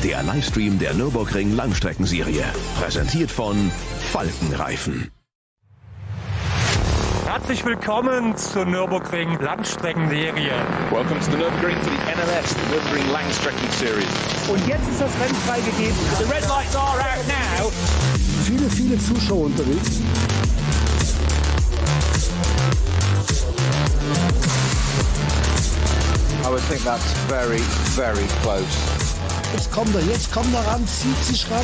der Livestream der Nürburgring Langstreckenserie. Präsentiert von Falkenreifen. Herzlich willkommen zur Nürburgring Langstreckenserie. Welcome to the Nürburgring for the NLS, the Nürburgring Langstrecken Series. Und jetzt ist das Rennen freigegeben. The red lights are out now. Viele Zuschauer unterwegs. I would think that's very, very close. Jetzt kommt er ran, zieht sich ran.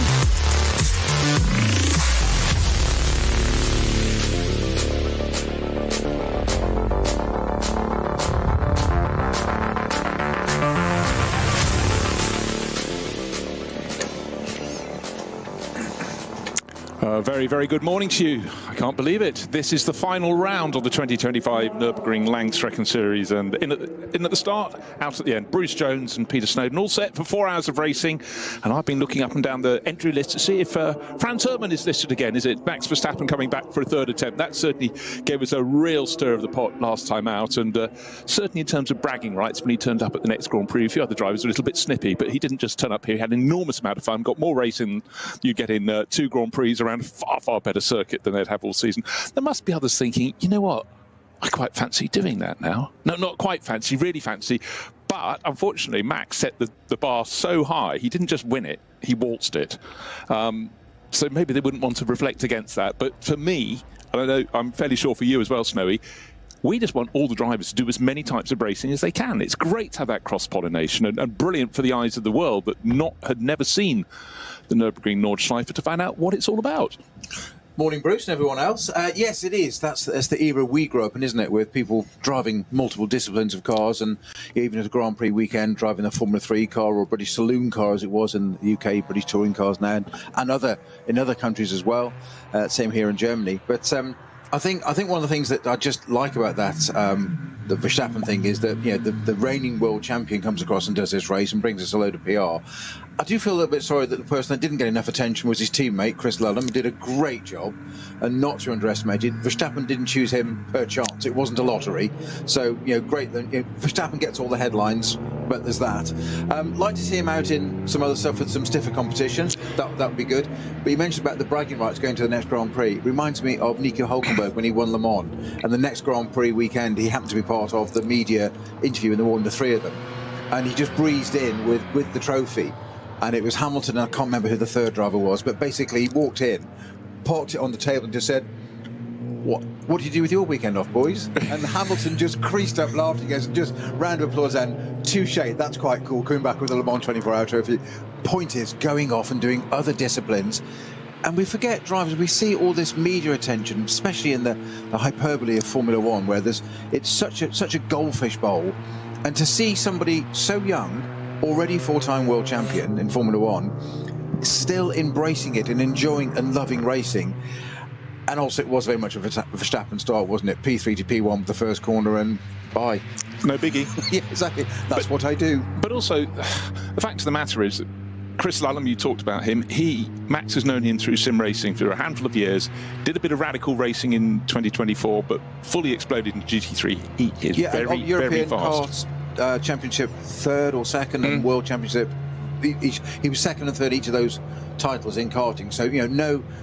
Very, very good morning to you. I can't believe it. This is the final round of the 2025 Nürburgring Langstrecken Series, and in at the start, out at the end, Bruce Jones and Peter Snowden all set for 4 hours of racing. And I've been looking up and down the entry list to see if Franz Hermann is listed again. Is it Max Verstappen coming back for a third attempt? That certainly gave us a real stir of the pot last time out, and certainly in terms of bragging rights, when he turned up at the next Grand Prix, a few other drivers were a little bit snippy, but he didn't just turn up here. He had an enormous amount of fun, got more racing than you get in 2 Grand Prix around a far better circuit than they'd have all season. There must be others thinking, you know what, I quite fancy doing that now. No, not quite fancy, really fancy. But unfortunately, Max set the bar so high, he didn't just win it, he waltzed it. So maybe they wouldn't want to reflect against that. But for me, and I know I'm fairly sure for you as well, Snowy, we just want all the drivers to do as many types of racing as they can. It's great to have that cross-pollination, and brilliant for the eyes of the world that had never seen the Nürburgring Nordschleife to find out what it's all about. Morning, Bruce, and everyone else. Yes, it is. That's the era we grew up in, isn't it? With people driving multiple disciplines of cars, and even at a Grand Prix weekend, driving a Formula 3 car or a British saloon car, as it was in the UK, British touring cars now, and in other countries as well. Same here in Germany. But I think one of the things that I just like about that, the Verstappen thing, is that the reigning world champion comes across and does this race and brings us a load of PR. I do feel a little bit sorry that the person that didn't get enough attention was his teammate, Chris Lullum, who did a great job, and not to underestimate it. Verstappen didn't choose him per chance. It wasn't a lottery. So, great that Verstappen gets all the headlines, but there's that. Like to see him out in some other stuff with some stiffer competition. That would be good. But you mentioned about the bragging rights going to the next Grand Prix. It reminds me of Nico Hülkenberg when he won Le Mans. And the next Grand Prix weekend, he happened to be part of the media interview, and there were the 3 of them. And he just breezed in with the trophy. And it was Hamilton, and I can't remember who the third driver was, but basically he walked in, parked it on the table and just said, what did you do with your weekend off, boys? And Hamilton just creased up laughing and just round of applause and touche, that's quite cool, coming back with the Le Mans 24-hour trophy. Point is, going off and doing other disciplines. And we forget, drivers, we see all this media attention, especially in the hyperbole of Formula 1, where it's such a goldfish bowl. And to see somebody so young, already 4-time world champion in Formula 1, still embracing it and enjoying and loving racing. And also it was very much a Verstappen style, wasn't it? P3 to P1 with the first corner and bye. No biggie. Yeah, exactly. That's what I do. But also, the fact of the matter is that Chris Lullum, you talked about him, Max has known him through sim racing for a handful of years, did a bit of radical racing in 2024, but fully exploded in GT3. He is very, very fast. Championship 3rd or 2nd, and World Championship, he was 2nd and 3rd each of those titles in karting. So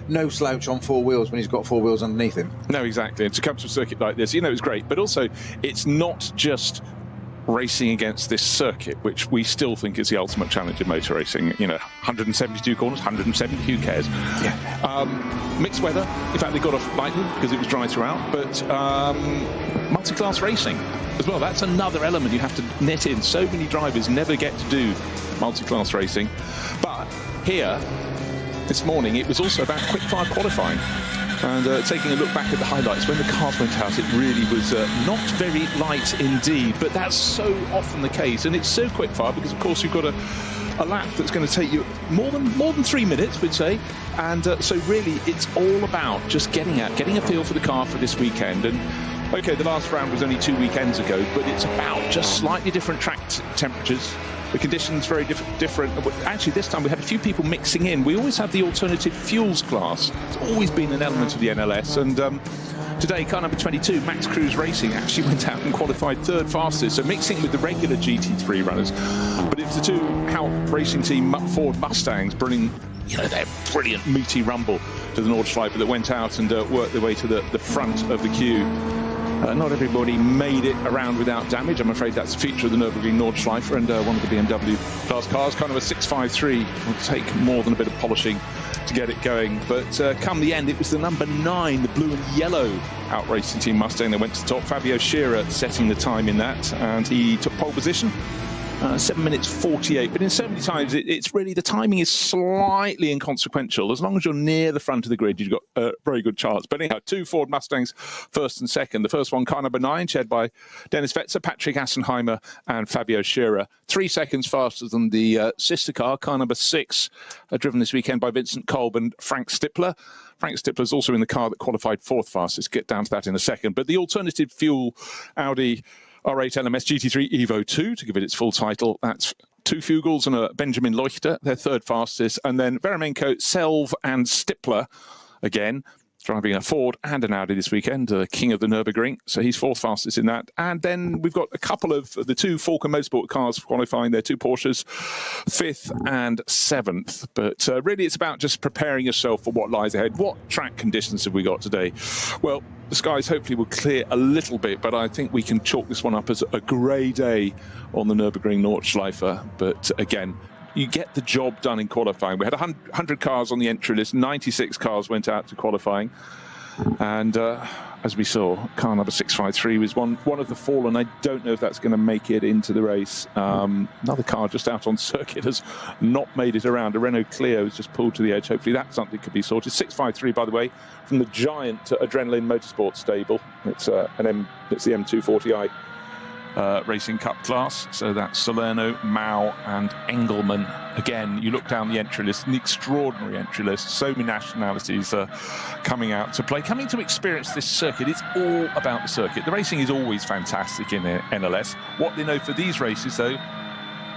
no slouch on 4 wheels when he's got 4 wheels underneath him. No, exactly. And to come to a circuit like this, it's great. But also, it's not just racing against this circuit, which we still think is the ultimate challenge in motor racing. 172 corners, 170, who cares? Yeah. Mixed weather. In fact, they got off lightly because it was dry throughout. But multi-class racing as well. That's another element you have to net in. So many drivers never get to do multi-class racing. But here, this morning, it was also about quick-fire qualifying. And taking a look back at the highlights, when the cars went out, it really was not very light indeed. But that's so often the case. And it's so quick-fire because, of course, you've got a lap that's going to take you more than 3 minutes, we'd say. And so really, it's all about just getting a feel for the car for this weekend. And okay, the last round was only 2 weekends ago, but it's about just slightly different track temperatures, The conditions very different. Actually, this time we had a few people mixing in. We always have the alternative fuels class. It's always been an element of the NLS. And today, car number 22, Max Cruz Racing, actually went out and qualified third fastest. So mixing with the regular GT3 runners. But it was the two Hout Racing Team Ford Mustangs bringing, their brilliant meaty rumble to the Nordschleife that went out and worked their way to the front of the queue. Not everybody made it around without damage. I'm afraid that's a feature of the Nürburgring Nordschleife, and one of the BMW class cars, kind of a 653, will take more than a bit of polishing to get it going. But come the end, it was the number 9, the blue and yellow Hout Racing Team Mustang that went to the top. Fabio Scherer setting the time in that, and he took pole position. 7 minutes 48, but in so many times it's really, the timing is slightly inconsequential. As long as you're near the front of the grid, you've got a very good chance. But anyhow, 2 Ford Mustangs, first and second. The first one, car number 9, chaired by Dennis Vetzer, Patrick Assenheimer and Fabio Scherer. 3 seconds faster than the sister car number 6, driven this weekend by Vincent Kolb and Frank Stippler. Frank Stippler's also in the car that qualified 4th fastest. Get down to that in a second. But the alternative fuel Audi R8 LMS GT3 Evo 2, to give it its full title, that's 2 Fugels and a Benjamin Leuchter, their 3rd fastest, and then Veremenko, Selv and Stippler, again, driving a Ford and an Audi this weekend, king of the Nürburgring, so he's 4th fastest in that. And then we've got a couple of the 2 Falcon Motorsport cars qualifying, their 2 Porsches, 5th and 7th. But really it's about just preparing yourself for what lies ahead. What track conditions have we got today? Well, the skies hopefully will clear a little bit, but I think we can chalk this one up as a grey day on the Nürburgring Nordschleife. But again, you get the job done in qualifying. We had 100 cars on the entry list, 96 cars went out to qualifying. And as we saw, car number 653 was one of the fallen. I don't know if that's going to make it into the race. Another car just out on circuit has not made it around. A Renault Clio has just pulled to the edge. Hopefully that something could be sorted. 653, by the way, from the giant Adrenaline Motorsport stable. It's the M240i Racing Cup class. So that's Salerno, Mao and Engelmann. Again, you look down the entry list, an extraordinary entry list. So many nationalities coming out to play, coming to experience this circuit. It's all about the circuit. The racing is always fantastic in the NLS. What they know for these races, though,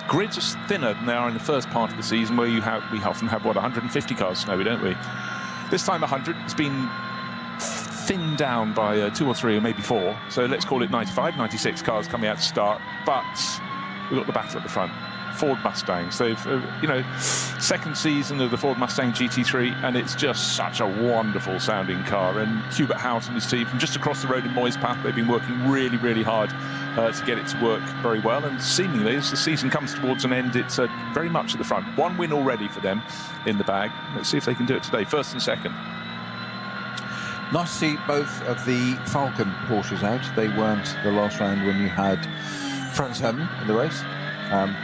grids are thinner than they are in the first part of the season, where we often have, 150 cars snowy, don't we? This time 100. It's been thinned down by 2 or 3 or maybe 4. So let's call it 95, 96 cars coming out to start. But we've got the battle at the front. Ford Mustangs. They've, second season of the Ford Mustang GT3, and it's just such a wonderful sounding car. And Hubert Hout and his team from just across the road in Moispath, they've been working really, really hard to get it to work very well. And seemingly, as the season comes towards an end, it's very much at the front. 1 win already for them in the bag. Let's see if they can do it today, first and second. Nice to see both of the Falcon Porsches out. They weren't the last round when you had Franz Hermann in the race.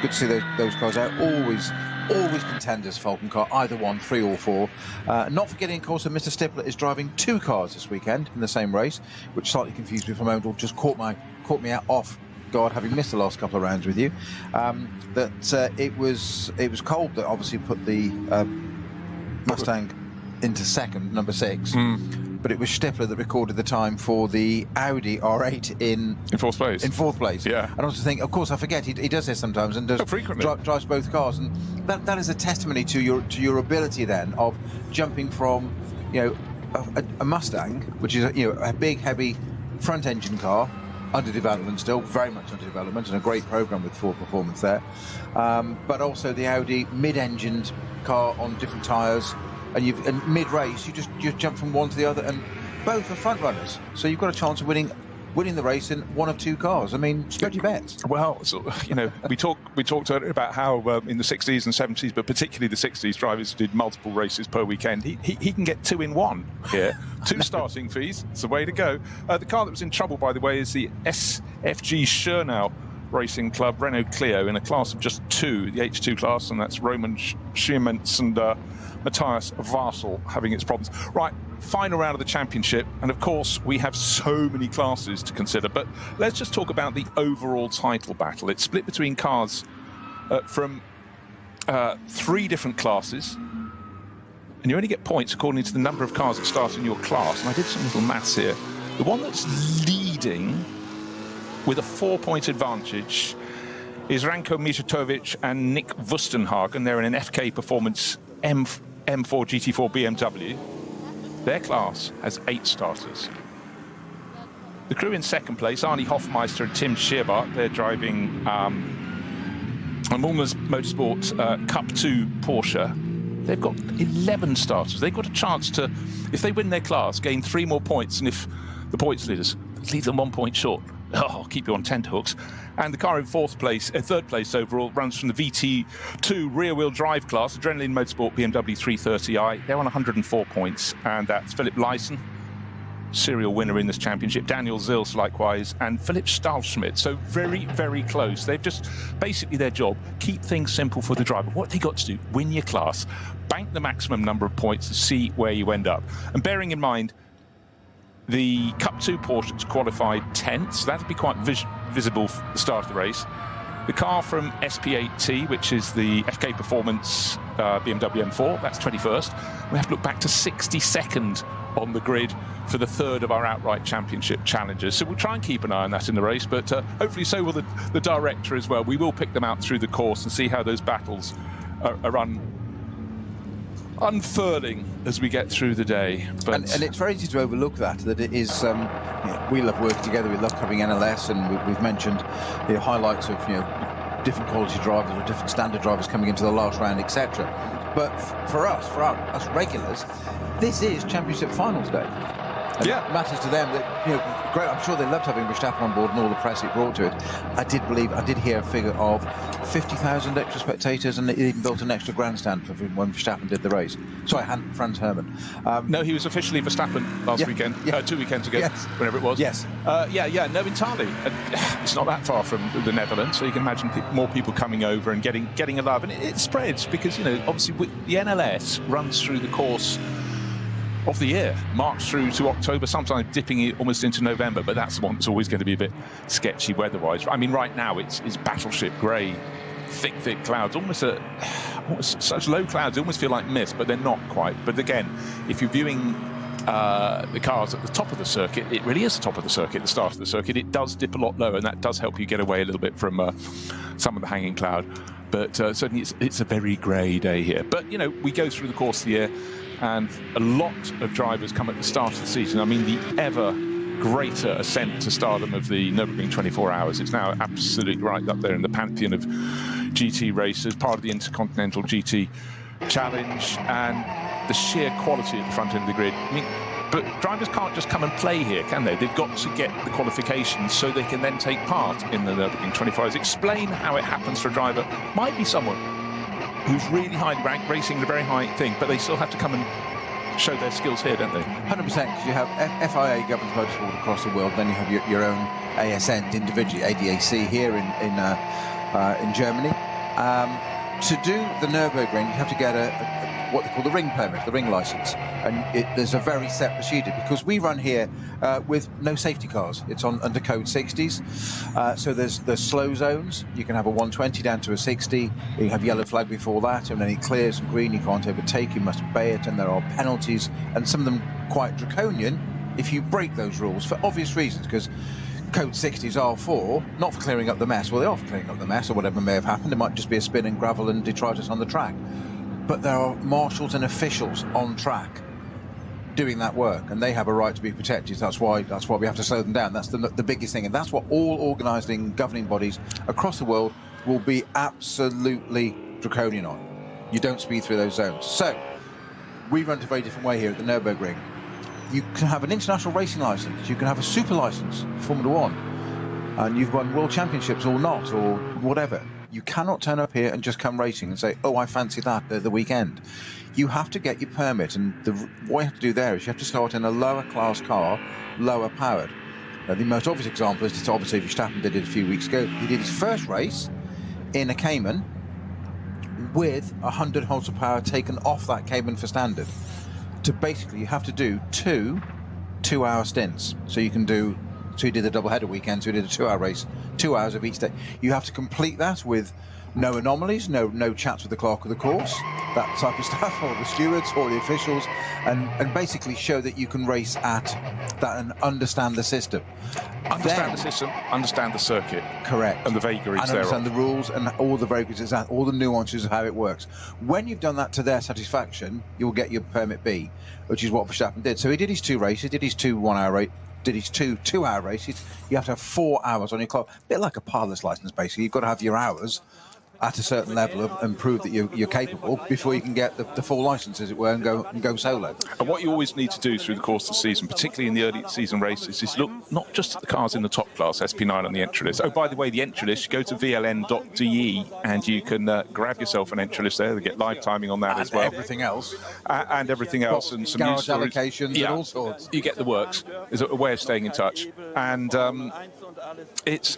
Good to see those cars out. Always contenders, Falcon car, either one, 3 or 4. Not forgetting, of course, that Mr. Stippler is driving 2 cars this weekend in the same race, which slightly confused me for a moment, or just caught me out off guard, having missed the last couple of rounds with you. It was Kolb that obviously put the Mustang into second, number 6. But it was Stippler that recorded the time for the Audi R8 in 4th place. In 4th place. Yeah. And I was thinking, of course, I forget he does this sometimes and does frequently. Drives both cars, and that is a testimony to your ability then of jumping from a Mustang, which is a big heavy front engine car, under development still, very much under development, and a great program with Ford Performance there, but also the Audi mid-engined car on different tyres. And mid-race, you just jump from one to the other, and both are front runners. So you've got a chance of winning the race in one of 2 cars. I mean, spread your bets. Well, we talked earlier about how in the 60s and 70s, but particularly the 60s, drivers did multiple races per weekend. He can get 2 in 1 here. 2 starting fees. It's the way to go. The car that was in trouble, by the way, is the SFG Schernau Racing Club Renault Clio in a class of just 2, the H2 class, and that's Roman Schiermentz and Matthias Varsel having its problems. Right, final round of the championship, and of course we have so many classes to consider, but let's just talk about the overall title battle. It's split between cars from 3 different classes, and you only get points according to the number of cars that start in your class. And I did some little maths here. The one that's leading with a 4-point advantage is Ranko Mijatovic and Nick Vustenhagen. They're in an FK Performance M4 GT4 BMW. Their class has 8 starters. The crew in second place, Arnie Hoffmeister and Tim Scheerbart. They're driving a Mulmers Motorsport Cup 2 Porsche. They've got 11 starters. They've got a chance to, if they win their class, gain 3 more points, and if the points leaders leave them 1 point short, I'll keep you on tenterhooks. And the car in third place overall, runs from the VT2 rear-wheel drive class, Adrenaline Motorsport BMW 330i. They're on 104 points, and that's Philip Lyson, serial winner in this championship, Daniel Zils likewise, and Philip Stahlschmidt. So very, very close. They've just, basically their job, keep things simple for the driver. What they got to do, win your class, bank the maximum number of points to see where you end up. And bearing in mind, the Cup 2 Porsche's qualified 10th, so that'll be quite visible for the start of the race. The car from SP8T, which is the FK Performance BMW M4, that's 21st. We have to look back to 62nd on the grid for the third of our outright championship challenges. So we'll try and keep an eye on that in the race, but hopefully so will the director as well. We will pick them out through the course and see how those battles are unfurling as we get through the day. But and it's very easy to overlook that it is, we love working together, we love covering NLS, and we've mentioned the highlights of different quality drivers or different standard drivers coming into the last round, etc. But for us regulars, this is championship finals day. And yeah, it matters to them that, great. I'm sure they loved having Verstappen on board and all the press it brought to it. I did hear a figure of 50,000 extra spectators, and they even built an extra grandstand for when Verstappen did the race. Sorry, Franz Hermann. No, he was officially Verstappen last weekend, 2 weekends ago, yes. Whenever it was. Yes. No, entirely. It's not that far from the Netherlands, so you can imagine more people coming over and getting a love. And it spreads because, obviously the NLS runs through the course of the year, March through to October, sometimes dipping it almost into November, but that's the one that's always going to be a bit sketchy weather-wise. I mean, right now it's battleship grey, thick clouds, almost such low clouds, they almost feel like mist, but they're not quite. But again, if you're viewing the cars at the top of the circuit, it really is the top of the circuit, the start of the circuit. It does dip a lot lower, and that does help you get away a little bit from some of the hanging cloud. But certainly it's a very grey day here. But, we go through the course of the year, and a lot of drivers come at the start of the season. I mean, the ever greater ascent to stardom of the Nürburgring 24 Hours. It's now absolutely right up there in the pantheon of GT racers, part of the Intercontinental GT Challenge, and the sheer quality at the front end of the grid. I mean, but drivers can't just come and play here, can they? They've got to get the qualifications so they can then take part in the Nürburgring 24 Hours. Explain how it happens for a driver. Might be someone who's really highly ranked, racing at a very high thing, but they still have to come and show their skills here, don't they? 100%, because you have FIA governs motorsport across the world, then you have your own ASN individually, ADAC here in Germany. To do the Nürburgring, you have to get what they call the ring permit, the ring license, and there's a very set procedure, because we run here with no safety cars. It's under code 60s, so there's slow zones. You can have a 120 down to a 60. You have yellow flag before that, and then it clears and green. You can't overtake. You must obey it, and there are penalties, and some of them quite draconian if you break those rules for obvious reasons, because code 60s are not for clearing up the mess. Well, they are for clearing up the mess, or whatever may have happened. It might just be a spin and gravel and detritus on the track. But there are marshals and officials on track doing that work, and they have a right to be protected. That's why we have to slow them down. That's the biggest thing, and that's what all organising governing bodies across the world will be absolutely draconian on. You don't speed through those zones. So we run it a very different way here at the Nürburgring. You can have an international racing licence, you can have a super licence, Formula One, and you've won world championships or not, or whatever. You cannot turn up here and just come racing and say, oh, I fancy that the weekend. You have to get your permit, and what you have to do there is you have to start in a lower class car, lower powered. Now, the most obvious example is obviously Verstappen did it a few weeks ago. He did his first race in a Cayman with 100 horse of power taken off that Cayman for standard. To basically, you have to do two 2-hour stints. So you can do So he did the double-header weekend, so he did a 2-hour race, 2 hours of each day. You have to complete that with no anomalies, no chats with the clerk of the course, that type of stuff, or the stewards, or the officials, and basically show that you can race at that and understand the system. Understand the system, understand the circuit. Correct. And the vagaries and thereof. understand the rules and all the vagaries, all the nuances of how it works. When you've done that to their satisfaction, you'll get your permit B, which is what Verstappen did. So he did his 2 races, did his 2 1-hour races, did his 2 2-hour races. You have to have 4 hours on your clock. A bit like a pilot's license, basically. You've got to have your hours at a certain level and prove that you're capable before you can get the full license, as it were, and go solo. And what you always need to do through the course of the season, particularly in the early season races, is look not just at the cars in the top class, SP9 on the entry list. Oh, by the way, the entry list, you go to vln.de and you can grab yourself an entry list there. They get live timing on that And as well. everything else. And everything else. And some garage news stories. allocations and all sorts. You get the works. There's a way of staying in touch. And it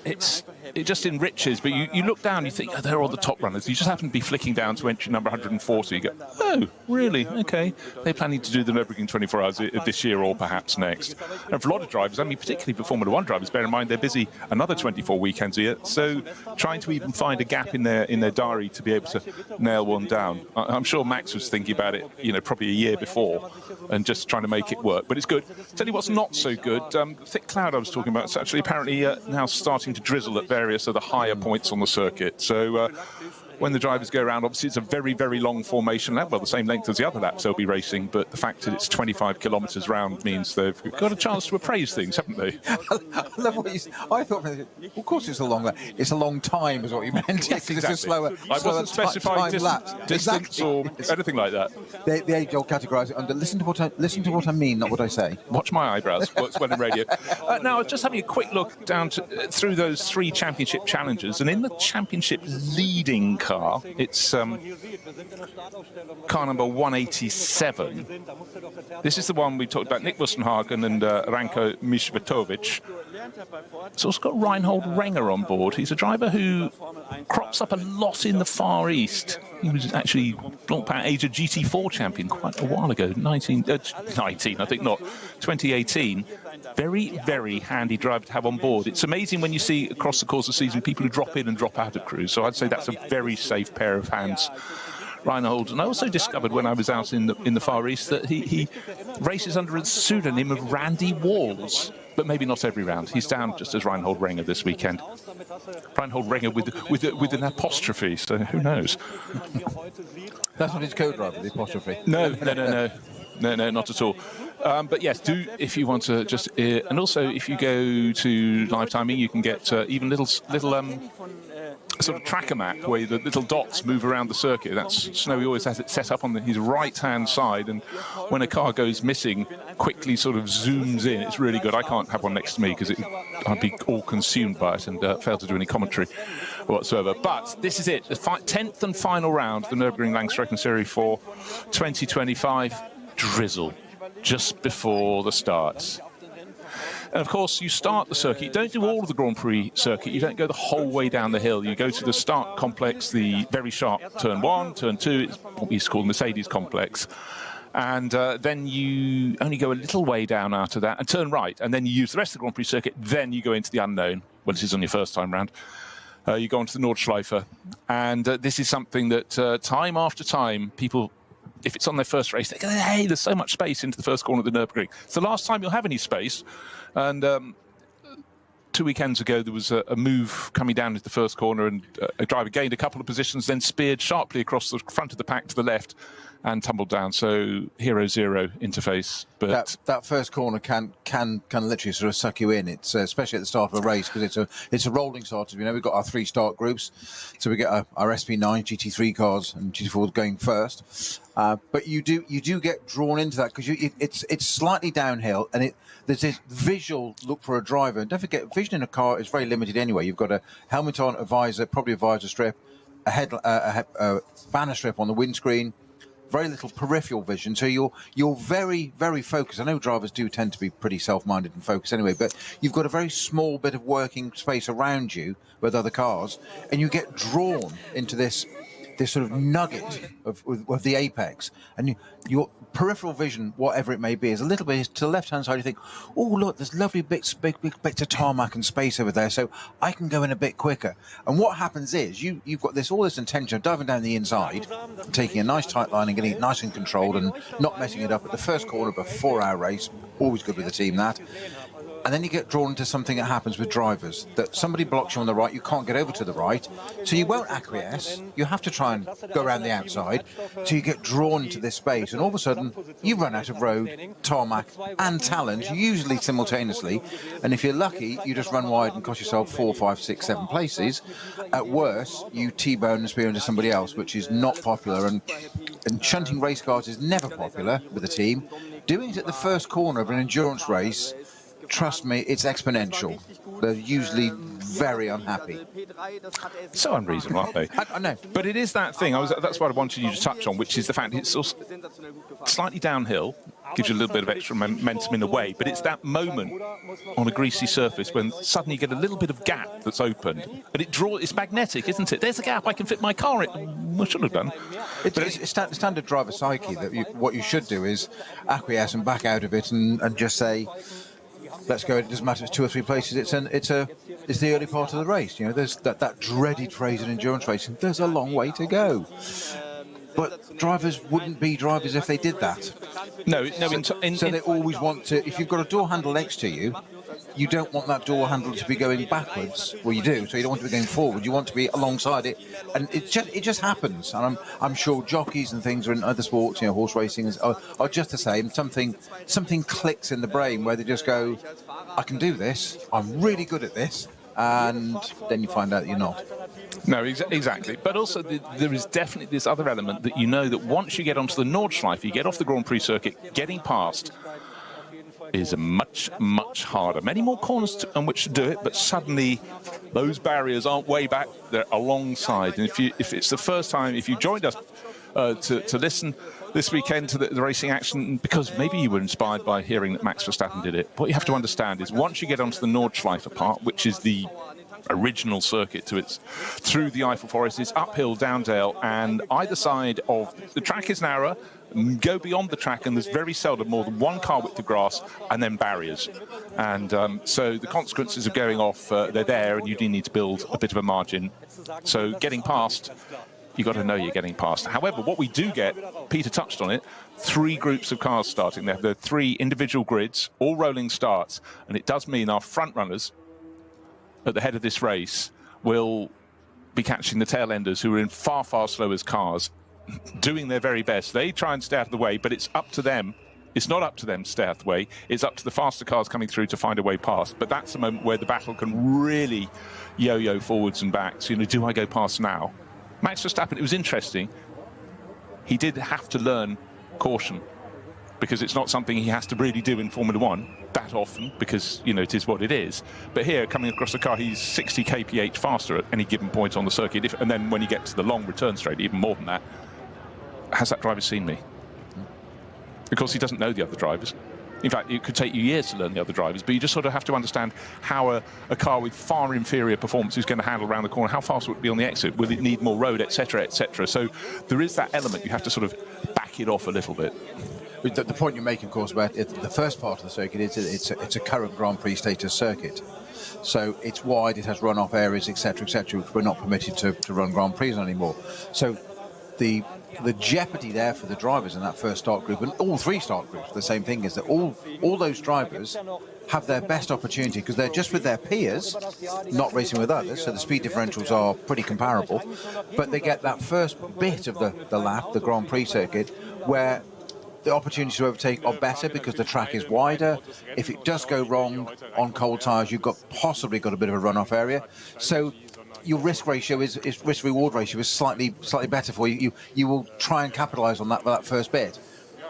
just enriches. But you look down, you think, oh, they're all the top runners. You just happen to be flicking down to entry number 140. You go, oh, really? Okay. They're planning to do the Nürburgring 24 hours this year or perhaps next. And for a lot of drivers, I mean, particularly for Formula One drivers, bear in mind they're busy another 24 weekends a year. So trying to even find a gap in their diary to be able to nail one down. I'm sure Max was thinking about it, probably a year before and just trying to make it work. But it's good. Tell you what's not so good. The thick cloud I was talking about is actually apparently now starting to drizzle at various of the higher points on the circuit. So when the drivers go around, obviously it's a very, very long formation lap, well, the same length as the other laps they'll be racing, but the fact that it's 25 kilometres round means they've got a chance to appraise things, haven't they? I love what you said. I thought, of course it's a long lap. It's a long time is what you meant. Yes, It's a slower I wasn't specifying distance or anything like that. The age-old categorise it under, listen to what I mean, not what I say. Watch my eyebrows. Works well in radio. Now, I was just having a quick look down through those 3 championship challenges, and in the championship leading car, it's car number 187. This is the one we talked about, Nick Wustenhagen and Ranko Mishvatovic. It's also got Reinhold Renger on board. He's a driver who crops up a lot in the Far East. He was actually Blancpain Asia GT4 champion quite a while ago, 19, I think not, 2018. Very, very handy driver to have on board. It's amazing when you see across the course of the season people who drop in and drop out of crews. So I'd say that's a very safe pair of hands, Reinhold. And I also discovered when I was out in the Far East that he races under a pseudonym of Randy Walls. But maybe not every round. He's down just as Reinhold Renger this weekend. Reinhold Renger with an apostrophe, so who knows? That's not his code, rather, the apostrophe. No, not at all. But yes, do if you want to just, and also if you go to live timing, you can get even little sort of tracker map where the little dots move around the circuit. That's Snowy always has it set up on his right-hand side, and when a car goes missing, quickly sort of zooms in. It's really good. I can't have one next to me because I'd be all consumed by it and fail to do any commentary whatsoever. But this is it, the 10th and final round of the Nürburgring Langstrecken Series for 2025. Drizzle just before the start. And of course, you start the circuit. You don't do all of the Grand Prix circuit. You don't go the whole way down the hill. You go to the start complex, the very sharp turn 1, turn 2. It's what we used to call the Mercedes complex. And then you only go a little way down after that and turn right. And then you use the rest of the Grand Prix circuit. Then you go into the unknown. Well, this is on your first time round. You go onto the Nordschleife. And this is something that time after time, people, if it's on their first race, they go, hey, there's so much space into the first corner of the Nürburgring. It's the last time you'll have any space. And 2 weekends ago, there was a move coming down into the first corner, and a driver gained a couple of positions, then speared sharply across the front of the pack to the left and tumbled down. So hero zero interface. But that first corner can literally sort of suck you in. It's especially at the start of a race, because it's a rolling start. You know, we've got our 3 start groups, so we get our SP9 GT3 cars and GT4 going first. But you do get drawn into that because it's slightly downhill, and there's this visual look for a driver. And don't forget, vision in a car is very limited anyway. You've got a helmet on, a visor, probably a visor strip, a banner strip on the windscreen. Very little peripheral vision, so you're very, very focused. I know drivers do tend to be pretty self-minded and focused anyway, but you've got a very small bit of working space around you with other cars, and you get drawn into this this sort of nugget of the apex, and your peripheral vision, whatever it may be, is a little bit to the left-hand side. You think, oh, look, there's lovely big bits of tarmac and space over there, so I can go in a bit quicker. And what happens is you've got all this intention of diving down the inside, taking a nice tight line and getting it nice and controlled and not messing it up at the first corner of a 4-hour race. Always good with the team, that. And then you get drawn into something that happens with drivers, that somebody blocks you on the right, you can't get over to the right, so you won't acquiesce, you have to try and go around the outside, so you get drawn into this space, and all of a sudden you run out of road, tarmac and talent, usually simultaneously, and if you're lucky, you just run wide and cost yourself 4, 5, 6, 7 places. At worst, you T-bone and spear into somebody else, which is not popular, and shunting race cars is never popular with a team. Doing it at the first corner of an endurance race, trust me, it's exponential. They're usually very unhappy. So unreasonable, aren't they? I know. But it is that thing, that's what I wanted you to touch on, which is the fact it's also slightly downhill, gives you a little bit of extra momentum in the way, but it's that moment on a greasy surface when suddenly you get a little bit of gap that's opened, and it's magnetic, isn't it? There's a gap, I can fit my car in. I should have done. It's standard driver psyche that what you should do is acquiesce and back out of it and just say, let's go. It doesn't matter if it's 2 or 3 places. It's the early part of the race. You know, there's that dreaded phrase in endurance racing. There's a long way to go. But drivers wouldn't be drivers if they did that. No. So they always want to. If you've got a door handle next to you, you don't want that door handle to be going backwards. Well, you do. So you don't want to be going forward. You want to be alongside it, and it just happens. And I'm sure jockeys and things are in other sports, you know, horse racing are just the same. Something clicks in the brain where they just go, I can do this. I'm really good at this. And then you find out you're not. No, exactly. But also, there is definitely this other element that you know that once you get onto the Nordschleife, you get off the Grand Prix circuit, getting past is much, much harder. Many more corners on which to do it, but suddenly those barriers aren't way back, they're alongside. And if it's the first time, if you joined us to listen this weekend to the racing action, because maybe you were inspired by hearing that Max Verstappen did it, what you have to understand is once you get onto the Nordschleife part, which is the original circuit through the Eiffel Forest, is uphill, down dale, and either side of the track is narrower. Go beyond the track, and there's very seldom more than 1 car width of grass, and then barriers. And so the consequences of going off, they're there, and you do need to build a bit of a margin. So getting past, you've got to know you're getting past. However, what we do get, Peter touched on it, 3 groups of cars starting there. There are 3 individual grids, all rolling starts, and it does mean our front runners at the head of this race will be catching the tail enders who are in far, far slower cars, doing their very best. They try and stay out of the way, but it's up to them. It's not up to them to stay out of the way. It's up to the faster cars coming through to find a way past. But that's the moment where the battle can really yo-yo forwards and backs. You know, do I go past now? Max Verstappen, it was interesting. He did have to learn caution, because it's not something he has to really do in Formula 1 that often, because, you know, it is what it is. But here, coming across the car, he's 60 kph faster at any given point on the circuit. And then when you get to the long return straight, even more than that. Has that driver seen me? Of course, he doesn't know the other drivers. In fact, it could take you years to learn the other drivers, but you just sort of have to understand how a car with far inferior performance is going to handle around the corner. How fast would it be on the exit? Will it need more road, etc., etc.? So there is that element. You have to sort of back it off a little bit. The point you're making, of course, about the first part of the circuit is it's a current Grand Prix status circuit. So it's wide, it has runoff areas, etc., which we're not permitted to run Grand Prix anymore. So the jeopardy there for the drivers in that first start group, and all 3 start groups, the same thing is that all those drivers have their best opportunity because they're just with their peers, not racing with others, so the speed differentials are pretty comparable, but they get that first bit of the lap, the Grand Prix circuit, where the opportunities to overtake are better because the track is wider. If it does go wrong on cold tyres, you've possibly got a bit of a runoff area. So your risk reward ratio is slightly better for you. You will try and capitalise on that first bit,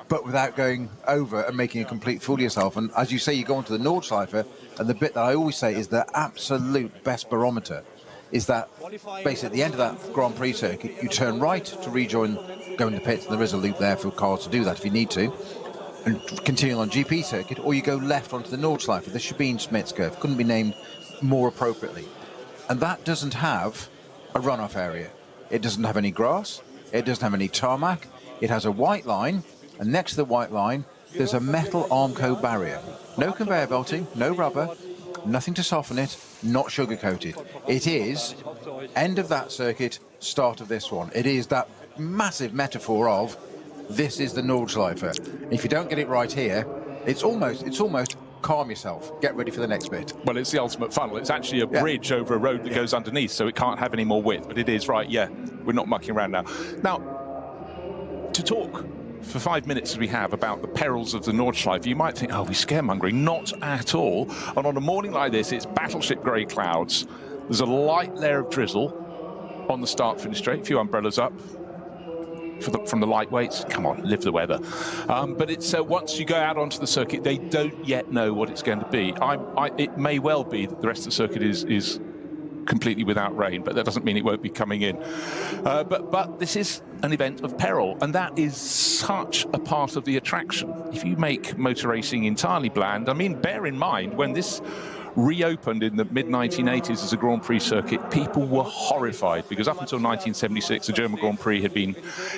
but without going over and making a complete fool of yourself. And as you say, you go onto the Nordschleife, and the bit that I always say is the absolute best barometer is that basically at the end of that Grand Prix circuit, you turn right to rejoin, go in the pits, and there is a loop there for cars to do that if you need to, and continue on GP circuit, or you go left onto the Nordschleife, the Sabine-Schmitz curve, couldn't be named more appropriately. And that doesn't have a runoff area. It doesn't have any grass. It doesn't have any tarmac. It has a white line, and next to the white line, there's a metal Armco barrier. No conveyor belting, no rubber, nothing to soften it, not sugar-coated. It is end of that circuit, start of this one. It is that massive metaphor of this is the Nordschleife. If you don't get it right here, it's almost calm yourself, get ready for the next bit. Well, it's the ultimate funnel. It's actually a bridge over a road that goes underneath, so it can't have any more width. But it is right, yeah. We're not mucking around now. Now, to talk for 5 minutes as we have about the perils of the Nordschleife, you might think, oh, we're scaremongering. Not at all. And on a morning like this, it's battleship grey clouds. There's a light layer of drizzle on the start-finish straight, a few umbrellas up from the lightweights. Come on, live the weather. But it's once you go out onto the circuit, they don't yet know what it's going to be. It may well be that the rest of the circuit is completely without rain, but that doesn't mean it won't be coming in. But this is an event of peril, and that is such a part of the attraction. If you make motor racing entirely bland, I mean, bear in mind, when this reopened in the mid-1980s as a Grand Prix circuit, people were horrified because up until 1976, the German Grand Prix had been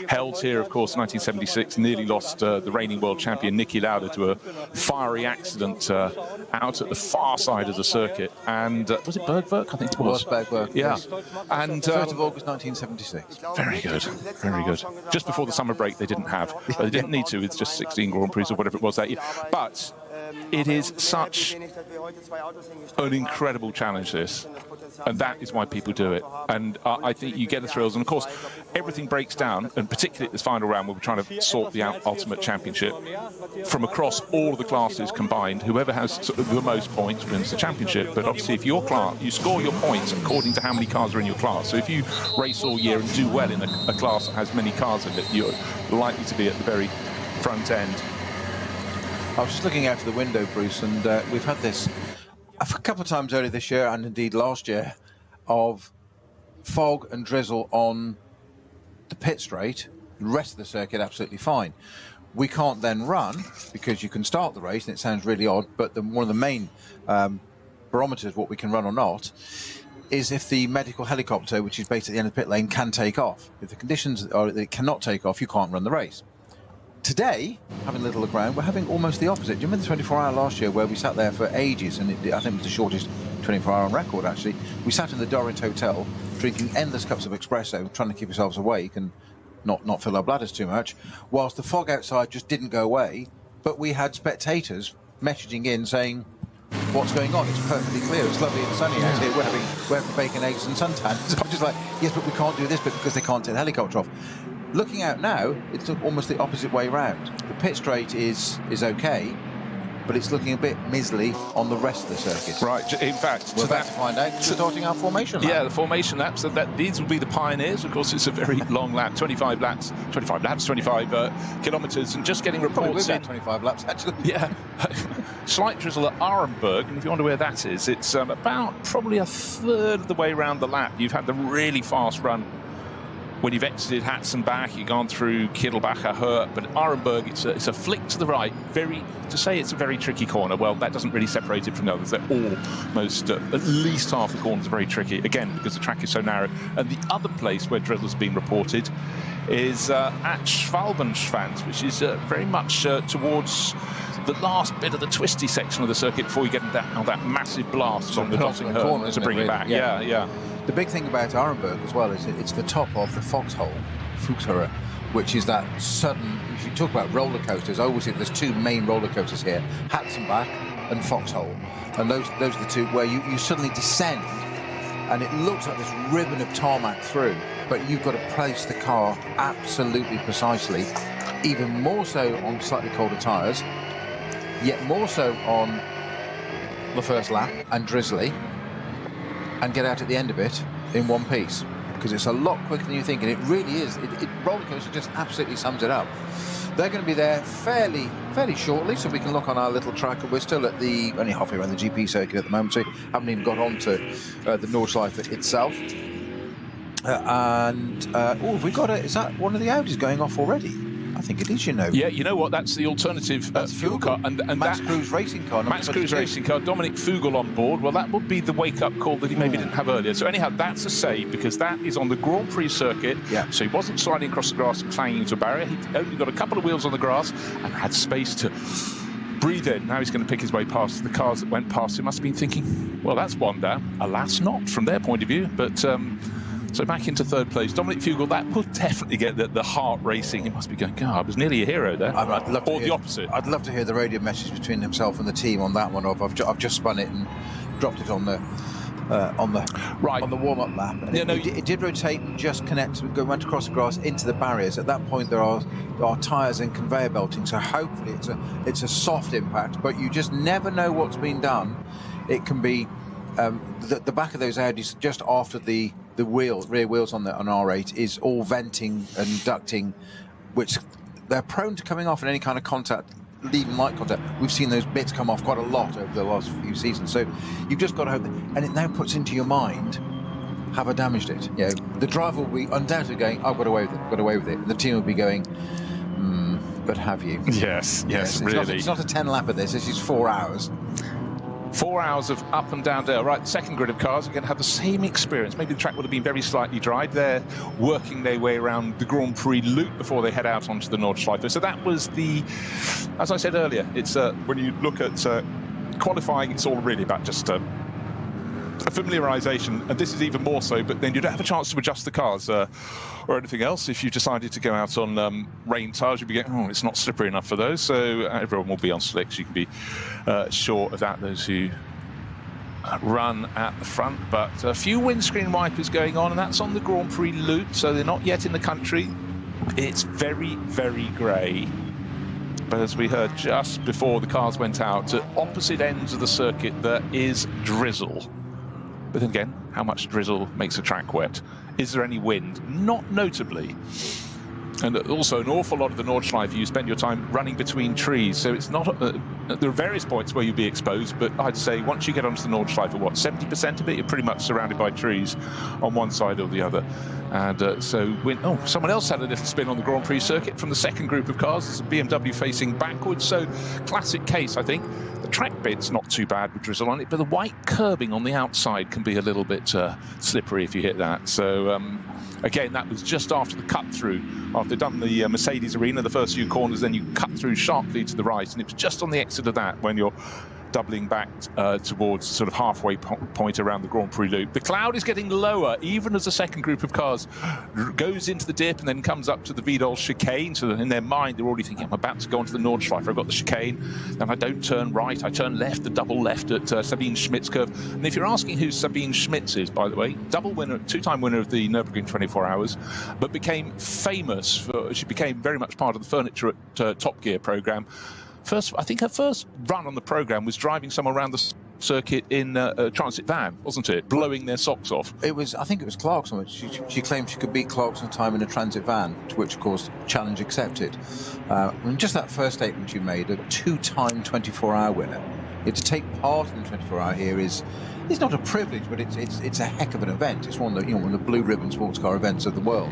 held here. Of course, 1976 nearly lost the reigning world champion Niki Lauda to a fiery accident out at the far side of the circuit. And was it Bergwerk? I think it was. Bergwerk, yeah. Yes. And 3rd of August 1976. Very good, very good. Just before the summer break, they didn't have. They didn't need to. It's just 16 Grand Prix or whatever it was that year. But it is such an incredible challenge, this, and that is why people do it. And I think you get the thrills, and of course everything breaks down, and particularly at this final round where we're trying to sort the ultimate championship from across all of the classes combined. Whoever has the most points wins the championship. But obviously if your class, you score your points according to how many cars are in your class. So if you race all year and do well in a class that has many cars in it, you're likely to be at the very front end. I was just looking out of the window, Bruce, and we've had this a couple of times earlier this year and indeed last year of fog and drizzle on the pit straight. The rest of the circuit absolutely fine. We can't then run because you can start the race, and it sounds really odd, but one of the main barometers what we can run or not is if the medical helicopter, which is based at the end of the pit lane, can take off. If the conditions are that it cannot take off, you can't run the race. Today, having a little look around, we're having almost the opposite. Do you remember the 24-hour last year where we sat there for ages, and I think it was the shortest 24-hour on record, actually. We sat in the Dorint Hotel drinking endless cups of espresso, trying to keep ourselves awake and not fill our bladders too much, whilst the fog outside just didn't go away, but we had spectators messaging in saying, what's going on? It's perfectly clear. It's lovely and sunny out here. We're having bacon, eggs and suntan. So I'm just like, yes, but we can't do this bit because they can't take the helicopter off. Looking out now, it's almost the opposite way round. The pit straight is okay, but it's looking a bit miserly on the rest of the circuit. Right, in fact, we're about to find out. We're starting our formation lap. Yeah, the formation laps. These will be the pioneers. Of course, it's a very long lap, 25 kilometres, and just getting reports. Probably 25 laps, actually. Yeah. Slight drizzle at Arenberg, and if you wonder where that is, it's about probably a third of the way around the lap. You've had the really fast run when you've exited Hatzenbach, you've gone through Kittelbacher, Hurt, but Arenberg, it's a flick to the right. To say it's a very tricky corner, well, that doesn't really separate it from the others. They're almost, at least half the corners are very tricky, again, because the track is so narrow. And the other place where drizzle's been reported is at Schwalbenschwanz, which is very much towards the last bit of the twisty section of the circuit before you get into that massive blast on the dotting corner to bring it back. Yeah. The big thing about Arenberg as well is it's the top of the Foxhole, which is that sudden, if you talk about roller coasters, I always think there's two main roller coasters here, Hatzenbach and Foxhole. And those are the two where you suddenly descend and it looks like this ribbon of tarmac through, but you've got to place the car absolutely precisely, even more so on slightly colder tyres, yet more so on the first lap and drizzly, and get out at the end of it in one piece, because it's a lot quicker than you think, and it really is. Roller coaster just absolutely sums it up. They're going to be there fairly shortly, so we can look on our little track, and we're still at only halfway around the GP circuit at the moment, so we haven't even got on to the Nordschleife itself. Have we got is that one of the Audis going off already? I think it is, you know. Yeah, you know what? That's the alternative fuel car. And Max that, Cruz racing car. Max Cruz racing car, Dominic Fugel on board. Well, that would be the wake-up call that he maybe didn't have earlier. So anyhow, that's a save because that is on the Grand Prix circuit. Yeah. So he wasn't sliding across the grass and clanging into a barrier. He only got a couple of wheels on the grass and had space to breathe in. Now he's going to pick his way past the cars that went past him. Must have been thinking, well, that's one down. Alas, not from their point of view. But so back into third place. Dominic Fugel, that will definitely get the heart racing. He must be going, God, I was nearly a hero there. I'd love to or hear, the opposite. I'd love to hear the radio message between himself and the team on that one. I've just spun it and dropped it on the warm-up lap. And it did rotate and just connect, went across the grass into the barriers. At that point, there are tyres and conveyor belting, so hopefully it's a soft impact. But you just never know what's been done. It can be the back of those Audis just after the rear wheels on R8 is all venting and ducting, which they're prone to coming off in any kind of contact, leaving light contact. We've seen those bits come off quite a lot over the last few seasons. So you've just got to hope that, and it now puts into your mind, have I damaged it? You know, the driver will be undoubtedly going, I've got away with it. And the team will be going, but have you? Yes, really. It's not a 10 lap of this is 4 hours. 4 hours of up and down Dale. Right, the second grid of cars are going to have the same experience. Maybe the track would have been very slightly dry. They're working their way around the Grand Prix loop before they head out onto the Nordschleife. So that was as I said earlier, it's when you look at qualifying, it's all really about just a familiarisation, and this is even more so, but then you don't have a chance to adjust the cars or anything else. If you decided to go out on rain tyres, you'd be going, it's not slippery enough for those, so everyone will be on slicks. You can be sure of that, those who run at the front. But a few windscreen wipers going on, and that's on the Grand Prix loop, so they're not yet in the country. It's very, very grey. But as we heard just before the cars went out, at opposite ends of the circuit, there is drizzle. But then again, how much drizzle makes a track wet? Is there any wind? Not notably. And also, an awful lot of the Nordschleife, you spend your time running between trees, so it's not. There are various points where you'll be exposed, but I'd say once you get onto the Nordschleife, 70% of it, you're pretty much surrounded by trees on one side or the other. And someone else had a little spin on the Grand Prix circuit from the second group of cars. It's a BMW facing backwards, so classic case, I think. The track bit's not too bad with drizzle on it, but the white curbing on the outside can be a little bit slippery if you hit that. So again, that was just after the cut through. After they'd done the Mercedes arena, the first few corners, then you cut through sharply to the right, and it was just on the exit of that when you're doubling back towards sort of halfway point around the Grand Prix loop. The cloud is getting lower, even as the second group of cars goes into the dip and then comes up to the Vidal chicane. So in their mind, they're already thinking, I'm about to go onto the Nordschleife. I've got the chicane, and I don't turn right, I turn left, the double left at Sabine Schmidt's curve. And if you're asking who Sabine Schmitz is, by the way, double winner, two-time winner of the Nürburgring 24 Hours, but became famous she became very much part of the Furniture at Top Gear program. I think her first run on the programme was driving someone around the circuit in a transit van, wasn't it? Blowing their socks off. I think it was Clarkson. She claimed she could beat Clarkson time in a transit van, to which, of course, challenge accepted. And just that first statement you made, a two-time 24-hour winner. To take part in the 24-hour here is not a privilege, but it's a heck of an event. It's one of the blue ribbon sports car events of the world.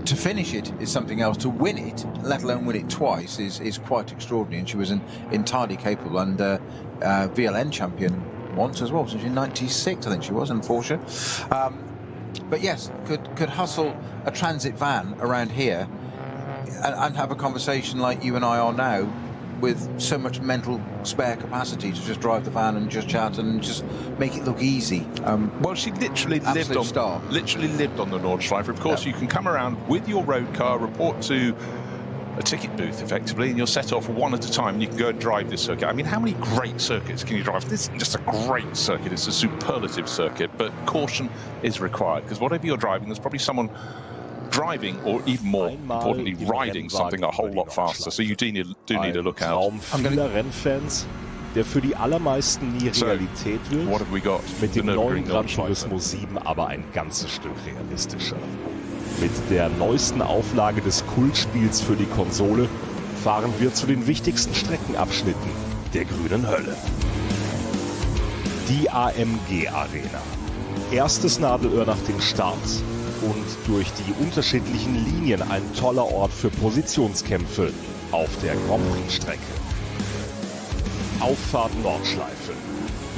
To finish it is something else. To win it, let alone win it twice, is quite extraordinary. And she was entirely capable, and VLN champion once as well, since in '96, I think she was, in Porsche. But yes, could hustle a transit van around here and have a conversation like you and I are now, with so much mental spare capacity to just drive the van and just chat and just make it look easy. Well, she literally lived on the Nordschleife. Of course, you can come around with your road car, report to a ticket booth, effectively, and you're set off one at a time, and you can go and drive this circuit. I mean, how many great circuits can you drive? This isn't just a great circuit, it's a superlative circuit, but caution is required, because whatever you're driving, there's probably someone driving, or even more importantly, riding something a whole lot faster. So you do need to look out. Traum vieler Rennfans, der für die allermeisten nie Realität wird. What have we got? Mit dem neuen Gran Turismo 7 aber ein ganzes Stück realistischer. Mit der neuesten Auflage des Kultspiels für die Konsole fahren wir zu den wichtigsten Streckenabschnitten der grünen Hölle. Die AMG Arena. Erstes Nadelöhr nach dem Start. und durch die unterschiedlichen Linien ein toller Ort für Positionskämpfe auf der Grand Prix-Strecke. Auffahrt Nordschleife.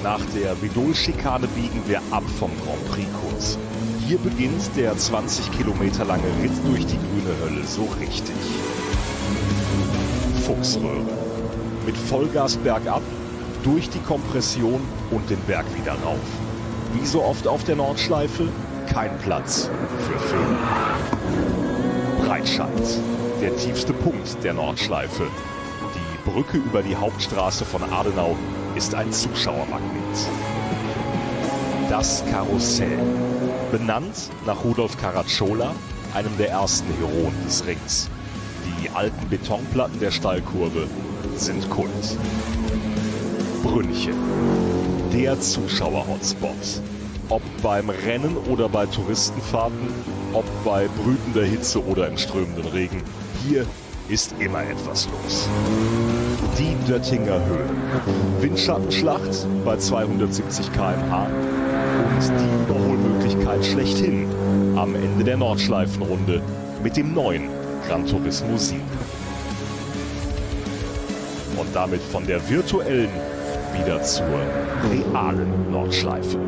Nach der Vidol-Schikane biegen wir ab vom Grand Prix-Kurs. Hier beginnt der 20 Kilometer lange Ritt durch die grüne Hölle so richtig. Fuchsröhre. Mit Vollgas bergab, durch die Kompression und den Berg wieder rauf. Wie so oft auf der Nordschleife, kein Platz für Fehler. Breitscheid. Der tiefste Punkt der Nordschleife. Die Brücke über die Hauptstraße von Adenau ist ein Zuschauermagnet. Das Karussell. Benannt nach Rudolf Caracciola, einem der ersten Heroen des Rings. Die alten Betonplatten der Stallkurve sind Kult. Brünnchen. Der Zuschauer-Hotspot. Ob beim Rennen oder bei Touristenfahrten, ob bei brütender Hitze oder im strömenden Regen, hier ist immer etwas los. Die Döttinger Höhe. Windschattenschlacht bei 270 km/h und die Überholmöglichkeit schlechthin am Ende der Nordschleifenrunde mit dem neuen Gran Turismo 7. Und damit von der virtuellen wieder zur realen Nordschleife.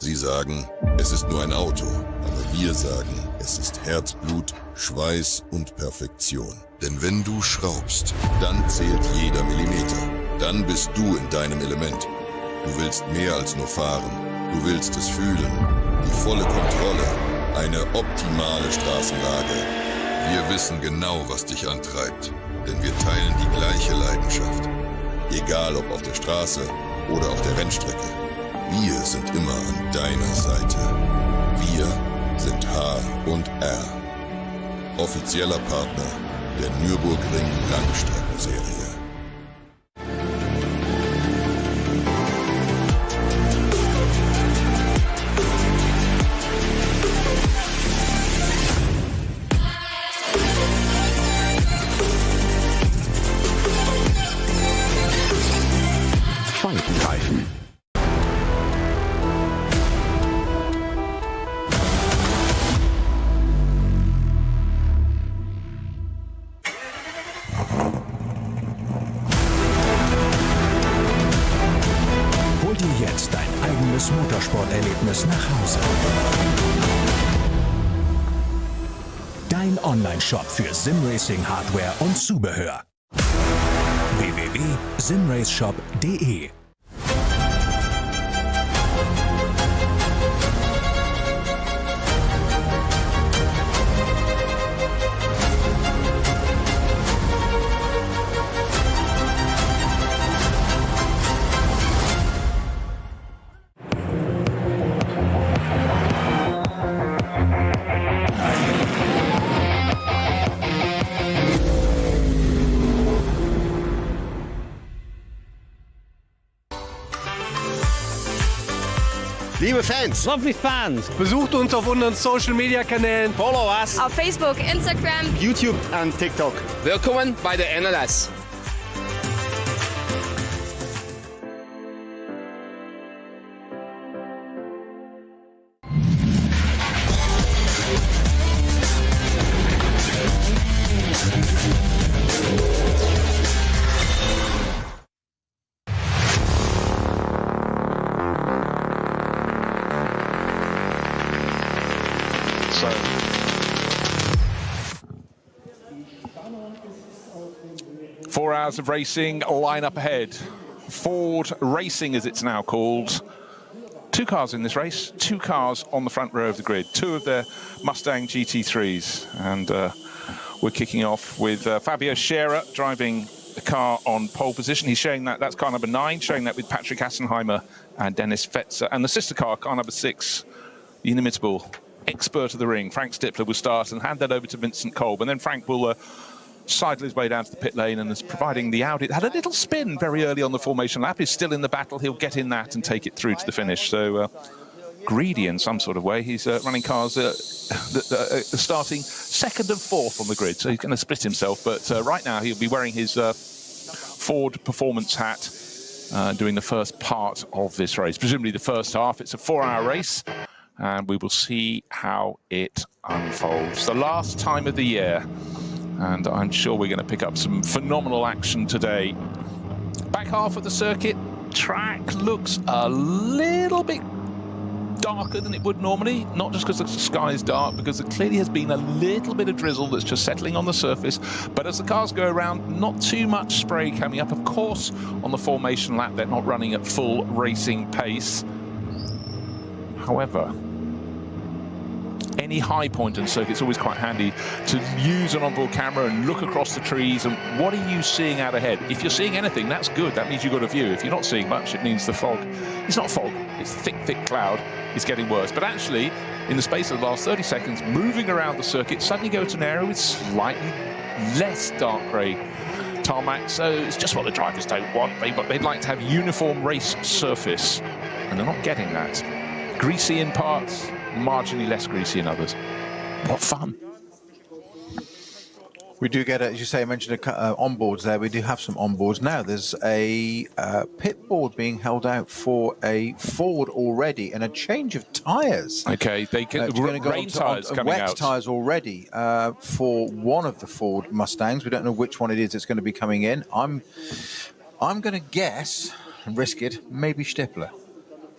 Sie sagen, es ist nur ein Auto, aber wir sagen, es ist Herzblut, Schweiß und Perfektion. Denn wenn du schraubst, dann zählt jeder Millimeter. Dann bist du in deinem Element. Du willst mehr als nur fahren. Du willst es fühlen. Die volle Kontrolle. Eine optimale Straßenlage. Wir wissen genau, was dich antreibt. Denn wir teilen die gleiche Leidenschaft. Egal ob auf der Straße oder auf der Rennstrecke. Wir sind immer an deiner Seite. Wir sind H&R. Offizieller Partner der Nürburgring Langstreckenserie. Faltenreifen. Hol dir jetzt dein eigenes Motorsporterlebnis nach Hause. Dein Online-Shop für Simracing-Hardware und Zubehör. www.simraceshop.de Liebe Fans, Besucht uns auf unseren Social-Media-Kanälen. follow us, Auf Facebook, Instagram. YouTube und TikTok. Willkommen bei der NLS. hours of racing line up ahead. Ford Racing, as it's now called. 2 cars in this race, 2 cars on the front row of the grid, 2 of their Mustang GT3s. And we're kicking off with Fabio Scherer driving the car on pole position. He's showing that, that's car number 9, showing that with Patrick Assenheimer and Dennis Fetzer. And the sister car number 6, the inimitable expert of the ring, Frank Stippler, will start and hand that over to Vincent Kolb. And then Frank will sidle his way down to the pit lane and is providing the Audi. It had a little spin very early on the formation lap. He's still in the battle. He'll get in that and take it through to the finish. So greedy in some sort of way. He's running cars starting 2nd and 4th on the grid. So he's going to split himself. But right now he'll be wearing his Ford performance hat, doing the first part of this race. Presumably the first half. It's a 4-hour race. And we will see how it unfolds. The last time of the year. And I'm sure we're going to pick up some phenomenal action today. Back half of the circuit, track looks a little bit darker than it would normally. Not just because the sky is dark, because there clearly has been a little bit of drizzle that's just settling on the surface. But as the cars go around, not too much spray coming up. Of course, on the formation lap, they're not running at full racing pace. However, any high point in the circuit, it's always quite handy to use an onboard camera and look across the trees and what are you seeing out ahead? If you're seeing anything, that's good. That means you've got a view. If you're not seeing much, it means the fog. It's not fog. It's thick cloud. It's getting worse. But actually, in the space of the last 30 seconds, moving around the circuit, suddenly go to an area with slightly less dark grey tarmac. So it's just what the drivers don't want. They'd like to have uniform race surface, and they're not getting that. Greasy in parts, marginally less greasy in others. What fun. We do get, as you say, I mentioned onboards there. We do have some onboards now. There's a pit board being held out for a Ford already and a change of tyres. Okay, they can rain tyres coming out. Wet tyres already for one of the Ford Mustangs. We don't know which one it is that's going to be coming in. I'm going to guess and risk it, maybe Stippler.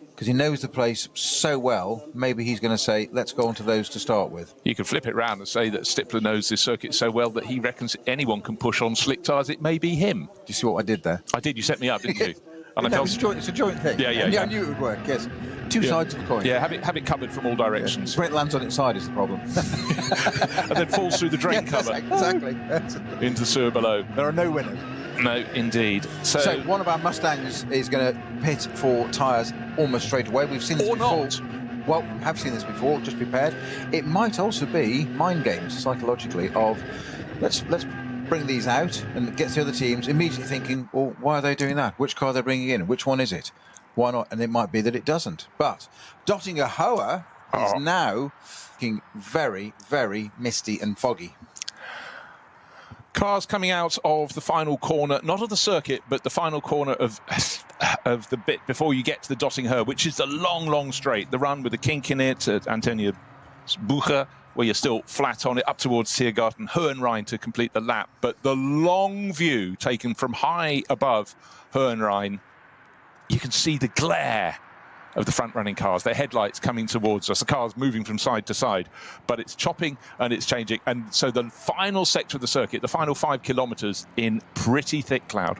Because he knows the place so well, maybe he's going to say, let's go on to those to start with. You can flip it round and say that Stippler knows this circuit so well that he reckons anyone can push on slick tyres. It may be him. Do you see what I did there? I did. You set me up, didn't you? And no, it's a joint thing. Yeah. I knew it would work, yes. Two sides of the coin. Yeah, have it covered from all directions. Brett lands on its side is the problem. And then falls through the drain cover. Exactly. Into the sewer below. There are no winners. No, indeed. So one of our Mustangs is going to pit for tyres almost straight away. We've seen this before. Not. Well, we have seen this before, just prepared. It might also be mind games, psychologically, of let's bring these out and get the other teams immediately thinking, well, why are they doing that? Which car are they bringing in? Which one is it? Why not? And it might be that it doesn't. But Dottinger Hoa is now looking very, very misty and foggy. Cars coming out of the final corner, not of the circuit, but the final corner of the bit before you get to the Dottinger, which is the long straight, the run with the kink in it at Antonia Bucher, where you're still flat on it, up towards Tiergarten, Hohenrhein to complete the lap. But the long view taken from high above Hohenrhein, you can see the glare of the front-running cars, their headlights coming towards us, the cars moving from side to side, but it's chopping and it's changing. And so the final sector of the circuit, the final 5 kilometres in pretty thick cloud.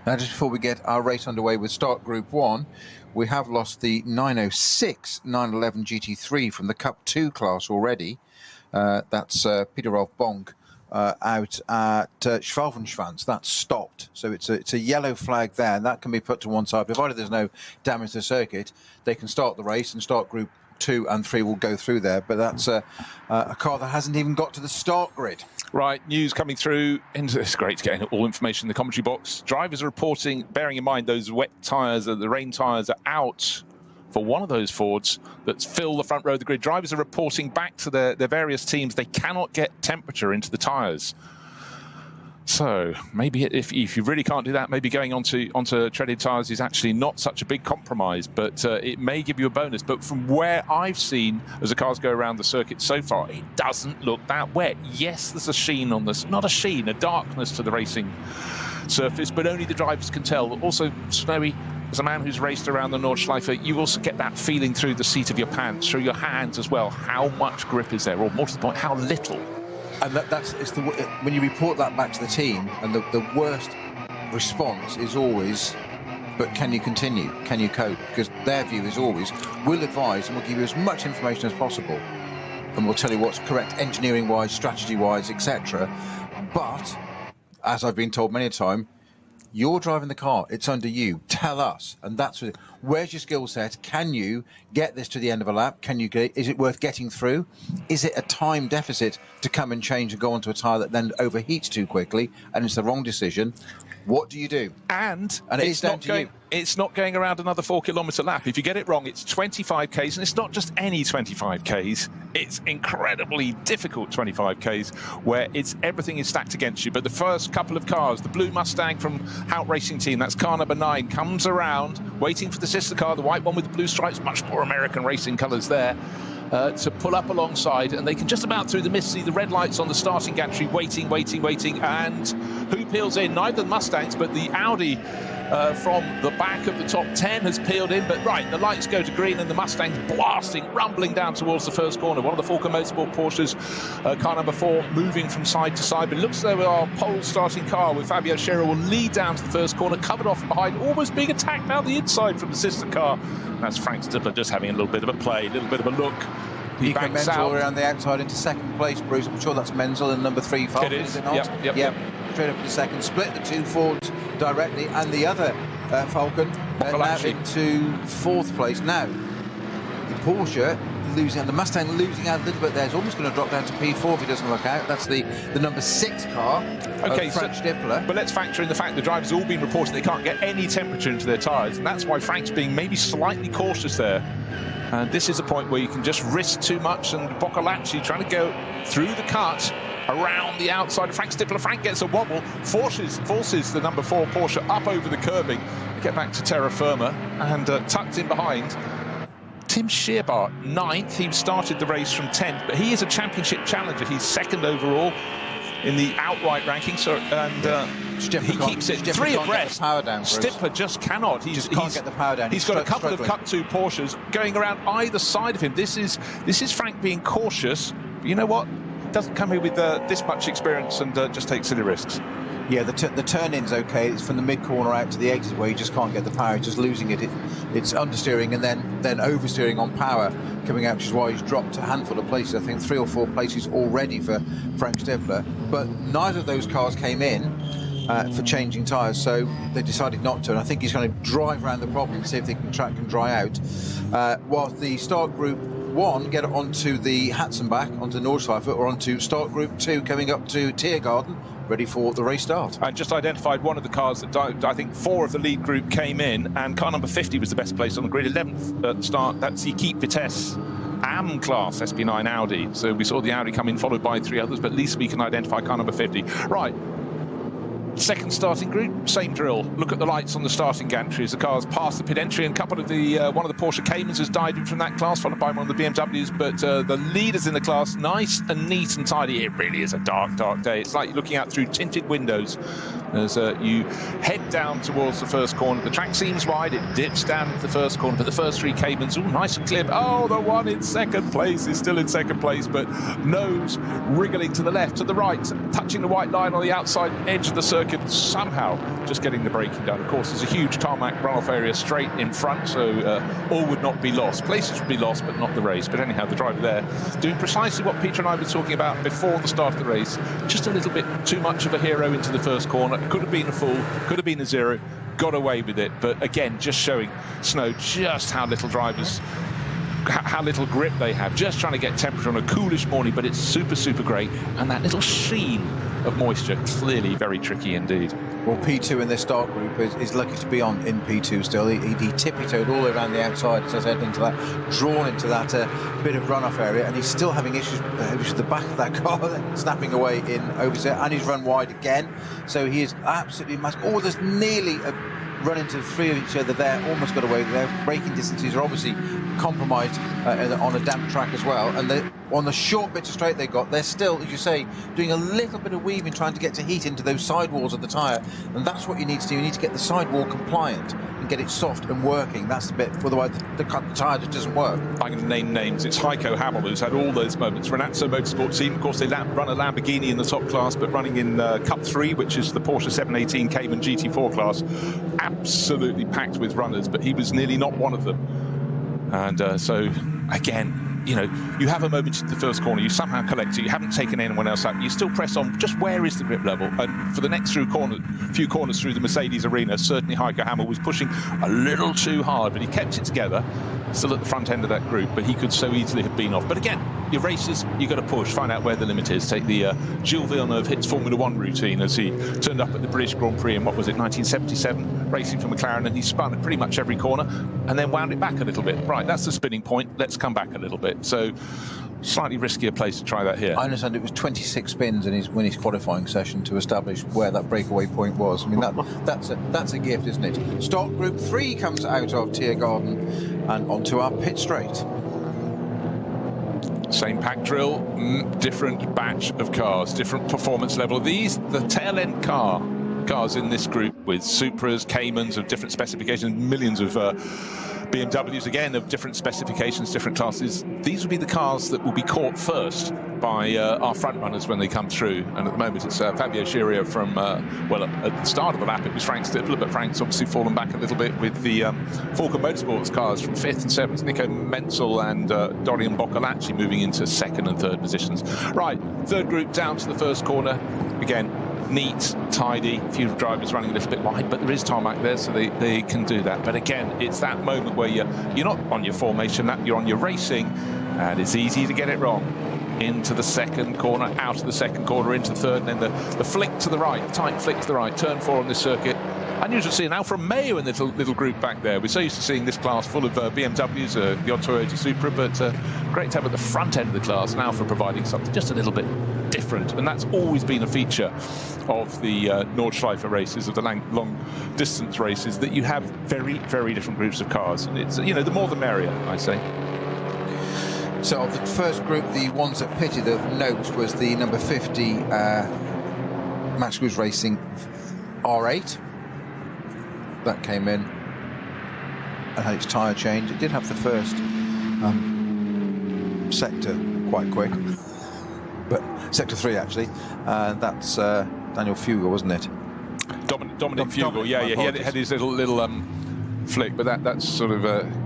Now, just before we get our race underway with Start Group 1, we have lost the 906 911 GT3 from the Cup 2 class already. That's Peter Rolf Bonk out at Schwalbenschwanz. That's stopped. So it's a yellow flag there, and that can be put to one side. Provided there's no damage to the circuit, they can start the race, and Start Group 2 and 3 will go through there. But that's a car that hasn't even got to the start grid. Right, news coming through. It's great to get all information in the commentary box. Drivers are reporting, bearing in mind those wet tyres, the rain tyres are out for one of those Fords that fill the front row of the grid. Drivers are reporting back to their various teams they cannot get temperature into the tyres. So maybe if you really can't do that, maybe going onto treaded tyres is actually not such a big compromise, but it may give you a bonus. But from where I've seen as the cars go around the circuit so far, it doesn't look that wet. Yes, there's a sheen on this, not a sheen, a darkness to the racing surface, but only the drivers can tell. Also snowy. As a man who's raced around the Nordschleife, you also get that feeling through the seat of your pants, through your hands as well. How much grip is there, or more to the point, how little? And when you report that back to the team, and the worst response is always, but can you continue? Can you cope? Because their view is always, we'll advise and we'll give you as much information as possible. And we'll tell you what's correct engineering-wise, strategy-wise, etc. But, as I've been told many a time, you're driving the car. It's under you. Tell us. And that's what, where's your skill set? Can you get this to the end of a lap? Can you get? Is it worth getting through? Is it a time deficit to come and change and go onto a tyre that then overheats too quickly and it's the wrong decision? What do you do? And it's down to you. It's not going around another 4-kilometre lap. If you get it wrong, it's 25Ks, and it's not just any 25Ks. It's incredibly difficult 25Ks where everything is stacked against you. But the first couple of cars, the blue Mustang from Hout Racing Team, that's car number 9, comes around, waiting for the sister car, the white one with the blue stripes, much more American racing colours there. To pull up alongside, and they can just about through the mist see the red lights on the starting gantry, waiting, and who peels in? Neither the Mustangs, but the Audi from the back of the top 10 has peeled in, but right, the lights go to green and the Mustang's blasting, rumbling down towards the first corner. One of the Falco Motorsport Porsches, car number 4, moving from side to side, but it looks as though our pole starting car with Fabio Scherer will lead down to the first corner, covered off from behind, almost being attacked now the inside from the sister car. That's Frank Stippler just having a little bit of a play, a little bit of a look. He Nico backs Menzel out around the outside into second place, Bruce. I'm sure that's Menzel in number 3 Falcon, It is. it not? Yep. Straight up to second, split the 2 Fords directly, and the other Falcon now into 4th place. Now, the Porsche losing, and the Mustang losing out a little bit there. It's almost going to drop down to P4 if he doesn't look out. That's the number 6 car of Frank Stippler. But let's factor in the fact the drivers have all been reporting they can't get any temperature into their tyres, and that's why Frank's being maybe slightly cautious there. And this is a point where you can just risk too much, and Boccolacci trying to go through the cut around the outside of Frank Stippler. Frank gets a wobble, forces the number 4 Porsche up over the curbing, get back to terra firma, and tucked in behind Tim Scheerbart, 9th. He started the race from 10th, but he is a championship challenger. He's 2nd overall in the outright ranking, he keeps it 3 abreast. Stippler just cannot. He can't get the power down. He's got a couple of cut 2 Porsches going around either side of him. This is Frank being cautious. But you know what? Doesn't come here with this much experience and just takes silly risks. Yeah, the turn-in's okay. It's from the mid-corner out to the exit where you just can't get the power. He's just losing it. It's understeering and then oversteering on power coming out, which is why he's dropped a handful of places. I think 3 or 4 places already for Frank Stippler. But neither of those cars came in for changing tyres, so they decided not to. And I think he's going to drive around the problem and see if the track can dry out. Whilst the start group 1 get onto the Hatzenbach, onto Nordschleife, or onto start group 2 coming up to Tiergarten, ready for the race start. I just identified one of the cars that I think 4 of the lead group came in, and car number 50 was the best place on the grid, 11th at the start. That's the Keep Vitesse AM class SP9 Audi. So we saw the Audi come in, followed by 3 others, but at least we can identify car number 50. Right. Second starting group, same drill. Look at the lights on the starting gantry as the cars pass the pit entry, and a couple of the one of the Porsche Caymans has dived in from that class, followed by one of the BMWs. But the leaders in the class, nice and neat and tidy. It really is a dark, dark day. It's like you're looking out through tinted windows as you head down towards the first corner. The track seems wide, it dips down into the first corner, but the first 3 Caymans, all nice and clear. Oh, the one in second place is still in second place, but nose wriggling to the left, to the right, touching the white line on the outside edge of the circuit, somehow just getting the braking done. Of course, there's a huge tarmac runoff area straight in front, so all would not be lost. Places would be lost, but not the race. But anyhow, the driver there doing precisely what Peter and I were talking about before the start of the race. Just a little bit too much of a hero into the first corner. Could have been a full, could have been a 0, got away with it. But again, just showing Snow just how little how little grip they have, just trying to get temperature on a coolish morning, but it's super, super great. And that little sheen of moisture, clearly very tricky indeed. Well, P2 in this start group is lucky to be in P2 still. He tippy-toed all the way around the outside, as I said, into that, drawn into that bit of runoff area, and he's still having issues with the back of that car, snapping away in oversteer, and he's run wide again. So he is absolutely massive. Oh, there's nearly a run into 3 of each other there, almost got away. Their braking distances are obviously compromised on a damp track as well, and on the short bits of straight they got, they're still, as you say, doing a little bit of weaving, trying to get to heat into those sidewalls of the tyre. And that's what you need to do. You need to get the sidewall compliant and get it soft and working. That's the bit, otherwise the tyre just doesn't work. I'm going to name names. It's Heiko Hammel who's had all those moments. Renazzo Motorsport team, of course, they run a Lamborghini in the top class, but running in Cup 3, which is the Porsche 718 Cayman GT4 class, absolutely packed with runners, but he was nearly not one of them. And so, again, you know, you have a moment in the first corner, you somehow collect it, you haven't taken anyone else out, you still press on, just where is the grip level? And for the next few corners through the Mercedes arena, certainly Heiko Hammel was pushing a little too hard, but he kept it together, still at the front end of that group, but he could so easily have been off. But again, your races, you've got to push, find out where the limit is. Take the Gilles Villeneuve hits Formula 1 routine as he turned up at the British Grand Prix in, what was it, 1977, racing for McLaren, and he spun at pretty much every corner and then wound it back a little bit. Right, that's the spinning point, let's come back a little bit. So, slightly riskier place to try that here. I understand it was 26 spins in his qualifying session to establish where that breakaway point was. I mean, that's a gift, isn't it? Stock Group 3 comes out of Tiergarten and onto our pit straight. Same pack drill, different batch of cars, different performance level. These, the tail end cars in this group with Supras, Caymans of different specifications, millions of BMWs, again, of different specifications, different classes. These will be the cars that will be caught first by our front runners when they come through. And at the moment, it's Fabio Scirea from, well, at the start of the lap, it was Frank Stippler, but Frank's obviously fallen back a little bit with the Falcon Motorsports cars from 5th and 7th. Nico Menzel and Dorian Boccolacci moving into 2nd and 3rd positions. Right, third group down to the first corner. Again, neat, tidy, a few drivers running a little bit wide, but there is tarmac there, so they can do that. But again, it's that moment where you're not on your formation lap, you're on your racing, and it's easy to get it wrong. Into the second corner, out of the second corner, into the third, and then the flick to the right, tight flick to the right, turn 4 on this circuit. Unusual to see an Alfa Romeo in this little group back there. We're so used to seeing this class full of BMWs, the odd Toyota Supra, but great to have at the front end of the class, and Alfa providing something just a little bit different. And that's always been a feature of the Nordschleife races, of the long distance races, that you have very, very different groups of cars. And it's, you know, the more the merrier, I say. So of the first group, the ones that pitted of note was the number 50 Max Cruz Racing R8. That came in and had its tyre change. It did have the first sector quite quick, but sector 3 actually. That's Daniel Fugel, wasn't it? Dominic Fugel, yeah, he had his little flick, but that's sort of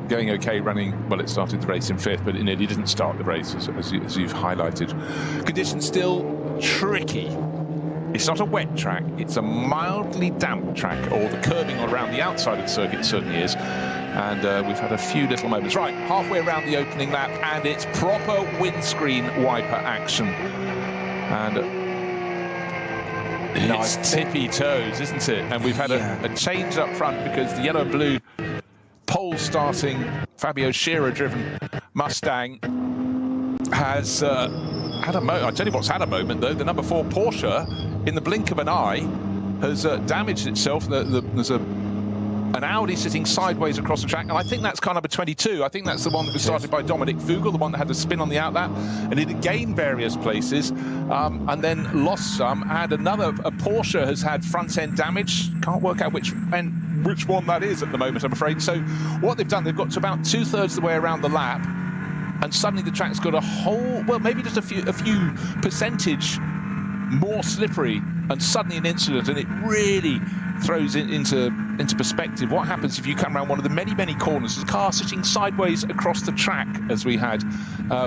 going okay, running. Well, it started the race in 5th, but he didn't start the race, as you've highlighted. Conditions still tricky. It's not a wet track, it's a mildly damp track, or the curbing around the outside of the circuit certainly is. And we've had a few little moments. Right, halfway around the opening lap, and it's proper windscreen wiper action. And it's tippy toes, isn't it? And we've had a change up front because the yellow and blue pole starting Fabio Scirea driven Mustang has had a moment. I'll tell you what's had a moment though. The number 4 Porsche, in the blink of an eye, has damaged itself. There's an Audi sitting sideways across the track, and I think that's car number 22. I think that's the one that was started by Dominic Fugel, the one that had to spin on the outlap, and it gained various places, and then lost some. And a Porsche has had front end damage. Can't work out which one that is at the moment, I'm afraid. So what they've done, they've got to about 2/3 of the way around the lap, and suddenly the track's got a whole, well, maybe just a few percentage more slippery, and suddenly an incident, and it really throws it into perspective. What happens if you come around one of the many corners? There's a car sitting sideways across the track, as we had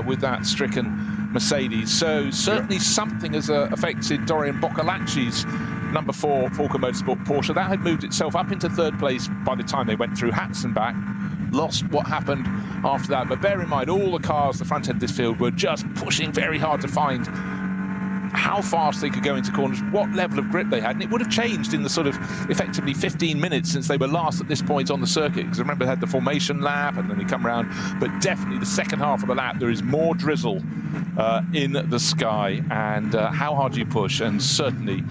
with that stricken Mercedes. So certainly something has affected Dorian Boccolacci's number 4 Falcon Motorsport Porsche. That had moved itself up into 3rd place by the time they went through Hatzenbach. Lost what happened after that. But bear in mind, all the cars, the front end of this field, were just pushing very hard to find how fast they could go into corners, what level of grip they had, and it would have changed in the sort of effectively 15 minutes since they were last at this point on the circuit, because I remember they had the formation lap and then they come around, but definitely the second half of the lap there is more drizzle in the sky, and how hard you push, and certainly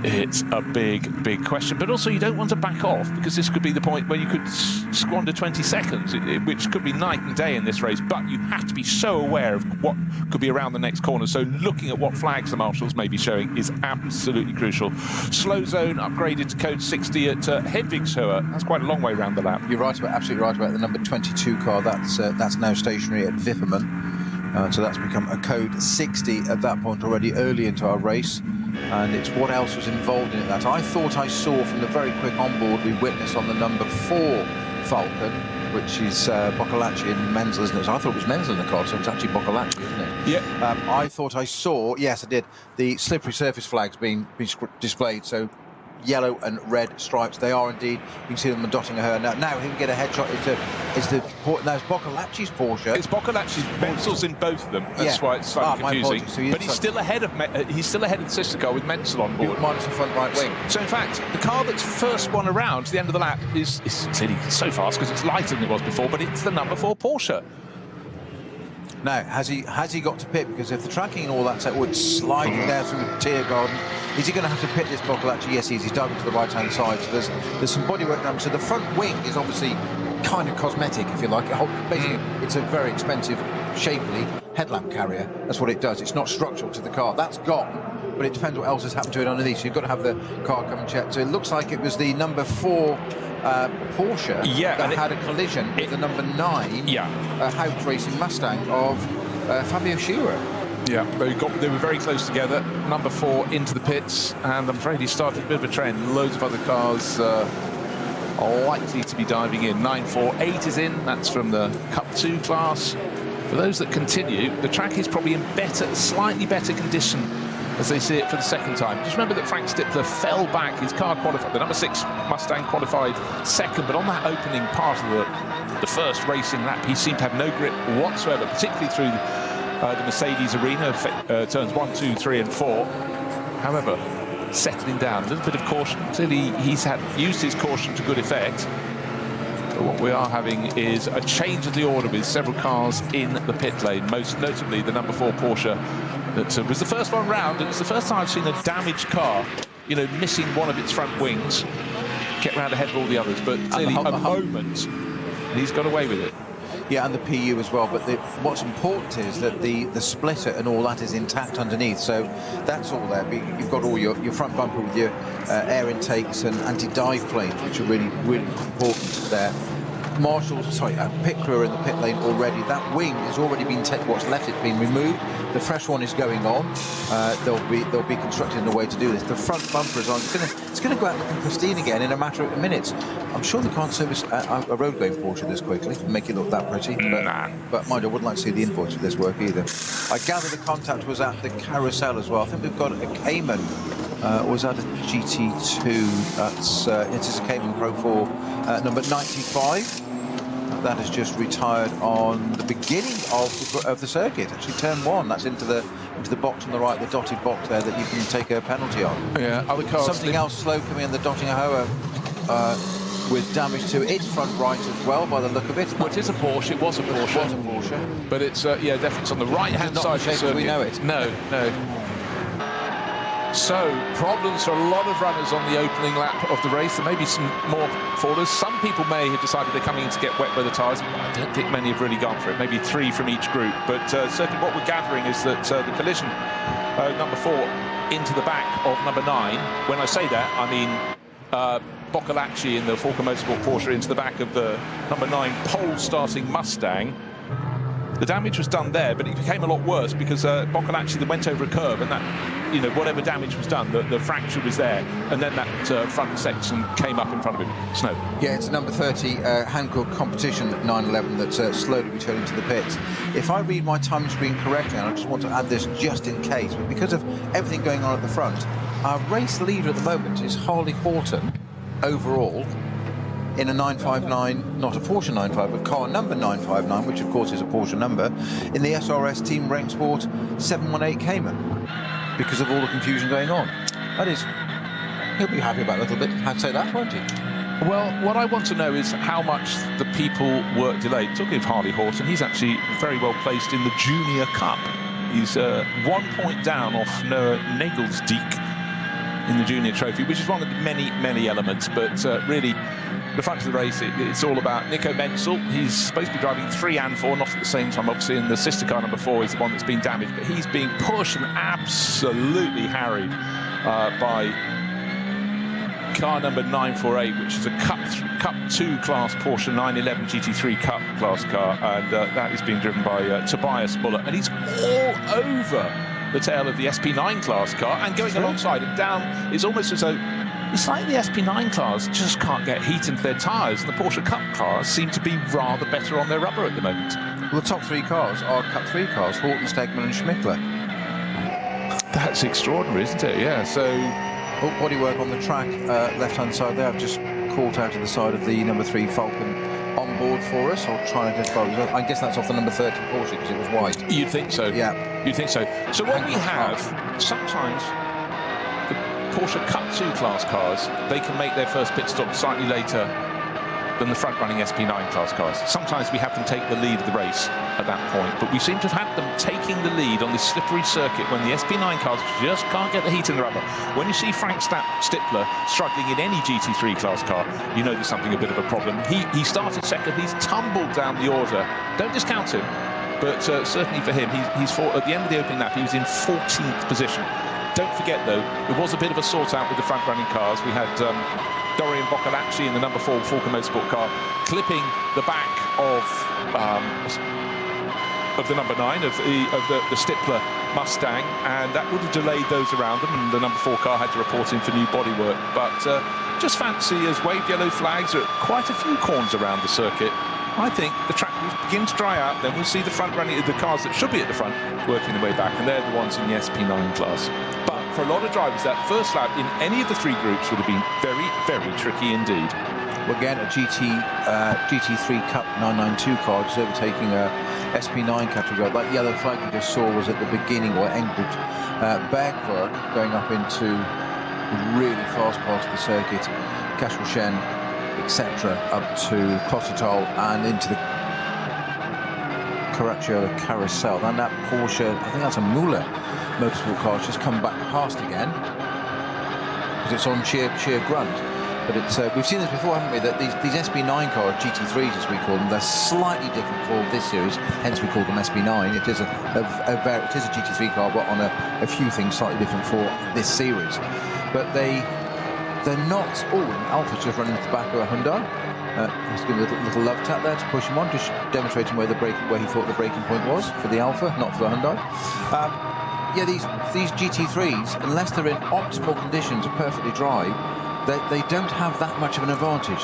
It's a big, big question. But also, you don't want to back off, because this could be the point where you could squander 20 seconds, which could be night and day in this race. But you have to be so aware of what could be around the next corner. So looking at what flags the marshals may be showing is absolutely crucial. Slow zone upgraded to code 60 at Hedvigshøe. That's quite a long way around the lap. You're right about, absolutely right about the number 22 car. That's now stationary at Wipperman. So that's become a code 60 at that point already, early into our race. And it's what else was involved in it that I thought I saw from the very quick onboard we witnessed on the number 4 Falcon, which is Boccolacci and Menzel, isn't it? So I thought it was Menzel in the car, so it's actually Boccolacci, isn't it? Yeah. I thought I saw, yes I did, the slippery surface flags being displayed, so yellow and red stripes. They are indeed. You can see them dotting her. Now he can get a headshot. It's Boccolacci's Porsche. It's Boccolacci's. Menzel's in both of them. That's why it's slightly confusing. So but he's still ahead of the sister car with Menzel on board. Minus the front right wing. So in fact, the car that's first one around to the end of the lap is silly, so fast because it's lighter than it was before. But it's the number 4 Porsche. Now, has he got to pit? Because if the tracking and all that set would sliding there through the tier garden, is he going to have to pit this Boccolacci? Yes, he's diving to the right-hand side. So there's some bodywork damage. So the front wing is obviously kind of cosmetic, if you like. Basically, it's a very expensive, shapely headlamp carrier. That's what it does. It's not structural to the car. That's gone, but it depends what else has happened to it underneath. So you've got to have the car come and check. So it looks like it was the number 4 Porsche that had a collision with the number 9 Haupt Racing Mustang of Fabio Scherer. Yeah, they were very close together. Number 4 into the pits, and I'm afraid he started a bit of a trend. Loads of other cars are likely to be diving in. 948 is in. That's from the Cup 2 class. For those that continue, the track is probably in slightly better condition as they see it for the second time. Just remember that Frank Stippler fell back. His car qualified. The number 6 Mustang qualified second, but on that opening part of the first racing lap, he seemed to have no grip whatsoever, particularly through the Mercedes arena, turns 1, 2, 3 and 4. However, settling down, a little bit of caution. Clearly he's used his caution to good effect. But what we are having is a change of the order with several cars in the pit lane, most notably the number 4 Porsche that was the first one round, and it's the first time I've seen a damaged car, missing one of its front wings, get round ahead of all the others. But clearly a moment, and he's got away with it. Yeah, and the PU as well. But what's important is that the splitter and all that is intact underneath. So that's all there. You've got all your front bumper with your air intakes and anti-dive planes, which are really, really important there. Pit crew are in the pit lane already. That wing has already been what's left it's been removed. The fresh one is going on. They'll be constructed in a way to do this. The front bumper is on. It's going to go out looking pristine again in a matter of minutes. I'm sure they can't service a road going Porsche this quickly and make it look that pretty. But mind, I wouldn't like to see the invoice for this work either. I gather the contact was at the carousel as well. I think we've got a Cayman. Was that a GT2? That's it is a Cayman Pro 4 number 95. That has just retired on the beginning of the circuit. Actually, turn 1. That's into the box on the right, the dotted box there that you can take a penalty on. Yeah, other cars. Something else slow coming in the Dottingerhoe with damage to its front right as well, by the look of it. Well, it is a Porsche. It was a Porsche. It was a Porsche. But it's definitely it's on the right-hand side of the circuit. We know it. No. So, problems for a lot of runners on the opening lap of the race. There may be some more fallers. Some people may have decided they're coming in to get wet by the tyres. I don't think many have really gone for it. Maybe 3 from each group. But certainly what we're gathering is that the collision, number 4 into the back of number 9. When I say that, I mean Boccolacci in the Falco Motorsport Porsche into the back of the number 9 pole-starting Mustang. The damage was done there, but it became a lot worse because Boccolacci went over a curb, and that, whatever damage was done, the fracture was there, and then that front section came up in front of him. Snow. Yeah, it's number 30 Hankook Competition 911 that's slowly returning to the pits. If I read my time screen correctly, and I just want to add this just in case, but because of everything going on at the front, our race leader at the moment is Harley Horton overall, in a 959, not a Porsche 95, but car number 959, which of course is a Porsche number, in the SRS Team Rank Sport 718 Cayman, because of all the confusion going on. That is, he'll be happy about a little bit. I'd say that, won't he? Well, what I want to know is how much the people were delayed. Talking of Harley Horton, he's actually very well placed in the Junior Cup. He's 1 point down off Noah Nagelsdijk in the Junior Trophy, which is one of the many elements, but really the front of the race, it's all about Nico Menzel. He's supposed to be driving 3 and 4, not at the same time, obviously, and the sister car number 4 is the one that's been damaged, but he's being pushed and absolutely harried by car number 948, which is a Cup 2 class Porsche 911 GT3 Cup class car, and that is being driven by Tobias Muller, and he's all over the tail of the SP9 class car and going alongside it down. It's almost as though it's like the SP9 cars just can't get heat into their tyres, and the Porsche Cup cars seem to be rather better on their rubber at the moment. Well, the top 3 cars are Cup 3 cars, Horton, Stegman and Schmickler. That's extraordinary, isn't it? Yeah, so bodywork on the track, left-hand side there. I've just caught out to the side of the number 3 Falcon on board for us. I'll try and identify. I guess that's off the number 30 Porsche because it was white. You'd think so. Yeah. You'd think so. So what we have, sometimes the Porsche Cup 2 class cars, they can make their first pit stop slightly later than the front-running SP9 class cars. Sometimes we have them take the lead of the race at that point, but we seem to have had them taking the lead on this slippery circuit when the SP9 cars just can't get the heat in the rubber. When you see Frank Stippler struggling in any GT3 class car, you know there's something a bit of a problem. He started second, he's tumbled down the order. Don't discount him, but certainly for him, he's fought at the end of the opening lap, he was in 14th position. Don't forget though, there was a bit of a sort out with the front-running cars. We had Dorian Boccolacci in the number 4 Falcon Motorsport car clipping the back of the number 9 of the Stippler Mustang, and that would have delayed those around them, and the number 4 car had to report in for new bodywork. But just fancy as waved yellow flags at quite a few corners around the circuit. I think the track will begin to dry out, then we'll see the the cars that should be at the front working their way back, and they're the ones in the SP9 class. But for a lot of drivers, that first lap in any of the 3 groups would have been very, very tricky indeed. Well, again, a GT3 Cup 992 car just overtaking a SP9 category. That yellow flag you just saw was at the beginning, or Engelbert Bergwerk, going up into really fast parts of the circuit, Cashel-Shen, etc., up to Klosttertal and into the Caracciolo Carousel. And that Porsche, I think that's a Muller Motorsport car, has just come back past again because it's on sheer grunt. But it's we've seen this before, haven't we? That these SP9 cars, GT3s as we call them, they're slightly different for this series. Hence we call them SP9. It is a GT3 car, but on a few things slightly different for this series. But they're not all. Alpha's just running at the back of a Hyundai. Let's give a little love tap there to push him on, just demonstrating where he thought the braking point was for the Alpha, not for the Hyundai. Yeah, these GT3s, unless they're in optimal conditions, are perfectly dry. They don't have that much of an advantage.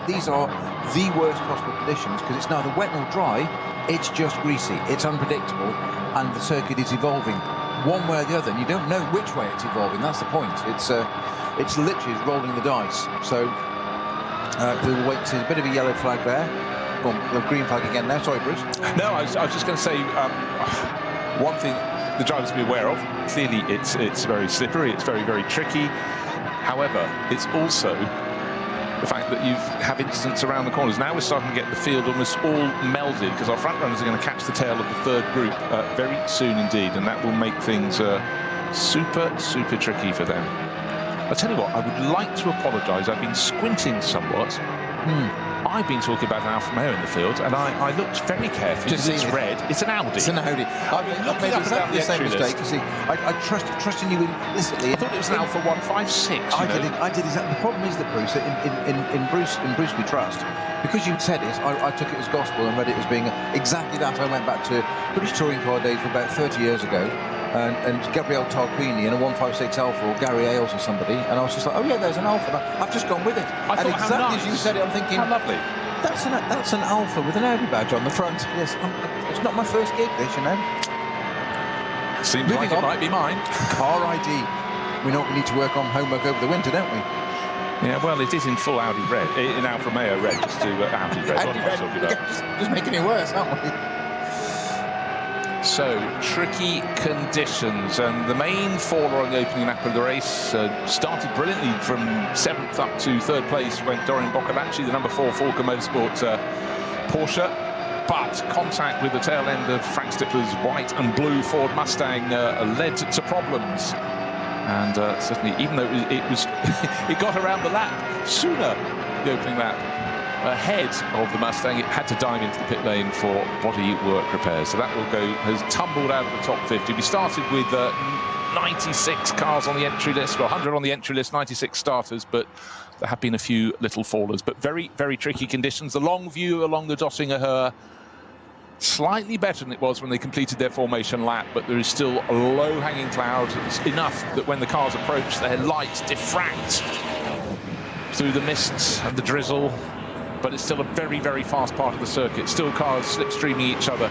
These are the worst possible conditions because it's neither wet nor dry. It's just greasy. It's unpredictable, and the circuit is evolving one way or the other, and you don't know which way it's evolving. That's the point. It's literally rolling the dice. So we'll wait to see a bit of a yellow flag there. Go on, the green flag again now. Sorry, Bruce. No, I was just going to say one thing the drivers to be aware of. Clearly, it's very slippery. It's very, very tricky. However, it's also the fact that you have incidents around the corners. Now we're starting to get the field almost all melded because our front runners are going to catch the tail of the 3rd group very soon indeed, and that will make things super, super tricky for them. I'll tell you what, I would like to apologise. I've been squinting somewhat. I've been talking about an Alfa Romeo in the field, and I looked very carefully because it's red. It's an Audi. It's an Audi. I've made exactly the same mistake. You see, I trusted you implicitly. I thought it was an Alfa 156. I did exactly. The problem is that, Bruce, in Bruce we trust. Because you'd said it, I took it as gospel and read it as being exactly that. I went back to British touring car days for about 30 years ago. And Gabriele Tarquini in a 156 Alpha, or Gary Ailes or somebody, and I was just like, oh yeah, there's an Alpha. I've just gone with it. And exactly as you said it, I'm thinking, how lovely. That's an Alpha with an Audi badge on the front. Yes, it's not my first gig, this, you know. Seems like it might be mine. Car ID. We know we need to work on homework over the winter, don't we? Yeah, well, it is in full Audi red, in Alfa Romeo red, just to Audi red. Audi red. Just making it worse, aren't we? So, tricky conditions, and the main faller on the opening lap of the race started brilliantly from 7th up to 3rd place, went Dorian Boccolacci, the number 4 Falcon Motorsport Porsche, but contact with the tail end of Frank Stippler's white and blue Ford Mustang led to problems. And certainly, even though it got around the lap sooner, the opening lap, ahead of the Mustang, it had to dive into the pit lane for body work repairs. So that has tumbled out of the top 50. We started with 96 cars on the entry list, 100 on the entry list, 96 starters, but there have been a few little fallers. But very, very tricky conditions. The long view along the Döttinger slightly better than it was when they completed their formation lap, but there is still a low-hanging cloud. It's enough that when the cars approach, their lights diffract through the mists and the drizzle. But it's still a very, very fast part of the circuit. Still cars slipstreaming each other.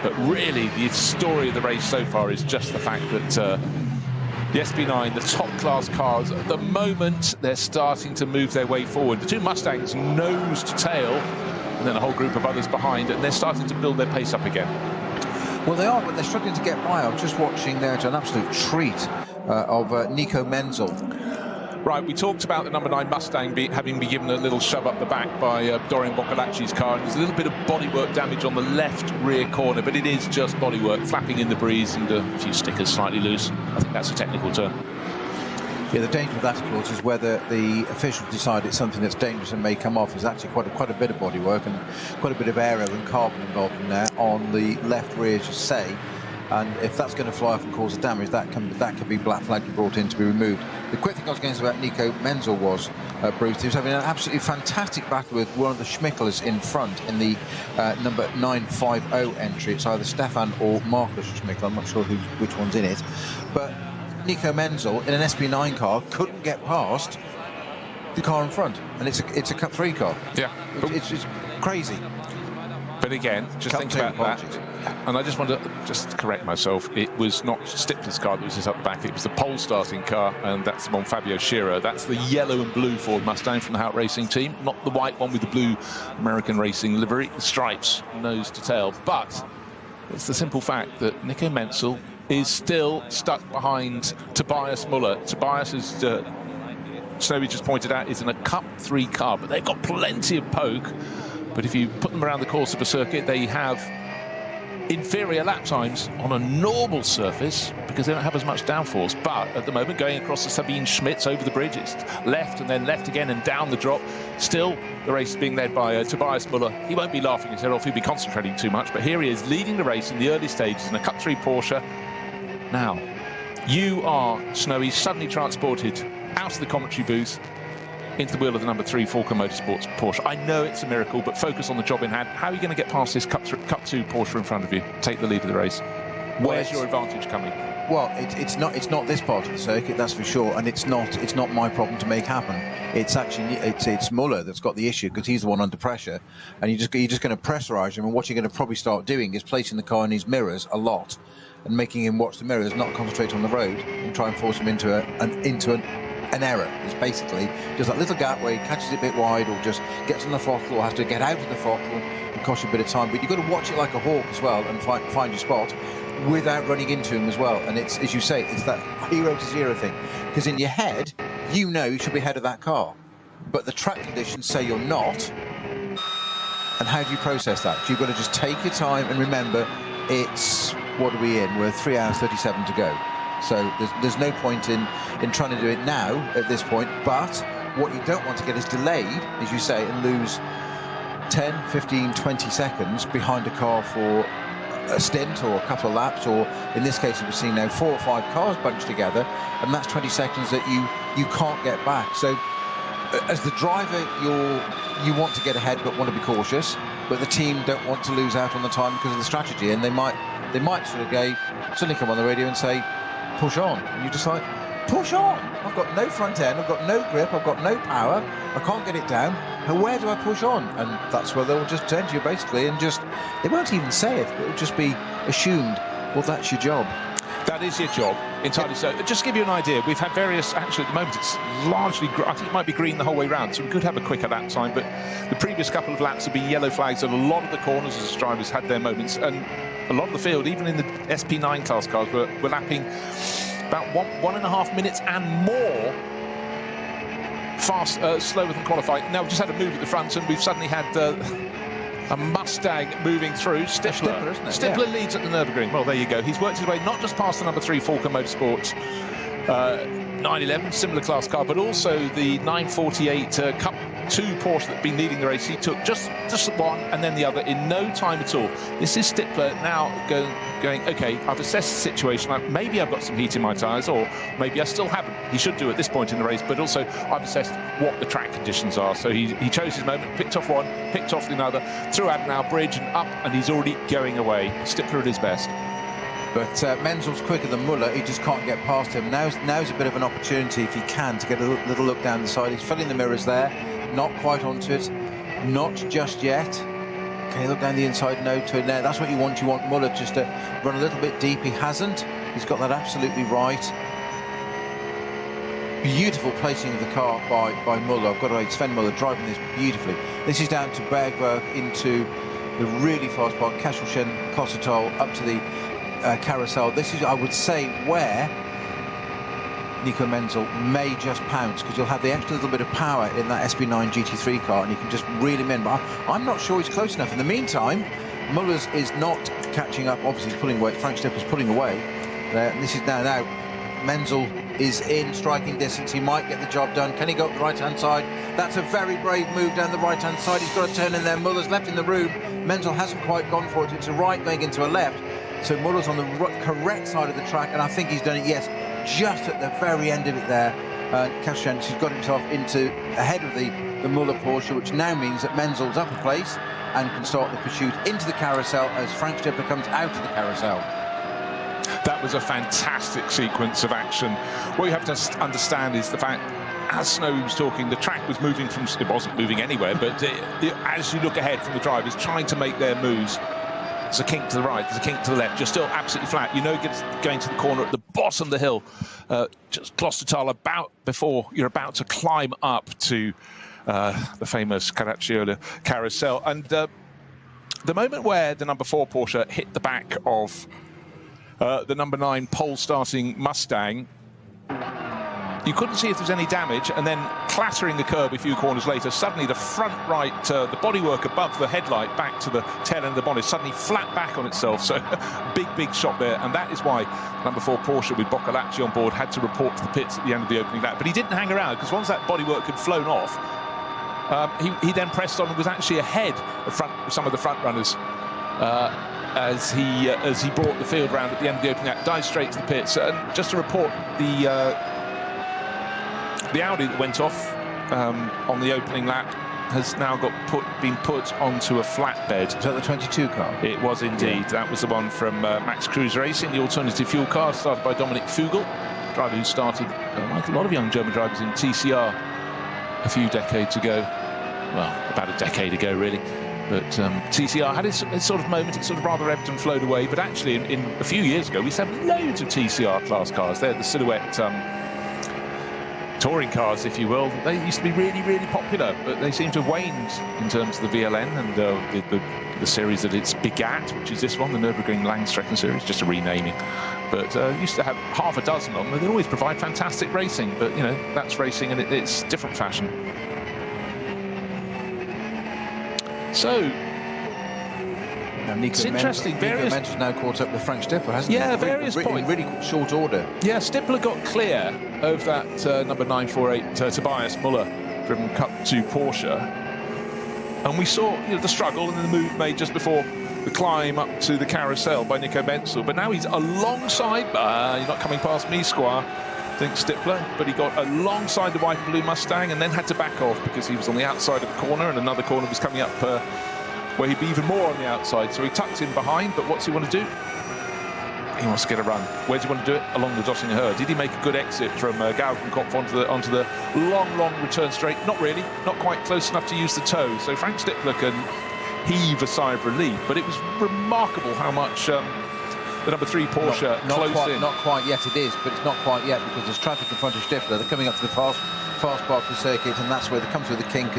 But really, the story of the race so far is just the fact that the SP9, the top-class cars, at the moment, they're starting to move their way forward. The two Mustangs nose to tail, and then a whole group of others behind, and they're starting to build their pace up again. Well, they are, but they're struggling to get by. I'm just watching there to an absolute treat of Nico Menzel. Right, we talked about the number 9 Mustang having been given a little shove up the back by Dorian Boccolacci's car. There's a little bit of bodywork damage on the left rear corner, but it is just bodywork, flapping in the breeze and a few stickers slightly loose. I think that's a technical term. Yeah, the danger of that, of course, is whether the officials decide it's something that's dangerous and may come off. There's actually quite a bit of bodywork and quite a bit of aero and carbon involved in there on the left rear, as you say. And if that's going to fly off and cause damage, that can be black flagged and brought in to be removed. The quick thing I was going to say about Nico Menzel was, Bruce, he was having an absolutely fantastic battle with one of the Schmickels in front in the number 950 entry. It's either Stefan or Marcus Schmickel. I'm not sure which one's in it. But Nico Menzel in an SP9 car couldn't get past the car in front, and it's a Cup 3 car. Yeah, it's crazy. But again, just think about that. And I just want to correct myself. It was not Stippler's car that was just up the back. It was the pole starting car, and that's the one Fabio Scherer. That's the yellow and blue Ford Mustang from the Hout Racing team, not the white one with the blue American Racing livery, the stripes, nose to tail. But it's the simple fact that Nico Menzel is still stuck behind Tobias Muller. Tobias, as Snowy just pointed out, is in a Cup 3 car, but they've got plenty of poke. But if you put them around the course of a circuit, they have inferior lap times on a normal surface because they don't have as much downforce. But at the moment, going across the Sabine Schmitz over the bridge, it's left and then left again and down the drop. Still, the race is being led by Tobias Muller. He won't be laughing his head off, he'll be concentrating too much. But here he is leading the race in the early stages in a Cup 3 Porsche. Now, you are, Snowy, suddenly transported out of the commentary booth into the wheel of the number 3 Falco Motorsports Porsche. I know it's a miracle, but focus on the job in hand. How are you going to get past this Cup 2 Porsche in front of you? Take the lead of the race. Where's your advantage coming? Well, it's not this part of the circuit, that's for sure, and it's not my problem to make happen. It's actually it's Muller that's got the issue because he's the one under pressure, and you're just going to pressurize him. And what you're going to probably start doing is placing the car in his mirrors a lot and making him watch the mirrors, not concentrate on the road, and try and force him into an error. It's basically just that little gap where he catches it a bit wide or just gets on the throttle or has to get out of the throttle and cost you a bit of time. But you've got to watch it like a hawk as well and find your spot without running into him as well. And it's, as you say, it's that 0 to 0 thing. Because in your head, you know you should be ahead of that car. But the track conditions say you're not. And how do you process that? So you've got to just take your time and remember it's, what are we in? We're 3 hours 37 to go. So there's no point in trying to do it now at this point, but what you don't want to get is delayed, as you say, and lose 10, 15, 20 seconds behind a car for a stint or a couple of laps, or in this case we've seen now 4 or 5 cars bunched together, and that's 20 seconds that you can't get back. So as the driver, you want to get ahead but want to be cautious, but the team don't want to lose out on the time because of the strategy, and they might sort of suddenly come on the radio and say, push on, and you just like, push on. I've got no front end, I've got no grip, I've got no power, I can't get it down. And where do I push on? And that's where they'll just turn to you basically and just, they won't even say it. It'll just be assumed, well, that's your job. That is your job, entirely so. Just to give you an idea, we've had various, actually at the moment it's largely, I think it might be green the whole way round, so we could have a quicker lap time, but the previous couple of laps have been yellow flags at a lot of the corners as the drivers had their moments, and a lot of the field, even in the SP9 class cars, were lapping about 1.5 minutes and more slower than qualifying. Now we've just had a move at the front, and we've suddenly had a Mustang moving through. Stippler, isn't it? Stippler leads at the Nürburgring. Well, there you go. He's worked his way not just past the number 3 Falco Motorsports 911, similar class car, but also the 948 Cup 2 Porsche that's been leading the race. He took just one and then the other in no time at all. This is Stippler now going, okay, I've assessed the situation. Maybe I've got some heat in my tyres, or maybe I still haven't. He should do at this point in the race, but also I've assessed what the track conditions are. So he chose his moment, picked off one, picked off another, through Adenauer Bridge and up, and he's already going away. Stippler at his best. But Menzel's quicker than Muller. He just can't get past him. Now's a bit of an opportunity, if he can, to get a little look down the side. He's filling the mirrors there, not quite onto it, not just yet. Can he look down the inside? No, to it now. That's what you want. You want Muller just to run a little bit deep. He hasn't. He's got that absolutely right. Beautiful placing of the car by Muller. I've got to say, Sven Muller driving this beautifully. This is down to Bergwerk into the really fast part, Kastelchen, Kossetol, up to the carousel. This is, I would say, where Nico Menzel may just pounce, because you'll have the extra little bit of power in that SB9 GT3 car, and you can just reel him in. But I'm not sure he's close enough. In the meantime, Muller's is not catching up. Obviously, he's pulling away. Frank Stippler's pulling away. This is now Menzel is in striking distance. He might get the job done. Can he go up the right-hand side? That's a very brave move down the right-hand side. He's got to turn in there. Muller's left in the room. Menzel hasn't quite gone for it. It's a right going into a left. So Muller's on the correct side of the track, and I think he's done it, yes, just at the very end of it there. Kastelchen has got himself ahead of the Muller Porsche, which now means that Menzel's up a place and can start the pursuit into the carousel as Frank Stippler comes out of the carousel. That was a fantastic sequence of action. What you have to understand is the fact, as Snow was talking, the track was moving from, it wasn't moving anywhere, but as you look ahead from the drivers trying to make their moves, there's a kink to the right, there's a kink to the left, you're still absolutely flat. You know it's going to the corner at the bottom of the hill, just Klostertal about before you're about to climb up to the famous Caracciola carousel. And the moment where the number 4 Porsche hit the back of the number 9 pole-starting Mustang, you couldn't see if there was any damage, and then clattering the curb a few corners later, suddenly the front right, the bodywork above the headlight back to the tail end of the bonnet, suddenly flat back on itself. So big shot there, and that is why number 4 Porsche with Boccolacci on board had to report to the pits at the end of the opening lap. But he didn't hang around, because once that bodywork had flown off, he then pressed on and was actually ahead of some of the front runners. As he brought the field round at the end of the opening lap, dived straight to the pits. And just to report, the Audi that went off on the opening lap has now been put onto a flatbed. Is that the 22 car? It was indeed. Yeah. That was the one from Max Cruz Racing, the alternative fuel car, started by Dominic Fugel, driver who started, like a lot of young German drivers, in TCR a few decades ago. Well, about a decade ago, really. But TCR had its sort of moment. It sort of rather ebbed and flowed away. But actually, in a few years ago, we used to have loads of TCR class cars. They're the silhouette touring cars, if you will. They used to be really popular, but they seem to have waned in terms of the VLN and the series that it's begat, which is this one, the Nürburgring Langstrecken series, just a renaming. But used to have half a dozen of them. They always provide fantastic racing, but you know, that's racing and it's different fashion. So it's interesting. Nico Menzel's now caught up with Frank Stippler, hasn't he? Yeah, various points. In really short order. Yeah, Stippler got clear of that number 948 Tobias Muller driven Cup 2 Porsche, and we saw the struggle and the move made just before the climb up to the carousel by Nico Menzel. But now he's alongside. You're not coming past me, Squire, thinks Stippler, but he got alongside the white and blue Mustang and then had to back off because he was on the outside of the corner, and another corner was coming up where he'd be even more on the outside. So he tucked in behind, but what's he want to do? He wants to get a run. Where does he want to do it? Along the Dottinger Herd. Did he make a good exit from Gaukenkopf onto the long return straight? Not really, not quite close enough to use the toe. So Frank Stippler can heave a sigh of relief, but it was remarkable how much the number 3 Porsche closed in. Not quite yet it is, but it's not quite yet because there's traffic in front of Stippler. They're coming up to the fast part of the circuit, and that's where they come through the kink.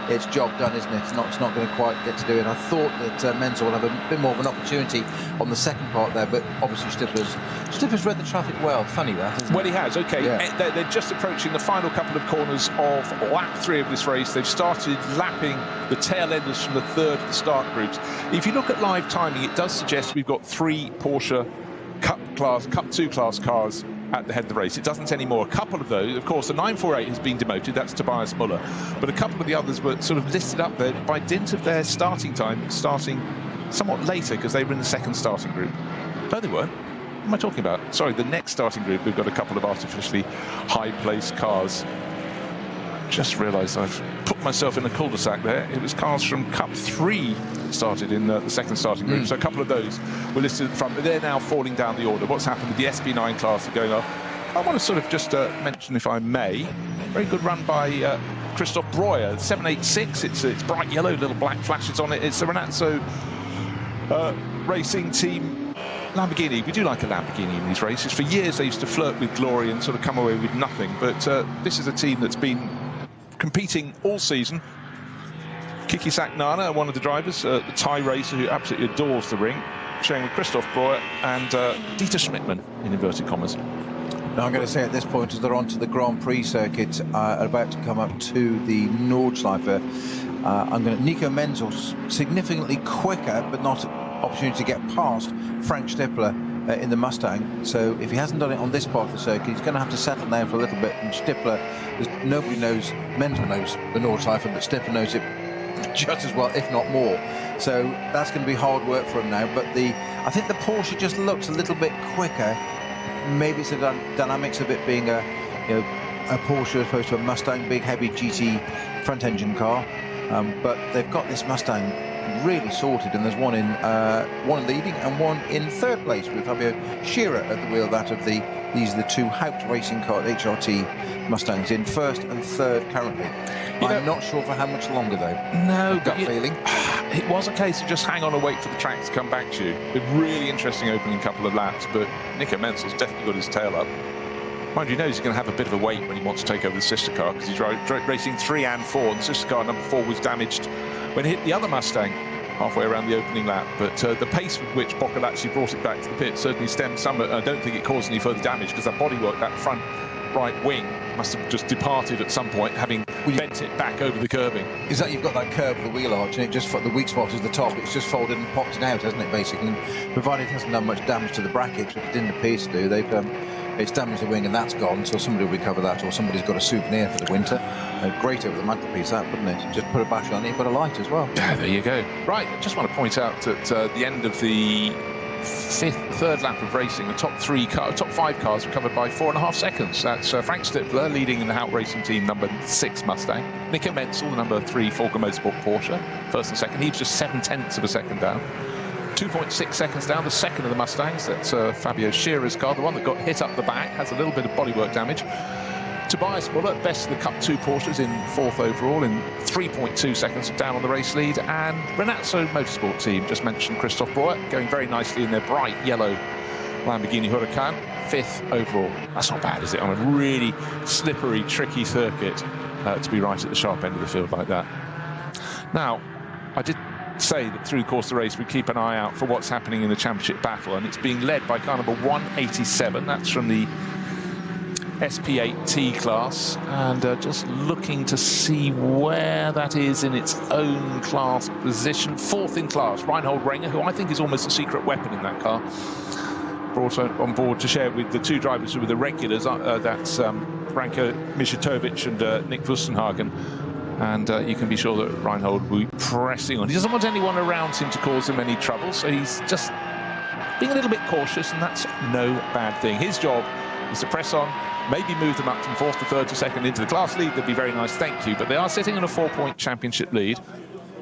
It's job done, isn't it? It's not going to quite get to do it. I thought that Menzel will have a bit more of an opportunity on the second part there, but obviously Stippler's read the traffic well. Funny that, isn't it? Well, he has. Okay, yeah. They're just approaching the final couple of corners of lap 3 of this race. They've started lapping the tail enders from the third of the start groups. If you look at live timing, it does suggest we've got 3 Porsche Cup 2 class cars at the head of the race. It doesn't anymore. A couple of those, of course, the 948 has been demoted. That's Tobias Muller. But a couple of the others were sort of listed up there by dint of their starting time, starting somewhat later because they were in the second starting group. No, they weren't. What am I talking about? Sorry, the next starting group, we've got a couple of artificially high-placed cars. Just realised I've put myself in a cul-de-sac there. It was cars from Cup 3 that started in the second starting group. So a couple of those were listed at the front, but they're now falling down the order. What's happened with the SB9 class are going up. I want to sort of just mention, if I may, very good run by Christoph Breuer, 786. It's bright yellow, little black flashes on it. It's the Renazzo racing team Lamborghini. We do like a Lamborghini in these races. For years they used to flirt with glory and sort of come away with nothing, but this is a team that's been competing all season. Kiki Saknana, one of the drivers, the Thai racer who absolutely adores the ring, sharing with Christoph Breuer and Dieter Schmidtmann, in inverted commas. Now I'm going to say at this point, as they're onto the Grand Prix circuit, about to come up to the Nordschleife, Nico Menzel significantly quicker, but not opportunity to get past Frank Stippler in the Mustang. So if he hasn't done it on this part of the circuit, he's going to have to settle down for a little bit. And Stippler, nobody knows, Menzel knows the Nordschleife, but Stippler knows it just as well, if not more. So that's going to be hard work for him now. But I think the Porsche just looks a little bit quicker. Maybe it's the dynamics of it being a Porsche as opposed to a Mustang, big heavy GT front engine car. But they've got this Mustang really sorted, and there's one leading and one in third place with Fabio Scherer at the wheel. These are the two Haupt Racing Car HRT Mustangs in first and third currently. I'm not sure for how much longer though. No, gut feeling. It was a case of just hang on and wait for the track to come back to you. A really interesting opening couple of laps, but Nico Menzel's definitely got his tail up. Mind you, he knows he's going to have a bit of a wait when he wants to take over the sister car, because he's racing 3 and 4, and the sister car number 4 was damaged when he hit the other Mustang halfway around the opening lap. But the pace with which Boccolacci brought it back to the pit certainly stemmed some. I don't think it caused any further damage, because that bodywork, that front right wing, must have just departed at some point, having bent it back over the curbing. Is that you've got that curve of the wheel arch, and it just, the weak spot is the top, it's just folded and popped it out, hasn't it, basically? And provided it hasn't done much damage to the brackets, which it didn't appear to do, it's damaged the wing and that's gone, so somebody will recover that, or somebody's got a souvenir for the winter. Great over the mantelpiece, that, wouldn't it? Just put a battery on it, you've got a light as well. Yeah, there you go. Right, I just want to point out that the end of the third lap of racing, the top 5 cars were covered by 4.5 seconds. That's Frank Stippler leading in the Haupt Racing Team number 6 Mustang. Nico Menzel, the number 3 Volker Motorsport Porsche, first and second. He was just 0.7 of a second down. 2.6 seconds down, the second of the Mustangs. That's Fabio Scherer's car, the one that got hit up the back, has a little bit of bodywork damage. Tobias Muller, best of the Cup 2 Porsches, in 4th overall, in 3.2 seconds down on the race lead. And Renazzo Motorsport Team, just mentioned Christoph Breuer, going very nicely in their bright yellow Lamborghini Huracan, 5th overall. That's not bad, is it, on a really slippery, tricky circuit, to be right at the sharp end of the field like that. Now, I did say that through the course of the race we keep an eye out for what's happening in the championship battle, and it's being led by car number 187. That's from the SP8T class, and just looking to see where that is in its own class position. 4th in class, Reinhold Renger, who I think is almost a secret weapon in that car, brought on board to share with the 2 drivers who were the regulars. That's Branko Mijatovic and Nick Wustenhagen. And you can be sure that Reinhold will be pressing on. He doesn't want anyone around him to cause him any trouble, so he's just being a little bit cautious, and that's no bad thing. His job is to press on, maybe move them up from 4th to 3rd to 2nd into the class lead. That'd be very nice, thank you. But they are sitting on a 4-point championship lead.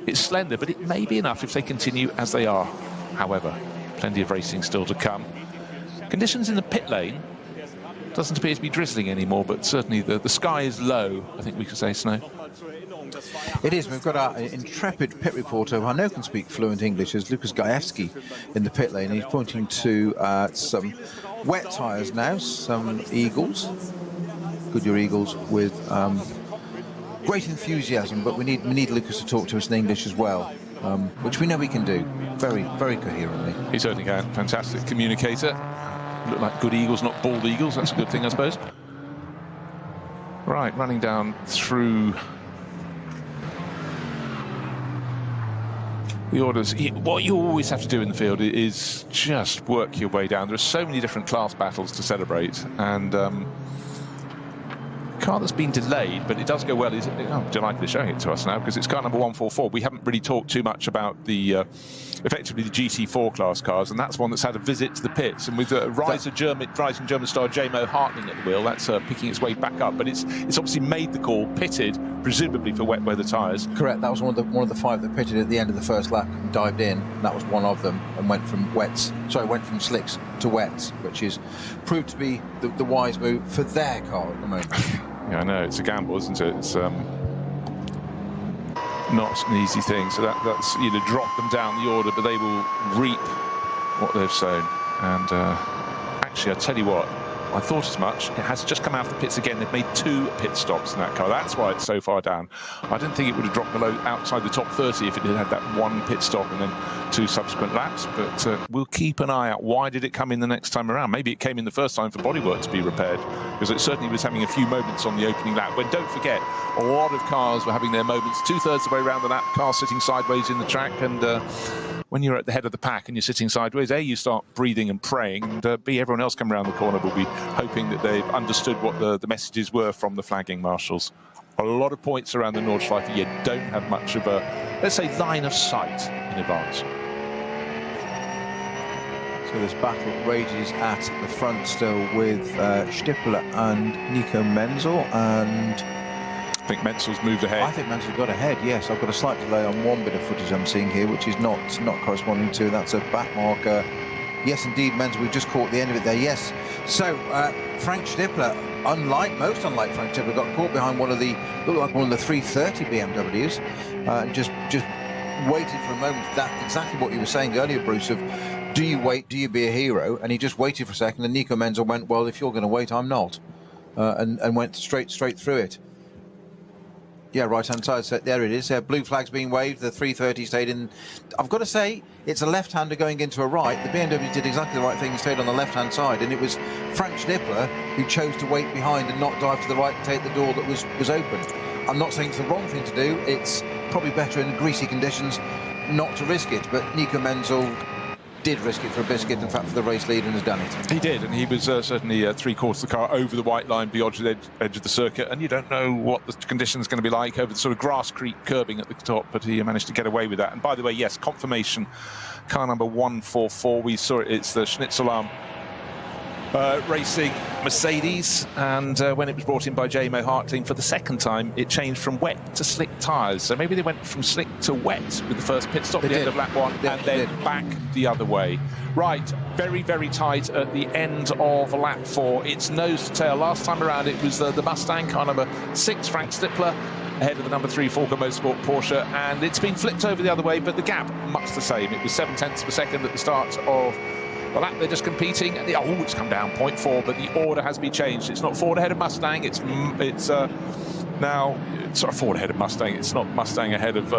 It's slender, but it may be enough if they continue as they are. However, plenty of racing still to come. Conditions in the pit lane doesn't appear to be drizzling anymore, but certainly the sky is low, I think we could say, Snow. It is. We've got our intrepid pit reporter, who I know can speak fluent English, is Lukas Gajewski in the pit lane. He's pointing to some wet tyres now, some Eagles, Goodyear Eagles, with great enthusiasm. But we need Lukas to talk to us in English as well, which we know he can do very, very coherently. He certainly can. Fantastic communicator. Look like good Eagles, not bald Eagles. That's a good thing, I suppose. Right, running down through The orders, what you always have to do in the field is just work your way down. There are so many different class battles to celebrate, and car that's been delayed, but it does go well. I'm delighted they're showing it to us now, because it's car number 144. We haven't really talked too much about the effectively the GT4 class cars, and that's one that's had a visit to the pits. And with rising German star JMO Hartling at the wheel, that's picking its way back up. But it's obviously made the call, pitted, presumably for wet weather tyres. Correct. That was one of the 5 that pitted at the end of the first lap and dived in. That was one of them, and went from slicks to wets, which is proved to be the wise move for their car at the moment. Yeah, I know, it's a gamble, isn't it? It's not an easy thing. So that's drop them down the order, but they will reap what they've sown. And actually, I tell you what, I thought as much. It has just come out of the pits again. They've made 2 pit stops in that car. That's why it's so far down. I didn't think it would have dropped below outside the top 30 if it had that 1 pit stop and then 2 subsequent laps. But we'll keep an eye out. Why did it come in the next time around? Maybe it came in the first time for bodywork to be repaired, because it certainly was having a few moments on the opening lap. When, don't forget, a lot of cars were having their moments 2/3 the way around the lap, cars sitting sideways in the track, and when you're at the head of the pack and you're sitting sideways, A, you start breathing and praying, and B, everyone else coming around the corner will be hoping that they've understood what the messages were from the flagging marshals. A lot of points around the Nordschleife. You don't have much of a, let's say, line of sight in advance. So this battle rages at the front still with Stippler and Nico Menzel, and I think Menzel's moved ahead. I think Menzel's got ahead, yes. I've got a slight delay on one bit of footage I'm seeing here, which is not corresponding to. That's a back marker. Yes, indeed, Menzel, we've just caught the end of it there, yes. So, Frank Stippler, most unlike Frank Stippler, got caught behind looked like one of the 330 BMWs, and just waited for a moment. That's exactly what you were saying earlier, Bruce, of do you wait, do you be a hero? And he just waited for a second, and Nico Menzel went, well, if you're going to wait, I'm not, and went straight through it. Yeah, right-hand side, so there it is. Blue flag's being waved, the 330 stayed in. I've got to say, it's a left-hander going into a right. The BMW did exactly the right thing and stayed on the left-hand side, and it was Frank Stippler who chose to wait behind and not dive to the right and take the door that was open. I'm not saying it's the wrong thing to do. It's probably better in greasy conditions not to risk it, but Nico Menzel did risk it for a biscuit, in fact, for the race lead, and has done it. He did, and he was certainly 3/4 of the car over the white line beyond the edge of the circuit, and you don't know what the conditions are going to be like over the sort of grass creek curbing at the top, but he managed to get away with that. And by the way, yes, confirmation, car number 144, we saw it, it's the Schnitzelarm racing Mercedes, and when it was brought in by JMO Hartling for the second time, it changed from wet to slick tyres. So maybe they went from slick to wet with the first pit stop at the end of lap 1, and then back the other way. Right, very, very tight at the end of lap 4. It's nose to tail. Last time around, it was the Mustang, car number 6, Frank Stippler, ahead of the number 3 Falco Motorsport Porsche, and it's been flipped over the other way, but the gap much the same. It was 7/10 of a second at the start of the lap. They're just competing, and it's come down 0.4, but the order has been changed. It's not Ford ahead of Mustang, it's now, sorry, Ford ahead of Mustang, it's not Mustang ahead of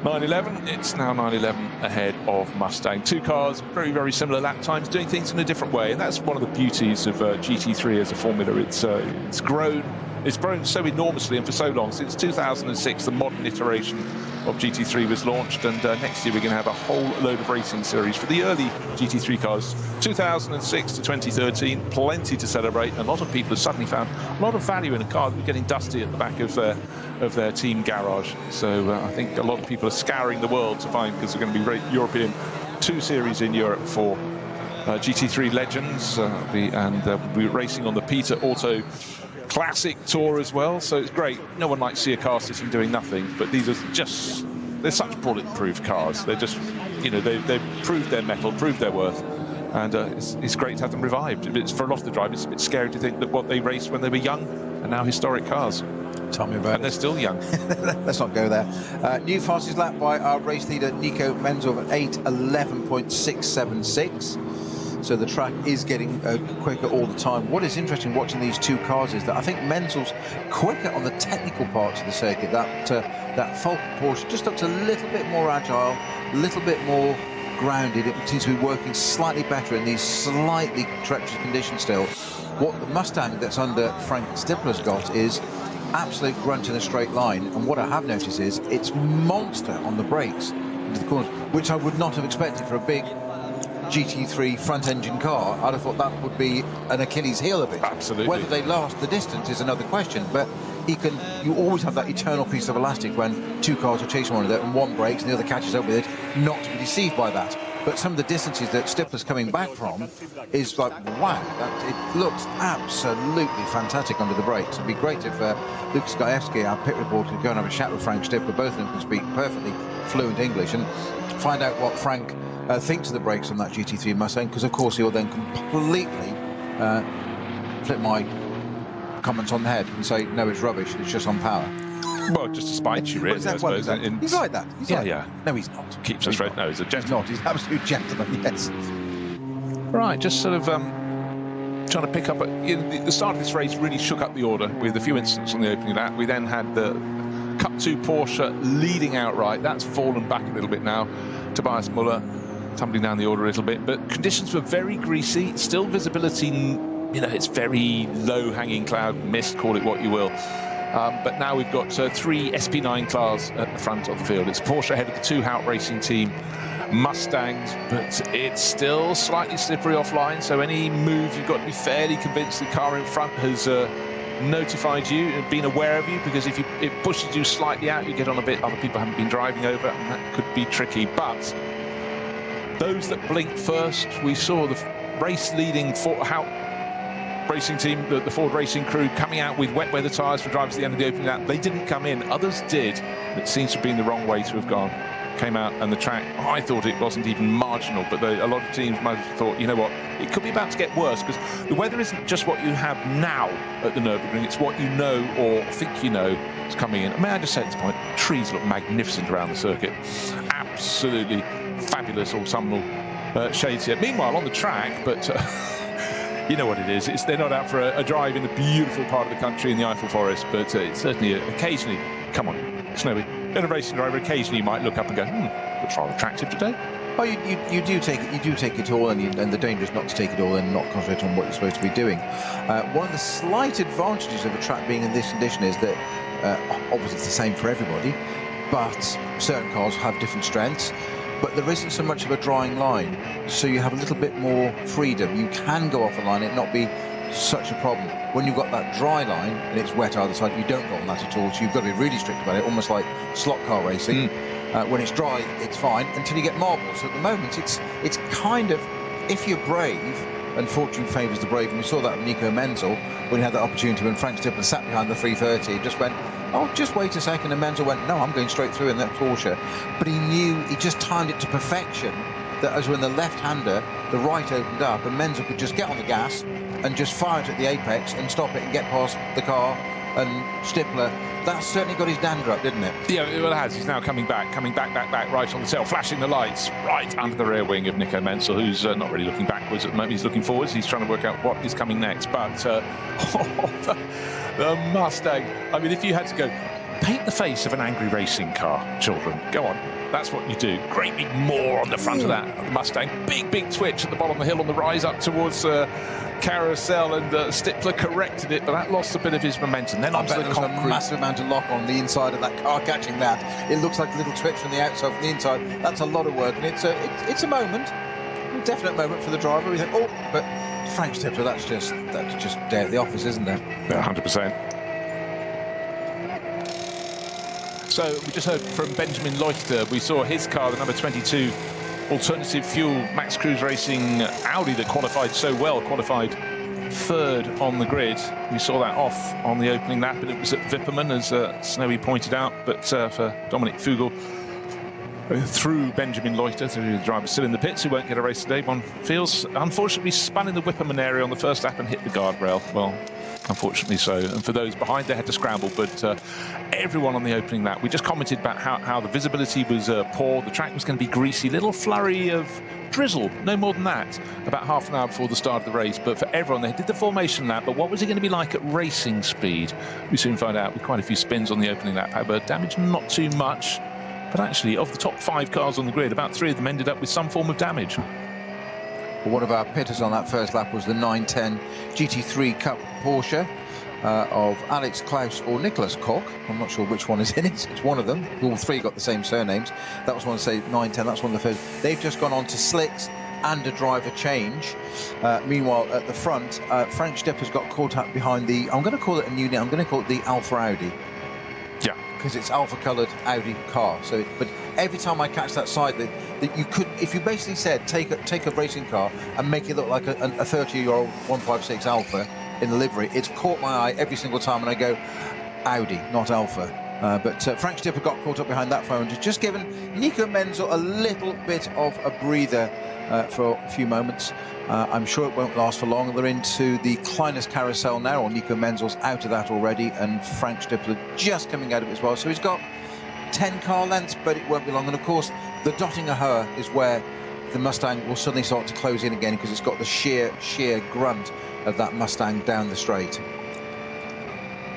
911, it's now 911 ahead of Mustang. 2 cars, very, very similar lap times, doing things in a different way, and that's one of the beauties of GT3 as a formula. It's grown so enormously and for so long. Since 2006, the modern iteration of GT3 was launched, and next year we're going to have a whole load of racing series for the early GT3 cars. 2006 to 2013, plenty to celebrate, and a lot of people have suddenly found a lot of value in a car that was getting dusty at the back of their team garage. So I think a lot of people are scouring the world to find, because they're going to be European 2 series in Europe for GT3 legends, and we'll be racing on the Peter Auto Classic Tour as well, so it's great. No one likes to see a car sitting doing nothing, but these are just, they're such bulletproof cars. They're just, they've proved their mettle, proved their worth, and it's great to have them revived. It's, for a lot of the drivers, it's a bit scary to think that what they raced when they were young are now historic cars. Tell me about it. And they're still young. Let's not go there. New fastest lap by our race leader Nico Menzel at 8:11.676. So the track is getting quicker all the time. What is interesting watching these 2 cars is that I think Menzel's quicker on the technical parts of the circuit. That Falcon Porsche just looks a little bit more agile, a little bit more grounded. It seems to be working slightly better in these slightly treacherous conditions still. What the Mustang that's under Frank Stippler's got is absolute grunt in a straight line. And what I have noticed is it's monster on the brakes. into the corners, which I would not have expected for a big GT3 front-engine car. I'd have thought that would be an Achilles heel of it. Absolutely. Whether they last the distance is another question, but you always have that eternal piece of elastic when two cars are chasing one another and one breaks and the other catches up with it, not to be deceived by that. But some of the distances that Stifler's coming back from is like, wow, it looks absolutely fantastic under the brakes. It'd be great if Lucas Gajewski, our pit reporter, could go and have a chat with Frank Stifler. Both of them can speak perfectly fluent English and find out what Frank thinks of the brakes on that GT3 Mustang, because of course he'll then completely flip my comments on the head and say, no, it's rubbish, it's just on power. Well, just to spite you, really, I suppose. He's like that. He's like yeah. That. No, he's not. Keeps us straight. No, he's a gentleman. He's not. He's an absolute gentleman, yes. Right, just sort of trying to pick up... the start of this race really shook up the order with a few incidents on the opening lap. We then had the Cup 2 Porsche leading outright. That's fallen back a little bit now. Tobias Muller tumbling down the order a little bit. But conditions were very greasy. Still visibility, it's very low-hanging cloud mist, call it what you will. But now we've got 3 SP9 cars at the front of the field. It's Porsche ahead of the 2 Hout Racing Team Mustangs, but it's still slightly slippery offline, so any move you've got to be fairly convinced the car in front has notified you and been aware of you, because if it pushes you slightly out, you get on a bit other people haven't been driving over, and that could be tricky. But those that blinked first, we saw the race-leading Hout Racing Team, the Ford Racing crew, coming out with wet weather tyres for drivers at the end of the opening lap. They didn't come in, others did. It seems to have been the wrong way to have gone. Came out and the track, I thought it wasn't even marginal, but a lot of teams might have thought, you know what, it could be about to get worse, because the weather isn't just what you have now at the Nürburgring, it's what you know or think you know is coming in. May I just say at this point, trees look magnificent around the circuit. Absolutely fabulous autumnal shades here. Meanwhile, on the track, but... you know what it is. They're not out for a drive in the beautiful part of the country in the Eiffel Forest, but it's certainly occasionally, come on, Snowy, in a racing driver, occasionally you might look up and go, looks rather attractive today. Oh, you do take it all, and the danger is not to take it all and not concentrate on what you're supposed to be doing. One of the slight advantages of a track being in this condition is that obviously it's the same for everybody, but certain cars have different strengths. But there isn't so much of a drying line, so you have a little bit more freedom. You can go off a line, it not be such a problem. When you've got that dry line and it's wet either side, you don't go on that at all, so you've got to be really strict about it, almost like slot car racing. When it's dry, it's fine, until you get marbles. So at the moment, it's kind of, if you're brave, and fortune favours the brave, and we saw that with Nico Menzel, when he had that opportunity when Frank Stifler sat behind the 330, he just went, oh, just wait a second, and Menzel went, no, I'm going straight through in that Porsche. But he knew, he just timed it to perfection, that as when the left-hander, the right opened up, and Menzel could just get on the gas and just fire it at the apex and stop it and get past the car, and Stifler, that certainly got his dander up, didn't it? Yeah, well, it has. He's now coming back, right on the tail, flashing the lights right under the rear wing of Nico Menzel, who's not really looking backwards at the moment. He's looking forwards. He's trying to work out what is coming next. But the Mustang. I mean, if you had to go, paint the face of an angry racing car, children. Go on. That's what you do. Great big moor on the front of that Mustang. Big twitch at the bottom of the hill on the rise up towards Carousel, and Stifler corrected it, but that lost a bit of his momentum. Then onto the concrete. A massive amount of lock on the inside of that car catching that. It looks like a little twitch from the outside, from the inside. That's a lot of work, and it's a moment, a definite moment for the driver. We think, oh, but Frank Stifler, that's just day at the office, isn't it? Yeah, 100%. So we just heard from Benjamin Leuchter. We saw his car, the number 22 alternative fuel Max Cruz Racing Audi that qualified so well, qualified third on the grid. We saw that off on the opening lap, and it was at Wipperman, as Snowy pointed out, but for Dominic Fugel, through Benjamin Leuchter, the driver still in the pits, who won't get a race today, one feels, unfortunately spun in the Wipperman area on the first lap and hit the guardrail. Well, unfortunately so. And for those behind, they had to scramble, but everyone on the opening lap, we just commented about how the visibility was poor, the track was going to be greasy, little flurry of drizzle, no more than that, about half an hour before the start of the race. But for everyone, they did the formation lap, but what was it going to be like at racing speed? We soon find out with quite a few spins on the opening lap. However, damage not too much, but actually of the top 5 cars on the grid, about 3 of them ended up with some form of damage. Well, one of our pitters on that first lap was the 910 GT3 Cup Porsche. of Alex, Klaus or Nicholas Koch. I'm not sure which one is in it. It's one of them. All three got the same surnames. That was one, say, 9-10. That's one of the first. They've just gone on to slicks and a driver change. Meanwhile, at the front, Frank Stipper's got caught up behind the, I'm going to call it a new name, I'm going to call it the Alpha Audi. Yeah. Because it's alpha-coloured Audi car. So, but every time I catch that side, that you could, if you basically said, take a racing car and make it look like a 30-year-old 156 Alpha in the livery, it's caught my eye every single time, and I go, Audi, not Alpha. But Frank Stipper got caught up behind that phone, just given Nico Menzel a little bit of a breather for a few moments. I'm sure it won't last for long. They're into the Kleiners carousel now, or Nico Menzel's out of that already, and Frank Stipper just coming out of it as well. So he's got 10 car lengths, but it won't be long. And of course, the Dottinger Her is where the Mustang will suddenly start to close in again, because it's got the sheer grunt of that Mustang down the straight.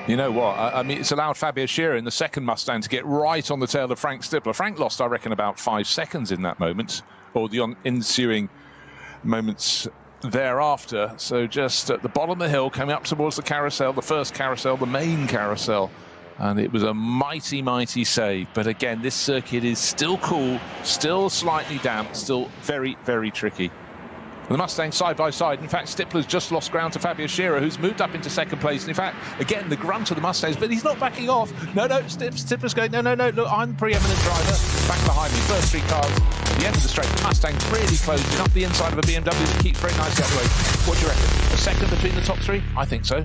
You know what? I mean, it's allowed Fabio Scherer in the second Mustang to get right on the tail of Frank Stipper. Frank lost, I reckon, about 5 seconds in that moment, or the ensuing moments thereafter. So just at the bottom of the hill, coming up towards the carousel, the first carousel, the main carousel. And it was a mighty, mighty save. But again, this circuit is still cool, still slightly damp, still very, very tricky. The Mustangs side by side. In fact, Stippler's just lost ground to Fabio Scherer, who's moved up into second place. And in fact, again, the grunt of the Mustangs, but he's not backing off. No, Stippler's going, no, look, I'm the preeminent driver. Back behind me, first three cars at the end of the straight. The Mustang's really closing up the inside of a BMW that keeps very nicely out of the way. What do you reckon? A second between the top three? I think so.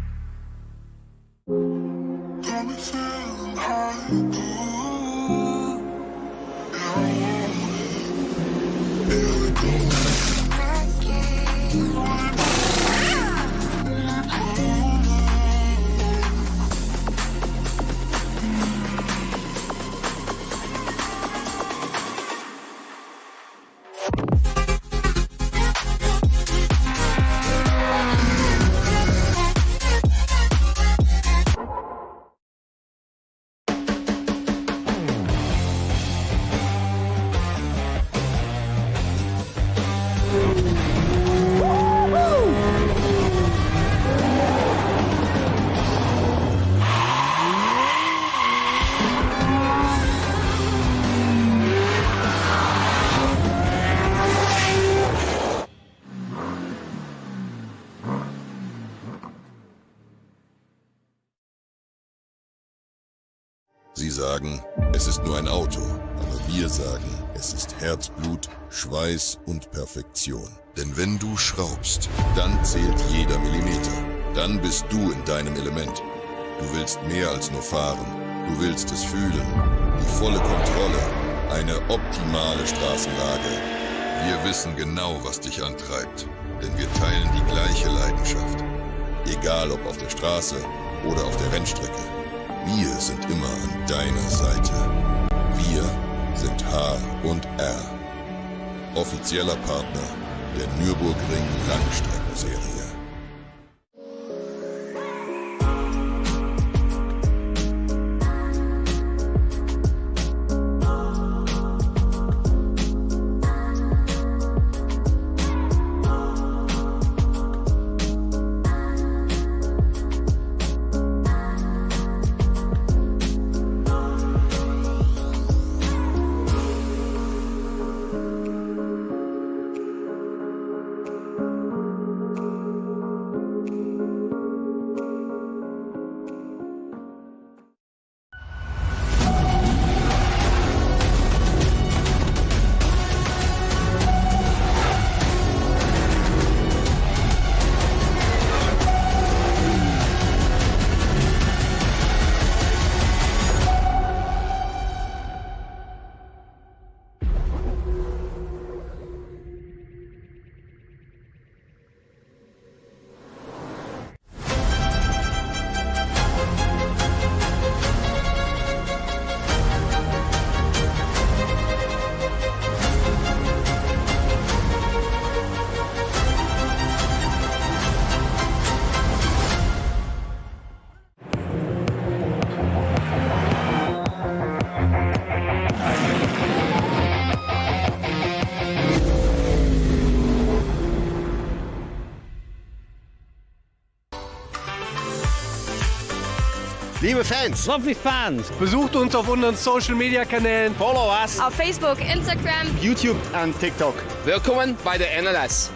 Sie sagen, es ist nur ein Auto, aber wir sagen, es ist Herzblut, Schweiß und Perfektion. Denn wenn du schraubst, dann zählt jeder Millimeter. Dann bist du in deinem Element. Du willst mehr als nur fahren. Du willst es fühlen. Die volle Kontrolle. Eine optimale Straßenlage. Wir wissen genau, was dich antreibt. Denn wir teilen die gleiche Leidenschaft. Egal ob auf der Straße oder auf der Rennstrecke. Wir sind immer an deiner Seite. Wir sind H&R. Offizieller Partner der Nürburgring Langstreckenserie. Fans. Lovely fans. Besucht uns auf unseren Social-Media-Kanälen. Follow us. Auf Facebook, Instagram, YouTube und TikTok. Willkommen bei der NLS.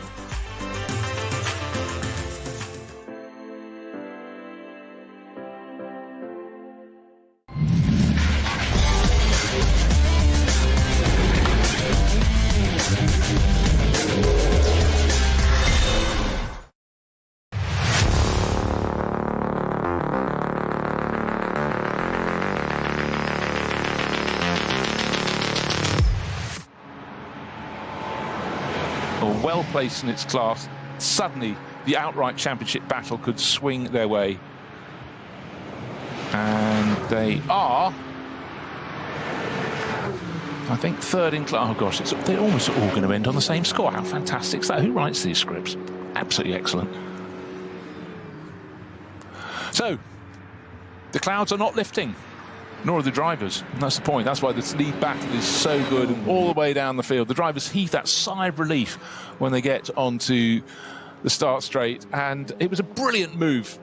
Well placed in its class, suddenly the outright championship battle could swing their way. And they are, I think, third in class. Oh gosh, they're almost all going to end on the same score. How fantastic is that? Who writes these scripts? Absolutely excellent. So, the clouds are not lifting, nor are the drivers. And that's the point. That's why this lead battle is so good and all the way down the field. The drivers heave that sigh of relief when they get onto the start straight. And it was a brilliant move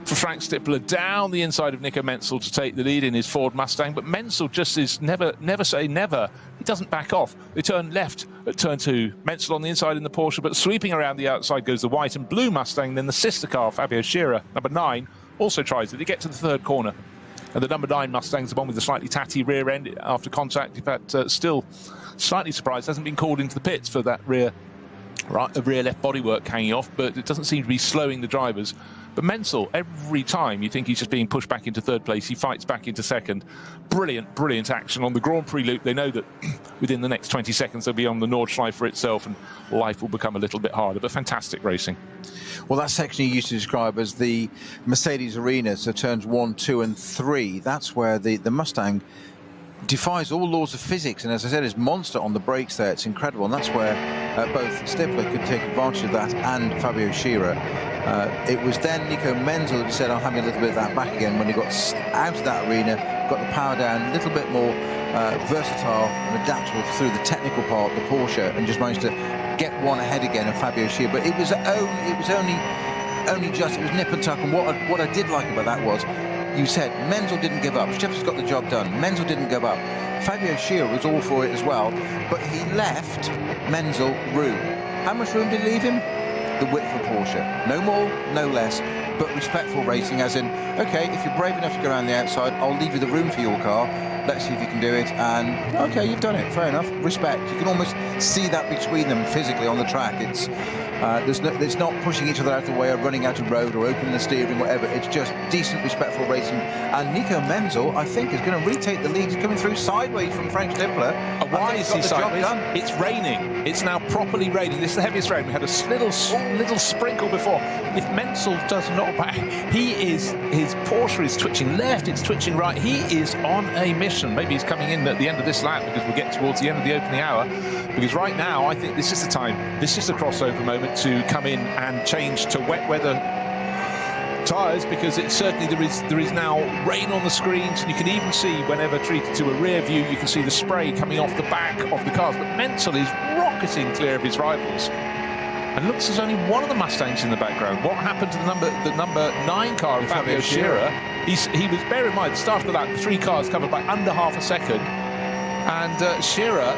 for Frank Stippler down the inside of Nico Menzel to take the lead in his Ford Mustang. But Menzel just is never say never. He doesn't back off. They turn left at turn 2. Menzel on the inside in the Porsche, but sweeping around the outside goes the white and blue Mustang. Then the sister car, Fabio Scherer, number 9, also tries it. They get to the third corner. And the number 9 Mustang's the one with the slightly tatty rear end after contact. In fact, still slightly surprised, hasn't been called into the pits for that rear left bodywork hanging off, but it doesn't seem to be slowing the drivers. But Menzel, every time you think he's just being pushed back into third place, he fights back into second. Brilliant, brilliant action on the Grand Prix loop. They know that within the next 20 seconds they'll be on the Nordschleife itself and life will become a little bit harder, but fantastic racing. Well, that section you used to describe as the Mercedes arena, so turns 1, 2 and 3, that's where the Mustang defies all laws of physics, and as I said, is monster on the brakes there. It's incredible, and that's where both Stippler could take advantage of that and Fabio Scherer. It was then Nico Menzel who said, I'll have me a little bit of that back again, when he got out of that arena, got the power down, a little bit more versatile and adaptable through the technical part, the Porsche, and just managed to get one ahead again of Fabio Scherer. But it was only just, it was nip and tuck, and what I did like about that was, you said Menzel didn't give up. Stippler's got the job done. Menzel didn't give up. Fabio Scherer was all for it as well, but he left Menzel room. How much room did he leave him? The width for Porsche. No more, no less, but respectful racing, as in, okay, if you're brave enough to go around the outside, I'll leave you the room for your car. Let's see if you can do it. And okay, you've done it. Fair enough. Respect. You can almost see that between them physically on the track. It's there's not pushing each other out of the way or running out of road or opening the steering, whatever. It's just decent, respectful racing. And Nico Menzel, I think, is going to retake the lead. He's coming through sideways from Frank Stippler. Why is he sideways? It's raining. It's now properly raining. This is the heaviest rain. We had a little sprinkle before. If Menzel does not back, his Porsche is twitching left, it's twitching right. He is on a mission. Maybe he's coming in at the end of this lap because we'll get towards the end of the opening hour. Because right now, I think this is the time. This is the crossover moment to come in and change to wet weather tyres, because it's certainly there is now rain on the screens, and you can even see, whenever treated to a rear view, you can see the spray coming off the back of the cars. But Menzel is rocketing clear of his rivals, and looks as only one of the Mustangs in the background. What happened to the number 9 car of Fabio Scherer? He was, bear in mind, the start of the lap, 3 cars covered by under half a second, and Scherer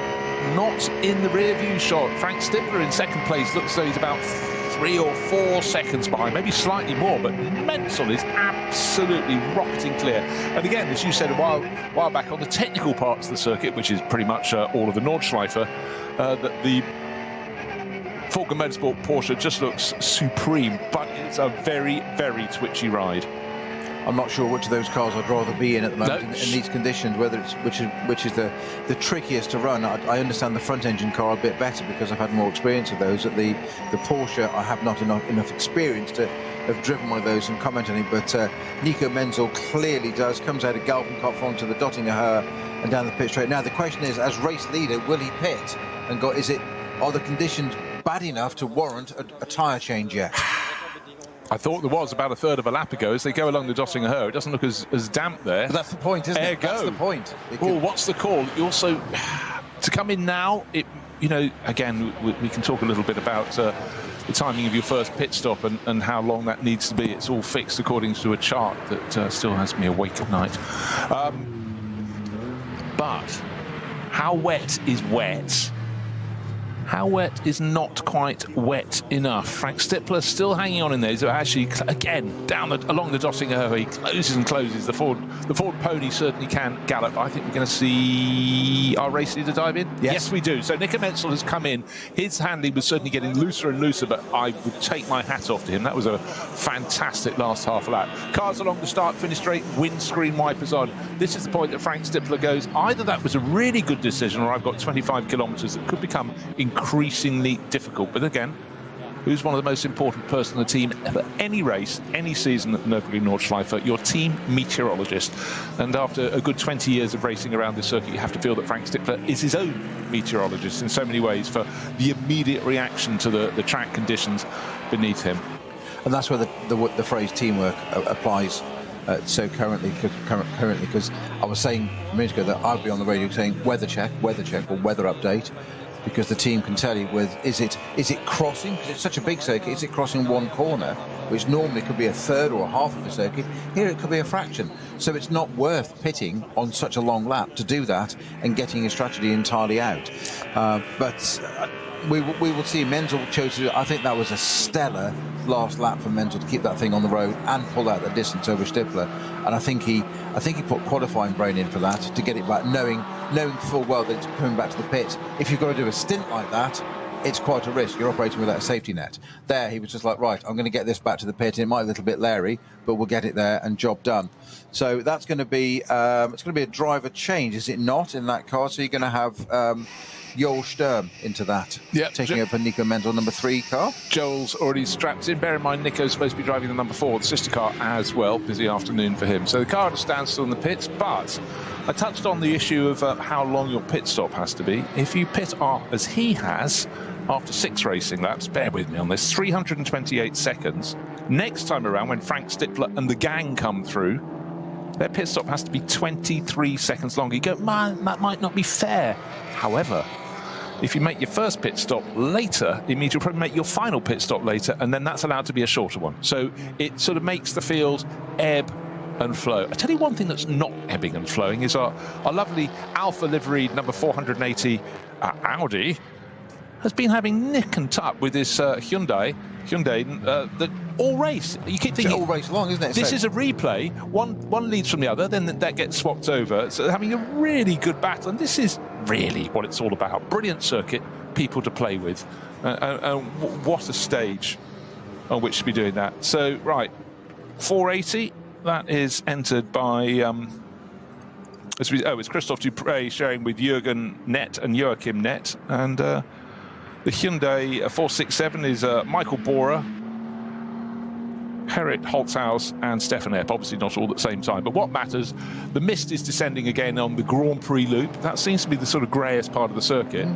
not in the rear view shot. Frank Stippler in second place looks as though he's about 3 or 4 seconds behind, maybe slightly more, but Menzel is absolutely rocketing clear. And again, as you said a while back, on the technical parts of the circuit, which is pretty much all of the Nordschleife, that the Falken Motorsport Porsche just looks supreme, but it's a very, very twitchy ride. I'm not sure which of those cars I'd rather be in at the moment in these conditions, whether it's which is the trickiest to run. I understand the front engine car a bit better because I've had more experience of those. At the Porsche, I have not enough experience to have driven one of those and comment on it, but Nico Menzel clearly does. Comes out of Galpenkopf onto the Dottinger and down the pit straight. Now the question is, as race leader, will he pit and go? Are the conditions bad enough to warrant a tyre change yet? I thought there was about a third of a lap ago. As they go along the Dottinger, it doesn't look as damp there. But that's the point, isn't it? That's the point. Oh, what's the call? You also, to come in now, it you know, again, we can talk a little bit about the timing of your first pit stop and how long that needs to be. It's all fixed according to a chart that still has me awake at night. But how wet is wet? How wet is not quite wet enough? Frank Stippler still hanging on in there. He's actually, again, along the Dotting He closes and closes. The Ford pony certainly can gallop. I think we're going to see our race leader dive in. Yes, we do. So Nico Menzel has come in. His handling was certainly getting looser and looser, but I would take my hat off to him. That was a fantastic last half lap. Cars along the start-finish straight, windscreen wipers on. This is the point that Frank Stippler goes, either that was a really good decision or I've got 25 kilometres that could become increasingly difficult. But again, who's one of the most important person in the team for any race, any season at Nürburgring Nordschleife? Your team meteorologist. And after a good 20 years of racing around this circuit, you have to feel that Frank Stippler is his own meteorologist in so many ways for the immediate reaction to the track conditions beneath him. And that's where the phrase teamwork applies so currently, because I was saying a minute ago that I'd be on the radio saying weather check, or weather update, because the team can tell you is it crossing, because it's such a big circuit, is it crossing one corner, which normally could be a third or a half of the circuit. Here it could be a fraction. So it's not worth pitting on such a long lap to do that and getting your strategy entirely out. But we will see. Menzel chose to do it. I think that was a stellar last lap for Menzel to keep that thing on the road and pull out the distance over Stippler. And I think he put qualifying brain in for that, to get it back, knowing full well that it's coming back to the pit. If you've got to do a stint like that, it's quite a risk. You're operating without a safety net. There, he was just like, right, I'm going to get this back to the pit. It might be a little bit leery, but we'll get it there and job done. So that's going to be it's going to be a driver change, is it not, in that car? So you're going to have Joel Sturm into that, taking over Nico Menzel, number 3 car. Joel's already strapped in. Bear in mind, Nico's supposed to be driving the number 4, the sister car as well. Busy afternoon for him. So the car at a standstill in the pits, but I touched on the issue of how long your pit stop has to be. If you pit off, as he has, after 6 racing laps, bear with me on this, 328 seconds. Next time around, when Frank Stippler and the gang come through, their pit stop has to be 23 seconds longer. You go, man, that might not be fair. However, if you make your first pit stop later, it means you'll probably make your final pit stop later, and then that's allowed to be a shorter one. So it sort of makes the field ebb and flow. I tell you one thing that's not ebbing and flowing is our lovely Alpha liveried number 480 Audi has been having nick and tuck with this Hyundai that all race. You keep thinking all race long, isn't it? This is a replay. One leads from the other, then that gets swapped over. So having a really good battle, and this is really what it's all about. Brilliant circuit, people to play with, and what a stage on which to be doing that. So right, 480. That is entered by it's Christophe Dupre sharing with Jürgen Nett and Joachim Nett, and the Hyundai 467 is Michael Borer, Gerrit Holzhaus and Stefan Epp. Obviously not all at the same time, but what matters, the mist is descending again on the Grand Prix loop. That seems to be the sort of greyest part of the circuit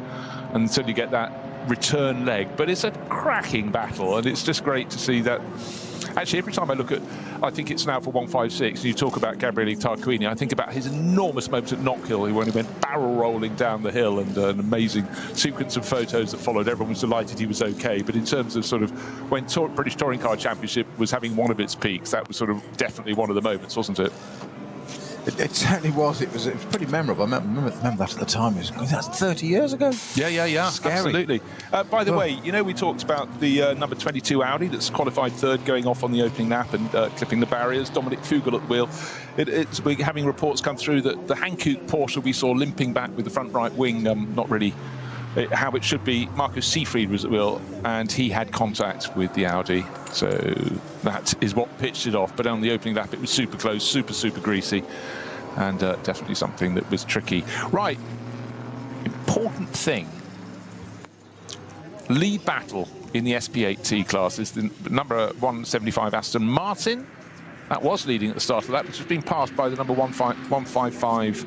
until you get that return leg. But it's a cracking battle, and it's just great to see that. Actually, every time I look at, I think it's now for 156, and you talk about Gabriele Tarquini, I think about his enormous moment at Knockhill, when he went barrel rolling down the hill, and an amazing sequence of photos that followed. Everyone was delighted he was okay. But in terms of sort of when British Touring Car Championship was having one of its peaks, that was sort of definitely one of the moments, wasn't it? It certainly was. It was pretty memorable. I remember that at the time. That's 30 years ago. Yeah. Scary. Absolutely. By the way, you know, we talked about the number 22 Audi that's qualified third, going off on the opening lap and clipping the barriers. Dominic Fugel at the wheel. We're having reports come through that the Hankook Porsche we saw limping back with the front right wing, not really how it should be. Marcus Seefried was at the wheel, and he had contact with the Audi. So that is what pitched it off. But on the opening lap, it was super close, super greasy, and definitely something that was tricky. Right, important thing. Lead battle in the SP8T class is the number 175 Aston Martin. That was leading at the start of that, which has been passed by the number 155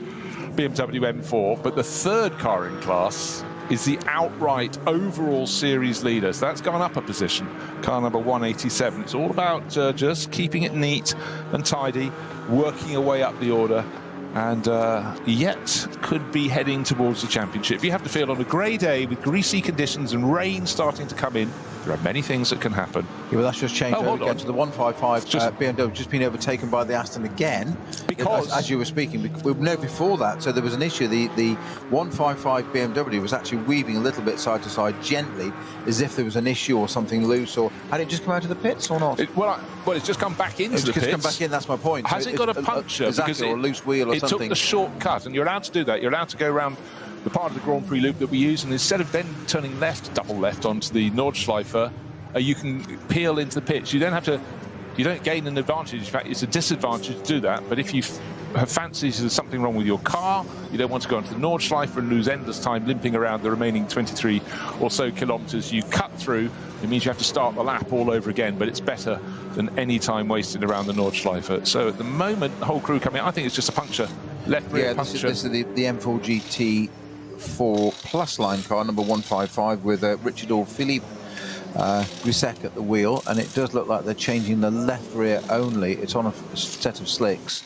BMW M4. But the third car in class is the outright overall series leader. So that's gone up a position, car number 187. It's all about just keeping it neat and tidy, working your way up the order, and yet could be heading towards the championship. You have to feel on a grey day with greasy conditions and rain starting to come in, there are many things that can happen. Yeah, but that's just changed again to the 155 BMW, just been overtaken by the Aston again. Because, as you were speaking, we know before that, so there was an issue. The 155 BMW was actually weaving a little bit side to side gently, as if there was an issue or something loose, or had it just come out of the pits or not? Well, it's just come back into the pits. It's just come back in, that's my point. Has it got a puncture? Exactly, or a loose wheel or something. It took the shortcut, and you're allowed to do that. You're allowed to go around the part of the Grand Prix loop that we use, and instead of then turning left, double left onto the Nordschleife, you can peel into the pits. You don't gain an advantage. In fact, it's a disadvantage to do that. But if you have fancies there's something wrong with your car, you don't want to go into the Nordschleife and lose endless time limping around the remaining 23 or so kilometres. You cut through. It means you have to start the lap all over again, but it's better than any time wasted around the Nordschleife. So at the moment, the whole crew coming, I think it's just a puncture. Left rear puncture. This is the M4 GT4 Plus line car, number 155, with Richard or Philippe Grisek at the wheel, and it does look like they're changing the left rear only. It's on a set of slicks.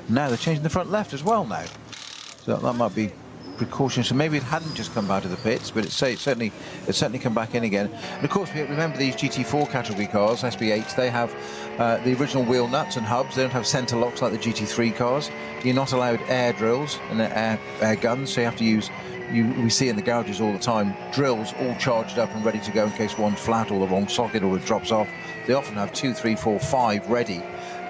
Now they're changing the front left as well now, so that might be precaution. So maybe it hadn't just come out of the pits, but it's certainly come back in again. And of course, we remember these GT4 category cars, SB8s. They have the original wheel nuts and hubs. They don't have centre locks like the GT3 cars. You're not allowed air drills and air guns, so you have to use. We see in the garages all the time drills all charged up and ready to go in case one's flat or the wrong socket or it drops off. They often have 2, 3, 4, 5 ready.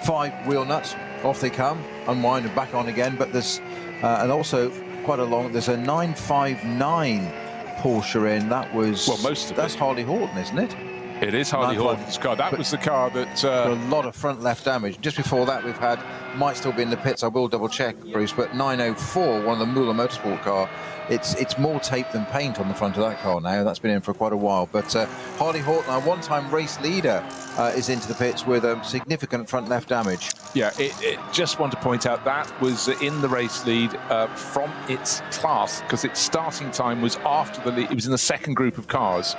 5 wheel nuts, off they come, unwind and back on again. But there's and also quite a long. There's a 959 Porsche in. That was most of that's Harley Horton, isn't it? It is Harley Horton's car. That was the car that a lot of front left damage. Just before that, we've had, might still be in the pits. I will double check, Bruce. But 904, one of the Muller Motorsport car. It's more tape than paint on the front of that car now. That's been in for quite a while. But Harley Horton, our one-time race leader, is into the pits with significant front left damage. Yeah, it just want to point out that was in the race lead from its class, because its starting time was after the lead. It was in the second group of cars.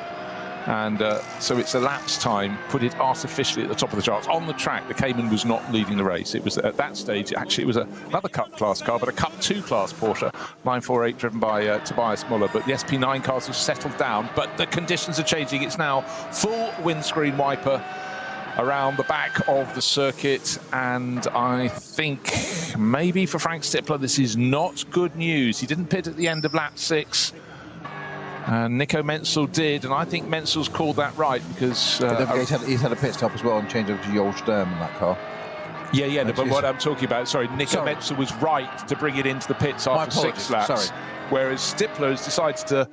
And so its elapsed time put it artificially at the top of the charts. On the track, the Cayman was not leading the race. It was at that stage, actually, it was another Cup class car, but a Cup 2 class Porsche 948 driven by Tobias Muller. But the SP9 cars have settled down, but the conditions are changing. It's now full windscreen wiper around the back of the circuit, and I think maybe for Frank Stippler this is not good news. He didn't pit at the end of lap 6. And Nico Menzel did, and I think Menzel's called that right, because he's had a pit stop as well and changed over to Joel Sturm in that car. Yeah, but what I'm talking about, Nico Menzel was right to bring it into the pits after 6 laps, whereas Stippler has decided to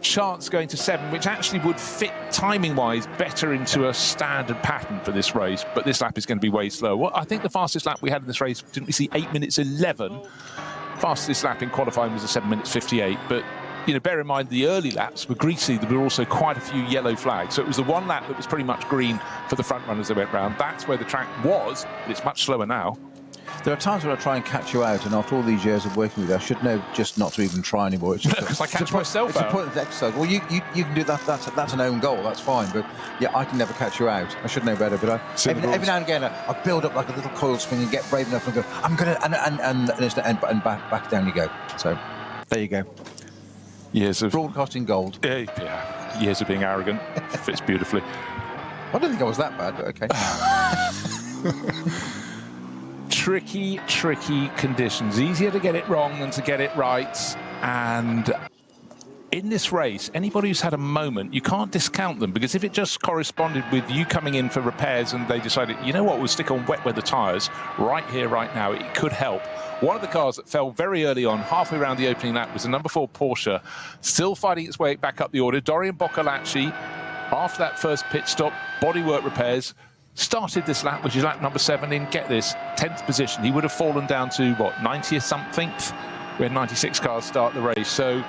chance going to 7, which actually would fit timing-wise better into a standard pattern for this race, but this lap is going to be way slow. Well, I think the fastest lap we had in this race, didn't we see 8 minutes 11? Fastest lap in qualifying was a 7 minutes 58, but you know, bear in mind the early laps were greasy. There were also quite a few yellow flags. So it was the one lap that was pretty much green for the front runners that went round. That's where the track was, but it's much slower now. There are times when I try and catch you out, and after all these years of working with you, I should know just not to even try anymore. It's just because I catch myself out. It's a point of exercise. Well, you can do that. That's an own goal. That's fine. But yeah, I can never catch you out. I should know better. But every now and again, I build up like a little coil spring and get brave enough and go, I'm gonna and back down you go. So there you go. Years of broadcasting gold. Yeah, years of being arrogant. Fits beautifully. I don't think I was that bad, but okay. Tricky conditions. Easier to get it wrong than to get it right. And in this race, anybody who's had a moment, you can't discount them, because if it just corresponded with you coming in for repairs and they decided, you know what, we'll stick on wet weather tyres right here, right now, it could help. One of the cars that fell very early on, halfway around the opening lap, was the number 4 Porsche, still fighting its way back up the order. Dorian Boccolacci, after that first pit stop, bodywork repairs, started this lap, which is lap number 7 in, get this, 10th position. He would have fallen down to, what, 90th something? We had 96 cars start the race, so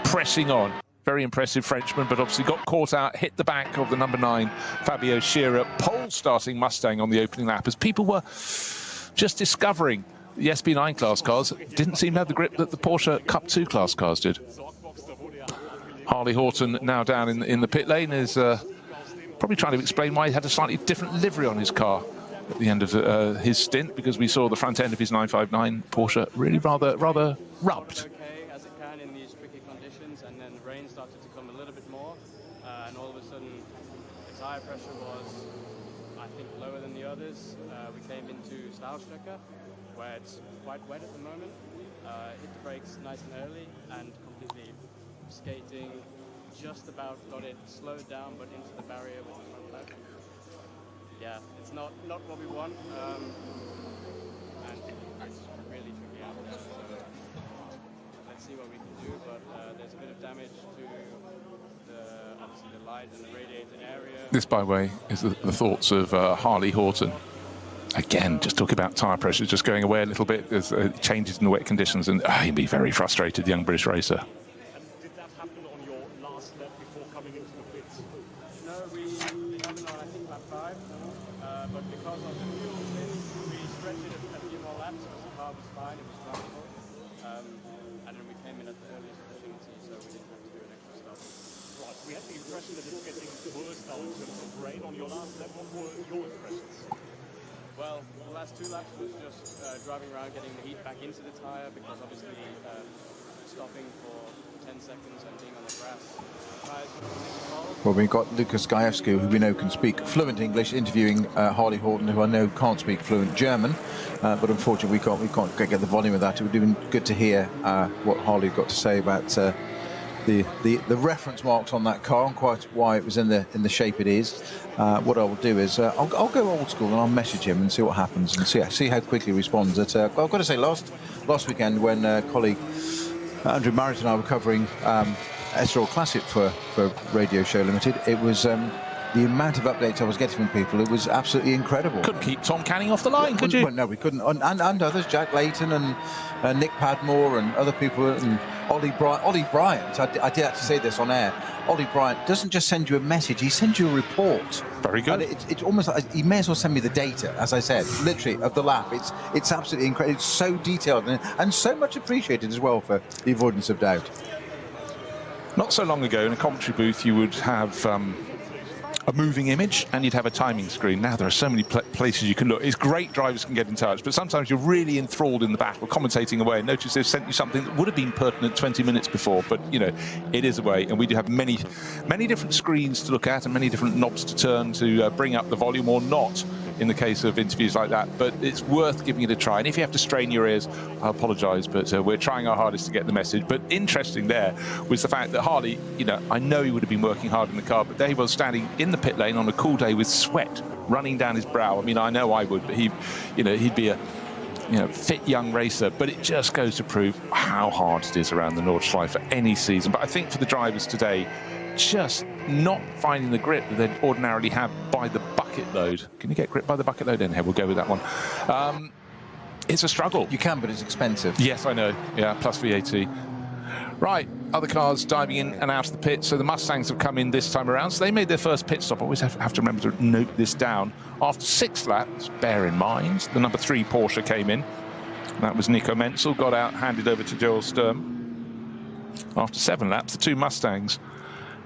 pressing on. Very impressive Frenchman, but obviously got caught out, hit the back of the number 9, Fabio Scherer, pole-starting Mustang on the opening lap, as people were just discovering the SP9 class cars didn't seem to have the grip that the Porsche Cup 2 class cars did. Harley Horton now down in the pit lane is probably trying to explain why he had a slightly different livery on his car at the end of his stint, because we saw the front end of his 959 Porsche really rather rubbed. Okay as it can in these tricky conditions, and then rain started to come a little bit more, and all of a sudden the tire pressure was, I think, lower than the others. We came into Stahlstrecke, where it's quite wet at the moment. Hit the brakes nice and early and completely skating. Just about got it slowed down, but into the barrier with the front left. Yeah, it's not what we want, and it's really tricky out there. So let's see what we can do. But there's a bit of damage to obviously the light and the radiator area. This, by the way, is the thoughts of Harley Horton. Again, just talking about tyre pressure, just going away a little bit. There's changes in the wet conditions, and he'd be very frustrated, the young British racer. Well, the last 2 laps was just driving around, getting the heat back into the tyre, because obviously stopping for 10 seconds and being on the grass. Well, we've got Lucas Gajewski, who we know can speak fluent English, interviewing Harley Horton, who I know can't speak fluent German, but unfortunately we can't get the volume of that. It would have been good to hear what Harley got to say about the reference marks on that car and quite why it was in the shape it is. What I will do is I'll go old school and I'll message him and see what happens and see how quickly he responds. I've got to say, last weekend when colleague Andrew Marriott and I were covering Estoril Classic for Radio Show Limited, it was the amount of updates I was getting from people, it was absolutely incredible. Couldn't keep Tom Canning off the line, could you? Well, no, we couldn't. And others, Jack Layton and Nick Padmore and other people, and Ollie Bryant. I did have to say this on air. Ollie Bryant doesn't just send you a message, he sends you a report. Very good. And it's almost like he may as well send me the data, as I said, literally, of the lap. It's absolutely incredible. It's so detailed and so much appreciated as well for the avoidance of doubt. Not so long ago, in a commentary booth, you would have a moving image and you'd have a timing screen. Now there are so many places you can look. It's great drivers can get in touch, but sometimes you're really enthralled in the battle, commentating away, and notice they've sent you something that would have been pertinent 20 minutes before, but you know, it is away, and we do have many different screens to look at and many different knobs to turn to bring up the volume or not in the case of interviews like that, but it's worth giving it a try. And if you have to strain your ears, I apologise, but we're trying our hardest to get the message. But interesting there was the fact that Harley, you know, I know he would have been working hard in the car, but there he was standing in the pit lane on a cool day with sweat running down his brow. I mean, I know I would, but he'd be a fit young racer. But it just goes to prove how hard it is around the Nordschleife for any season. But I think for the drivers today, just not finding the grip that they'd ordinarily have by the bucket load. Can you get grip by the bucket load? Anyhow, we'll go with that one. It's a struggle. You can, but it's expensive. Yes, I know. Yeah, plus VAT. Right, other cars diving in and out of the pit. So the Mustangs have come in this time around. So they made their first pit stop. Always have to remember to note this down. After 6 laps, bear in mind, the number 3 Porsche came in. That was Nico Menzel, got out, handed over to Joel Sturm. After 7 laps, the 2 Mustangs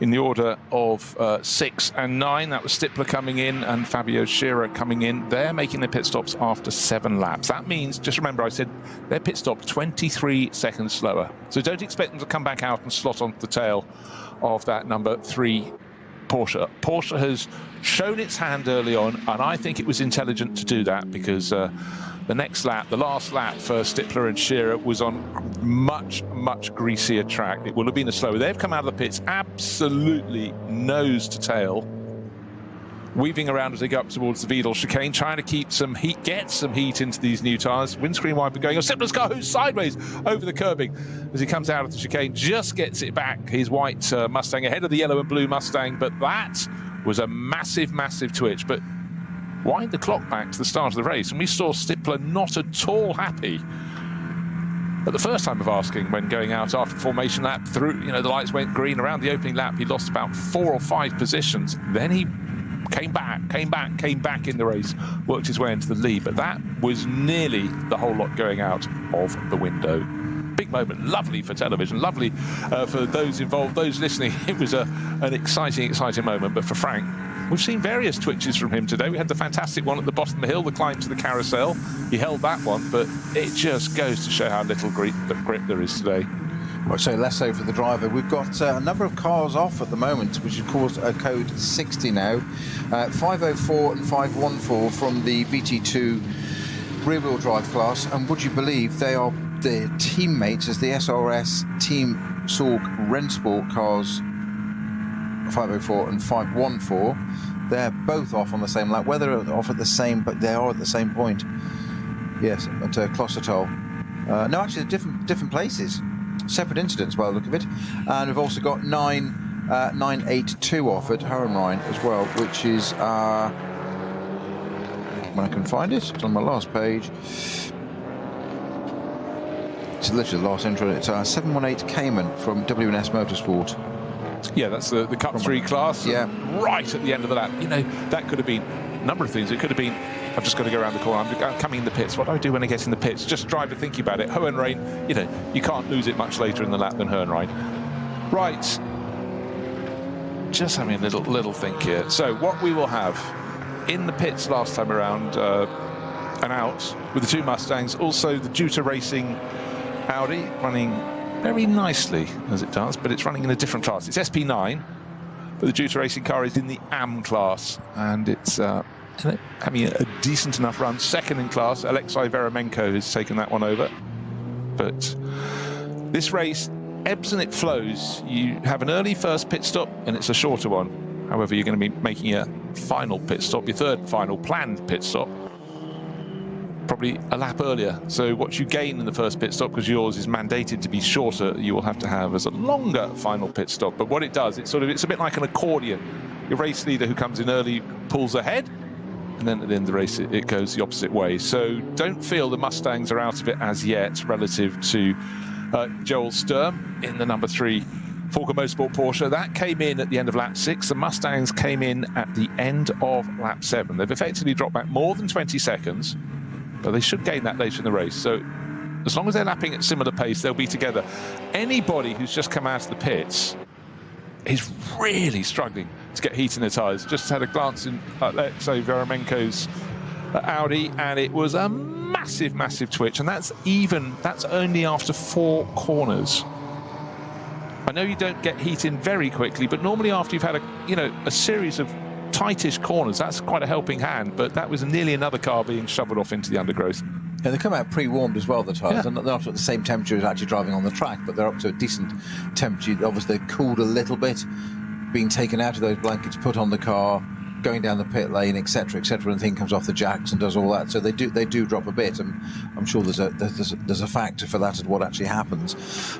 in the order of 6 and 9. That was Stippler coming in and Fabio Scherer coming in. They're making their pit stops after 7 laps. That means, just remember I said, their pit stop 23 seconds slower. So don't expect them to come back out and slot onto the tail of that number 3 Porsche. Porsche has shown its hand early on, and I think it was intelligent to do that, because the next lap, the last lap for Stippler and Scherer, was on much greasier track. It would have been a slower. They've come out of the pits absolutely nose to tail, weaving around as they go up towards the Wiedel chicane, trying to keep some heat, get some heat into these new tyres. Windscreen wiper going on. Stippler's car, who's sideways over the curbing as he comes out of the chicane, just gets it back, his white Mustang, ahead of the yellow and blue Mustang. But that was a massive twitch. But wind the clock back to the start of the race, and we saw Stippler not at all happy at the first time of asking when going out after formation lap. Through, the lights went green around the opening lap. He lost about 4 or 5 positions. Then he came back in the race, worked his way into the lead. But that was nearly the whole lot going out of the window. Big moment, lovely for television, lovely for those involved, those listening. It was an exciting moment. But for Frank, we've seen various twitches from him today. We had the fantastic one at the bottom of the hill, the climb to the carousel. He held that one, but it just goes to show how little grip there is today. Well, so less so for the driver. We've got a number of cars off at the moment, which has caused a code 60 now. 504 and 514 from the VT2 rear-wheel drive class, and would you believe they are their teammates as the SRS Team Sorg Rennsport cars 504 and 514. They're both off on the same lap. Whether they're off at the same, but they are at the same point. Yes, at Klosterdal. No, actually, different places. Separate incidents by the look of it. And we've also got 982 off at Hohenrhein as well, which is when I can find it, it's on my last page. It's literally the last intro. It's 718 Cayman from WNS Motorsport. Yeah, that's the Cup 3 class. Yeah. Right at the end of the lap. You know, that could have been a number of things. It could have been, I've just got to go around the corner. I'm coming in the pits. What do I do when I get in the pits? Just driver thinking about it. Hohenrhein, you know, you can't lose it much later in the lap than Hohenrhein. Right. Just having a little think here. So what we will have in the pits last time around and out with the two Mustangs, also the Juta Racing Audi running very nicely as it does, but it's running in a different class. It's SP9, but the Juta Racing car is in the AM class, and it's having a decent enough run. Second in class, Alexei Veremenko has taken that one over. But this race ebbs and it flows. You have an early first pit stop, and it's a shorter one. However, you're going to be making a final pit stop, your third final planned pit stop, probably a lap earlier. So what you gain in the first pit stop, because yours is mandated to be shorter, you will have to have as a longer final pit stop. But what it does, it's a bit like an accordion. Your race leader who comes in early pulls ahead, and then at the end of the race it goes the opposite way. So don't feel the Mustangs are out of it as yet relative to Joel Sturm in the number 3 Volker Motorsport Porsche. That came in at the end of lap 6. The Mustangs came in at the end of lap 7. They've effectively dropped back more than 20 seconds, but they should gain that later in the race. So as long as they're lapping at similar pace, they'll be together. Anybody who's just come out of the pits is really struggling to get heat in their tyres. Just had a glance in at, let's say, Veremenko's Audi, and it was a massive twitch, and that's only after 4 corners. I know you don't get heat in very quickly, but normally after you've had a series of tightish corners, that's quite a helping hand. But that was nearly another car being shoveled off into the undergrowth. And they come out pre-warmed as well, the tyres. Yeah. They're not at the same temperature as actually driving on the track, but they're up to a decent temperature. Obviously, they're cooled a little bit, being taken out of those blankets, put on the car, going down the pit lane, etc., and the thing comes off the jacks and does all that. So they do drop a bit, and I'm sure there's a factor for that at what actually happens.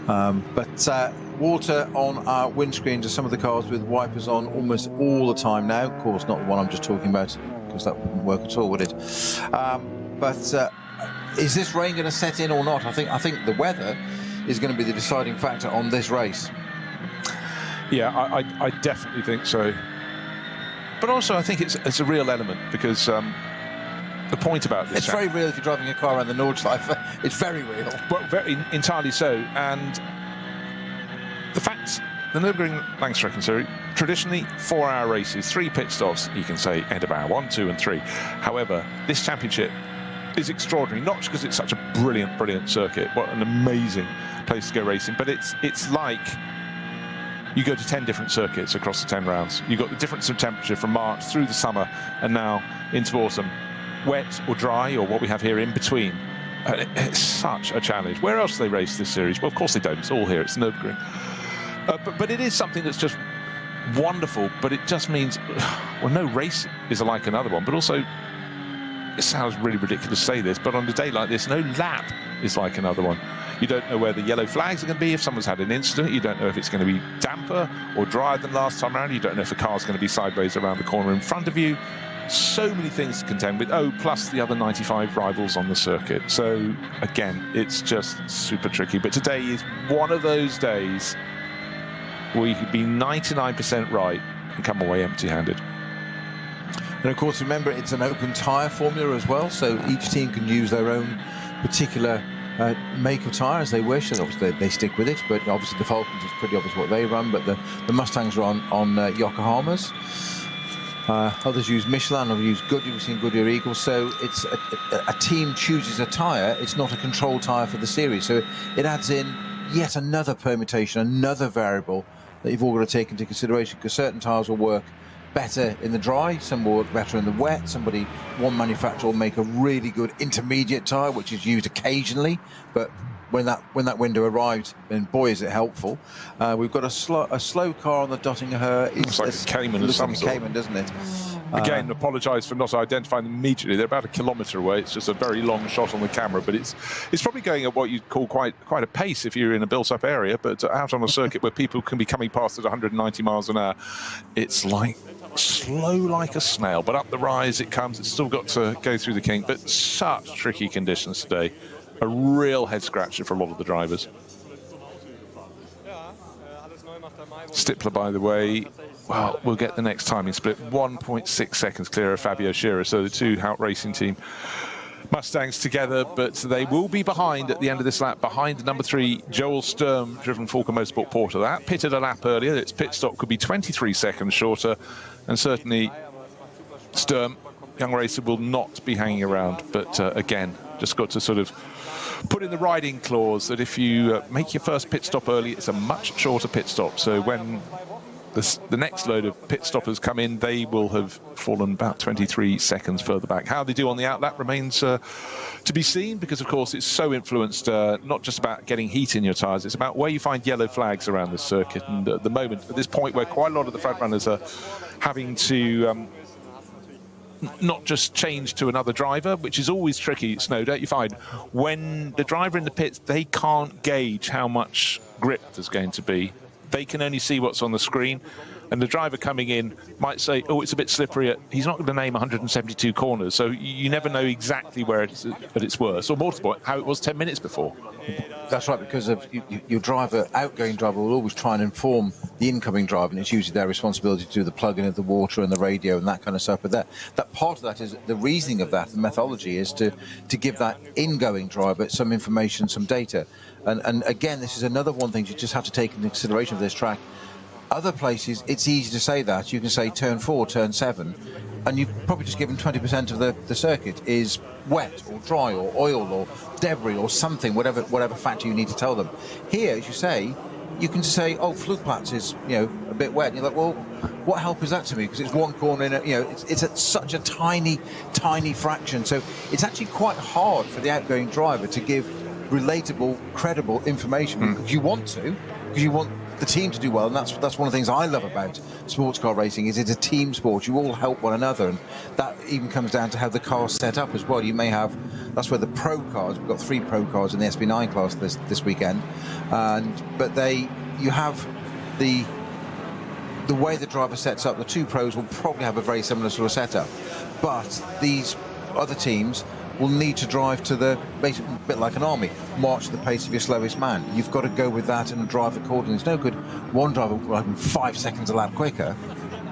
But water on our windscreens of some of the cars with wipers on almost all the time now. Of course, not the one I'm just talking about, because that wouldn't work at all, would it? But is this rain going to set in or not? I think the weather is going to be the deciding factor on this race. Yeah, I definitely think so. But also, I think it's a real element, because the point about this... It's very real if you're driving a car around the Nordschleife. It's very real. Well, entirely so. And the fact, the Nürburgring Langstrecke Series, traditionally 4-hour races, 3 pit stops, you can say end of hour 1, 2 and 3. However, this championship is extraordinary, not just because it's such a brilliant circuit, what an amazing place to go racing, but it's like you go to 10 different circuits across the 10 rounds. You've got the difference of temperature from March through the summer and now into autumn. Wet or dry, or what we have here in between. It's such a challenge. Where else do they race this series? Well, of course they don't. It's all here. It's Nürburgring. But it is something that's just wonderful, but it just means, well, no race is like another one, but also, it sounds really ridiculous to say this, but on a day like this, no lap is like another one. You don't know where the yellow flags are going to be if someone's had an incident. You don't know if it's going to be damper or drier than last time around. You don't know if the car's going to be sideways around the corner in front of you. So many things to contend with. Oh, plus the other 95 rivals on the circuit. So, again, it's just super tricky. But today is one of those days where you could be 99% right and come away empty-handed. And of course, remember, it's an open tyre formula as well, so each team can use their own particular make of tyre as they wish, and obviously they stick with it. But obviously the Falcons is pretty obvious what they run, but the Mustangs are on Yokohamas. Others use Michelin, others use Goodyear. We've seen Goodyear Eagle. So it's a team chooses a tyre. It's not a control tyre for the series. So it adds in yet another permutation, another variable that you've all got to take into consideration, because certain tyres will work better in the dry, some will work better in the wet. One manufacturer will make a really good intermediate tyre, which is used occasionally, but when that window arrived, and boy is it helpful. We've got a slow car on the Dottinger. It's like a Cayman of some sort. Cayman, doesn't it? Again, apologise for not identifying them immediately. They're about 1 kilometre away. It's just a very long shot on the camera, but it's probably going at what you'd call quite a pace if you're in a built-up area. But out on a circuit where people can be coming past at 190 miles an hour, it's like slow like a snail. But up the rise it comes. It's still got to go through the kink. But such tricky conditions today. A real head scratcher for a lot of the drivers. Stippler, by the way, well, we'll get the next timing split. 1.6 seconds clear of Fabio Scherer. So the two Hout Racing Team Mustangs together, but they will be behind at the end of this lap, behind the number 3 Joel Sturm, driven Falken Motorsport Porter. That pitted a lap earlier. Its pit stop could be 23 seconds shorter, and certainly Sturm, young racer, will not be hanging around. But again, just got to sort of put in the riding clause that if you make your first pit stop early, it's a much shorter pit stop. So when the next load of pit stoppers come in, they will have fallen about 23 seconds further back. How they do on the outlap remains to be seen, because of course it's so influenced, not just about getting heat in your tyres, it's about where you find yellow flags around this circuit. And at the moment, at this point where quite a lot of the front runners are having to not just change to another driver, which is always tricky, Snow, don't you find? When the driver in the pits, they can't gauge how much grip there's going to be. They can only see what's on the screen, and the driver coming in might say, oh, it's a bit slippery. He's not going to name 172 corners, so you never know exactly where it's at its worst, or more to the point, how it was 10 minutes before. That's right, because of your outgoing driver will always try and inform the incoming driver, and it's usually their responsibility to do the plug-in of the water and the radio and that kind of stuff. But that part of that is the reasoning of that, the methodology is to give that ingoing driver some information, some data. And again, this is another one thing you just have to take into consideration of this track. Other places, it's easy to say that. You can say turn 4, turn 7, and you've probably just given 20% of the circuit is wet or dry or oil or debris or something, whatever factor you need to tell them. Here, as you say, you can say, oh, Flugplatz is, a bit wet. And you're like, well, what help is that to me? Because it's one corner in it's at such a tiny fraction. So it's actually quite hard for the outgoing driver to give relatable, credible information, because you want the team to do well, and that's one of the things I love about sports car racing, is it's a team sport. You all help one another, and that even comes down to how the car's set up as well. You may have, that's where the pro cars, we've got 3 pro cars in the SB9 class this weekend, but you have the way the driver sets up. The 2 pros will probably have a very similar sort of setup, but these other teams will need to drive to the basic, bit like an army, march to the pace of your slowest man. You've got to go with that and drive accordingly. It's no good one driver driving 5 seconds a lap quicker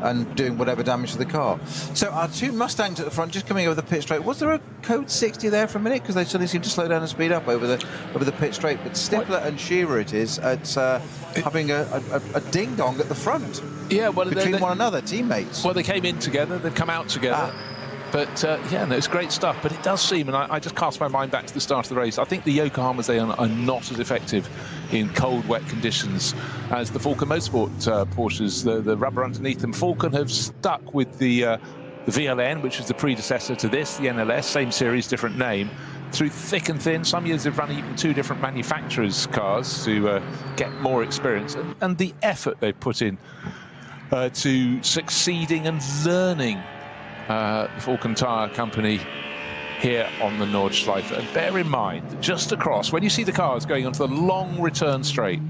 and doing whatever damage to the car. So our 2 Mustangs at the front, just coming over the pit straight. Was there a code 60 there for a minute? Because they suddenly seem to slow down and speed up over the pit straight. But Stippler and Scherer it's having a ding-dong at the front. Yeah, well, between one another, teammates. Well, they came in together, they've come out together. But it's great stuff. But it does seem, and I just cast my mind back to the start of the race, I think the Yokohamas, they are not as effective in cold, wet conditions as the Falken Motorsport Porsches. The rubber underneath them. Falken have stuck with the VLN, which is the predecessor to this, the NLS, same series, different name, through thick and thin. Some years they've run even 2 different manufacturers' cars to get more experience. And the effort they've put in to succeeding and learning Falken Tyre Company here on the Nordschleife. And bear in mind that just across, when you see the cars going onto the long return straight,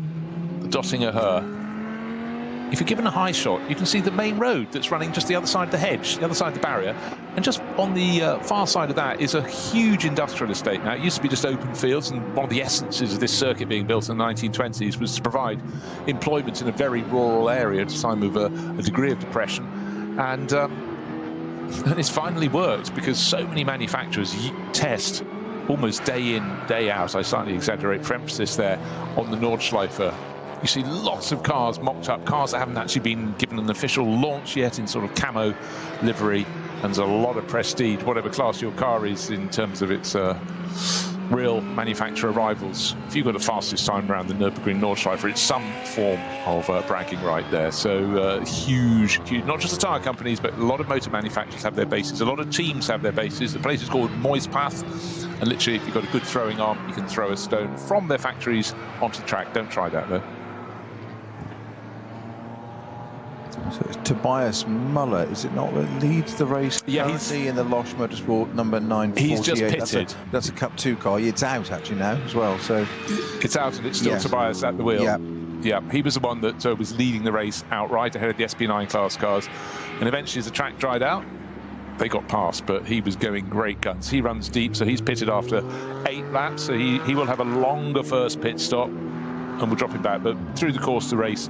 the Dottinger Her, if you're given a high shot, you can see the main road that's running just the other side of the hedge, the other side of the barrier. And just on the far side of that is a huge industrial estate. Now, it used to be just open fields, and one of the essences of this circuit being built in the 1920s was to provide employment in a very rural area at a time of a degree of depression. And it's finally worked, because so many manufacturers test almost day in, day out, I slightly exaggerate for emphasis there, on the Nordschleife You see lots of cars mocked up, cars that haven't actually been given an official launch yet in sort of camo livery, and there's a lot of prestige, whatever class your car is in terms of its real manufacturer rivals. If you've got the fastest time around the Nürburgring Nordschleife, it's some form of bragging right there. So huge, not just the tyre companies, but a lot of motor manufacturers have their bases. A lot of teams have their bases. The place is called Moispath, and literally if you've got a good throwing arm, you can throw a stone from their factories onto the track. Don't try that though. So it's Tobias Muller, is it not, that leads the race? Yeah, he's in the Losch Motorsport number 948. He's just pitted. That's a Cup 2 car. It's out actually now as well. So it's out, and it's still Tobias at the wheel. Yeah, he was the one that was leading the race outright ahead of the SP9 class cars, and eventually as the track dried out, they got past, but he was going great guns. He runs deep, so he's pitted after 8 laps, so he will have a longer first pit stop, and we'll drop him back. But through the course of the race,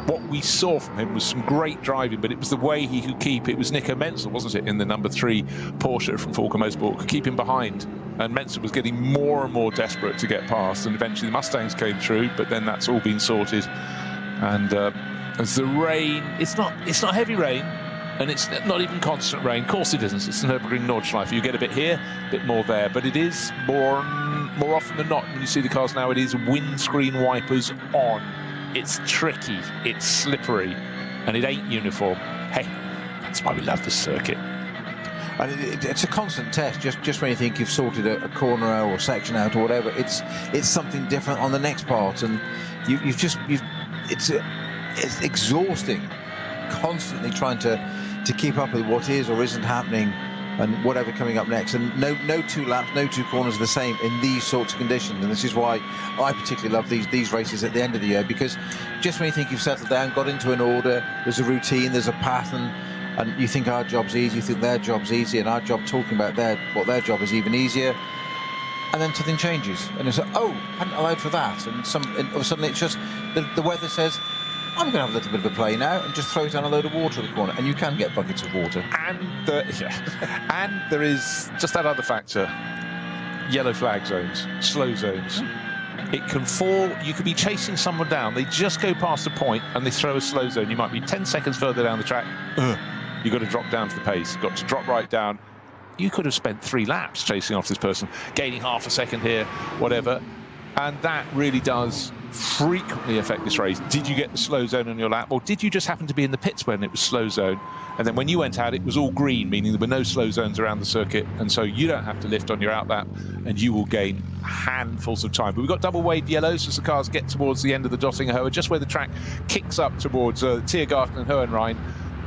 what we saw from him was some great driving, but it was the way he could keep. It was Nico Menzel, wasn't it, in the number 3 Porsche from Volker Motorsport, could keep him behind. And Menzel was getting more and more desperate to get past, and eventually the Mustangs came through, but then that's all been sorted. And as the rain, it's not heavy rain, and it's not even constant rain. Of course it isn't. It's the Nürburgring Nordschleife. You get a bit here, a bit more there, but it is more often than not, when you see the cars now, it is windscreen wipers on. It's tricky, it's slippery, and it ain't uniform. Hey, that's why we love this circuit. And it's a constant test. Just when you think you've sorted a corner out or section out or whatever, it's something different on the next part, and it's exhausting, constantly trying to keep up with what is or isn't happening, and whatever coming up next. And no 2 laps, no 2 corners are the same in these sorts of conditions. And this is why I particularly love these races at the end of the year, because just when you think you've settled down, got into an order, there's a routine, there's a pattern, and you think our job's easy, you think their job's easy, and our job talking about what their job is even easier, and then something changes, and it's like, oh, hadn't allowed for that, and suddenly it's just the weather says, I'm going to have a little bit of a play now and just throw down a load of water in the corner, and you can get buckets of water. And there is just that other factor: yellow flag zones, slow zones. It can fall. You could be chasing someone down. They just go past a point and they throw a slow zone. You might be 10 seconds further down the track. You've got to drop down to the pace. You've got to drop right down. You could have spent 3 laps chasing after this person, gaining half a second here, whatever. And that really does frequently affect this race. Did you get the slow zone on your lap, or did you just happen to be in the pits when it was slow zone, and then when you went out it was all green, meaning there were no slow zones around the circuit, and so you don't have to lift on your out lap and you will gain handfuls of time. But we've got double waved yellows as the cars get towards the end of the Dottinger Höhe, just where the track kicks up towards Tiergarten and Hohenrhein.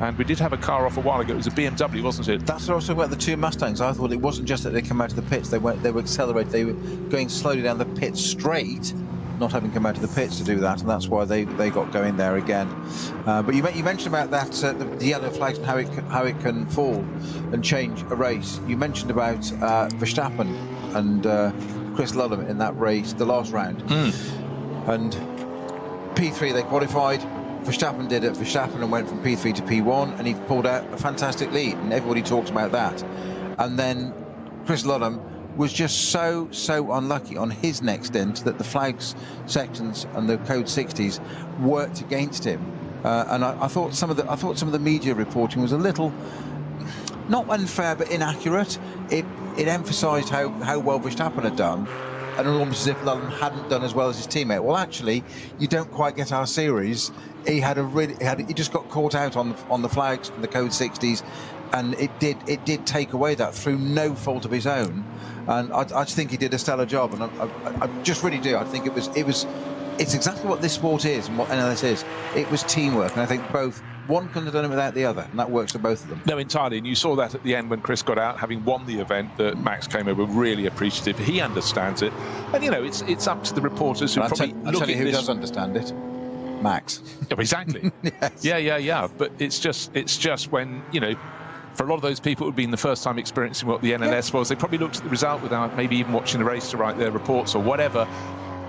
And we did have a car off a while ago. It was a BMW, wasn't it? That's what I was talking about, the 2 Mustangs. I thought it wasn't just that they come out of the pits. They were accelerated. They were going slowly down the pit straight, not having come out of the pits to do that, and that's why they got going there again. But you mentioned about that the yellow flags and how it can fall and change a race. You mentioned about Verstappen and Chris Ludlam in that race, the last round, and P3 they qualified. Verstappen did it. Verstappen went from P3 to P1, and he pulled out a fantastic lead, and everybody talked about that. And then Chris Ludlam was just so unlucky on his next stint that the flags sections and the code 60s worked against him. And I thought some of the media reporting was a little not unfair but inaccurate. It emphasised how well Verstappen had done, and almost as if Ludlam hadn't done as well as his teammate. Well, actually, you don't quite get our series. He just got caught out on the flags and the code 60s, and it did take away that through no fault of his own. And I just think he did a stellar job, and I just really do. I think it's exactly what this sport is and what NLS is. It was teamwork, and I think one couldn't have done it without the other, and that works for both of them. No, entirely, and you saw that at the end when Chris got out, having won the event, that Max came over really appreciative. He understands it, and it's up to the reporters who probably I'll tell you who does understand it. Max. Oh, exactly. Yes. Yeah. But it's just when, for a lot of those people, it would have been the first time experiencing what the NLS was. They probably looked at the result without maybe even watching the race to write their reports or whatever.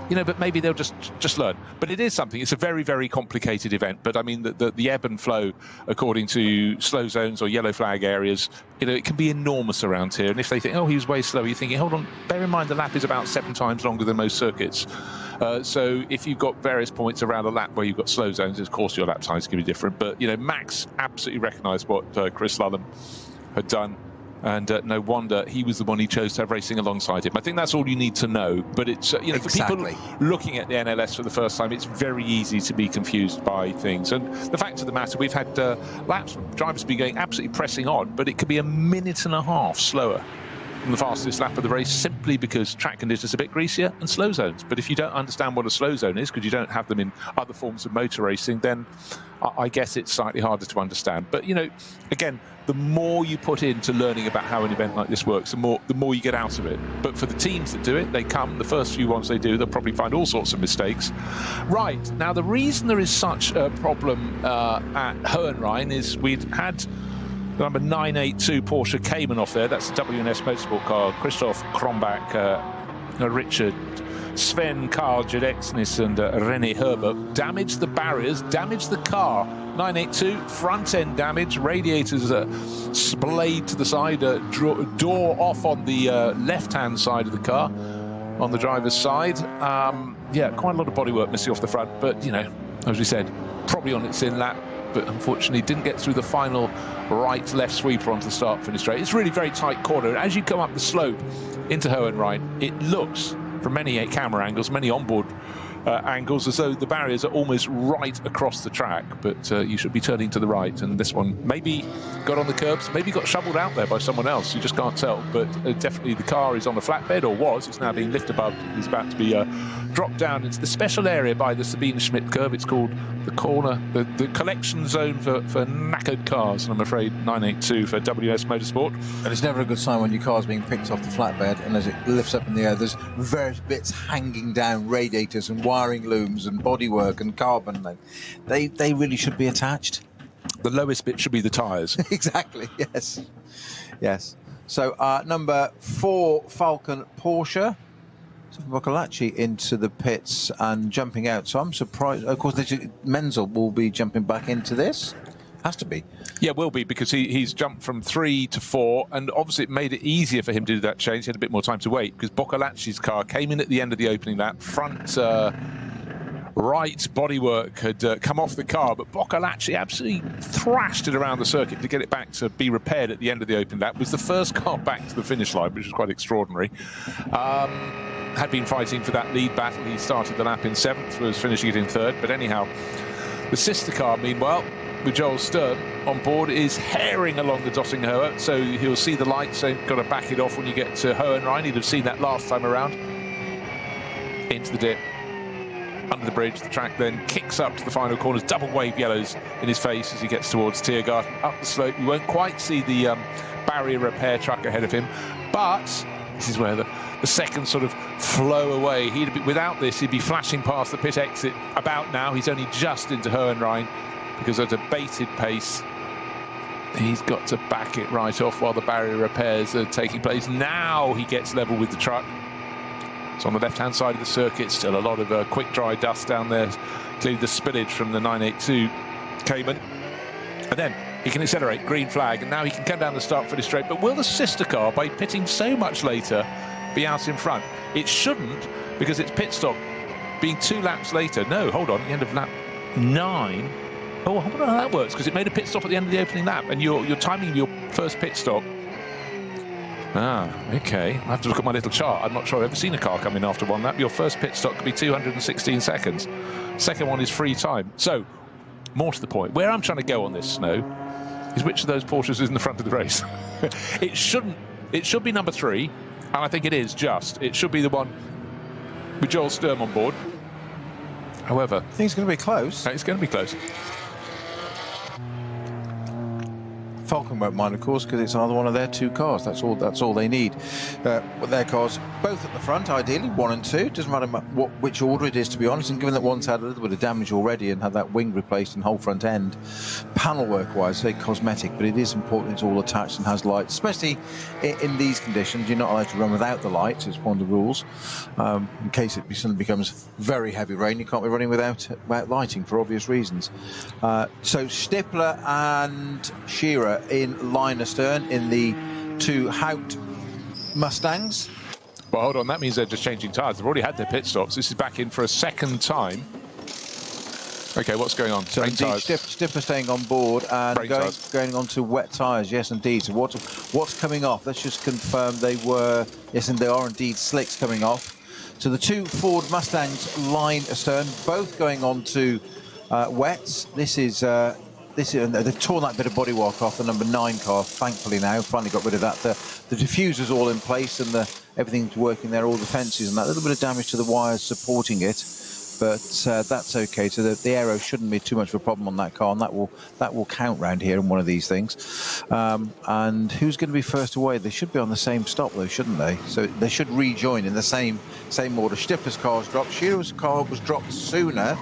but maybe they'll just learn. But it is something. It's a very, very complicated event. But I mean, the ebb and flow, according to slow zones or yellow flag areas, it can be enormous around here. And if they think, oh, he was way slow, you're thinking, hold on, bear in mind the lap is about 7 times longer than most circuits. So if you've got various points around a lap where you've got slow zones, of course your lap times can be different. But, Max absolutely recognised what Chris Lullum had done. And no wonder he was the one he chose to have racing alongside him. I think that's all you need to know. But it's, for people looking at the NLS for the first time, it's very easy to be confused by things. And the fact of the matter, we've had laps, drivers be going absolutely pressing on, but it could be a minute and a half slower than the fastest lap of the race, simply because track conditions are a bit greasier and slow zones. But if you don't understand what a slow zone is, because you don't have them in other forms of motor racing, then I guess it's slightly harder to understand. But, again, the more you put into learning about how an event like this works, the more you get out of it. But for the teams that do it, they come, the first few ones they do, they'll probably find all sorts of mistakes. Right, now the reason there is such a problem at Hohenrhein is we'd had the number 982 Porsche Cayman off there. That's the WNS Motorsport car. Christoph Krombach, Richard, Sven, Karl Jedexnis and René Herbert damaged the barriers, damaged the car. 982, front end damage, radiators splayed to the side, door off on the left-hand side of the car, on the driver's side. Quite a lot of bodywork missing off the front, but, as we said, probably on its in lap, but unfortunately didn't get through the final right-left sweeper onto the start-finish straight. It's really very tight corner, and as you come up the slope into Hohenrhein, it looks, from many camera angles, many onboard angles, as though the barriers are almost right across the track, but you should be turning to the right, and this one maybe got on the curbs, maybe got shoveled out there by someone else, you just can't tell. But definitely the car is on a flatbed, or was. It's now being lifted above. It's about to be dropped down into the special area by the Sabine Schmidt curve. It's called the corner, the collection zone for knackered cars, and I'm afraid 982 for WS Motorsport. And it's never a good sign when your car's being picked off the flatbed, and as it lifts up in the air, there's various bits hanging down, radiators and wiring looms and bodywork and carbon. They really should be attached. The lowest bit should be the tyres. Exactly, yes. So number 4 Falcon Porsche, Boccolacci into the pits and jumping out. So I'm surprised. Of course, Menzel will be jumping back into this. Has to be. Yeah, will be, because he's jumped from 3 to 4, and obviously it made it easier for him to do that change. He had a bit more time to wait, because Boccolacci's car came in at the end of the opening lap. Front right bodywork had come off the car, but Boccolacci absolutely thrashed it around the circuit to get it back to be repaired at the end of the opening lap. It was the first car back to the finish line, which was quite extraordinary. Had been fighting for that lead battle. He started the lap in 7th, was finishing it in 3rd. But anyhow, the sister car, meanwhile, with Joel Stern on board, is herring along the Dottinghoe, so he'll see the light, so got to back it off when you get to Hohenrhein. He'd have seen that last time around. Into the dip, under the bridge. The track then kicks up to the final corners, double wave yellows in his face as he gets towards Tiergarten. Up the slope, you won't quite see the barrier repair truck ahead of him, but this is where the second sort of flow away. Without this, he'd be flashing past the pit exit about now. He's only just into Hohenrhein, because at a bated pace, he's got to back it right off while the barrier repairs are taking place. Now he gets level with the truck. It's on the left-hand side of the circuit. Still a lot of quick dry dust down there, clearly the spillage from the 982 Cayman. And then he can accelerate, green flag, and now he can come down the start-finish straight. But will the sister car, by pitting so much later, be out in front? It shouldn't, because it's pit stop being 2 laps later. No, hold on, the end of lap 9. Oh, I wonder how that works, because it made a pit stop at the end of the opening lap, and you're timing your first pit stop. Okay. I have to look at my little chart. I'm not sure I've ever seen a car come in after 1 lap. Your first pit stop could be 216 seconds. Second one is free time. So, more to the point, where I'm trying to go on this, Snow, is which of those Porsches is in the front of the race. It should be number 3, and I think it is just. It should be the one with Joel Sturm on board. However, I think it's going to be close. It's going to be close. Falcon won't mind, of course, because it's either one of their two cars. That's all they need. With their cars, both at the front, ideally, 1 and 2. Doesn't matter which order it is, to be honest. And given that one's had a little bit of damage already and had that wing replaced and whole front end, panel work-wise, very cosmetic, but it is important it's all attached and has lights, especially in these conditions. You're not allowed to run without the lights. It's one of the rules. In case it suddenly becomes very heavy rain, you can't be running without lighting for obvious reasons. So Stippler and Shearer in line astern in the 2 Hout Mustangs. Well, hold on, that means they're just changing tyres. They've already had their pit stops. This is back in for a second time. Okay, what's going on? So indeed, Stippler staying on board and going on to wet tyres. Yes, indeed. So what's coming off? Let's just confirm they were. Yes, and they are indeed slicks coming off. So the 2 Ford Mustangs line astern, both going on to wets. This is and they've torn that bit of bodywork off the number 9 car. Thankfully now, finally got rid of that. The diffuser's all in place and everything's working there, all the fences and that. A little bit of damage to the wires supporting it, but that's okay. So the aero shouldn't be too much of a problem on that car, and that will count round here in one of these things. And who's going to be first away? They should be on the same stop though, shouldn't they? So they should rejoin in the same order. Stippler's car's dropped. Shearer's car was dropped sooner.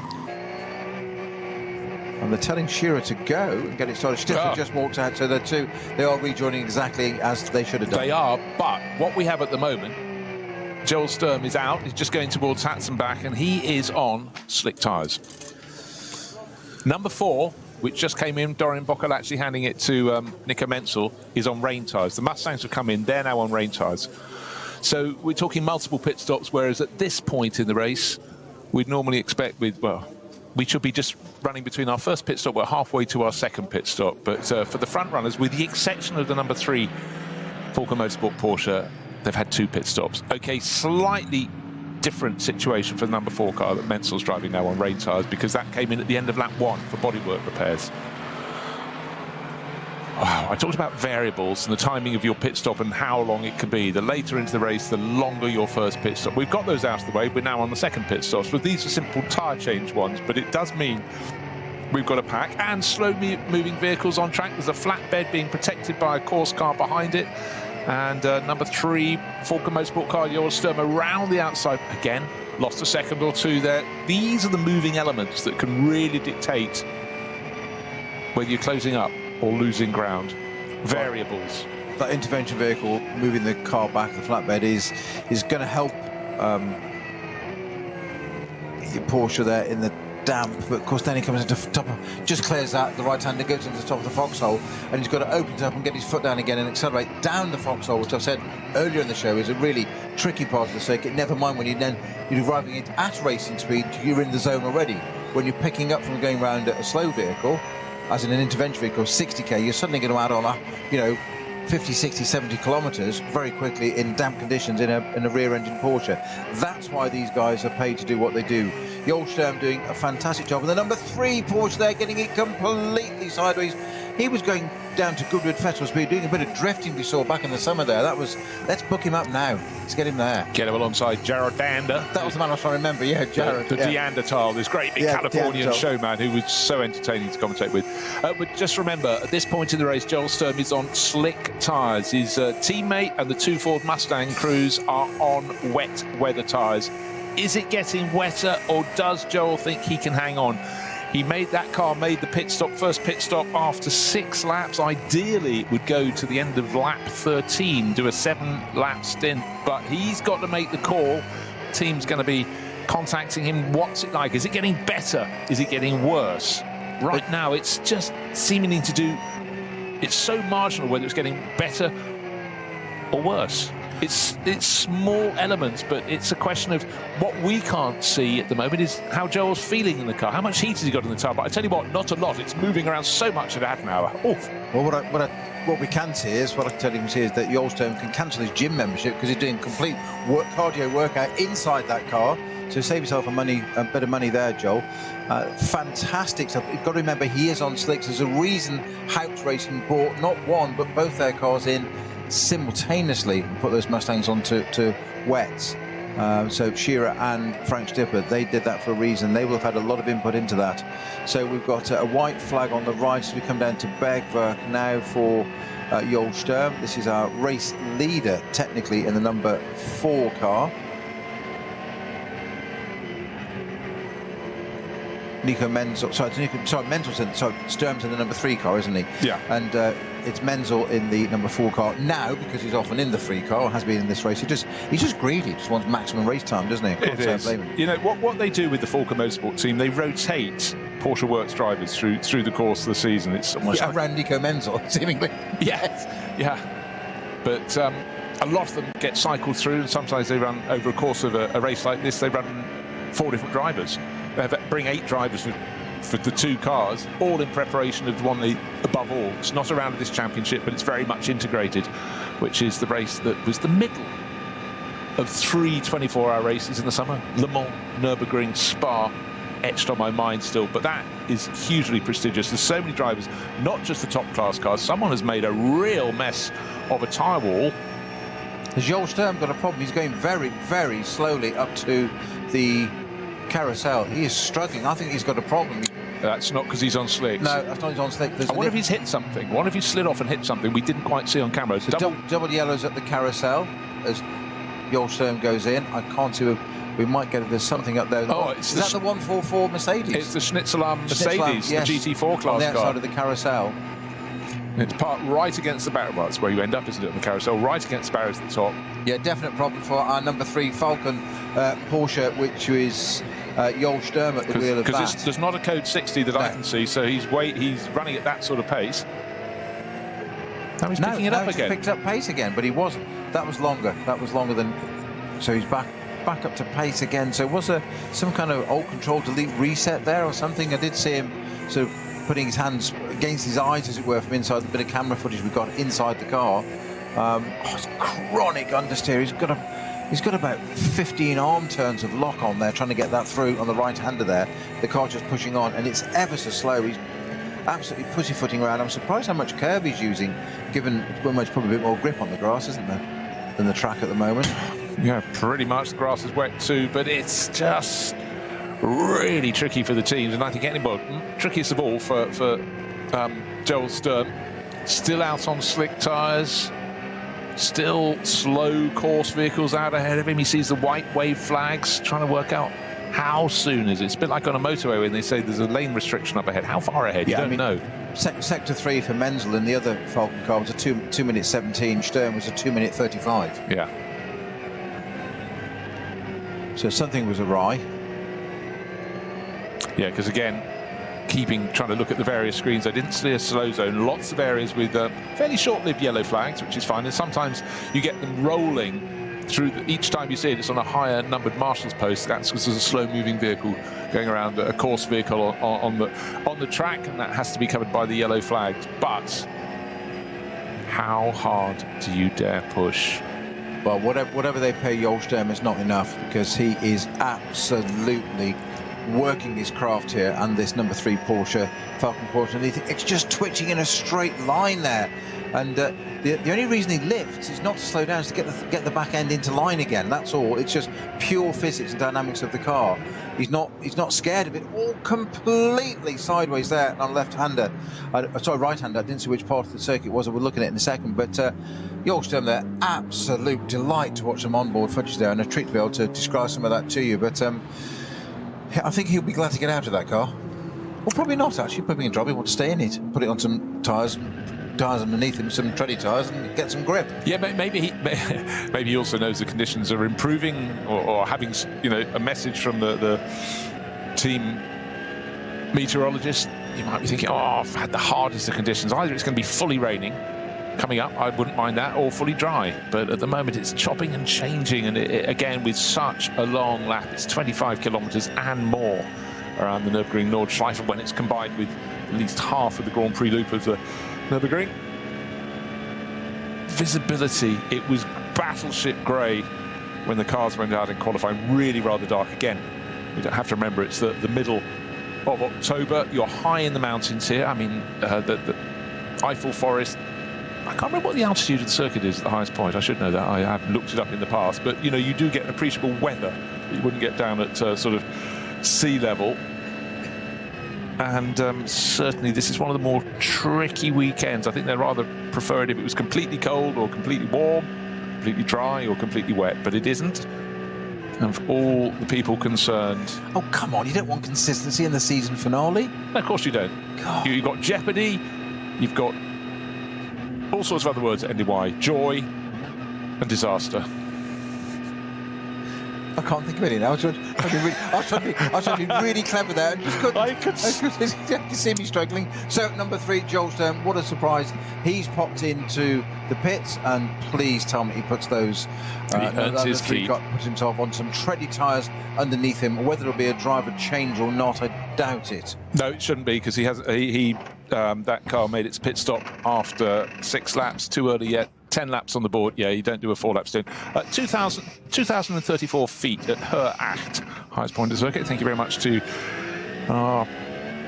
And they're telling Shearer to go and get it started. Stippler just walked out, so they are rejoining exactly as they should have done. They are, but what we have at the moment, Joel Sturm is out. He's just going towards Hatzenbach, and he is on slick tyres. Number 4, which just came in, Dorian Bockel actually handing it to Nico Menzel, is on rain tyres. The Mustangs have come in, they're now on rain tyres. So we're talking multiple pit stops, whereas at this point in the race, we'd normally expect we should be just running between our first pit stop. We're halfway to our second pit stop. But for the front runners, with the exception of the number 3 Falcon Motorsport Porsche, they've had 2 pit stops. Okay, slightly different situation for the number 4 car that Menzel's driving now on rain tyres, because that came in at the end of lap 1 for bodywork repairs. Wow, I talked about variables and the timing of your pit stop and how long it can be. The later into the race, the longer your first pit stop. We've got those out of the way. We're now on the second pit stops. But these are simple tyre change ones. But it does mean we've got a pack and slow-moving vehicles on track. There's a flatbed being protected by a course car behind it. And number 3 Falcon Motorsport car, Joel Sturm, around the outside. Again, lost a second or 2 there. These are the moving elements that can really dictate whether you're closing up or losing ground. Variables. That intervention vehicle moving the car back, the flatbed, is going to help Porsche there in the damp, but of course then he comes into top of, just clears out the right hand and goes into the top of the foxhole, and he's got to open it up and get his foot down again and accelerate down the foxhole, which I've said earlier in the show is a really tricky part of the circuit. Never mind when you're arriving at racing speed, you're in the zone already. When you're picking up from going round at a slow vehicle, as in an intervention vehicle, 60k, you're suddenly going to add on 50, 60, 70 kilometres very quickly in damp conditions in a rear-engine Porsche. That's why these guys are paid to do what they do. Joel Sturm doing a fantastic job. And the number 3 Porsche there, getting it completely sideways. He was going down to Goodwood Festival speed, doing a bit of drifting we saw back in the summer there. That was, let's book him up now. Let's get him there. Get him alongside Jared Dander. That was the man I was trying to remember, yeah, Jared. The Neanderthal, this great big Californian showman who was so entertaining to commentate with. But just remember, at this point in the race, Joel Sturm is on slick tyres. His teammate and the 2 Ford Mustang crews are on wet weather tyres. Is it getting wetter, or does Joel think he can hang on? He made the pit stop, first pit stop after 6 laps. Ideally, it would go to the end of lap 13, do a 7-lap stint. But he's got to make the call. The team's going to be contacting him. What's it like? Is it getting better? Is it getting worse? Right now, it's just seeming to do... It's so marginal whether it's getting better or worse. It's small elements, but it's a question of what we can't see at the moment is how Joel's feeling in the car. How much heat has he got in the tyre? But I tell you what, not a lot. It's moving around so much at an hour. Oof. Well, what we can see is, what I can tell you is that Joel Sturm can cancel his gym membership because he's doing complete cardio workout inside that car. So save yourself a bit of money there, Joel. Fantastic stuff. You've got to remember, he is on slicks. There's a reason Hout Racing bought not one, but both their cars in simultaneously and put those Mustangs onto wets. So Shearer and Frank Stipper, they did that for a reason. They will have had a lot of input into that. So we've got a white flag on the right as we come down to Bergwerk now for Joel Sturm. This is our race leader, technically, in the number 4 car. Nico Menzel, Sturm's in the number 3 car, isn't he? Yeah. And it's Menzel in the number 4 car now, because he's often in the 3 car, has been in this race. He's just greedy, just wants maximum race time, doesn't he? It is. You know, what they do with the Falcon Motorsport team, they rotate Porsche Works drivers through the course of the season. It's almost like around Nico Menzel, seemingly. Yes. Yeah. But a lot of them get cycled through, and sometimes they run over a course of a race like this. They run 4 different drivers. They bring 8 drivers for the 2 cars, all in preparation of the one above all. It's not a round of this championship, but it's very much integrated, which is the race that was the middle of 3 24-hour races in the summer. Le Mans, Nürburgring, Spa, etched on my mind still, but that is hugely prestigious. There's so many drivers, not just the top class cars. Someone has made a real mess of a tyre wall. Has Joel Sturm got a problem? He's going very, very slowly up to the carousel. He is struggling. I think he's got a problem. That's not because he's on slicks. No, that's not he's on slicks. I wonder if he's hit something. What if he slid off and hit something we didn't quite see on camera? So double yellows at the carousel as Joel Sturm goes in. I can't see. We might get there's something up there. Is that the 144 Mercedes? It's the Schnitzelam Mercedes, yes. The GT4 class on the outside car. of the carousel. It's parked right against the barrier. Well, that's where you end up, isn't it, on the carousel? Right against the barriers at the top. Yeah, definite problem for our number 3 Falcon Porsche, which is Joel Sturm at the wheel of that. Because there's not a code 60 that I can see, so he's running at that sort of pace. Now he's picking it up again. He's picked up pace again, but he wasn't. That was longer. That was longer than. So he's back up to pace again. So was there some kind of alt control delete reset there or something? I did see him sort of putting his hands against his eyes, as it were, from inside the bit of camera footage we got inside the car. It's chronic understeer. He's got about 15 arm turns of lock on there, trying to get that through on the right-hander there. The car just pushing on, and it's ever so slow. He's absolutely pussyfooting around. I'm surprised how much curb he's using, given it's probably a bit more grip on the grass, isn't there, than the track at the moment. Yeah, pretty much. The grass is wet too, but it's just really tricky for the teams. And I think trickiest of all for Joel Sturm. Still out on slick tyres. Still slow course vehicles out ahead of him. He sees the white wave flags, trying to work out how soon is it. It's a bit like on a motorway when they say there's a lane restriction up ahead. How far ahead? You don't know. Sector 3 for Menzel and the other Falcon car was a 2 minute 17. Sturm was a 2 minute 35. Yeah. So something was awry. Yeah, because again, trying to look at the various screens, I didn't see a slow zone. Lots of areas with fairly short-lived yellow flags, which is fine. And sometimes you get them rolling through. Each time you see it, it's on a higher numbered marshal's post. That's because there's a slow-moving vehicle going around, a course vehicle on the track, and that has to be covered by the yellow flags. But how hard do you dare push? Well, whatever they pay Joel Sturm is not enough, because he is absolutely working his craft here, and this number 3 Porsche, Falcon Porsche, and it's just twitching in a straight line there. And the only reason he lifts is not to slow down, is to get the back end into line again. That's all. It's just pure physics and dynamics of the car. He's not scared of it. All completely sideways there on left-hander. Sorry, right-hander. I didn't see which part of the circuit it was. We'll look at it in a second. But Joel Sturm there, absolute delight to watch some onboard footage there, and a treat to be able to describe some of that to you. But I think he'll be glad to get out of that car. Well, probably not, actually. Probably in trouble. He wants to stay in it, put it on some tyres underneath him, some tready tyres, and get some grip. Yeah, maybe he also knows the conditions are improving, or having a message from the team meteorologist. You might be thinking, I've had the hardest of conditions. Either it's going to be fully raining coming up, I wouldn't mind that, or fully dry. But at the moment it's chopping and changing, and again with such a long lap, it's 25 kilometres and more around the Nürburgring Nordschleife when it's combined with at least half of the Grand Prix loop of the Nürburgring. Visibility, it was battleship grey when the cars went out in qualifying, really rather dark. Again, we don't have to remember it's the middle of October. You're high in the mountains here. I mean, the Eiffel Forest I can't remember what the altitude of the circuit is at the highest point. I should know that. I have looked it up in the past. But, you know, you do get appreciable weather that you wouldn't get down at sort of sea level. And certainly this is one of the more tricky weekends. I think they'd rather prefer it if it was completely cold or completely warm, completely dry or completely wet. But it isn't. And for all the people concerned... Oh, come on. You don't want consistency in the season finale? No, of course you don't. You've got jeopardy. You've got all sorts of other words that end in Y. Joy and disaster. I can't think of any now. I was trying to be really clever there and just couldn't. You can see me struggling. So, number 3, Joel Stone, what a surprise. He's popped into the pits, and please tell me he puts those... he earns his keep. Puts himself on some tready tyres underneath him. Whether it'll be a driver change or not, I doubt it. No, it shouldn't be, because that car made its pit stop after 6 laps, too early yet. 10 laps on the board. Yeah, you don't do a 4-lap stint. 2,034 feet at Her Acht, highest point of the circuit. Thank you very much to our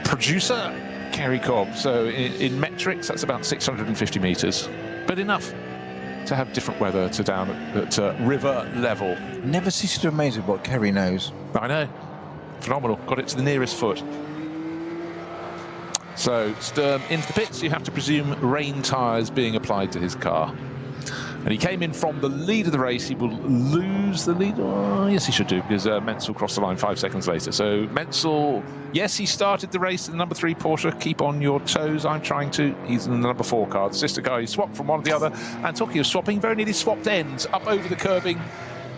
producer, Kerry Cobb. So in metrics, that's about 650 metres, but enough to have different weather to down at river level. Never ceases to amaze me what Kerry knows. I know. Phenomenal. Got it to the nearest foot. So Sturm into the pits. You have to presume rain tyres being applied to his car. And he came in from the lead of the race. He will lose the lead. Oh, yes, he should do, because Menzel crossed the line 5 seconds later. So Menzel, yes, he started the race in the number 3 Porsche. Keep on your toes. I'm trying to. He's in the number 4 car. The sister car, he swapped from one to the other. And talking of swapping, very nearly swapped ends up over the curbing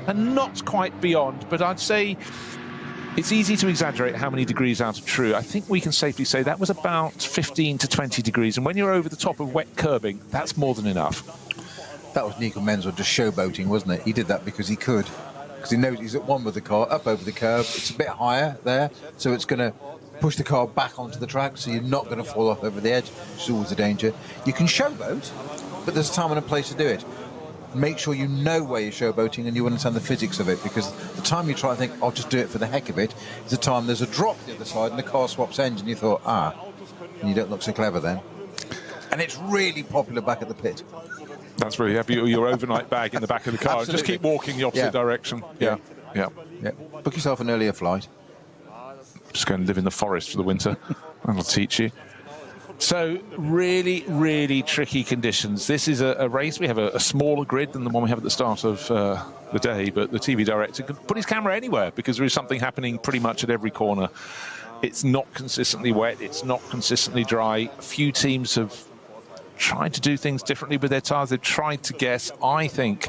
and not quite beyond. But I'd say it's easy to exaggerate how many degrees out of true. I think we can safely say that was about 15 to 20 degrees. And when you're over the top of wet curbing, that's more than enough. That was Nico Menzel just showboating, wasn't it? He did that because he could. Because he knows he's at one with the car, up over the curb. It's a bit higher there, so it's going to push the car back onto the track, so you're not going to fall off over the edge, which is always a danger. You can showboat, but there's a time and a place to do it. Make sure you know where you're showboating and you understand the physics of it, because the time you try to think, I'll just do it for the heck of it, is the time there's a drop the other side and the car swaps engine, you thought, and you don't look so clever then. And it's really popular back at the pit. That's where you have your overnight bag in the back of the car. Just keep walking the opposite direction. Yeah. Book yourself an earlier flight. Just go and live in the forest for the winter. That'll teach you. So really, really tricky conditions. This is a race. We have a smaller grid than the one we have at the start of the day, but the TV director can put his camera anywhere because there is something happening pretty much at every corner. It's not consistently wet. It's not consistently dry. A few teams have tried to do things differently with their tyres. They've tried to guess. I think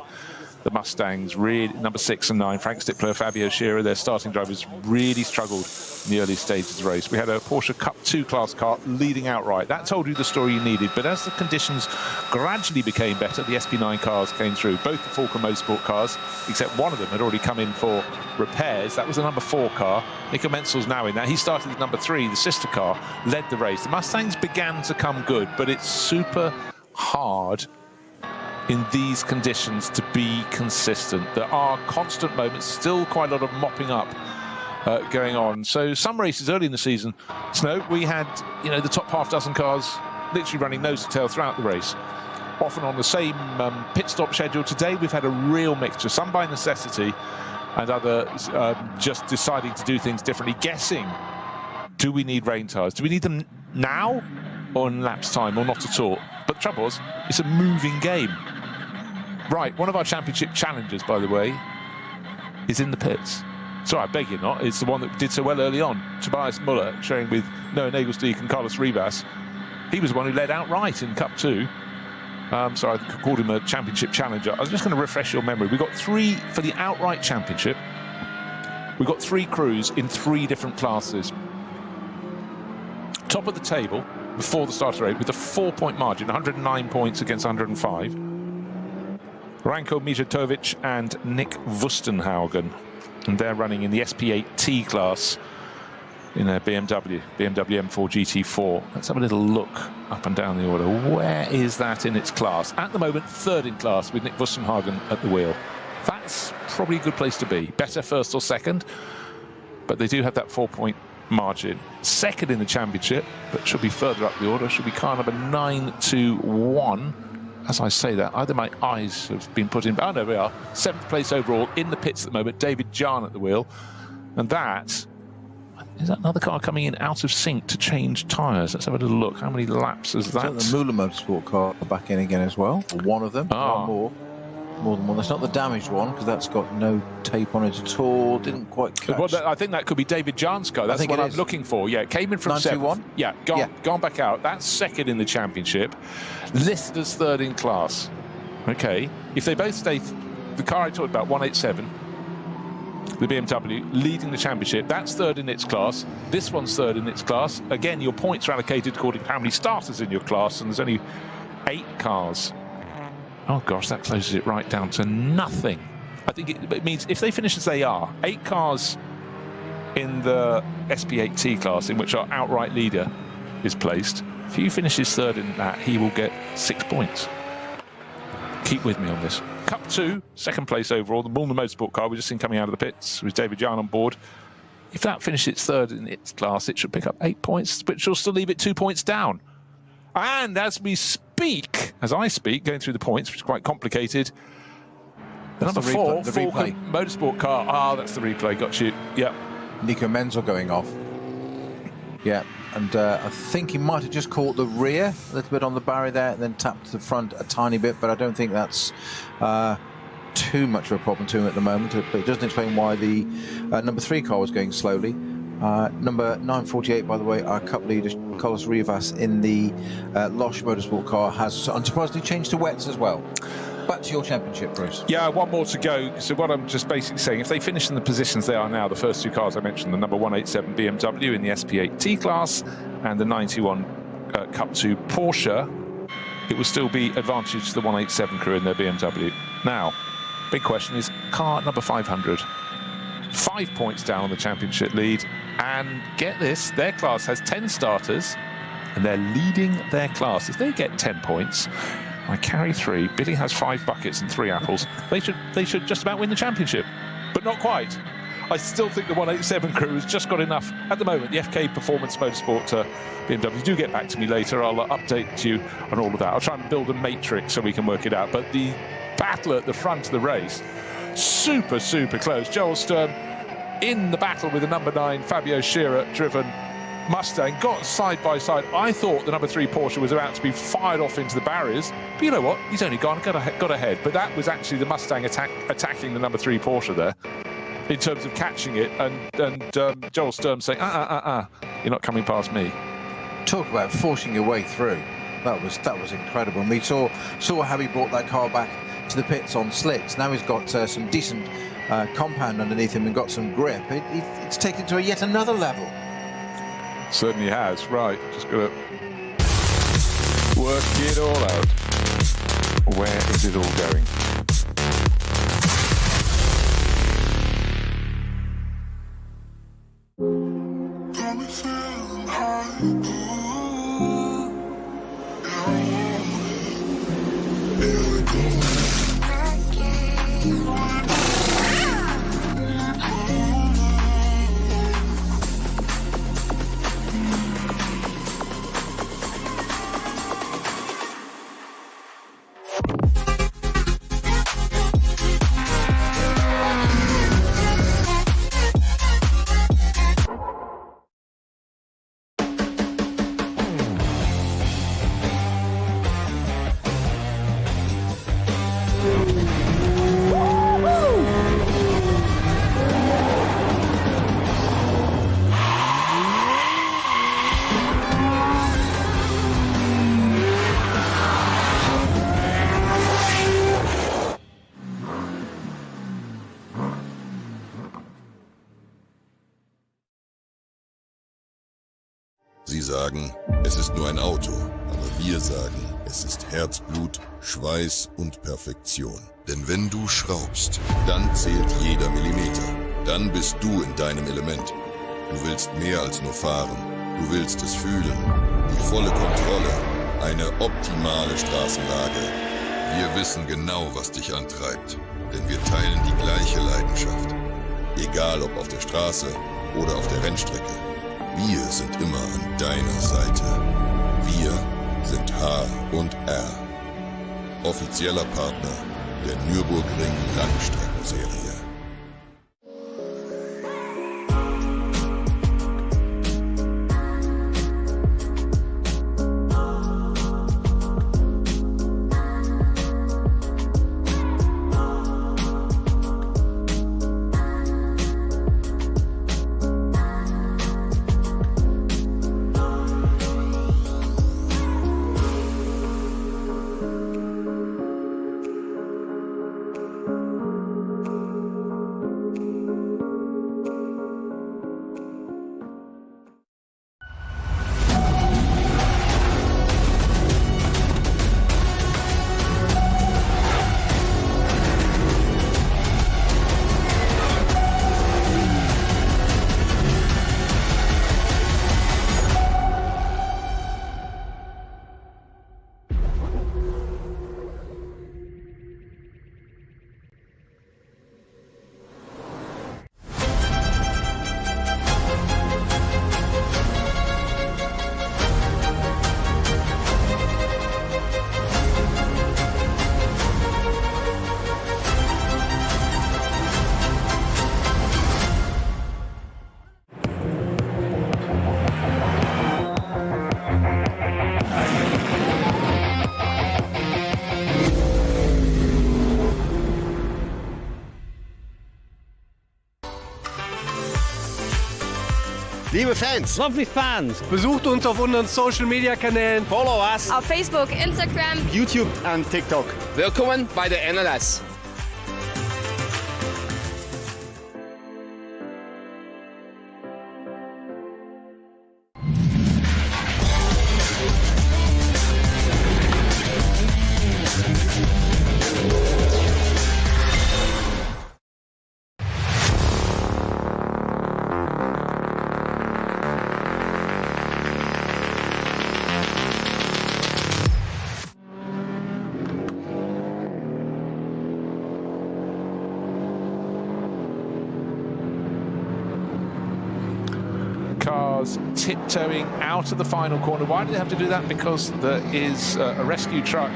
the Mustangs, really, number 6 and 9, Frank Stickler, Fabio Scherer, their starting drivers really struggled in the early stages of the race. We had a Porsche Cup 2 class car leading outright. That told you the story you needed. But as the conditions gradually became better, the SP9 cars came through. Both the Falcon Motorsport cars, except one of them had already come in for repairs. That was the number 4 car. Nico Menzel's now in that. He started with number 3, the sister car, led the race. The Mustangs began to come good, but it's super hard in these conditions to be consistent. There are constant moments, still quite a lot of mopping up going on. So some races early in the season, Snow, we had, the top half dozen cars literally running nose to tail throughout the race, often on the same pit stop schedule. Today we've had a real mixture, some by necessity and others just deciding to do things differently, guessing, do we need rain tyres? Do we need them now or in lapse time or not at all? But the trouble is, it's a moving game. Right, one of our championship challengers, by the way, is in the pits. Sorry, I beg you not. It's the one that did so well early on. Tobias Muller, sharing with Noah Nagelsteig and Carlos Rivas. He was the one who led outright in Cup 2. Sorry, I called him a championship challenger. I was just going to refresh your memory. We've got 3 for the outright championship. We've got 3 crews in 3 different classes. Top of the table before the start of the race with a 4-point margin, 109 points against 105. Ranko Mijatovic and Nick Wustenhaugen. And they're running in the SP8T class in their BMW M4 GT4. Let's have a little look up and down the order. Where is that in its class? At the moment, 3rd in class with Nick Wustenhaugen at the wheel. That's probably a good place to be. Better 1st or 2nd, but they do have that 4-point margin. 2nd in the championship, but should be further up the order. Should be car number 921. as I say that, either my eyes have been put in... Oh, no, we are. 7th place overall in the pits at the moment. David Jahn at the wheel. And that... Is that another car coming in out of sync to change tyres? Let's have a little look. How many laps is that? Is that the Müller Motorsport car back in again as well? Or one of them? One more. More than one. That's not the damaged one, because that's got no tape on it at all. Didn't quite catch. Well, I think that could be David Jahn's car. That's what I'm looking for. Yeah, it came in from 7th. Yeah, gone back out. That's 2nd in the championship. Listed as 3rd in class. Okay. If they both stay... The car I talked about, 187, the BMW, leading the championship. That's 3rd in its class. This one's 3rd in its class. Again, your points are allocated according to how many starters in your class, and there's only 8 cars. Oh, gosh, that closes it right down to nothing. I think it means if they finish as they are, 8 cars in the SP8T class in which our outright leader is placed. If he finishes 3rd in that, he will get 6 points. Keep with me on this. Cup 2, 2nd place overall. The Müller Motorsport car we've just seen coming out of the pits with David Jahn on board. If that finishes 3rd in its class, it should pick up 8 points, which will still leave it 2 points down. And as we speak, as I speak, going through the points, which is quite complicated, the number 4, Falcon Motorsport car. Ah, that's the replay. Got you. Yep. Nico Menzel going off. Yeah, and I think he might have just caught the rear a little bit on the barrier there, and then tapped the front a tiny bit, but I don't think that's too much of a problem to him at the moment. But it doesn't explain why the number 3 car was going slowly. Number 948, by the way, our cup leader, Carlos Rivas, in the Losch Motorsport car, has unsurprisingly changed to wets as well. Back to your championship, Bruce. Yeah, one more to go. So what I'm just basically saying, if they finish in the positions they are now, the first 2 cars I mentioned, the number 187 BMW in the SP8T class and the 91 Cup 2 Porsche, it will still be advantage to the 187 crew in their BMW. Now, big question is car number 500. 5 points down on the championship lead, and get this, their class has 10 starters and they're leading their class. If they get 10 points, I carry 3, Billy has 5 buckets and 3 apples, they should just about win the championship, but not quite. I still think the 187 crew has just got enough at the moment. The FK Performance Motorsport BMW, do get back to me later, I'll update you on all of that. I'll try and build a matrix so we can work it out, but the battle at the front of the race, super close. Joel Sturm in the battle with the number 9 Fabio Scherer driven Mustang, got side by side. I thought the number 3 Porsche was about to be fired off into the barriers, but you know what, he's only got ahead. But that was actually the Mustang attacking the number 3 Porsche there in terms of catching it, and Joel Sturm saying you're not coming past me. Talk about forcing your way through. That was incredible, and we saw how he brought that car back to the pits on slicks. Now he's got some decent compound underneath him and got some grip. It's taken to yet another level. Certainly has. Right, just got to work it all out. Where is it all going? Sie sagen, es ist nur ein Auto, aber wir sagen, es ist Herzblut, Schweiß und Perfektion. Denn wenn du schraubst, dann zählt jeder Millimeter. Dann bist du in deinem Element. Du willst mehr als nur fahren. Du willst es fühlen. Die volle Kontrolle. Eine optimale Straßenlage. Wir wissen genau, was dich antreibt. Denn wir teilen die gleiche Leidenschaft. Egal ob auf der Straße oder auf der Rennstrecke. Wir sind immer an deiner Seite. Wir sind H&R. offizieller Partner der Nürburgring Langstreckenserie. Liebe Fans, Lovely fans, besucht uns auf unseren Social Media Kanälen. follow us, Auf Facebook, Instagram, YouTube und TikTok. Willkommen bei der NLS. Cars tiptoeing out of the final corner. Why do they have to do that? Because there is a rescue truck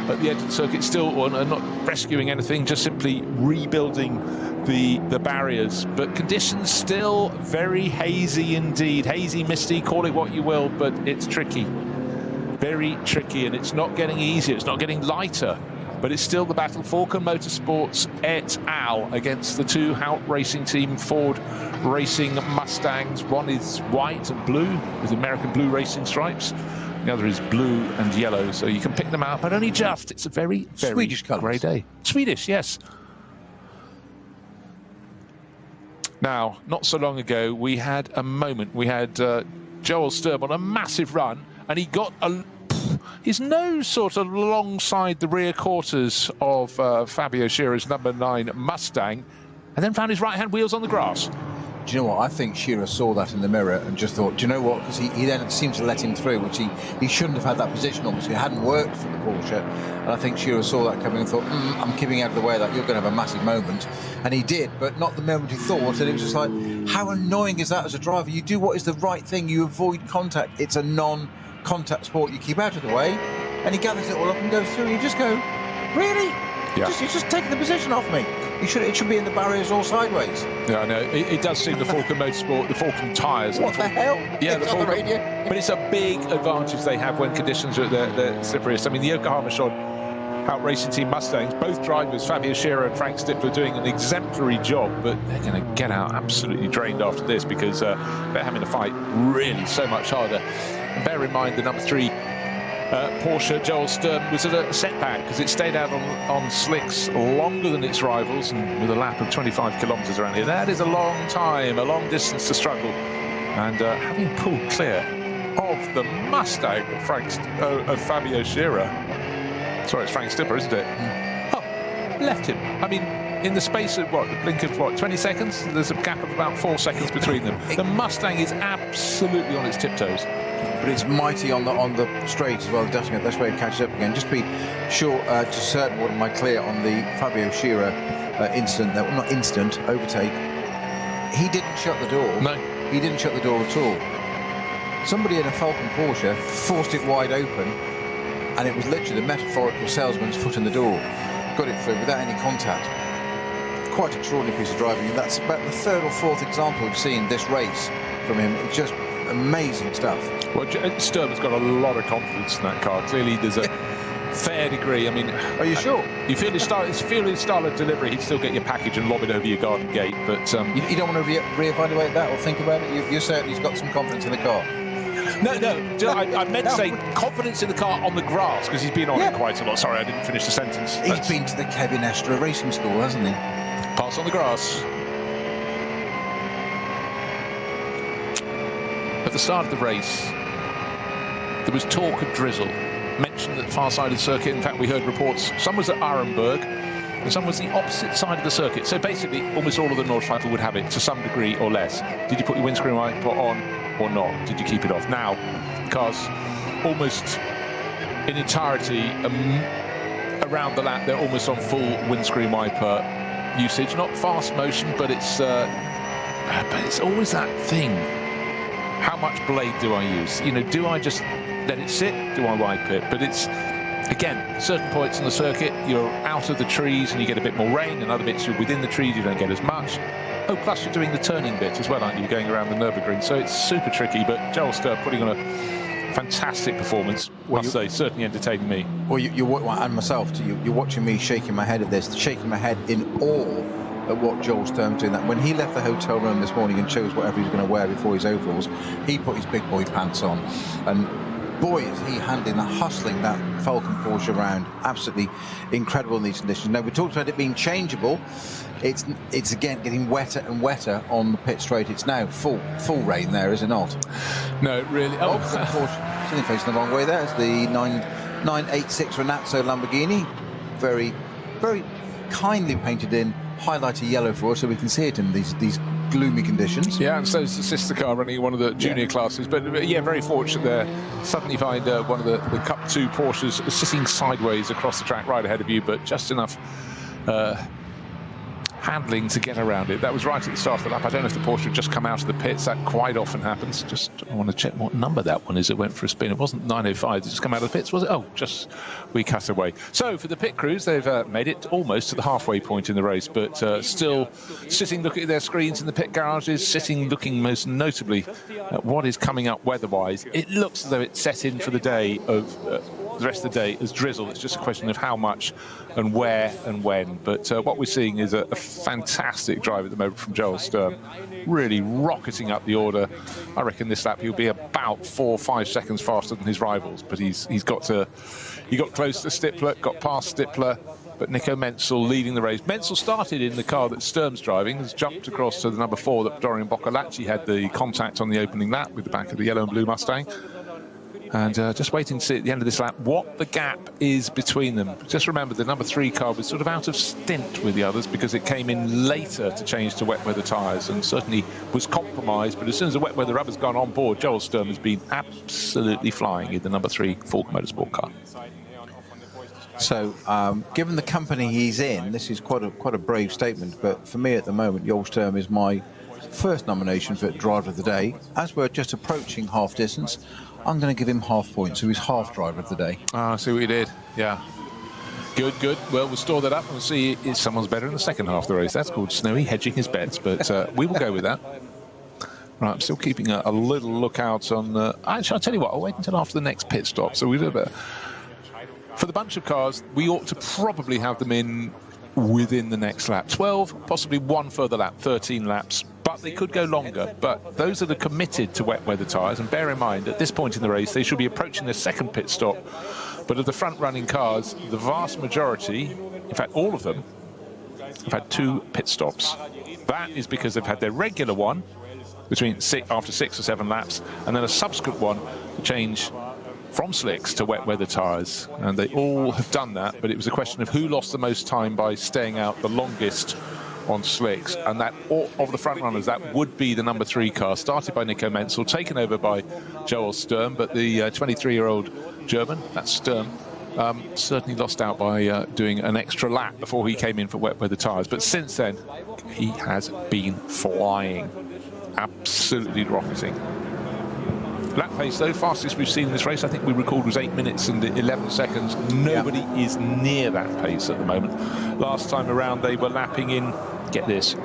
at the edge of the circuit still, or not rescuing anything, just simply rebuilding the barriers. But conditions still very hazy indeed. Hazy, misty, call it what you will, but it's tricky. Very tricky, and it's not getting easier, it's not getting lighter. But it's still the battle. Falcon Motorsports et al. Against the two Hout Racing Team Ford Racing Mustangs. One is white and blue with American blue racing stripes. The other is blue and yellow, so you can pick them out, but only just. It's a very, very Swedish colours. grey day. Swedish, yes. Now, not so long ago, we had a moment. We had Joel Sturm on a massive run, and he got his nose sort of alongside the rear quarters of Fabio Scheerer's number 9 Mustang, and then found his right-hand wheels on the grass. Do you know what? I think Scheerer saw that in the mirror and just thought, do you know what? Because he then seemed to let him through, which he shouldn't have had that position on, because it hadn't worked for the Porsche. And I think Scheerer saw that coming and thought, I'm keeping out of the way of that. You're going to have a massive moment. And he did, but not the moment he thought. And it was just like, how annoying is that as a driver? You do what is the right thing. You avoid contact. It's a non-contact sport. You keep out of the way. And he gathers it all up and goes through. And you just go, really? Yeah. You're just taking the position off me. It should be in the barriers all sideways. Yeah, I know. It does seem the Falcon Motorsport, the Falcon tyres. What the hell? Yeah, it's on the radio. But it's a big advantage they have when conditions are at their slipperiest. I mean, the Yokohama Shod Hout Racing Team Mustangs, both drivers, Fabio Scheerer and Frank Stippler, doing an exemplary job, but they're going to get out absolutely drained after this, because they're having to fight really so much harder. And bear in mind, the number 3 Porsche, Joel Sturm, was at a setback because it stayed out on slicks longer than its rivals, and with a lap of 25 kilometres around here. That is a long time, a long distance to struggle. And having pulled clear of the Mustang of Fabio Scheerer, sorry, it's Frank Stippler, isn't it? Oh, left him. I mean, in the space of, the blink of, 20 seconds? There's a gap of about 4 seconds between them. The Mustang is absolutely on its tiptoes. But it's mighty on the straight as well, dashing it. That's where it catches up again. Just to be sure, to certain what am I clear on the Fabio Scheerer incident, not instant, overtake. He didn't shut the door. No. He didn't shut the door at all. Somebody in a Falcon Porsche forced it wide open and it was literally the metaphorical salesman's foot in the door. Got it through without any contact. Quite extraordinary piece of driving, and that's about the third or fourth example we've seen this race from him. It's just amazing stuff. Well, Sturm has got a lot of confidence in that car. Clearly, there's a fair degree. I mean, are you sure? You feel his style of delivery, he'd still get your package and lob it over your garden gate. But you don't want to re-evaluate that or think about it. You're certain he's got some confidence in the car. No. I meant to say confidence in the car on the grass, because he's been on it quite a lot. Sorry, I didn't finish the sentence. He's been to the Kevin Estre Racing School, hasn't he? Pass on the grass. At the start of the race, there was talk of drizzle. Mentioned at the far side of the circuit. In fact, we heard reports. Some was at Arenberg, and some was the opposite side of the circuit. So basically, almost all of the Nordschleife would have it to some degree or less. Did you put your windscreen wiper on or not? Did you keep it off? Now, the cars almost in entirety around the lap, they're almost on full windscreen wiper usage. Not fast motion, but it's always that thing. How much blade do I use? You know, do I just let it sit? Do I wipe it? But it's, again, certain points in the circuit, you're out of the trees and you get a bit more rain, and other bits you're within the trees, you don't get as much. Oh, plus you're doing the turning bit as well, aren't you? Going around the Nürburgring, so it's super tricky. But Joel Sturm putting on a fantastic performance, must say, certainly entertaining me. Well, and myself too. You're watching me shaking my head at this, shaking my head in awe at what Joel Sturm's doing. That when he left the hotel room this morning and chose whatever he's going to wear before his overalls, he put his big boy pants on, and boy is he hustling that Falcon Porsche around. Absolutely incredible in these conditions. Now, we talked about it being changeable. It's again getting wetter and wetter on the pit straight. It's now full rain there, is it not? No, really. Oh, Porsche sitting facing the wrong way there. It's the 986 Renazzo Lamborghini. Very, very kindly painted in highlighter yellow for us, so we can see it in these gloomy conditions. Yeah, and so is the sister car running one of the junior classes. But yeah, very fortunate there. Suddenly find one of the Cup 2 Porsches sitting sideways across the track right ahead of you, but just enough handling to get around it. That was right at the start of the lap. I don't know if the Porsche had just come out of the pits. That quite often happens. Just I want to check what number that one is. It went for a spin. It wasn't 905. It just come out of the pits, was it? Oh, just we cut away. So for the pit crews, they've made it almost to the halfway point in the race, but still sitting looking at their screens in the pit garages, sitting looking most notably at what is coming up weather-wise. It looks as though it's set in for the day of the rest of the day as drizzle. It's just a question of how much and where and when. But what we're seeing is a fantastic drive at the moment from Joel Sturm, really rocketing up the order. I reckon this lap he'll be about 4 or 5 seconds faster than his rivals, but he got close to Stippler, got past Stippler. But Nico Menzel leading the race. Menzel started in the car that Sturm's driving, has jumped across to the number 4 that Dorian Boccolacci had the contact on the opening lap with the back of the yellow and blue Mustang. And just waiting to see at the end of this lap what the gap is between them. Just remember, the number 3 car was sort of out of stint with the others because it came in later to change to wet weather tyres and certainly was compromised. But as soon as the wet weather rubber's gone on board, Joel Sturm has been absolutely flying in the number 3 Falcon Motorsport car. So, given the company he's in, this is quite a brave statement. But for me at the moment, Joel Sturm is my first nomination for Driver of the Day. As we're just approaching half distance, I'm going to give him half points, so he's half Driver of the Day. I see what you did. Yeah. Good. Well, we'll store that up and we'll see if someone's better in the second half of the race. That's called Snowy hedging his bets, but we will go with that. Right, I'm still keeping a little lookout on... Actually, I'll tell you what, I'll wait until after the next pit stop. So we do a bit... For the bunch of cars, we ought to probably have them in within the next lap. 12, possibly one further lap, 13 laps. But they could go longer. But those that are committed to wet weather tyres, and bear in mind, at this point in the race, they should be approaching their second pit stop. But of the front-running cars, the vast majority, in fact, all of them, have had 2 pit stops. That is because they've had their regular one after 6 or 7 laps, and then a subsequent one to change from slicks to wet weather tyres. And they all have done that, but it was a question of who lost the most time by staying out the longest on slicks, and that of the front runners, that would be the number 3 car, started by Nico Menzel, taken over by Joel Sturm, but the 23-year-old German, that's Sturm, certainly lost out by doing an extra lap before he came in for wet weather tyres. But since then, he has been flying, absolutely rocketing. Lap pace, though, fastest we've seen in this race, I think we recorded was 8 minutes and 11 seconds. Nobody is near that pace at the moment. Last time around, they were lapping in, get this,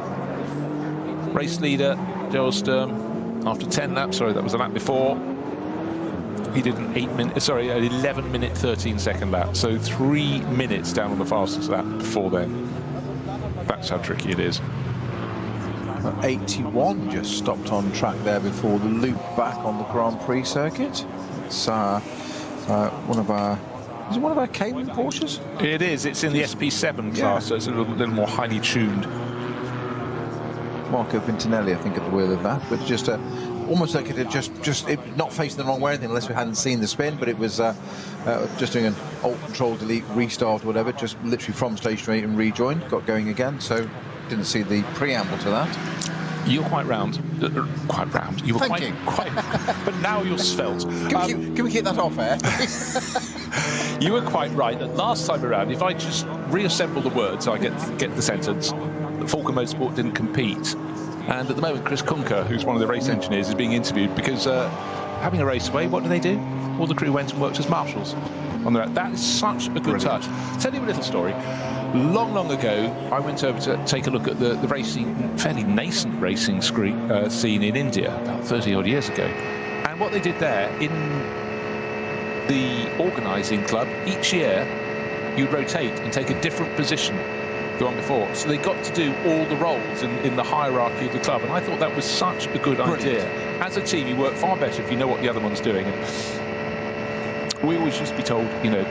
race leader, Joel Sturm, after 10 laps, sorry, that was the lap before, he did an 11 minute 13 second lap, so 3 minutes down on the fastest lap before then. That's how tricky it is. 81 just stopped on track there before the loop back on the Grand Prix circuit. It's one of our Cayman Porsches? It is. It's in the SP7 class, so it's a little more highly tuned. Marco Vintinelli, I think, at the wheel of that, but just almost like it had just not facing the wrong way or anything, unless we hadn't seen the spin, but it was just doing an Alt Control Delete restart or whatever, just literally from stationary and rejoined, got going again. So didn't see the preamble to that. You're quite round. Quite round. You were quite but now you're svelte. Can we keep that off air? You were quite right that last time around, if I just reassemble the words, I get the sentence, that Falken Motorsport didn't compete. And at the moment, Chris Kunker, who's one of the race engineers, is being interviewed because having a race away, what do? All the crew went and worked as marshals on the road. That is such a good touch. Tell you a little story. Long ago, I went over to take a look at the racing, fairly nascent racing scene in India about 30 odd years ago. And what they did there, in the organising club, each year you'd rotate and take a different position the one before. So they got to do all the roles in the hierarchy of the club. And I thought that was such a good idea. As a team, you work far better if you know what the other one's doing. And we always used to be told, you know,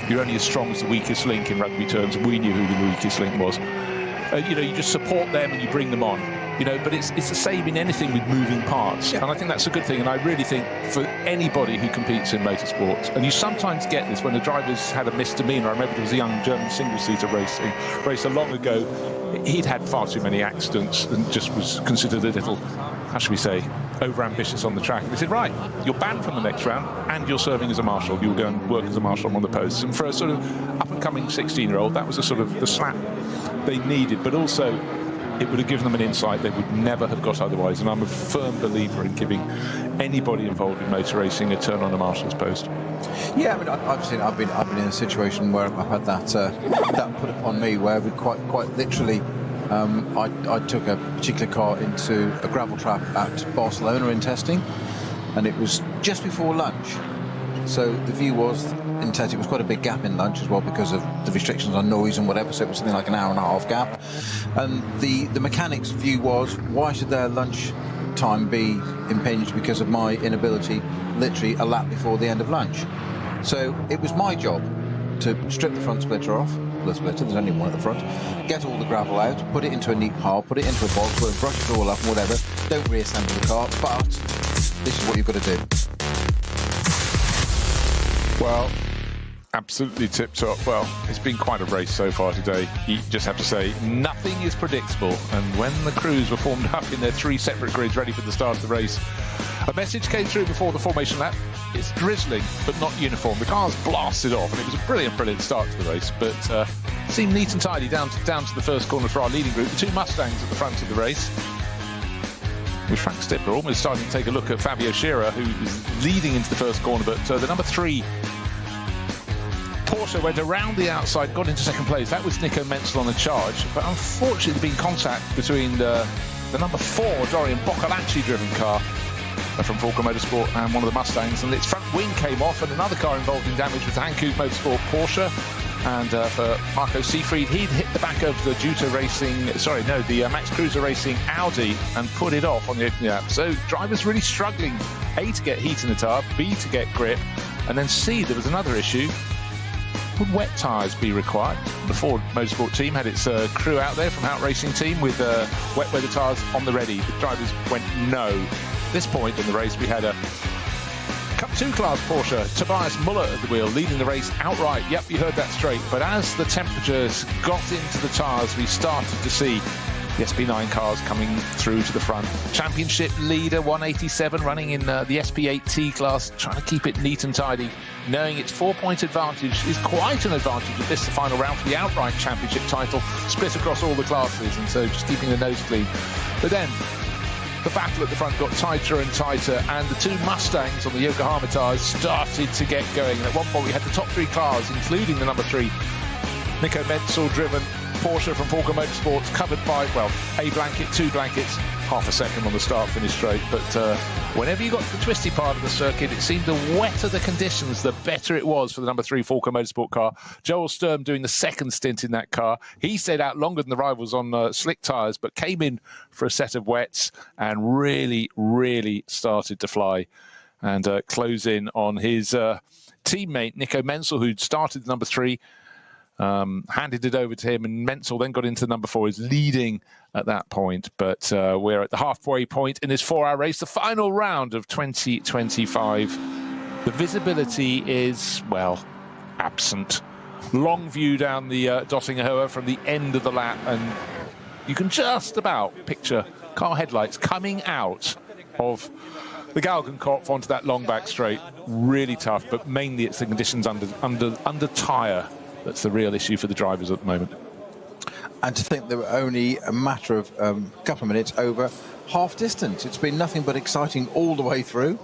you're only as strong as the weakest link in rugby terms, and we knew who the weakest link was. You know, you just support them and you bring them on. You know, but it's the same in anything with moving parts. Yeah. And I think that's a good thing. And I really think for anybody who competes in motorsports, and you sometimes get this when the driver's had a misdemeanor. I remember there was a young German single-seater racer long ago. He'd had far too many accidents and just was considered a little, how should we say, over-ambitious on the track. And they said, right, you're banned from the next round and you're serving as a marshal. You'll go and work as a marshal on the posts. And for a sort of up-and-coming 16-year-old, that was a sort of the slap they needed. But also, it would have given them an insight they would never have got otherwise. And I'm a firm believer in giving anybody involved in motor racing a turn on a marshal's post. Yeah, I mean, I've been in a situation where I've had that put upon me, where we quite literally, I took a particular car into a gravel trap at Barcelona in testing, and it was just before lunch. So the view was, in test, it was quite a big gap in lunch as well because of the restrictions on noise and whatever, so it was something like an hour and a half gap. And the mechanics' view was, why should their lunch time be impinged because of my inability literally a lap before the end of lunch? So it was my job to strip the front splitter off, the splitter, there's only one at the front, get all the gravel out, put it into a neat pile, put it into a box, brush it all up and whatever, don't reassemble the car, but this is what you've got to do. Well, absolutely tip-top. Well, it's been quite a race so far today. You just have to say, nothing is predictable. And when the crews were formed up in their 3 separate grids ready for the start of the race, a message came through before the formation lap. It's drizzling, but not uniform. The cars blasted off, and it was a brilliant start to the race. But seemed neat and tidy down to the first corner for our leading group. The 2 Mustangs at the front of the race, with Frank Stippler almost starting to take a look at Fabio Scherer, who is leading into the first corner. But the number 3 Porsche went around the outside, got into second place. That was Nico Menzel on the charge. But unfortunately, there's been contact between the number 4 Dorian Boccolacci-driven car from Falken Motorsport and one of the Mustangs, and its front wing came off, and another car involved in damage was the Hankook Motorsport Porsche. And for Marco Seefried, he'd hit the back of the the Max Cruiser Racing Audi and put it off on the opening lap. So drivers really struggling, A, to get heat in the tyre, B, to get grip, and then C, there was another issue. Would wet tyres be required? The Ford Motorsport team had its crew out there from Out Racing Team with wet weather tyres on the ready. The drivers went no. At this point in the race, we had a Cup 2 class Porsche, Tobias Muller at the wheel, leading the race outright. Yep, you heard that straight. But as the temperatures got into the tyres, we started to see the SP9 cars coming through to the front. Championship leader 187 running in the SP8T class, trying to keep it neat and tidy, knowing its 4-point advantage is quite an advantage at this, the final round for the outright championship title, split across all the classes, and so just keeping the nose clean. But then the battle at the front got tighter and tighter, and the two Mustangs on the Yokohama tyres started to get going. And at one point we had the top three cars, including the number 3 Nico Menzel driven Porsche from Falco Motorsports, covered by, well, a blanket, 2 blankets, half a second on the start-finish straight. But whenever you got to the twisty part of the circuit, it seemed the wetter the conditions, the better it was for the number 3 Falco Motorsport car. Joel Sturm doing the second stint in that car. He stayed out longer than the rivals on slick tyres, but came in for a set of wets and really, really started to fly and close in on his teammate, Nico Menzel, who'd started the number 3. Handed it over to him, and Menzel then got into number 4, is leading at that point. But we're at the halfway point in this 4-hour race, the final round of 2025. The visibility is, well, absent. Long view down the Dottingerhohe from the end of the lap, and you can just about picture car headlights coming out of the Galgenkopf onto that long back straight. Really tough, but mainly it's the conditions under tyre. That's the real issue for the drivers at the moment. And to think they were only a matter of a couple of minutes over half distance. It's been nothing but exciting all the way through,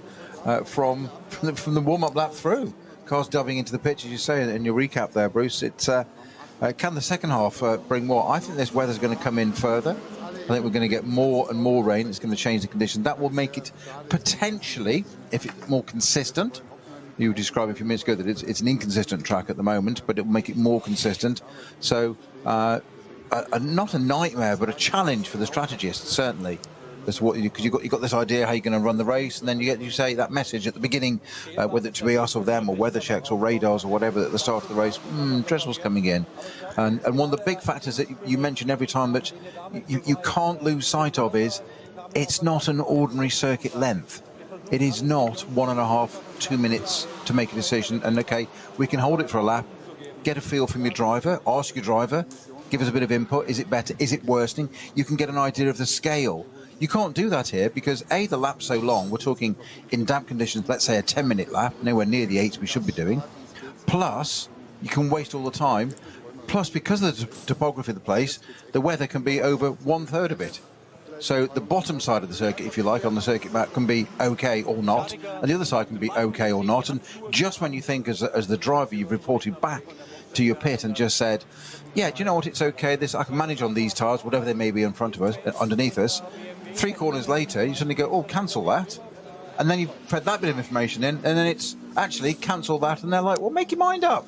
from the warm-up lap through. Cars diving into the pitch, as you say in your recap there, Bruce. It's can the second half bring more? I think this weather's going to come in further. I think we're going to get more and more rain. It's going to change the conditions. That will make it potentially, if it's more consistent. You were describing a few minutes ago that it's an inconsistent track at the moment, but it will make it more consistent. So not a nightmare, but a challenge for the strategists, certainly. That's what, because you got this idea how you're going to run the race, and then you say that message at the beginning, whether it to be us or them or weather checks or radars or whatever at the start of the race. Drizzle's coming in, and one of the big factors that you mention every time that you can't lose sight of is it's not an ordinary circuit length. It is not 1.5, 2 minutes to make a decision. And okay, we can hold it for a lap, get a feel from your driver, ask your driver, give us a bit of input. Is it better? Is it worsening? You can get an idea of the scale. You can't do that here because A, the lap's so long. We're talking in damp conditions, let's say a 10-minute lap, nowhere near the 8 we should be doing. Plus, you can waste all the time. Plus, because of the topography of the place, the weather can be over 1/3 of it. So the bottom side of the circuit, if you like, on the circuit map can be okay or not, and the other side can be okay or not. And just when you think as the driver you've reported back to your pit and just said, yeah, do you know what, it's okay, this I can manage on these tyres, whatever they may be in front of us, underneath us, 3 corners later, you suddenly go, oh, cancel that. And then you've fed that bit of information in, and then it's actually cancel that, and they're like, well, make your mind up.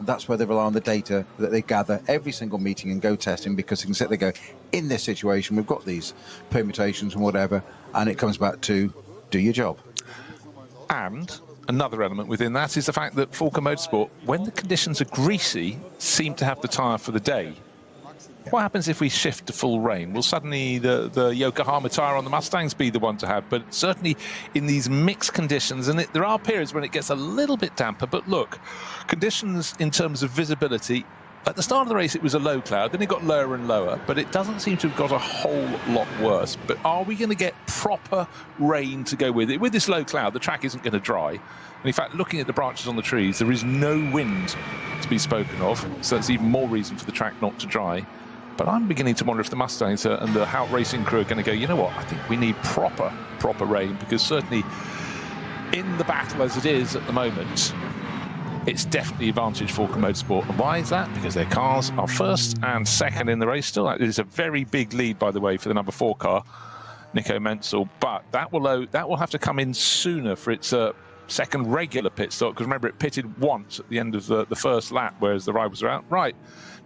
That's where they rely on the data that they gather every single meeting and go testing, because they can sit there and go, in this situation, we've got these permutations and whatever, and it comes back to do your job. And another element within that is the fact that Falco Motorsport, when the conditions are greasy, seem to have the tyre for the day. What happens if we shift to full rain? Will suddenly the Yokohama tyre on the Mustangs be the one to have? But certainly in these mixed conditions, and there are periods when it gets a little bit damper, but look, conditions in terms of visibility, at the start of the race it was a low cloud, then it got lower and lower, but it doesn't seem to have got a whole lot worse. But are we going to get proper rain to go with it? With this low cloud, the track isn't going to dry. And in fact, looking at the branches on the trees, there is no wind to be spoken of, so that's even more reason for the track not to dry. But I'm beginning to wonder if the Mustangs and the Hout Racing crew are going to go, you know what, I think we need proper rain, because certainly in the battle as it is at the moment, it's definitely advantage for Falco Motorsport. And why is that? Because their cars are first and second in the race still. It is a very big lead, by the way, for the number 4 car, Nico Menzel. But that will have to come in sooner for its second regular pit stop, because remember, it pitted once at the end of the first lap, whereas the rivals are out. Right.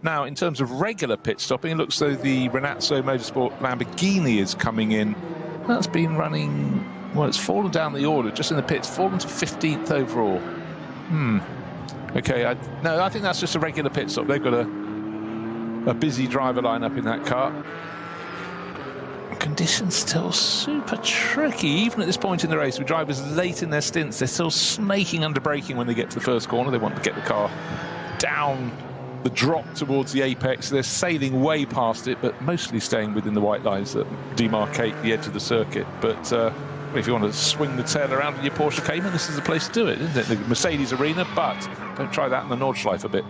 Now, in terms of regular pit stopping, it looks though the Renazzo Motorsport Lamborghini is coming in. That's been running, well, it's fallen down the order just in the pits, fallen to 15th overall. Okay, I think that's just a regular pit stop. They've got a busy driver lineup in that car. Conditions still super tricky, even at this point in the race, with drivers late in their stints. They're still snaking under braking when they get to the first corner. They want to get the car down the drop towards the apex. They're sailing way past it, but mostly staying within the white lines that demarcate the edge of the circuit. But if you want to swing the tail around in your Porsche Cayman, this is the place to do it, isn't it? The Mercedes arena, but don't try that in the Nordschleife a bit.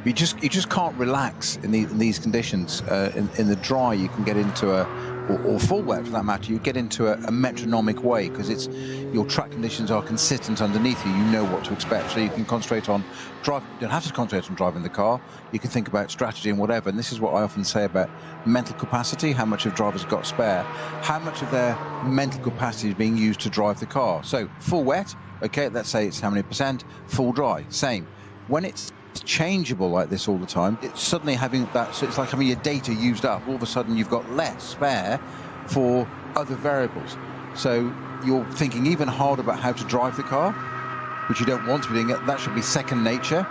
You just can't relax in these conditions. In the dry, you can get into or full wet for that matter, you get into a metronomic way because your track conditions are consistent underneath you. You know what to expect, so you can concentrate on drive. You don't have to concentrate on driving the car. You can think about strategy and whatever. And this is what I often say about mental capacity: how much of drivers have got spare, how much of their mental capacity is being used to drive the car. So full wet, okay, let's say it's how many percent. Full dry, same. When it's changeable like this all the time, it's suddenly having that, so it's like having your data used up. All of a sudden you've got less spare for other variables, so you're thinking even harder about how to drive the car, which you don't want to be doing. That should be second nature.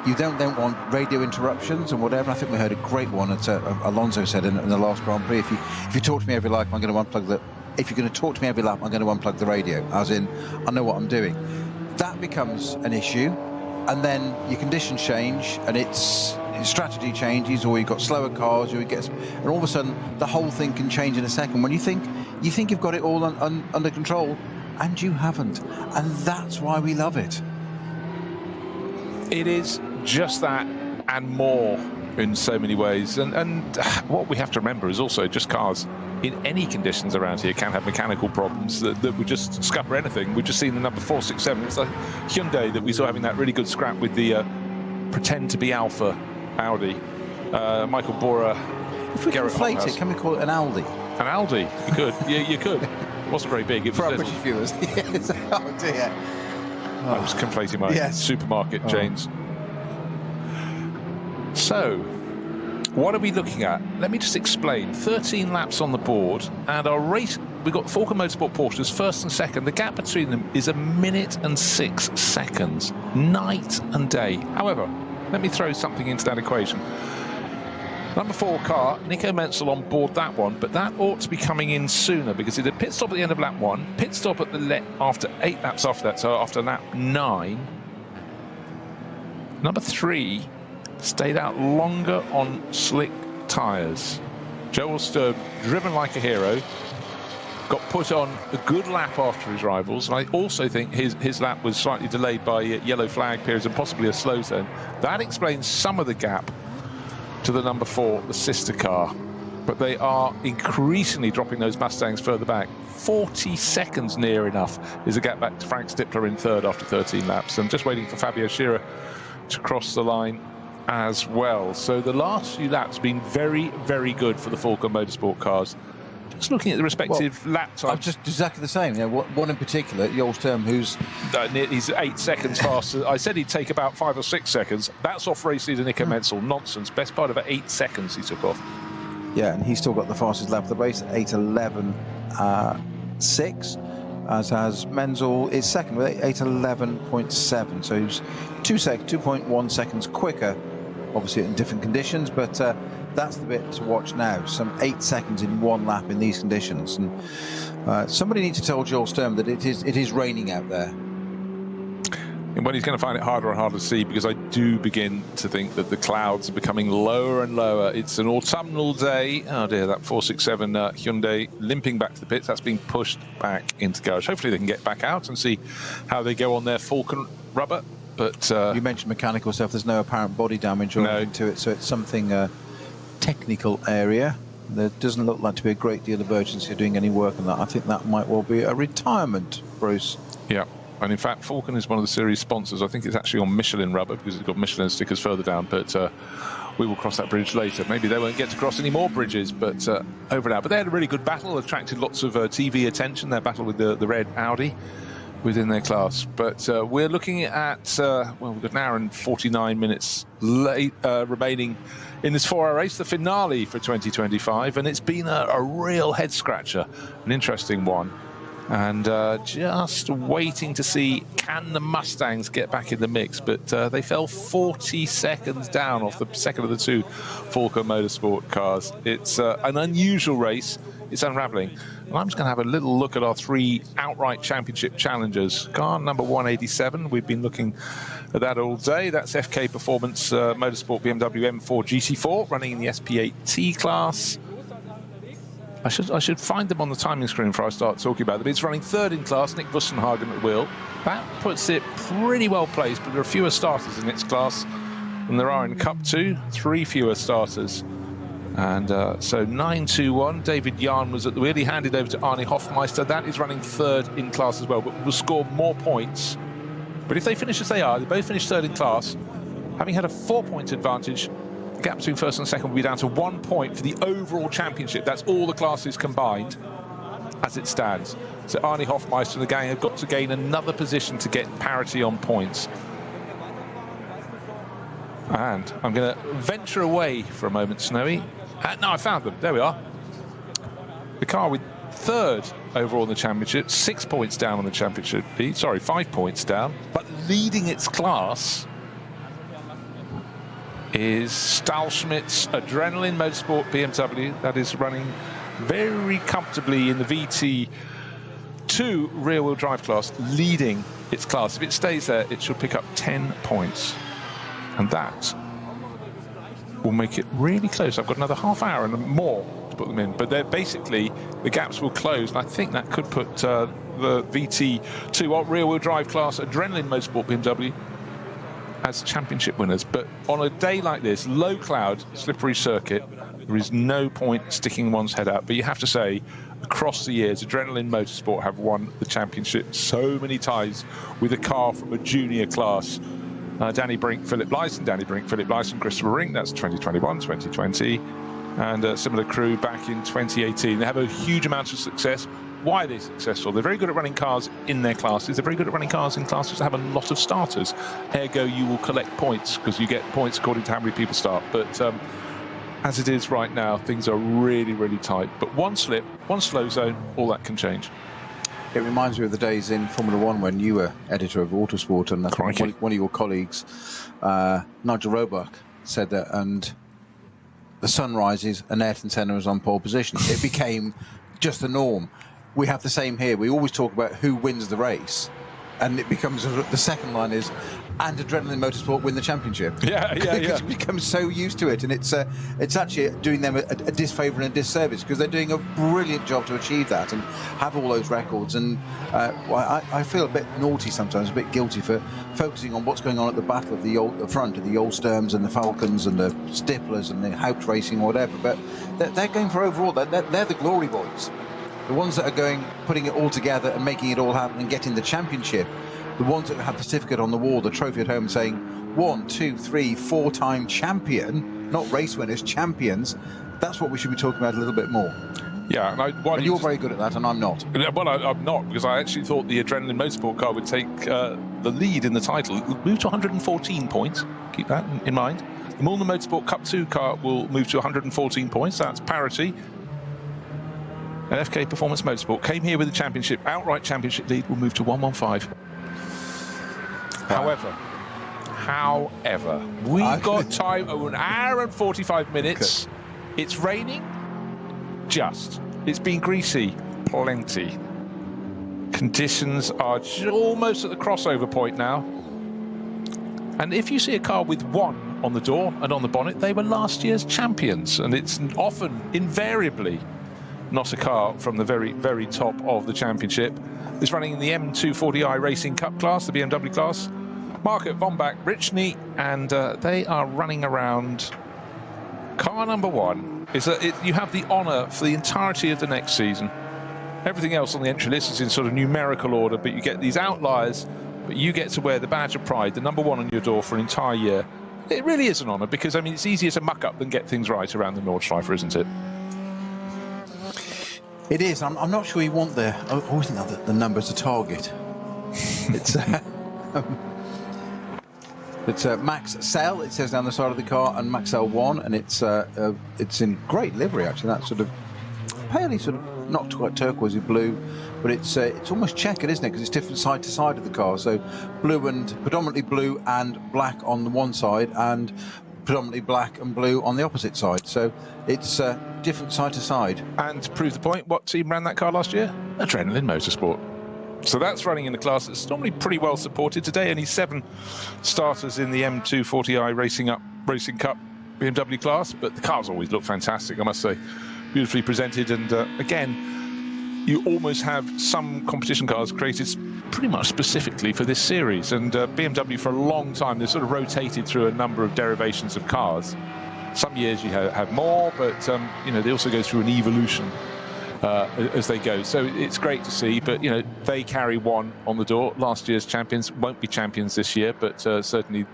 You don't then want radio interruptions and whatever. I think we heard a great one that Alonso said in the last Grand Prix, if you talk to me every lap, I'm going to unplug the if you're going to talk to me every lap, I'm going to unplug the radio, as in I know what I'm doing. That becomes an issue. And then your conditions change, and your strategy changes, or you've got slower cars, or and all of a sudden the whole thing can change in a second. When you think you've got it all under control, and you haven't, and that's why we love it. It is just that and more in so many ways. And what we have to remember is also just cars in any conditions around here can have mechanical problems that would just scupper anything. We've just seen the number 467. It's like Hyundai that we saw having that really good scrap with the pretend to be Alpha Audi. Michael Bora. If we conflate it, can we call it an Aldi? An Aldi? You could. Yeah, you could. It wasn't very big. It was for our British viewers. Yes. Oh dear. I was conflating my supermarket chains. So, what are we looking at? Let me just explain. 13 laps on the board, and our race, we've got Falken Motorsport Porsches first and second. The gap between them is 1 minute and 6 seconds, night and day. However, let me throw something into that equation. Number 4 car, Nico Menzel on board that one, but that ought to be coming in sooner because it did a pit stop at the end of lap 1, pit stop at after 8 laps after that, so after lap 9. Number 3 stayed out longer on slick tyres. Joel Sturm, driven like a hero, got put on a good lap after his rivals, and I also think his lap was slightly delayed by yellow flag periods and possibly a slow zone. That explains some of the gap to the number 4, the sister car, but they are increasingly dropping those Mustangs further back. 40 seconds near enough is a gap back to Frank Stippler in third after 13 laps. I'm just waiting for Fabio Scherer to cross the line as well. So the last few laps have been very, very good for the Falken Motorsport cars. Just looking at the respective lap times. Just exactly the same. One in particular, Joel Sturm, who's... he's 8 seconds faster. I said he'd take about 5 or 6 seconds. That's off race leader Nico Menzel. Nonsense. Best part of 8 seconds he took off. Yeah, and he's still got the fastest lap of the race, 8:11.6. As has Menzel is second with 8:11.7. So he's 2.1 seconds quicker, obviously in different conditions, but that's the bit to watch now. Some 8 seconds in one lap in these conditions, and somebody needs to tell Joel Sturm that it is raining out there. Well, he's going to find it harder and harder to see, because I do begin to think that the clouds are becoming lower and lower. It's an autumnal day. Oh dear, that 467 Hyundai limping back to the pits. That's being pushed back into the garage. Hopefully they can get back out and see how they go on their Falken rubber. But you mentioned mechanical stuff. There's no apparent body damage or anything to it, so it's something technical area. There doesn't look like to be a great deal of urgency of doing any work on that. I think that might well be a retirement, Bruce. Yeah. And in fact, Falken is one of the series sponsors. I think it's actually on Michelin rubber, because it's got Michelin stickers further down. But we will cross that bridge later. Maybe they won't get to cross any more bridges, but over now. But they had a really good battle, attracted lots of TV attention, their battle with the red Audi within their class. But we're looking at, well, we've got an hour and 49 minutes remaining in this 4-hour race, the finale for 2025. And it's been a real head-scratcher, an interesting one. And just waiting to see, can the Mustangs get back in the mix? But they fell 40 seconds down off the second of the 2 Falken Motorsport cars. It's an unusual race. It's unravelling. And I'm just going to have a little look at our 3 outright championship challengers. Car number 187, we've been looking at that all day. That's FK Performance Motorsport BMW M4 GT4, running in the SP8T class. I should find them on the timing screen before I start talking about them. It's running third in class, Nick Wustenhagen at the wheel. That puts it pretty well placed, but there are fewer starters in its class than there are in Cup 2, 3 fewer starters. And so 9-2-1, David Yarn was at the wheel. He handed over to Arnie Hofmeister. That is running third in class as well, but will score more points. But if they finish as they are, they both finish third in class, having had a 4-point advantage, the gap between first and second will be down to 1 point for the overall championship. That's all the classes combined as it stands. So Arnie Hofmeister and the gang have got to gain another position to get parity on points. And I'm going to venture away for a moment, Snowy. No, I found them. There we are. The car with third overall in the championship, 6 points down on the championship lead. Sorry, 5 points down. But leading its class is Stahlschmidt's Adrenaline Motorsport BMW. That is running very comfortably in the VT2 rear-wheel drive class, leading its class. If it stays there, it should pick up 10 points. And that will make it really close. I've got another half hour and more to put them in. But they're basically, the gaps will close. And I think that could put the VT2 rear-wheel drive class Adrenaline Motorsport BMW as championship winners. But on a day like this, low cloud, slippery circuit, there is no point sticking one's head out. But you have to say, across the years, Adrenaline Motorsport have won the championship so many times with a car from a junior class. Danny Brink, Philip Lyson, Christopher Ring, that's 2021, 2020, and a similar crew back in 2018. They have a huge amount of success. Why are they successful? They're very good at running cars in their classes. They're very good at running cars in classes that have a lot of starters. Ergo, you will collect points because you get points according to how many people start. But as it is right now, things are really, really tight. But one slip, one slow zone, all that can change. It reminds me of the days in Formula One when you were editor of Autosport, and I think one of your colleagues, Nigel Roebuck, said that, and the sun rises and Ayrton Senna is on pole position. It became just the norm. We have the same here. We always talk about who wins the race, and it becomes, the second line is, and Adrenaline Motorsport win the championship. Yeah. Because you become so used to it, and it's actually doing them a disfavour and a disservice, because they're doing a brilliant job to achieve that and have all those records. And I feel a bit naughty sometimes, a bit guilty for focusing on what's going on at the back of the front of the Oldsturms and the Falcons and the Stiflers and the Haupt Racing or whatever. But they're going for overall. They're the glory boys. The ones that are putting it all together and making it all happen and getting the championship. The ones that have the certificate on the wall, the trophy at home, saying 1, 2, 3, 4-time champion, not race winners, champions. That's what we should be talking about a little bit more. Yeah, and you're very good at that, and I'm not. Well, I'm not, because I actually thought the Adrenaline Motorsport car would take the lead in the title. It will move to 114 points. Keep that in mind. The Mulner Motorsport Cup 2 car will move to 114 points. That's parity. And FK Performance Motorsport came here with the championship, outright championship lead, will move to 115. However, we've got time of 1 hour and 45 minutes. Okay. It's raining, just. It's been greasy, plenty. Conditions are almost at the crossover point now. And if you see a car with 1 on the door and on the bonnet, they were last year's champions. And it's often, invariably, not a car from the very, very top of the championship. It's running in the M240i Racing Cup class, the BMW class. Market, Vombach, Richney, and they are running around. Car number 1 is you have the honour for the entirety of the next season. Everything else on the entry list is in sort of numerical order, but you get these outliers, but you get to wear the badge of pride, the number 1 on your door for an entire year. It really is an honour, because, I mean, it's easier to muck up than get things right around the Nordschleife, isn't it? It is. I'm not sure you want I always think that the number's a target. It's Max Cell, it says down the side of the car, and Max Cell 1, and it's in great livery, actually. That sort of palely sort of not quite turquoisey blue, but it's almost checkered, isn't it? Because it's different side to side of the car. So predominantly blue and black on the one side, and predominantly black and blue on the opposite side. So it's different side to side. And to prove the point, what team ran that car last year? Adrenaline Motorsport. So that's running in the class that's normally pretty well supported. Today, only 7 starters in the M240i Racing Cup BMW class, but the cars always look fantastic, I must say. Beautifully presented, and again, you almost have some competition cars created pretty much specifically for this series. And BMW, for a long time, they've sort of rotated through a number of derivations of cars. Some years you have more, but they also go through an evolution as they go. So it's great to see. But they carry one on the door. Last year's champions won't be champions this year, but certainly,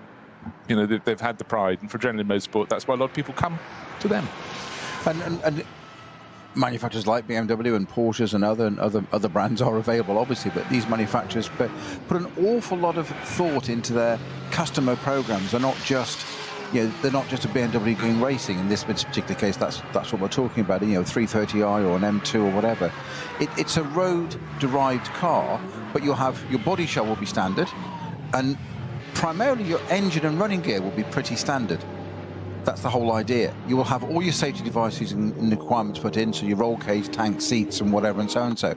they've had the pride. And for Adrenaline Motorsport, that's why a lot of people come to them. And manufacturers like BMW and Porsches and other brands are available, obviously, but these manufacturers put an awful lot of thought into their customer programs. They're not just they're not just a BMW going racing. In this particular case, that's what we're talking about. 330i or an M2 or whatever. It's a road-derived car, but you'll have your body shell will be standard, and primarily your engine and running gear will be pretty standard. That's the whole idea. You will have all your safety devices and requirements put in, so your roll cage, tank, seats, and whatever, and so and so.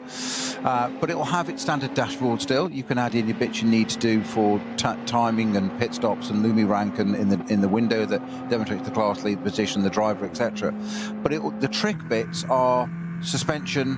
But it will have its standard dashboard still. You can add in your bits you need to do for timing and pit stops and Lumi rank and in the window that demonstrates the class lead position, the driver, etc. But the trick bits are suspension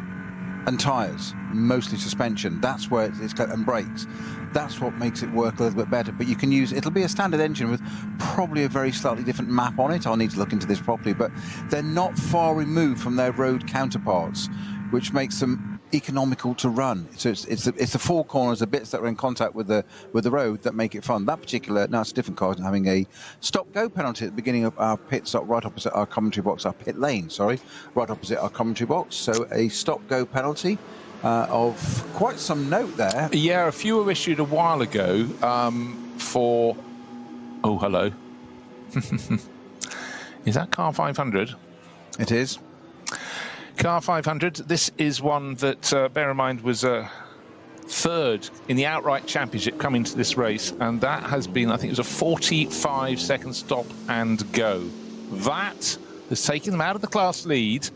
and tyres, mostly suspension. That's where it's and brakes. That's what makes it work a little bit better. But you can it'll be a standard engine with probably a very slightly different map on it. I'll need to look into this properly, but they're not far removed from their road counterparts, which makes them economical to run. So it's the four corners, the bits that are in contact with the road that make it fun. That particular, now it's a different car, having a stop-go penalty at the beginning of our pit stop, right opposite our commentary box, our pit lane, sorry, right opposite our commentary box. So a stop-go penalty. Of quite some note there. Yeah, a few were issued a while ago for... Oh, hello. Is that Car 500? It is. Car 500. This is one that, bear in mind, was third in the outright championship coming to this race. And that has been, I think it was a 45-second stop and go. That has taken them out of the class lead.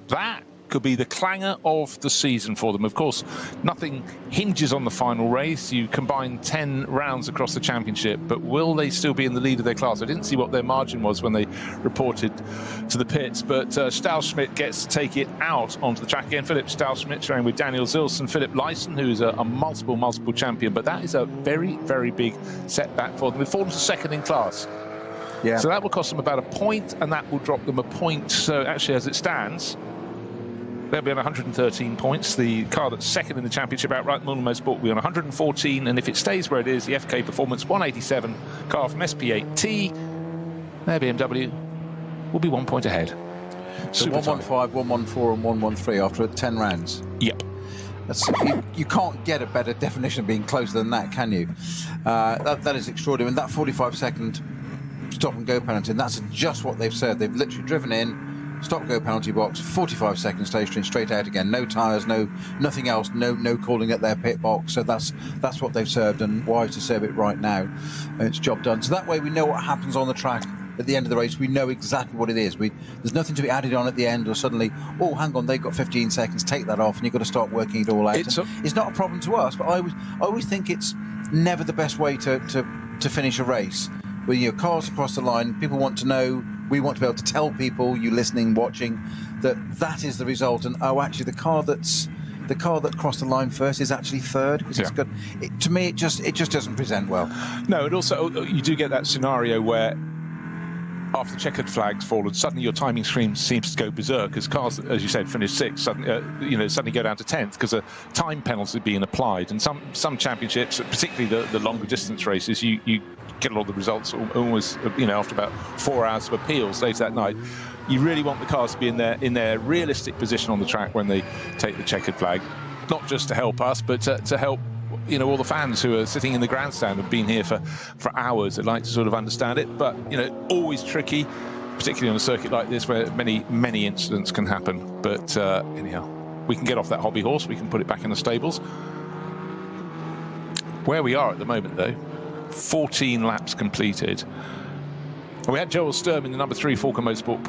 That could be the clanger of the season for them. Of course, nothing hinges on the final race. You combine 10 rounds across the championship, but will they still be in the lead of their class? I didn't see what their margin was when they reported to the pits, but Stahlschmidt gets to take it out onto the track again. Philip Stahlschmidt showing with Daniel Zilson, Philip Lyson, who's a multiple champion, but that is a very, very big setback for them. They've fallen to second in class. Yeah. So that will cost them about a point, and that will drop them a point. So actually, as it stands, they'll be on 113 points. The car that's second in the championship outright, Nürburgring Motorsport, will be on 114. And if it stays where it is, the FK Performance 187 car from SP8T, their BMW will be 1 point ahead. So 115, 114 and 113 after 10 rounds. Yep. You can't get a better definition of being closer than that, can you? That is extraordinary. And that 45-second stop and go penalty, and that's just what they've said. They've literally driven in, stop-go penalty box, 45 seconds stationary, straight out again. No tyres, nothing else, no calling at their pit box. So that's what they've served, and wise to serve it right now. And it's job done. So that way we know what happens on the track at the end of the race. We know exactly what it is. There's nothing to be added on at the end, or suddenly, oh, hang on, they've got 15 seconds, take that off, and you've got to start working it all out. It's not a problem to us, but I always think it's never the best way to finish a race. When cars across the line, people want to know. We want to be able to tell people, you listening, watching, that is the result. And actually, the car that crossed the line first is actually third, because it's good. To me, it just doesn't present well. No, and also you do get that scenario where after the checkered flag's fallen, suddenly your timing screen seems to go berserk, as cars, as you said, finish sixth, suddenly go down to 10th because a time penalty being applied. And some championships, particularly the longer distance races, you get a lot of the results almost after about 4 hours of appeals later that night. You really want the cars to be in their realistic position on the track when they take the checkered flag, not just to help us, but to help all the fans who are sitting in the grandstand have been here for hours. They'd like to sort of understand it, but always tricky, particularly on a circuit like this where many incidents can happen. But anyhow, we can get off that hobby horse, we can put it back in the stables. Where we are at the moment, though, 14 laps completed. We had Joel Sturm in the number 3 Falcon Motorsport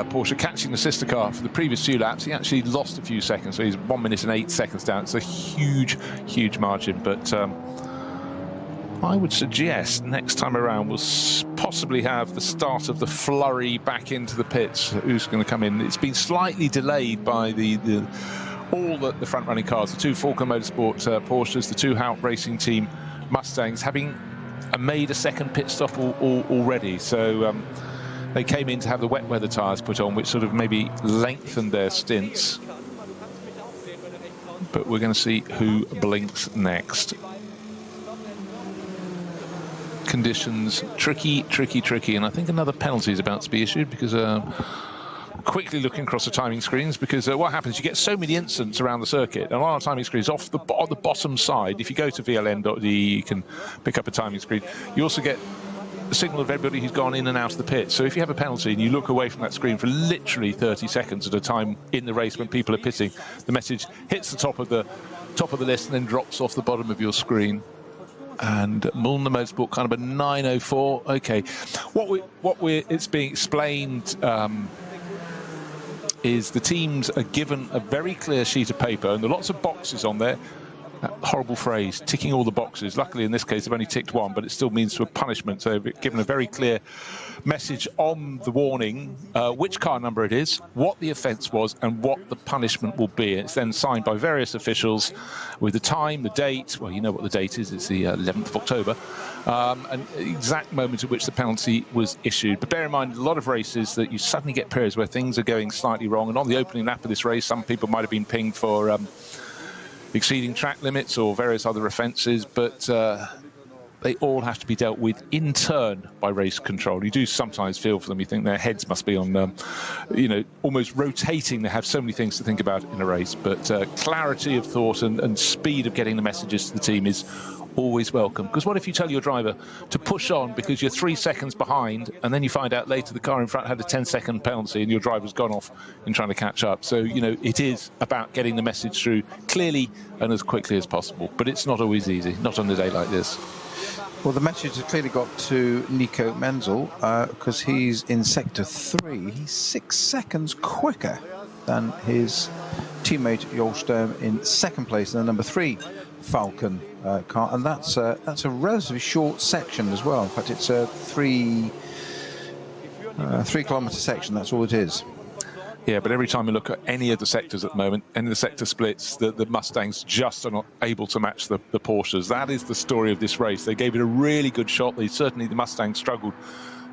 Porsche catching the sister car for the previous 2 laps. He actually lost a few seconds, so he's 1 minute and 8 seconds down. It's a huge margin, but I would suggest next time around we'll possibly have the start of the flurry back into the pits. Who's going to come in? It's been slightly delayed by the all the front-running cars, the two Falcon Motorsport Porsches, the two Haupt Racing Team Mustangs, having made a second pit stop already. So they came in to have the wet weather tyres put on, which sort of maybe lengthened their stints. But we're going to see who blinks next. Conditions, tricky, and I think another penalty is about to be issued because quickly looking across the timing screens, because what happens, you get so many incidents around the circuit, and on our timing screens on the bottom side, if you go to vln.de, you can pick up a timing screen. You also get a signal of everybody who's gone in and out of the pit. So if you have a penalty and you look away from that screen for literally 30 seconds at a time in the race when people are pitting, the message hits the top of the list and then drops off the bottom of your screen. And Mulner Motorsport kind of a 9:04. Okay, it's being explained is the teams are given a very clear sheet of paper and there are lots of boxes on there. That horrible phrase, ticking all the boxes. Luckily, in this case, they've only ticked one, but it still means to a punishment. So they've given a very clear message on the warning, which car number it is, what the offence was, and what the punishment will be. It's then signed by various officials with the time, the date. Well, you know what the date is. It's the 11th of October. And the exact moment at which the penalty was issued. But bear in mind, a lot of races that you suddenly get periods where things are going slightly wrong. And on the opening lap of this race, some people might have been pinged for exceeding track limits or various other offences, but they all have to be dealt with in turn by race control. You do sometimes feel for them. You think their heads must be on, almost rotating. They have so many things to think about in a race, but clarity of thought and speed of getting the messages to the team is always welcome. Because what if you tell your driver to push on because you're 3 seconds behind, and then you find out later the car in front had a 10-second penalty and your driver's gone off in trying to catch up. So, it is about getting the message through clearly and as quickly as possible. But it's not always easy, not on a day like this. Well, the message has clearly got to Nico Menzel because he's in Sector 3. He's 6 seconds quicker than his teammate Jolstorm in second place in the number 3 Falcon car, and that's a relatively short section as well. In fact, it's a 3 kilometre section. That's all it is. Yeah, but every time we look at any of the sectors at the moment, any of the sector splits, the Mustangs just are not able to match the Porsches. That is the story of this race. They gave it a really good shot. The Mustangs struggled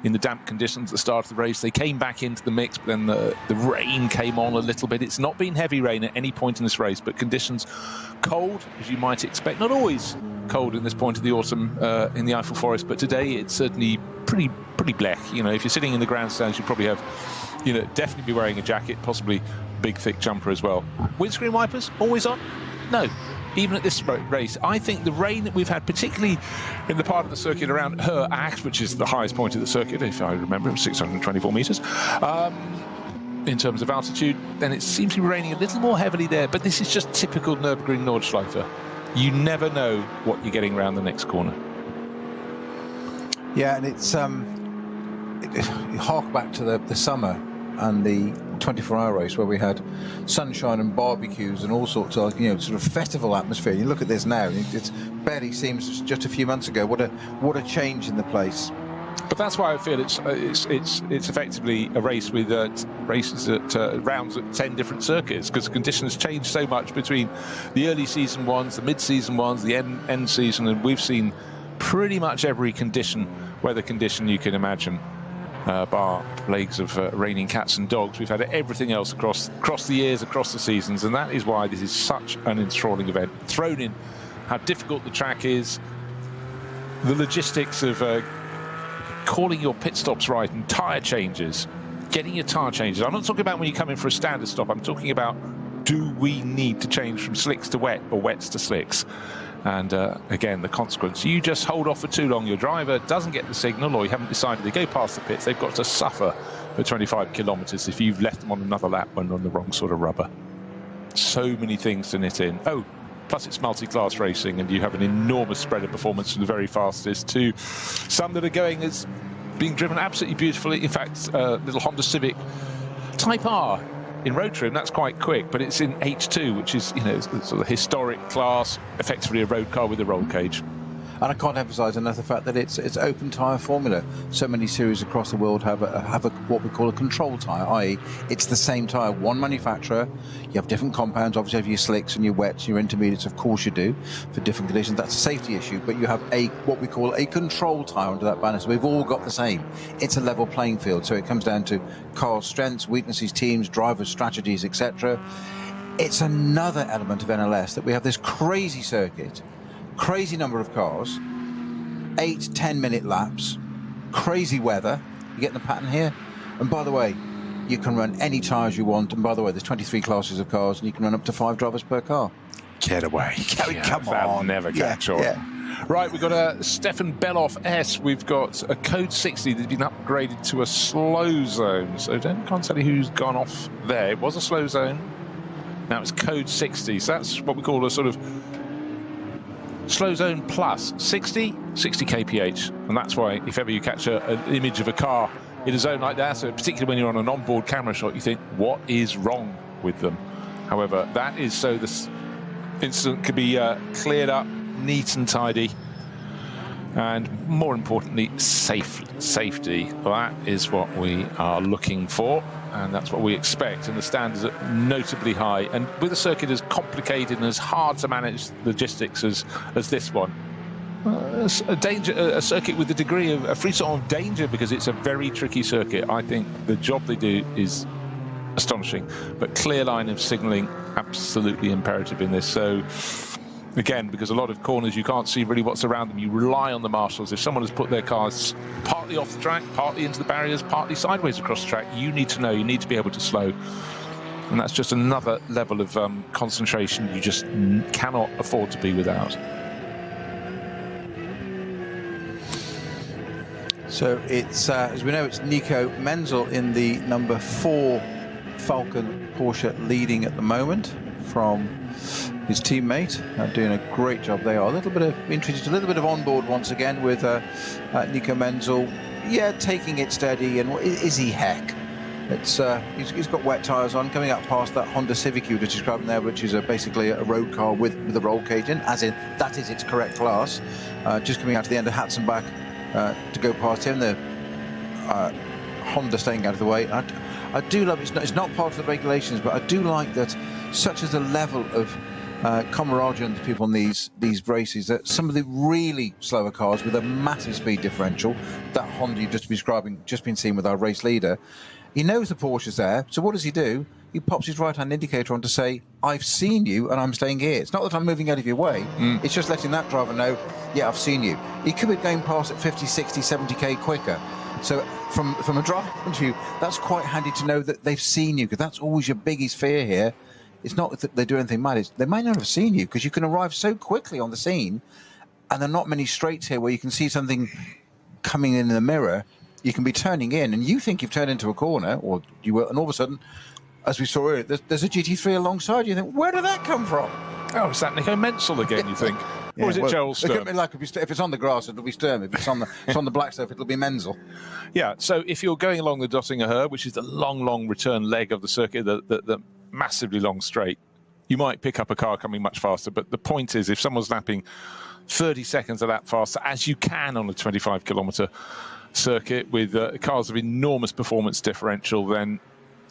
in the damp conditions at the start of the race. They came back into the mix, but then the rain came on a little bit. It's not been heavy rain at any point in this race, but conditions cold, as you might expect. Not always cold in this point of the autumn in the Eiffel Forest, but today it's certainly pretty black. If you're sitting in the grandstands, you probably have, definitely be wearing a jacket, possibly big thick jumper as well. Windscreen wipers always on? No. Even at this race, I think the rain that we've had, particularly in the part of the circuit around Her Acht, which is the highest point of the circuit, if I remember, it was 624 metres, in terms of altitude, then it seems to be raining a little more heavily there. But this is just typical Nürburgring Nordschleife. You never know what you're getting around the next corner. Yeah, and it's hark back to the summer and the 24-hour race where we had sunshine and barbecues and all sorts of sort of festival atmosphere. You look at this now, it barely seems just a few months ago. What a change in the place. But that's why I feel it's effectively a race with races at rounds at 10 different circuits, because the conditions change so much between the early season ones, the mid-season ones, the end season, and we've seen pretty much every weather condition you can imagine. Bar plagues of raining cats and dogs. We've had everything else across the years, across the seasons, and that is why this is such an enthralling event. Thrown in how difficult the track is, the logistics of calling your pit stops right and tyre changes, getting your tyre changes. I'm not talking about when you come in for a standard stop. I'm talking about, do we need to change from slicks to wet or wets to slicks? And again, the consequence, you just hold off for too long, your driver doesn't get the signal, or you haven't decided they go past the pits, they've got to suffer for 25 kilometres if you've left them on another lap when on the wrong sort of rubber. So many things to knit in. Oh, plus it's multi-class racing, and you have an enormous spread of performance from the very fastest to some that are going as being driven absolutely beautifully. In fact, little Honda Civic Type R in road trim, that's quite quick, but it's in H2, which is, sort of historic class, effectively a road car with a roll cage. And I can't emphasise enough the fact that it's open tyre formula. So many series across the world have what we call a control tyre, i.e. it's the same tyre, one manufacturer. You have different compounds, obviously you have your slicks and your wets and your intermediates, of course you do, for different conditions. That's a safety issue, but you have what we call a control tyre under that banner. So we've all got the same. It's a level playing field. So it comes down to cars' strengths, weaknesses, teams, drivers' strategies, etc. It's another element of NLS that we have this crazy circuit, crazy number of cars, 8-10 minute laps, crazy weather. You get the pattern here. And by the way, you can run any tyres you want. And by the way, there's 23 classes of cars, and you can run up to 5 drivers per car. Get away. Come That'll on. never catch on. Yeah. Right, we've got a Stefan Beloff S. We've got a code 60 that's been upgraded to a slow zone. So can't tell you who's gone off there. It was a slow zone. Now it's code 60. So that's what we call a sort of slow zone plus 60 kph. And that's why if ever you catch an image of a car in a zone like that, so particularly when you're on an onboard camera shot, you think, what is wrong with them? However, that is so this incident can be cleared up, neat and tidy, and more importantly, safety. That is what we are looking for, and that's what we expect. And the standards are notably high. And with a circuit as complicated and as hard to manage logistics as this one, a circuit with a degree of a free zone of danger, because it's a very tricky circuit. I think the job they do is astonishing, but clear line of signalling absolutely imperative in this. So again, because a lot of corners you can't see really what's around them, you rely on the marshals. If someone has put their cars partly off the track, partly into the barriers, partly sideways across the track, you need to know, you need to be able to slow. And that's just another level of concentration you just cannot afford to be without. So it's, as we know, it's Nico Menzel in the number 4 Falcon Porsche leading at the moment from his teammate, doing a great job. They are introduced a little bit of onboard once again with Nico Menzel. Yeah, taking it steady, and is he heck? It's he's got wet tyres on, coming up past that Honda Civic you were describing there, which is basically a road car with a roll cage in, as in that is its correct class. Just coming out to the end of Hatzenbach to go past him. The Honda staying out of the way. I do love it's not part of the regulations, but I do like that such as the level of camaraderie under people in these races, that some of the really slower cars with a massive speed differential, that Honda you've just been seen with our race leader, he knows the Porsche's there, so what does he do? He pops his right-hand indicator on to say, I've seen you and I'm staying here. It's not that I'm moving out of your way, it's just letting that driver know, yeah, I've seen you. He could be going past at 50, 60, 70k quicker. So from a driver point of view, that's quite handy to know that they've seen you, because that's always your biggest fear here. It's not that they do anything mad, it's they may not have seen you, because you can arrive so quickly on the scene, and there are not many straights here where you can see something coming in the mirror. You can be turning in, and you think you've turned into a corner, or you will, and all of a sudden, as we saw earlier, there's a GT3 alongside you. You think, where did that come from? Oh, is that Nico Menzel again, you think? Yeah, or is it Joel Sturm? If it's on the grass, it'll be Sturm. If it's on the black stuff, it'll be Menzel. Yeah, so if you're going along the Dottinger Her, which is the long return leg of the circuit, the massively long straight, you might pick up a car coming much faster. But the point is, if someone's lapping 30 seconds of that faster, as you can on a 25-kilometre circuit with cars of enormous performance differential, then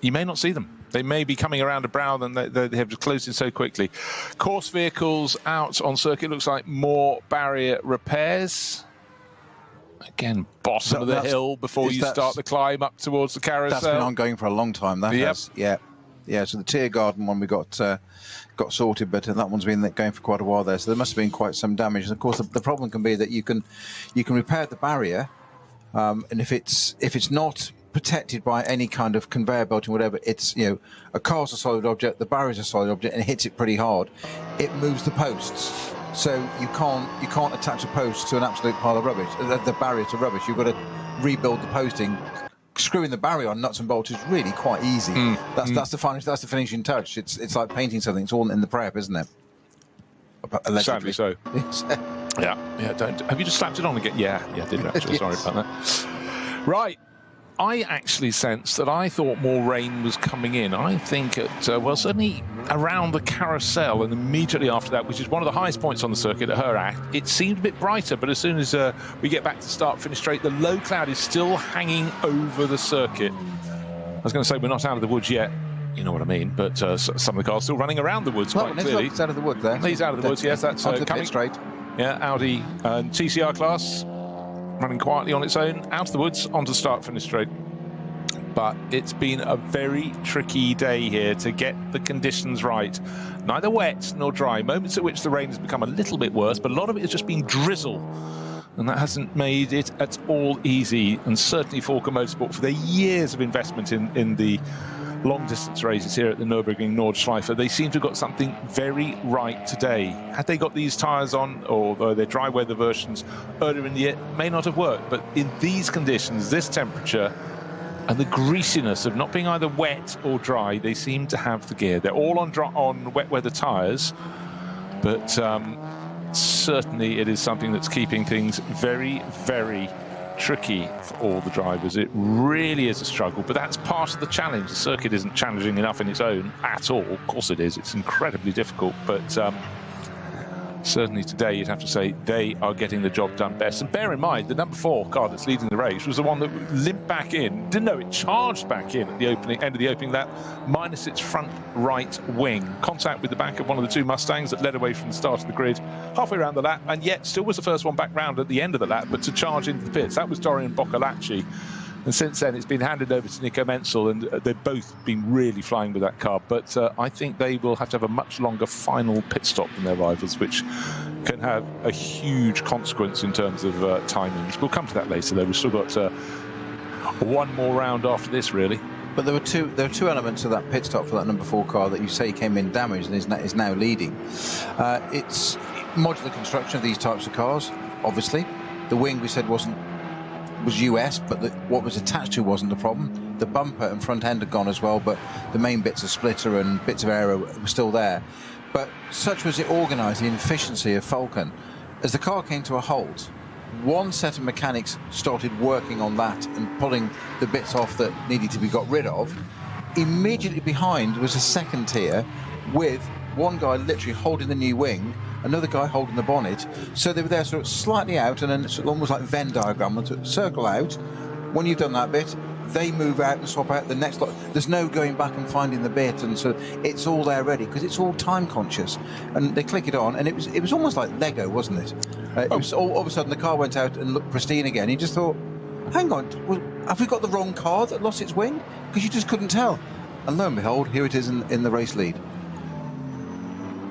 you may not see them. They may be coming around a brow, and they have closed in so quickly. Course vehicles out on circuit, looks like more barrier repairs. Again, bottom of the hill before you start the climb up towards the carousel. That's been ongoing for a long time. That has, yeah. So the Tiergarten one we got sorted, but that one's been going for quite a while there. So there must have been quite some damage. And of course, the problem can be that you can repair the barrier, and if it's not protected by any kind of conveyor belt or whatever, it's, a car's a solid object, the barrier's a solid object, and it hits it pretty hard. It moves the posts, so you can't attach a post to an absolute pile of rubbish, the barrier to rubbish. You've got to rebuild the posting. Screwing the barrier on nuts and bolts is really quite easy. That's the finishing touch. It's like painting something. It's all in the prep, isn't it? Sadly Allegedly. so. Yeah. Don't. Have you just slapped it on again? Yeah, I did actually. Sorry about that. Right. I actually sensed that I thought more rain was coming in. I think at, well, certainly around the carousel and immediately after that, which is one of the highest points on the circuit at her act, it seemed a bit brighter. But as soon as we get back to start-finish straight, the low cloud is still hanging over the circuit. I was going to say we're not out of the woods yet. You know what I mean, but some of the cars still running around the woods quite clearly. It's out of the woods there. He's out of the woods, yes. That's onto the coming pit straight. Yeah, Audi and TCR class running quietly on its own, out of the woods, onto start-finish straight. But it's been a very tricky day here to get the conditions right. Neither wet nor dry. Moments at which the rain has become a little bit worse, but a lot of it has just been drizzle. And that hasn't made it at all easy. And certainly Falken Motorsport, for their years of investment in the long-distance races here at the Nürburgring Nordschleife, they seem to have got something very right today. Had they got these tyres on, or their dry weather versions earlier in the year, it may not have worked. But in these conditions, this temperature, and the greasiness of not being either wet or dry, they seem to have the gear. They're all on wet weather tyres, but certainly it is something that's keeping things very, very tricky for all the drivers. It really is a struggle, but that's part of the challenge. The circuit isn't challenging enough in its own at all. Of course it is. It's incredibly difficult, but certainly today you'd have to say they are getting the job done best. And bear in mind, the number 4 car that's leading the race was the one that limped back in. Didn't know it charged back in at the end of the opening lap, minus its front right wing. Contact with the back of one of the 2 Mustangs that led away from the start of the grid halfway around the lap, and yet still was the first one back round at the end of the lap, but to charge into the pits. That was Dorian Boccolacci. And since then, it's been handed over to Nico Menzel, and they've both been really flying with that car. But I think they will have to have a much longer final pit stop than their rivals, which can have a huge consequence in terms of timings. We'll come to that later, though. We've still got one more round after this, really. But there were two elements of that pit stop for that number 4 car that you say came in damaged and is now leading. It's modular construction of these types of cars, obviously. The wing, we said, was US, but what was attached to wasn't the problem. The bumper and front end had gone as well, but the main bits of splitter and bits of aero were still there. But such was it organised, the inefficiency of Falken. As the car came to a halt, one set of mechanics started working on that and pulling the bits off that needed to be got rid of. Immediately behind was a second tier with one guy literally holding the new wing, another guy holding the bonnet. So they were there sort of slightly out, and then it's almost like Venn diagram, to circle out. When you've done that bit, they move out and swap out the next lot. There's no going back and finding the bit, and so it's all there ready because it's all time conscious. And they click it on, and it was almost like Lego, wasn't it? It was all of a sudden the car went out and looked pristine again. You just thought, hang on, have we got the wrong car that lost its wing? Because you just couldn't tell. And lo and behold, here it is in the race lead.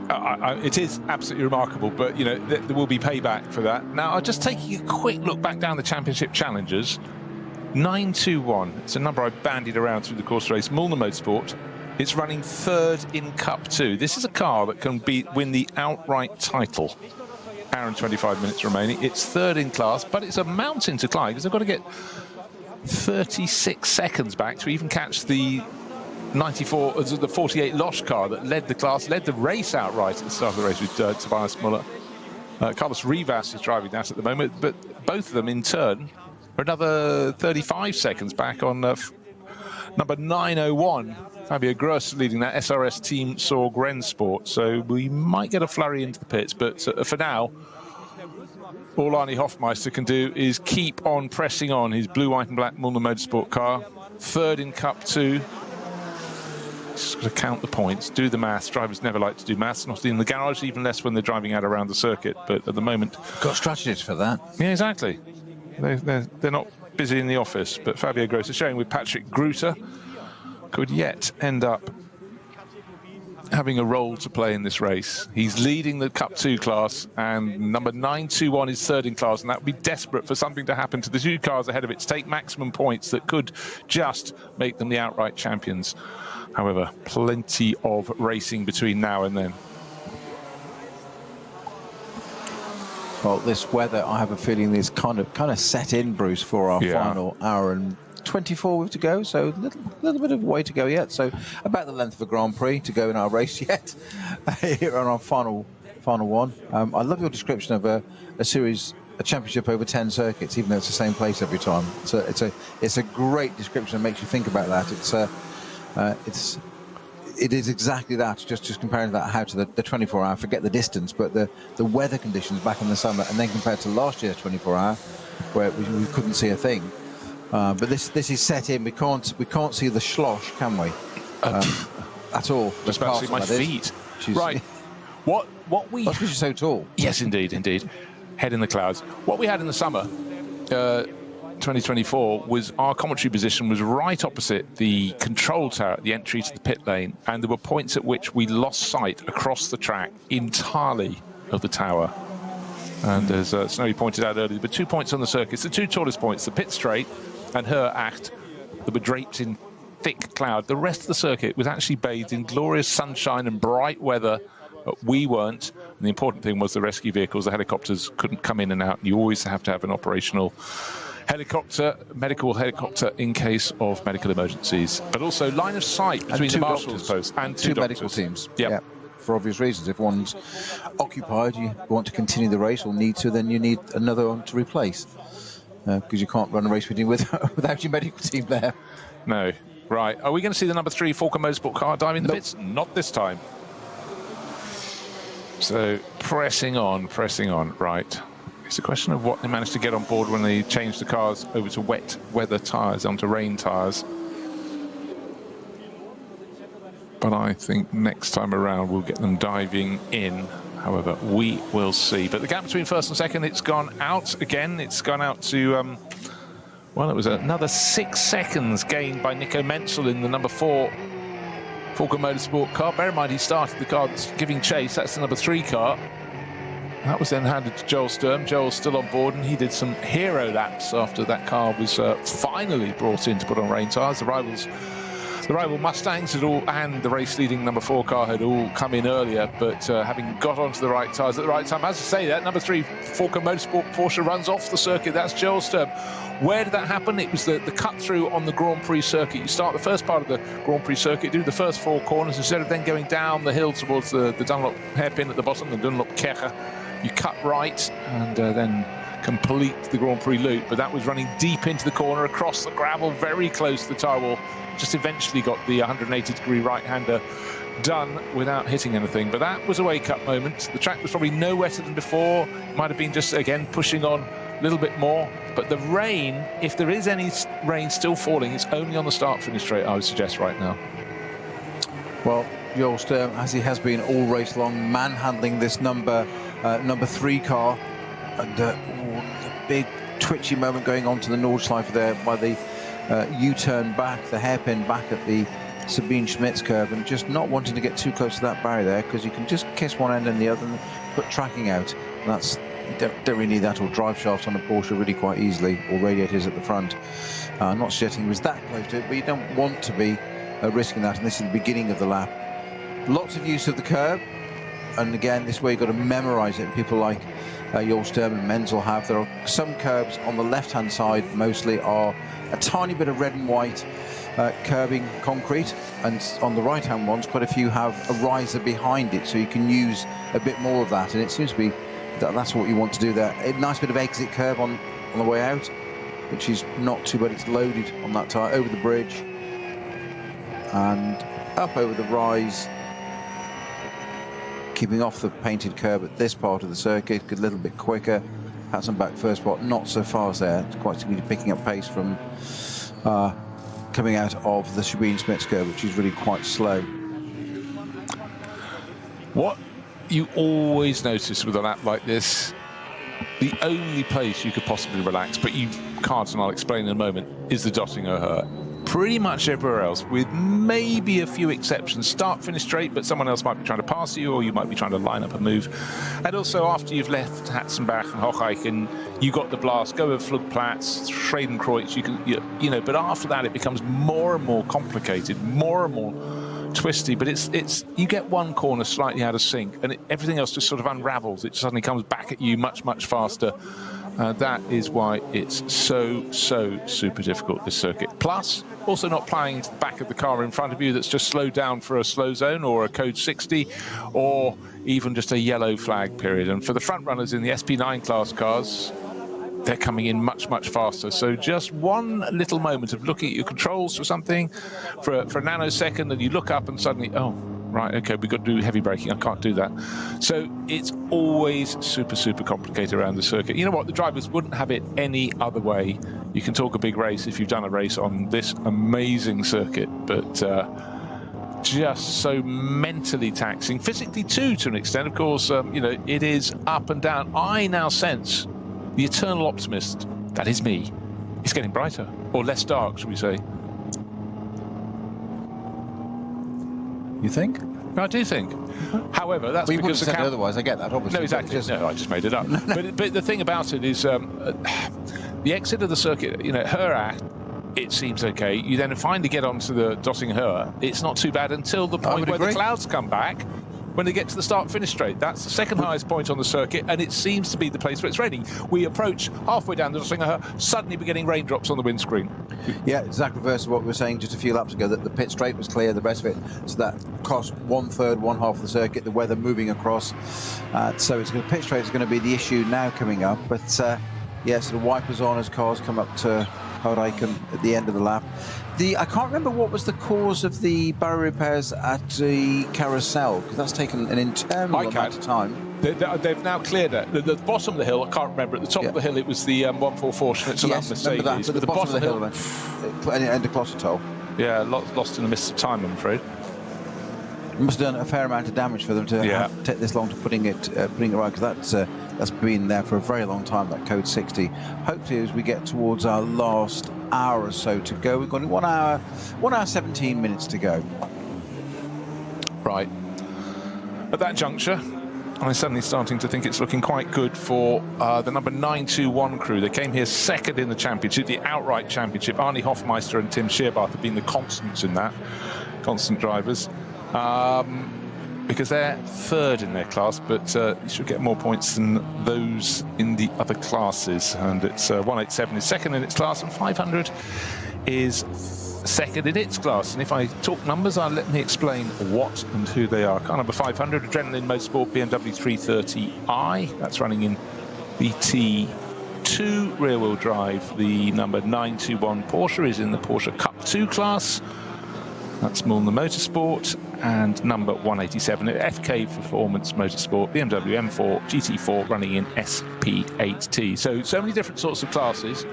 It is absolutely remarkable, but you know there will be payback for that. Now, I'll just take a quick look back down the championship challenges. 921. It's a number I bandied around through the course of the race. Mulner Motorsport. It's running 3rd in Cup 2. This is a car that can win the outright title. Hour and 25 minutes remaining. It's 3rd in class, but it's a mountain to climb because they've got to get 36 seconds back to even catch the 48 Losch car that led the race outright at the start of the race with Tobias Muller. Carlos Rivas is driving that at the moment, but both of them in turn are another 35 seconds back on number 901. Fabio Gross leading that SRS team Sorg Rennsport. So we might get a flurry into the pits, but for now, all Arnie Hofmeister can do is keep on pressing on his blue, white and black Mulner Motorsport car. 3rd in Cup 2. Just got to count the points, do the maths. Drivers never like to do maths, not in the garage, even less when they're driving out around the circuit. But at the moment, got strategists for that. Yeah, exactly. They're not busy in the office. But Fabio Gross is showing with Patrick Gruter could yet end up having a role to play in this race. He's leading the Cup 2 class, and number 921 is 3rd in class, and that would be desperate for something to happen to the 2 cars ahead of it to take maximum points that could just make them the outright champions. However, plenty of racing between now and then. Well, this weather, I have a feeling, is kind of set in, Bruce, for our final hour and 24 we've to go, so a little bit of way to go yet. So about the length of a Grand Prix to go in our race yet. Here on our final one. I love your description of a series a championship over 10 circuits, even though it's the same place every time. So it's a great description. It makes you think about that. It is exactly that. Just comparing that how to the 24-hour. Forget the distance, but the weather conditions back in the summer, and then compared to last year's 24-hour, where we couldn't see a thing. But this is set in. We can't see the slosh, can we? At all. Just about to see my feet. Right. What we... That's because you're so tall. Yes, indeed. Head in the clouds. What we had in the summer, 2024, was our commentary position was right opposite the control tower at the entry to the pit lane, and there were points at which we lost sight across the track entirely of the tower. And as Snowy pointed out earlier, there were 2 points on the circuit. It's the 2 tallest points, the pit straight and her act, that were draped in thick cloud. The rest of the circuit was actually bathed in glorious sunshine and bright weather. But we weren't. And the important thing was the rescue vehicles, the helicopters, couldn't come in and out. You always have to have an operational helicopter, medical helicopter, in case of medical emergencies. But also line of sight between the marshal's post and two medical teams. Yeah. For obvious reasons. If one's occupied, you want to continue the race or need to, then you need another one to replace. Because you can't run a race without your medical team there. No. Right. Are we going to see the number 3 Falcon Motorsport car diving the pits? Not this time. So pressing on. Right. It's a question of what they managed to get on board when they changed the cars over to wet weather tyres onto rain tyres. But I think next time around we'll get them diving in. However, we will see. But the gap between first and second, it's gone out again. It's gone out to, well, it was another 6 seconds gained by Nico Menzel in the number 4 Falcon Motorsport car. Bear in mind, he started the car that's giving chase. That's the number 3 car. That was then handed to Joel Sturm. Joel's still on board, and he did some hero laps after that car was finally brought in to put on rain tyres. The rival Mustangs had all, and the race-leading number 4 car had all come in earlier, but having got onto the right tyres at the right time. As I say, that number 3 Falcon Motorsport Porsche runs off the circuit. That's Joel Sturm. Where did that happen? It was the cut-through on the Grand Prix circuit. You start the first part of the Grand Prix circuit, do the first 4 corners, instead of then going down the hill towards the Dunlop hairpin at the bottom, the Dunlop Kercher. You cut right and then complete the Grand Prix loop. But that was running deep into the corner, across the gravel, very close to the tyre wall. Just eventually got the 180-degree right-hander done without hitting anything. But that was a wake-up moment. The track was probably no wetter than before. Might have been just, again, pushing on a little bit more. But the rain, if there is any rain still falling, it's only on the start-finish straight, I would suggest, right now. Well, Joel Sturm, as he has been all race long, manhandling this number 3 car. And the big twitchy moment going on to the Nordschleife there by the U-turn back, the hairpin back at the Sabine Schmitz curve, and just not wanting to get too close to that barrier there, because you can just kiss one end and the other and put tracking out. And that's, you don't really need that, or drive shafts on a Porsche really quite easily, or radiators at the front. I'm not suggesting he was that close to it, but you don't want to be risking that, and this is the beginning of the lap. Lots of use of the curb, and again, this way you've got to memorize it. People like Joel Sturm and Menzel have. There are some curbs on the left-hand side, mostly are a tiny bit of red and white curbing concrete, and on the right-hand ones, quite a few have a riser behind it, so you can use a bit more of that, and it seems to be that's what you want to do there. A nice bit of exit curb on the way out, which is not too bad. It's loaded on that tyre, over the bridge and up over the rise, keeping off the painted curb at this part of the circuit, a little bit quicker. Hatson back first spot, not so fast there. It's quite significantly picking up pace from coming out of the Sabine Schmitz curve, which is really quite slow. What you always notice with a lap like this, the only place you could possibly relax, but you can't, and I'll explain in a moment, is the dotting O'Hare. Pretty much everywhere else, with maybe a few exceptions, start, finish straight, but someone else might be trying to pass you, or you might be trying to line up a move. And also, after you've left Hatzenbach and Hocheichen, you got the blast, go over Flugplatz, Schredenkreuz, you know, but after that, it becomes more and more complicated, more and more twisty. But it's you get one corner slightly out of sync, and everything else just sort of unravels. It suddenly comes back at you much faster. That is why it's so super difficult, this circuit. Plus, Also not playing to the back of the car in front of you that's just slowed down for a slow zone or a code 60 or even just a yellow flag period. And for the front runners in the SP9 class cars, they're coming in much, much faster. So just one little moment of looking at your controls for something for a nanosecond, and you look up and suddenly, oh, right, okay, we've got to do heavy braking. I can't do that. So it's always super, super complicated around the circuit. You know what? The drivers wouldn't have it any other way. You can talk a big race if you've done a race on this amazing circuit, but just so mentally taxing. Physically, too, to an extent. Of course, you know, it is up and down. I now sense the eternal optimist, that is me, is getting brighter, or less dark, shall we say. You think? I do think. However, that's we because the camera... otherwise, I get that, obviously. No, exactly. No, I just made it up. But the thing about it is the exit of the circuit, you know, Herrat, it seems okay. You then finally get onto the Dotting-Her. It's not too bad until the point where the clouds come back. When they get to the start-finish straight, that's the second highest point on the circuit, and it seems to be the place where it's raining. We approach halfway down the Dotting-Her, suddenly we're getting raindrops on the windscreen. Yeah, exactly reverse of what we were saying just a few laps ago, that the pit straight was clear, the rest of it, so that cost 1/3, one half of the circuit, the weather moving across. So it's going to pit straight is going to be the issue now coming up, but yeah, so the wipers on as cars come up to Horijken at the end of the lap. I can't remember what was the cause of the barrier repairs at the carousel, because that's taken an internal amount of time. They've now cleared it. The bottom of the hill, I can't remember. At the top of the hill, it was the 144 Schnitzel Mercedes. That, but the bottom of the hill, and the Clostertoll. Yeah, lost in the mist of time, I'm afraid. It must have done a fair amount of damage for them to take this long to putting it right, because that's been there for a very long time, that code 60. Hopefully, as we get towards our last hour or so to go, we've got 1 hour 17 minutes to go. Right. At that juncture, I'm suddenly starting to think it's looking quite good for the number 921 crew. They came here second in the championship, the outright championship. Arnie Hofmeister and Tim Scheerbarth have been the constants in that, constant drivers. Because they're third in their class, but you should get more points than those in the other classes. And it's 187 is second in its class, and 500 is second in its class. And if I talk numbers, let me explain what and who they are. Car number 500, Adrenaline Motorsport BMW 330i. That's running in BT2 rear-wheel drive. The number 921 Porsche is in the Porsche Cup 2 class. That's Mühlner Motorsport. And number 187 FK Performance Motorsport BMW M4 GT4 running in SP8T. So many different sorts of classes.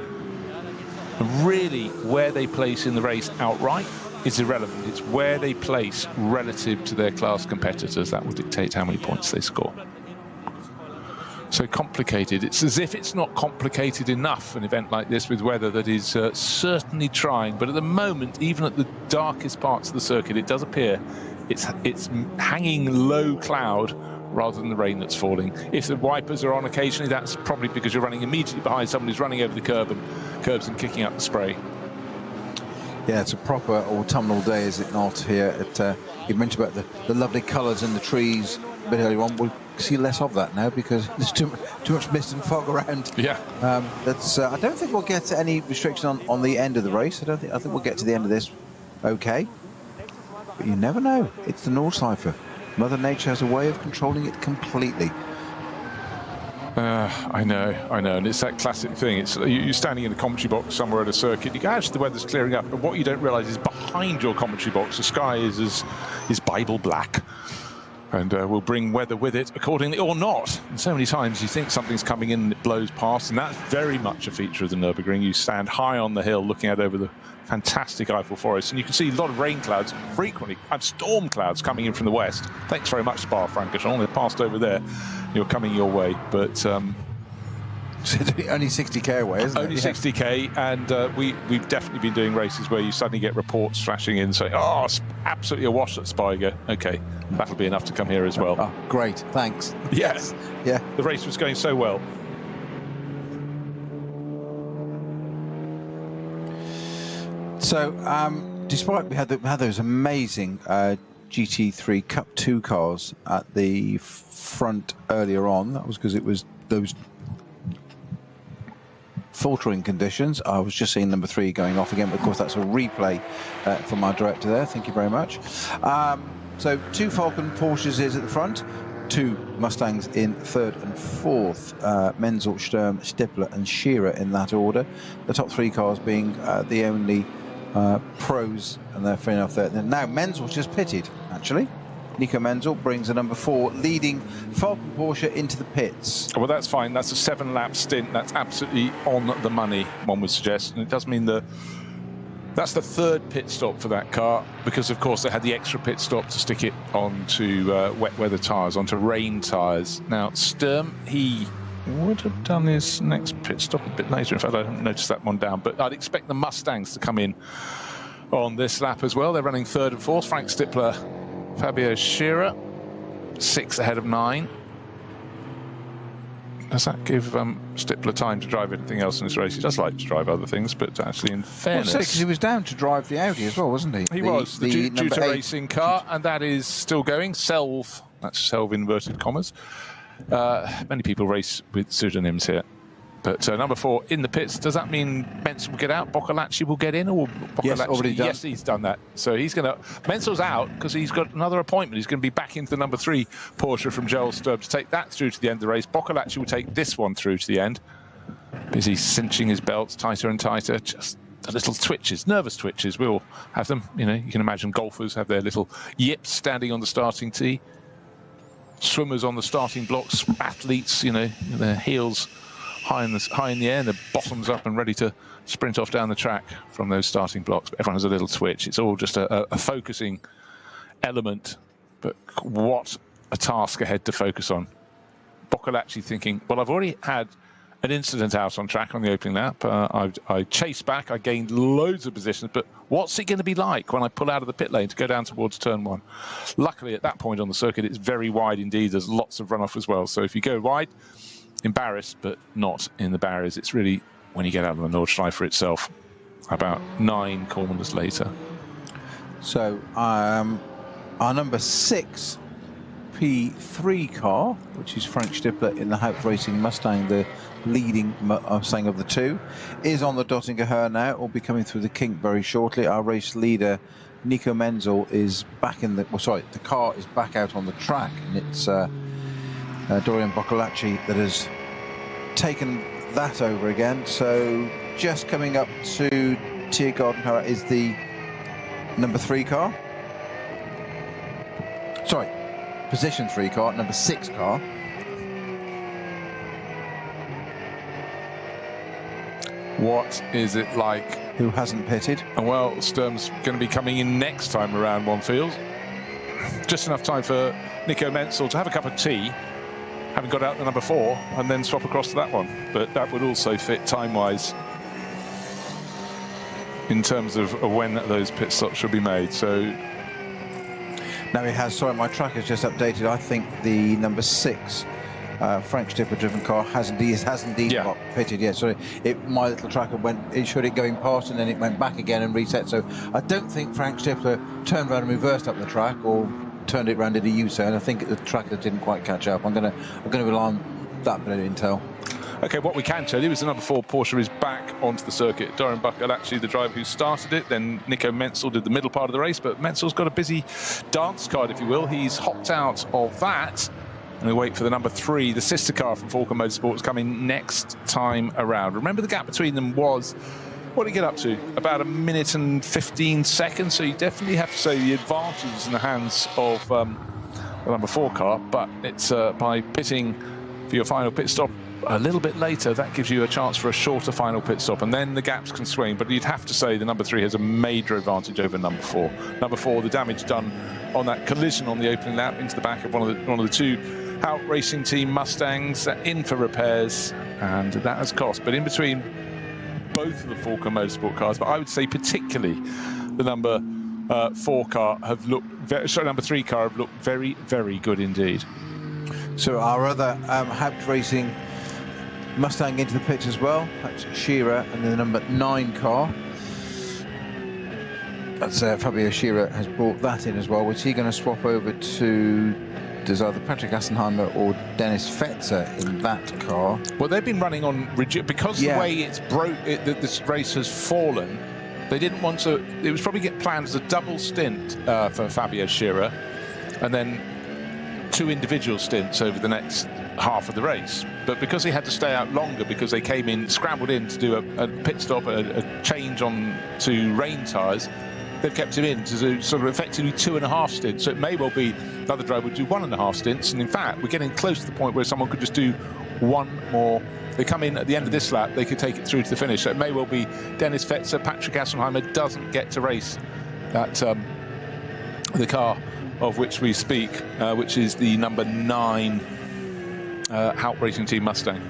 And really, where they place in the race outright is irrelevant. It's where they place relative to their class competitors that will dictate how many points they score. So complicated. It's as if it's not complicated enough, an event like this with weather that is certainly trying. But at the moment, even at the darkest parts of the circuit, it does appear it's hanging low cloud rather than the rain that's falling. If the wipers are on occasionally, that's probably because you're running immediately behind someone who's running over the curbs and kicking up the spray. Yeah, it's a proper autumnal day, is it not, here at you mentioned about the lovely colours in the trees a bit earlier on. We'll see less of that now because there's too much mist and fog around. Yeah. I don't think we'll get any restriction on the end of the race. I think we'll get to the end of this okay. But you never know. It's the Nordschleife. Mother Nature has a way of controlling it completely. I know, and it's that classic thing. It's you're standing in a commentary box somewhere at a circuit. You go, actually, the weather's clearing up, and what you don't realise is behind your commentary box, the sky is Bible black, and will bring weather with it accordingly or not. And so many times you think something's coming in and it blows past, and that's very much a feature of the Nürburgring. You stand high on the hill, looking out over the fantastic Eiffel Forest, and you can see a lot of rain clouds frequently, and storm clouds coming in from the west. Thanks very much, Spa-Francorchamps. They passed over there. You're coming your way, but only 60k away, isn't it? Only 60k, and we've definitely been doing races where you suddenly get reports flashing in saying, "Oh, it's absolutely awash at Spa." You go, okay, that'll be enough to come here as well. Oh, great, thanks. Yes, yeah. The race was going so well. So, despite we had those amazing GT3 Cup 2 cars at the front earlier on, that was because it was those filtering conditions. I was just seeing number 3 going off again, but of course that's a replay from our director there. Thank you very much. So 2 Falcon Porsches is at the front, 2 Mustangs in 3rd and 4th, Menzel, Sturm, Stippler and Shearer in that order. The top 3 cars being the only pros, and they're fair enough there. Now Menzel's just pitted, actually. Nico Menzel brings a number 4 leading Falcon Porsche into the pits. Well, that's fine. That's a 7-lap stint. That's absolutely on the money, one would suggest. And it does mean that's the 3rd pit stop for that car, because of course they had the extra pit stop to stick it onto wet weather tyres, onto rain tyres. Now Sturm, he would have done his next pit stop a bit later. In fact, I haven't noticed that one down, but I'd expect the Mustangs to come in on this lap as well. They're running 3rd and 4th. Frank Stippler, Fabio Shearer, 6 ahead of 9. Does that give Stippler time to drive anything else in this race? He does like to drive other things, but actually, in fairness, because he was down to drive the Audi as well, wasn't he? He was the Juta Racing car, and that is still going. Selv, that's Selv inverted commas. Many people race with pseudonyms here. But number 4 in the pits. Does that mean Menzel will get out? Boccolacci will get in, or Boccolacci? Yes, already done. Yes, he's done that. So he's going to. Menzel's out because he's got another appointment. He's going to be back into the number 3 Porsche from Joel Sturm to take that through to the end of the race. Boccolacci will take this one through to the end. Busy cinching his belts tighter and tighter. Just the little twitches, nervous twitches. We all have them. You know, you can imagine golfers have their little yips standing on the starting tee. Swimmers on the starting blocks. Athletes, you know, their heels high in the air, and the bottoms up and ready to sprint off down the track from those starting blocks. But everyone has a little twitch. It's all just a focusing element. But what a task ahead to focus on. Boccolacci thinking, well, I've already had an incident out on track on the opening lap. I chased back, I gained loads of positions, but what's it going to be like when I pull out of the pit lane to go down towards turn 1? Luckily, at that point on the circuit, it's very wide indeed. There's lots of runoff as well. So if you go wide, embarrassed, but not in the barriers. It's really when you get out of the Nordschleife itself, about 9 corners later. So our number 6 P3 car, which is Frank Stippler in the Haupt Racing Mustang, the leading Mustang of the 2, is on the Dottinger Höhe now. Will be coming through the kink very shortly. Our race leader Nico Menzel is back in the. Well, sorry, the car is back out on the track, and it's Dorian Boccolacci that has taken that over again. So just coming up to Tiergarten is the number 3 car. Sorry, position 3 car, number 6 car. What is it like? Who hasn't pitted? Well, Sturm's going to be coming in next time around, one feels. Just enough time for Nico Menzel to have a cup of tea, having got out the number 4, and then swap across to that one. But that would also fit time-wise in terms of when those pit stops should be made. So now he has. Sorry, my track has just updated. I think the number 6 Frank Stippler driven car has indeed got pitted. Yeah, sorry, my little tracker it showed it going past and then it went back again and reset. So I don't think Frank Stippler turned around and reversed up the track or turned it round in a U-turn. I think the tracker didn't quite catch up. I'm gonna rely on that bit of intel. Okay, what we can tell you is the number 4 Porsche is back onto the circuit. Dorian Boccolacci, the driver who started it, then Nico Menzel did the middle part of the race, but Menzel's got a busy dance card, if you will. He's hopped out of that, and we wait for the number 3, the sister car from Falcon Motorsports, coming next time around. Remember, the gap between them was, what did he get up to? About 1 minute and 15 seconds, so you definitely have to say the advantage is in the hands of the number 4 car, but it's by pitting for your final pit stop a little bit later, that gives you a chance for a shorter final pit stop, and then the gaps can swing. But you'd have to say the number 3 has a major advantage over number 4. Number 4, the damage done on that collision on the opening lap into the back of one of the 2 Haupt Racing Team Mustangs, in for repairs, and that has cost. But in between both of the Falcon Motorsport cars, but I would say particularly the number 4 car have looked number 3 car have looked very, very good indeed. So our other Haupt Racing Mustang into the pits as well. That's Shearer, and then the number 9 car. That's Fabio Shearer has brought that in as well. Was he going to swap over to does either Patrick Assenheimer or Dennis Fetzer in that car. Well, they've been running on because the way it's this race has fallen. They didn't want to. It was probably planned as a double stint for Fabio Scherer, and then 2 individual stints over the next half of the race. But because he had to stay out longer, because they came in, scrambled in to do a pit stop, a change on to rain tyres, they've kept him in to do sort of effectively 2.5 stints. So it may well be the other driver would do 1.5 stints. And in fact, we're getting close to the point where someone could just do one more. They come in at the end of this lap, they could take it through to the finish. So it may well be Dennis Fetzer. Patrick Assenheimer doesn't get to race that the car of which we speak, which is the number 9 Haupt Racing Team Mustang.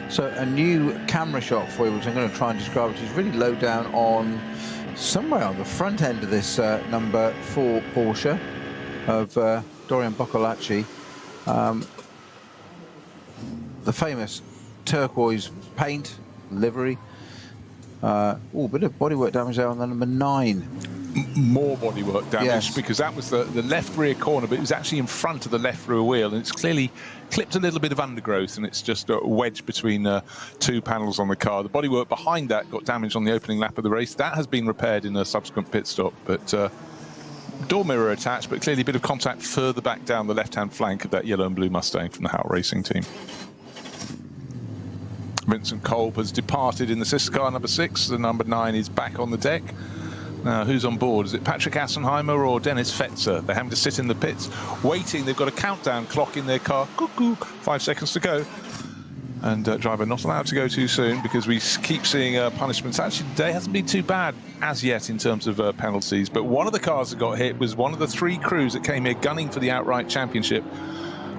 So a new camera shot for you, which I'm going to try and describe, which is really low down on somewhere on the front end of this number 4 Porsche of Dorian Boccolacci. The famous turquoise paint, livery. Bit of bodywork damage there on the number 9. More bodywork damage, yes, because that was the left rear corner, but it was actually in front of the left rear wheel, and it's clearly clipped a little bit of undergrowth, and it's just a wedge between 2 panels on the car. The bodywork behind that got damaged on the opening lap of the race. That has been repaired in a subsequent pit stop, but door mirror attached, but clearly a bit of contact further back down the left-hand flank of that yellow and blue Mustang from the Haupt Racing Team. Vincent Kolb has departed in the sister car, number 6. The number 9 is back on the deck. Now, who's on board? Is it Patrick Assenheimer or Dennis Fetzer? They're having to sit in the pits, waiting. They've got a countdown clock in their car. Cuckoo, 5 seconds to go. And driver not allowed to go too soon, because we keep seeing punishments. Actually, today hasn't been too bad as yet in terms of penalties. But one of the cars that got hit was one of the 3 crews that came here gunning for the outright championship.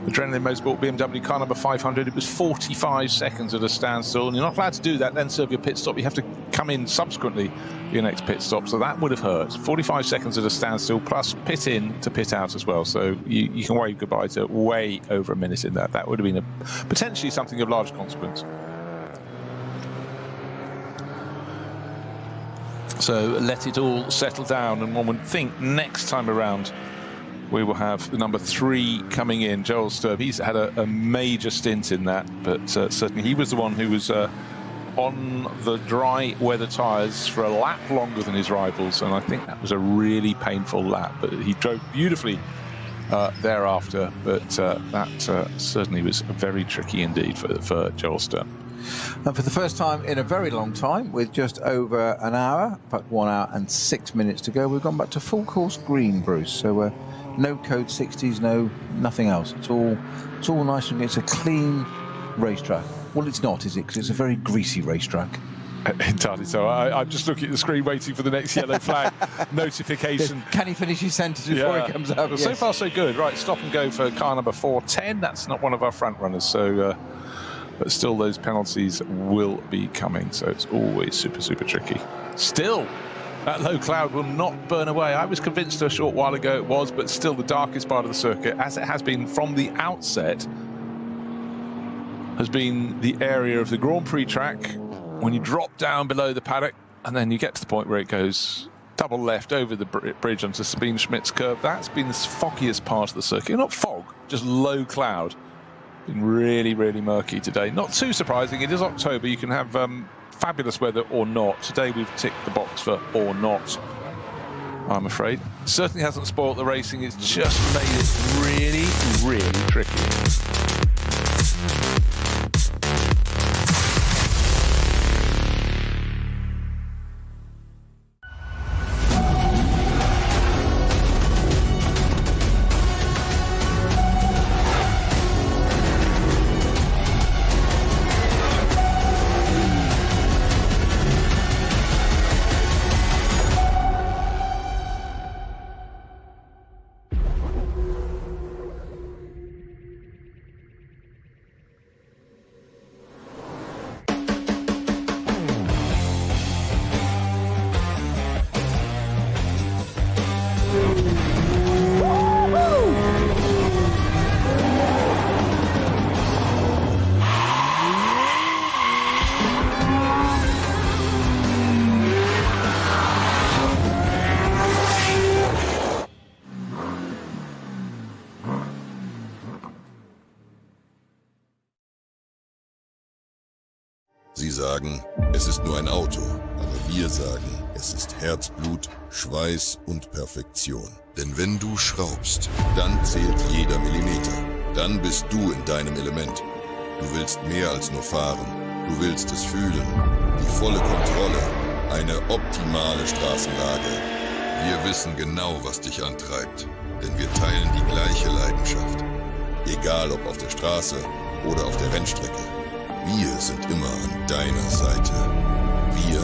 Adrenaline Motorsport BMW car number 500. It was 45 seconds at a standstill, and you're not allowed to do that, then serve your pit stop. You have to come in subsequently for your next pit stop, so that would have hurt. 45 seconds at a standstill, plus pit in to pit out as well, so you can wave goodbye to way over a minute in that. That would have been potentially something of large consequence. So let it all settle down, and one would think next time around we will have the number 3 coming in, Joel Sturb. He's had a major stint in that, but certainly he was the one who was on the dry weather tyres for a lap longer than his rivals, and I think that was a really painful lap. But he drove beautifully thereafter, but that certainly was very tricky indeed for Joel Sturb. And for the first time in a very long time, with just over an hour, in fact 1 hour and 6 minutes to go, we've gone back to full course green, Bruce. So no code 60s, nothing else. It's all nice, and it's a clean racetrack. Well, it's not, is it? Because it's a very greasy racetrack. Entirely so. I'm just looking at the screen, waiting for the next yellow flag notification. Can he finish his sentence before it comes up? Well, yes. So far, so good. Right, stop and go for car number 410. That's not one of our front runners, so. But still, those penalties will be coming, so it's always super, super tricky. Still, that low cloud will not burn away. I was convinced a short while ago it was, but still the darkest part of the circuit, as it has been from the outset, has been the area of the Grand Prix track when you drop down below the paddock, and then you get to the point where it goes double left over the bridge onto Sabine Schmidt's curve. That's been the foggiest part of the circuit. Not fog, just low cloud. Been really, really murky today. Not too surprising. It is October. You can have fabulous weather or not. Today we've ticked the box for or not, I'm afraid. Certainly hasn't spoiled the racing. It's just made it really, really tricky. Sie sagen, es ist nur ein Auto, aber wir sagen, es ist Herzblut, Schweiß und Perfektion. Denn wenn du schraubst, dann zählt jeder Millimeter. Dann bist du in deinem Element. Du willst mehr als nur fahren. Du willst es fühlen. Die volle Kontrolle. Eine optimale Straßenlage. Wir wissen genau, was dich antreibt. Denn wir teilen die gleiche Leidenschaft. Egal ob auf der Straße oder auf der Rennstrecke. Wir sind immer an deiner Seite. Wir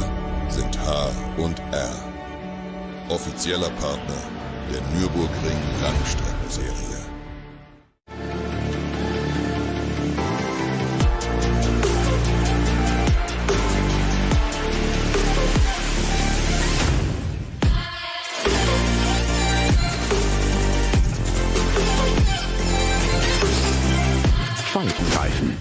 sind H&R. Offizieller Partner der Nürburgring Langstreckenserie. Falkenreifen.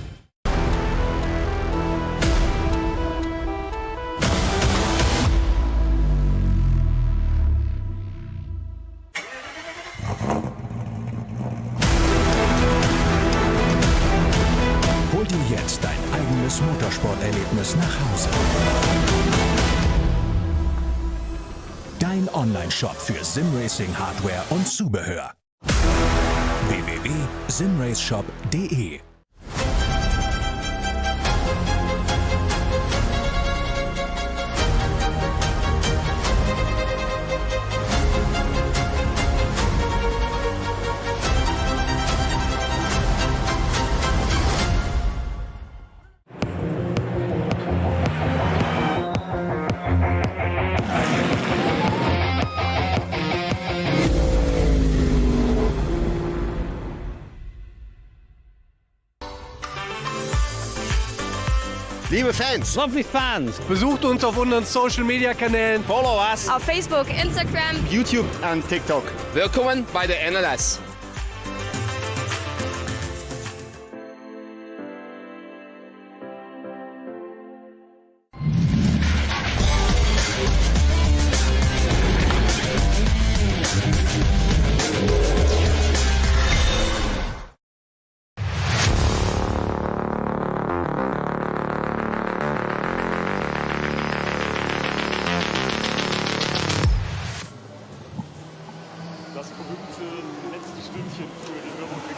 Hol dir jetzt dein eigenes Motorsporterlebnis nach Hause. Dein Online-Shop für Simracing-Hardware und Zubehör. www.simraceshop.de Liebe Fans, Lovely Fans, besucht uns auf unseren Social Media Kanälen. follow us, auf Facebook, Instagram, YouTube und TikTok. Willkommen bei der NLS.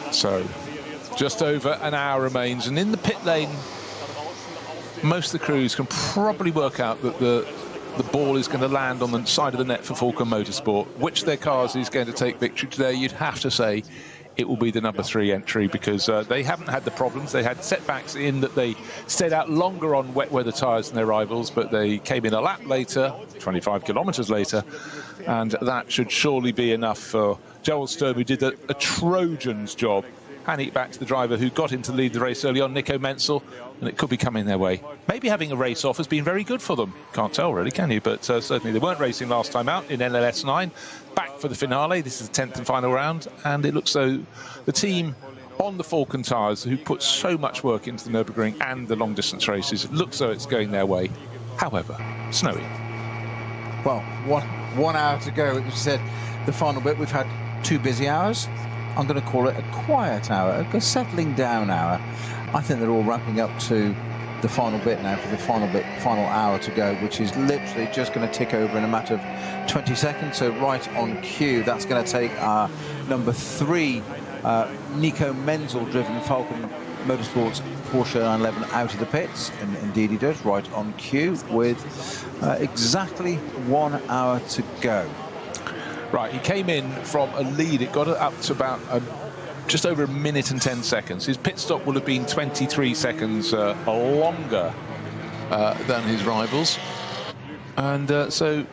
So, just over an hour remains, and in the pit lane, most of the crews can probably work out that the ball is going to land on the side of the net for Falcon Motorsport. Which of their cars is going to take victory today? You'd have to say it will be the number 3 entry, because they haven't had the problems. They had setbacks in that they stayed out longer on wet weather tyres than their rivals, but they came in a lap later, 25 kilometres later, and that should surely be enough for Joel Sturm, who did a Trojan's job, handing it back to the driver who got him to lead the race early on, Nico Menzel, and it could be coming their way. Maybe having a race off has been very good for them. Can't tell really, can you? But certainly they weren't racing last time out in NLS10. Back for the finale. This is the 10th and final round, and it looks so the team on the Falcon tyres, who put so much work into the Nürburgring and the long distance races, it looks so it's going their way. However, snowy. Well, one hour to go. As you said, the final bit, we've had 2 busy hours. I'm going to call it a quiet hour, a settling down hour. I think they're all ramping up to the final bit now for the final hour to go, which is literally just going to tick over in a matter of 20 seconds. So right on cue, that's going to take our number 3 Nico Menzel driven Falcon Motorsports Porsche 911 out of the pits, and indeed he does, right on cue, with exactly 1 hour to go. Right, he came in from a lead. It got up to about just over a minute and 10 seconds. His pit stop will have been 23 seconds longer than his rivals. And so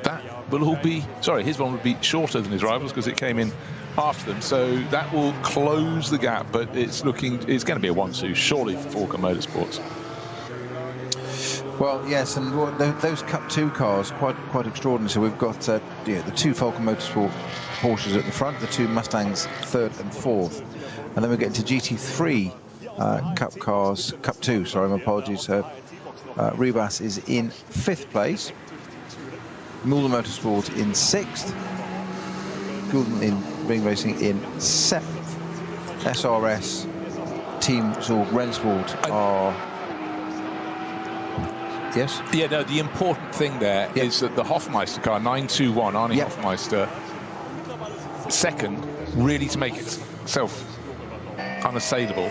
that will all be... Sorry, his one would be shorter than his rivals because it came in after them. So that will close the gap, but it's going to be a 1-2, surely, for Falcon Motorsports. Well, yes, and those Cup 2 cars, quite extraordinary. So we've got the 2 Falcon Motorsport Porsches at the front, the 2 Mustangs 3rd and 4th, and then we get into GT3 Cup cars, Cup 2, sorry, my apologies. Rivas is in 5th place, Mulder Motorsport in 6th, Goulden in Ring Racing in 7th, SRS, Team Zorg Rennsport are Yes? Yeah, no, the important thing there is that the Hofmeister car, 921, Arnie Hofmeister, second, really to make itself unassailable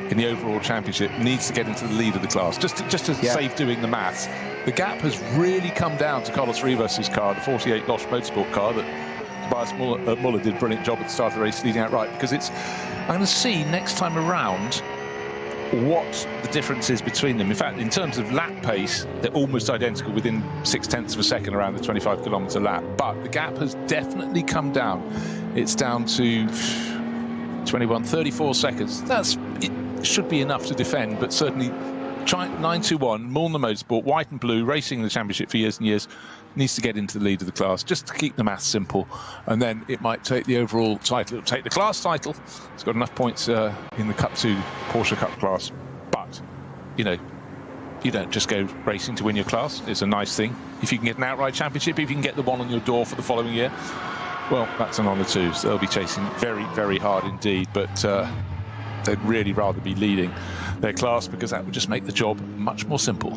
in the overall championship, needs to get into the lead of the class. Just to save doing the maths. The gap has really come down to Carlos Rivas' car, the 48 Losch Motorsport car that Tobias Muller did a brilliant job at the start of the race, leading out right, because I'm going to see next time around what the difference is between them. In fact, in terms of lap pace, they're almost identical, within 0.6 of a second around the 25 kilometre lap. But the gap has definitely come down. It's down to 34 seconds. It should be enough to defend, but certainly 921, Muller Motorsport, white and blue, racing the championship for years and years, needs to get into the lead of the class, just to keep the maths simple, and then it might take the overall title. It'll take the class title. It's got enough points in the Cup 2 Porsche Cup class, but you don't just go racing to win your class. It's a nice thing if you can get an outright championship, if you can get the one on your door for the following year. Well, that's an honour too. So they'll be chasing very, very hard indeed, but they'd really rather be leading their class, because that would just make the job much more simple.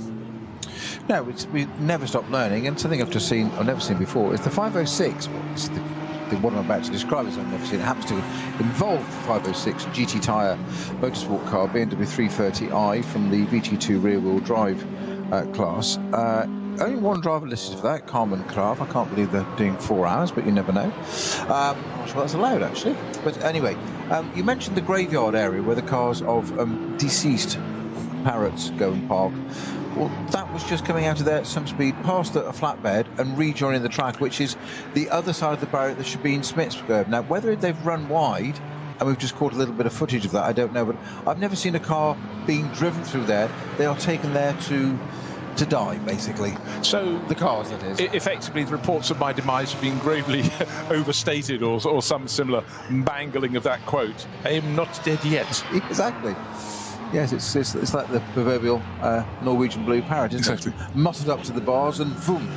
No, we never stop learning, and something I've never seen before, is the 506. It's the one I'm about to describe as I've never seen. It happens to involve the 506 GT tyre motorsport car, BMW 330i from the VT2 rear-wheel drive class. Only one driver listed for that, Carmen Krav. I can't believe they're doing 4 hours, but you never know. I'm not sure that's allowed, actually. But anyway, you mentioned the graveyard area where the cars of deceased parrots go and park. Well, that was just coming out of there at some speed, past a flatbed and rejoining the track, which is the other side of the barrier that should be in Smith's curve. Now, whether they've run wide, and we've just caught a little bit of footage of that, I don't know, but I've never seen a car being driven through there. They are taken there to die, basically. So the cars, that is. Effectively, the reports of my demise have been gravely overstated, or some similar mangling of that quote. I am not dead yet. Exactly. Yes, it's like the proverbial Norwegian blue parrot, isn't it? Muttered up to the bars and boom.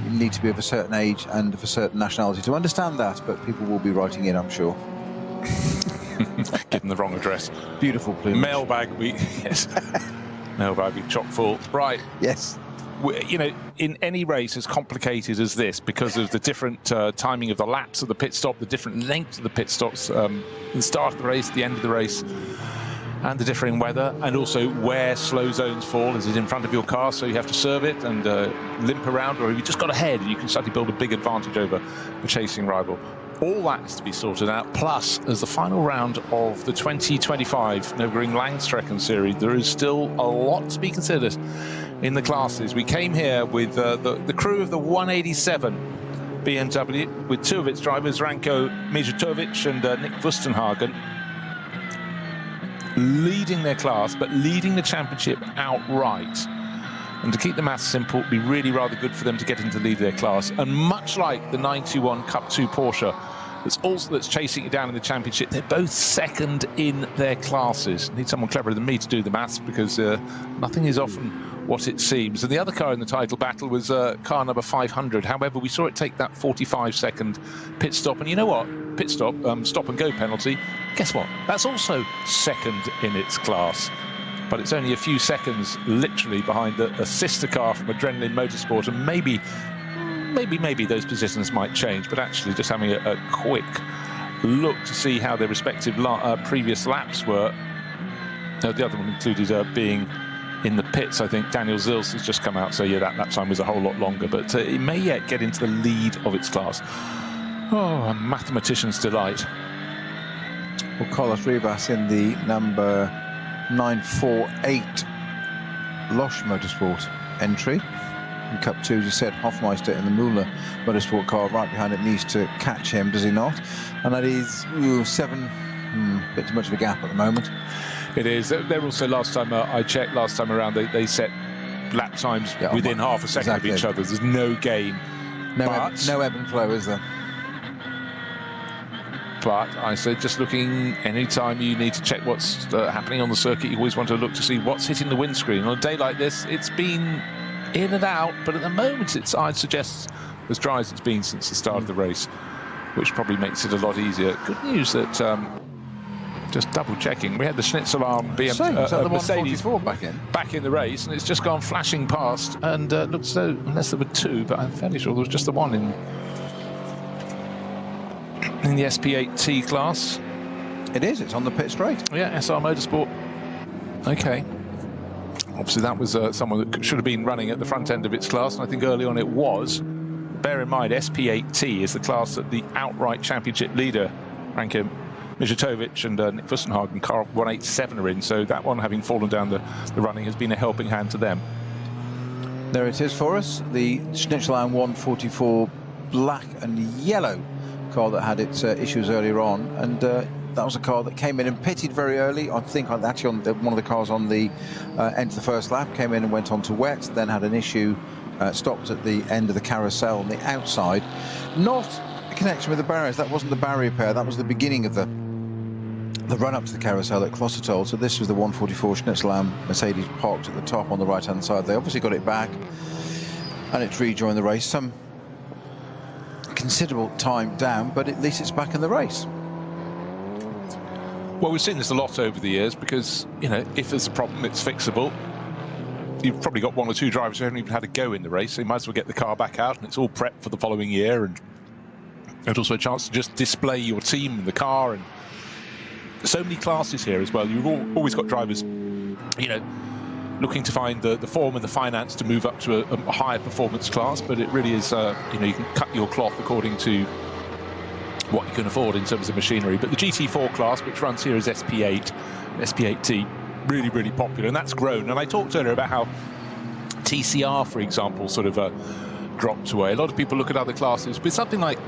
You need to be of a certain age and of a certain nationality to understand that, but people will be writing in, I'm sure. Given the wrong address. Beautiful plumage. Mailbag week, yes. Mailbag week chock full. Right. Yes. In any race as complicated as this, because of the different timing of the laps of the pit stop, the different lengths of the pit stops, the start of the race, the end of the race, and the differing weather, and also where slow zones fall. Is it in front of your car, so you have to serve it and limp around, or have you just got ahead and you can suddenly build a big advantage over a chasing rival? All that has to be sorted out. Plus, as the final round of the 2025 Nürburgring Langstrecken series, there is still a lot to be considered in the classes. We came here with the crew of the 187 BMW, with two of its drivers, Ranko Mijatovic and Nick Wustenhagen, leading their class, but leading the championship outright. And to keep the maths simple, it'd be really rather good for them to get into the lead of their class. And much like the 921 Cup 2 Porsche, that's chasing it down in the championship, they're both second in their classes. Need someone cleverer than me to do the maths, because nothing is often what it seems. And the other car in the title battle was car number 500. However, we saw it take that 45-second pit stop. And you know what? Pit stop, stop and go penalty. Guess what? That's also second in its class. But it's only a few seconds, literally, behind a sister car from Adrenaline Motorsport. And maybe those positions might change. But actually, just having a quick look to see how their respective previous laps were. The other one included being in the pits. I think Daniel Zils has just come out, so yeah, that time was a whole lot longer, but it may yet get into the lead of its class. Oh, a mathematician's delight. Well, Carlos Rivas in the number 948 Losch Motorsport entry. In Cup 2, as you said, Hofmeister in the Muller Motorsport car right behind it needs to catch him, does he not? And that is 7, a bit too much of a gap at the moment. It is. They're also, last time I checked, last time around, they set lap times within half a second of each other. There's no gain. No ebb and flow, is there? But I said, just looking, anytime you need to check what's happening on the circuit, you always want to look to see what's hitting the windscreen. On a day like this, it's been in and out, but at the moment, I'd suggest as dry as it's been since the start of the race, which probably makes it a lot easier. Good news that Just double checking. We had the Schnitzel arm Is that the Mercedes 144 back in the race, and it's just gone flashing past. And looks so, unless there were two, but I'm fairly sure there was just the one in the SP8T class. It is. It's on the pit straight. Yeah, SR Motorsport. Okay. Obviously, that was someone that should have been running at the front end of its class, and I think early on it was. Bear in mind, SP8T is the class that the outright championship leader, Ranko Mijatovic and Nick Fussenhagen, car 187 are in, so that one, having fallen down the running, has been a helping hand to them. There it is for us, the Schnitzel 144 black and yellow car that had its issues earlier on, and that was a car that came in and pitted very early. I think actually on one of the cars on the end of the first lap, came in and went on to wet, then had an issue, stopped at the end of the carousel on the outside. Not a connection with the barriers, that wasn't the barrier pair, that was the beginning of the run-up to the carousel at Klostotol. So this was the 144 Schnitzel Mercedes parked at the top on the right-hand side. They obviously got it back, and it's rejoined the race. Some considerable time down, but at least it's back in the race. Well, we've seen this a lot over the years because, you know, if there's a problem, it's fixable. You've probably got one or two drivers who haven't even had a go in the race, so you might as well get the car back out, and it's all prepped for the following year. And it's also a chance to just display your team in the car. And so many classes here as well. You've always got drivers, you know, looking to find the form and the finance to move up to a higher performance class, but it really is, you know, you can cut your cloth according to what you can afford in terms of machinery. But the GT4 class, which runs here as SP8, SP8T, really, really popular, and that's grown. And I talked earlier about how TCR, for example, sort of dropped away. A lot of people look at other classes, but something like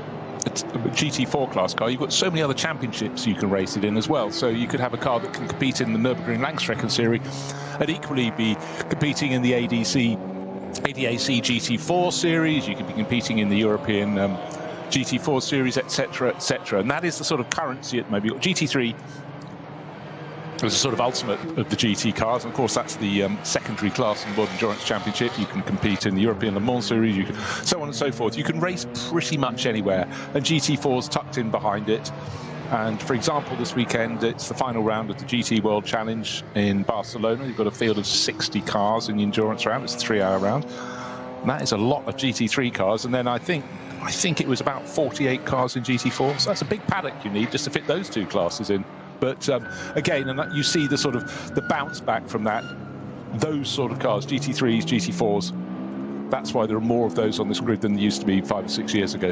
a GT4 class car, you've got so many other championships you can race it in as well. So you could have a car that can compete in the Nürburgring Langstrecken Series and equally be competing in the ADAC GT4 series. You could be competing in the European GT4 series, etc., etc. And that is the sort of currency at maybe GT3 is the sort of ultimate of the GT cars, and of course that's the secondary class in the World Endurance Championship. You can compete in the European Le Mans Series, you can, so on and so forth. You can race pretty much anywhere, and GT4's tucked in behind it. And for example, this weekend it's the final round of the GT World Challenge in Barcelona. You've got a field of 60 cars in the endurance round. It's a 3-hour round, and that is a lot of GT3 cars. And then I think it was about 48 cars in GT4, so that's a big paddock you need just to fit those two classes in. But again, and you see the sort of the bounce back from that, those sort of cars, GT3s, GT4s. That's why there are more of those on this grid than there used to be 5 or 6 years ago.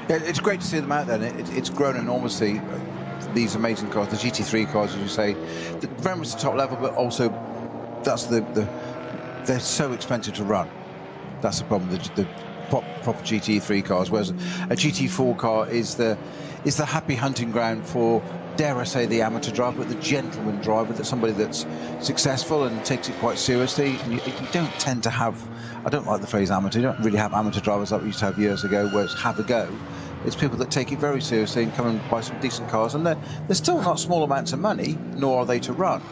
Yeah, it's great to see them out there. It's grown enormously. These amazing cars, the GT3 cars, as you say, very much the top level, but also that's they're so expensive to run. That's the problem. The proper GT3 cars, whereas a GT4 car is the happy hunting ground for, dare I say, the amateur driver, but the gentleman driver, that's somebody that's successful and takes it quite seriously. And you don't tend to have, I don't like the phrase amateur, you don't really have amateur drivers like we used to have years ago, where it's have a go. It's people that take it very seriously and come and buy some decent cars, and they're still not small amounts of money, nor are they to run.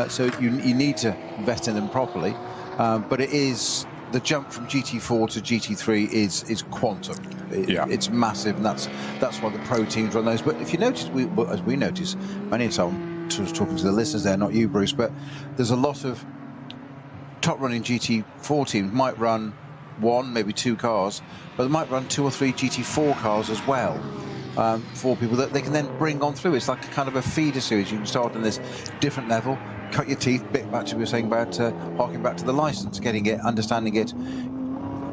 So you need to invest in them properly. But it is, the jump from GT4 to GT3 is quantum. It's massive, and that's why the pro teams run those. But if you notice, as we notice, many times, I was talking to the listeners there, not you, Bruce, but there's a lot of top running GT4 teams might run one, maybe two cars, but they might run 2 or 3 GT4 cars as well, for people that they can then bring on through. It's like a kind of a feeder series. You can start on this different level, cut your teeth, bit back to what we were saying about harking back to the license, getting it, understanding it,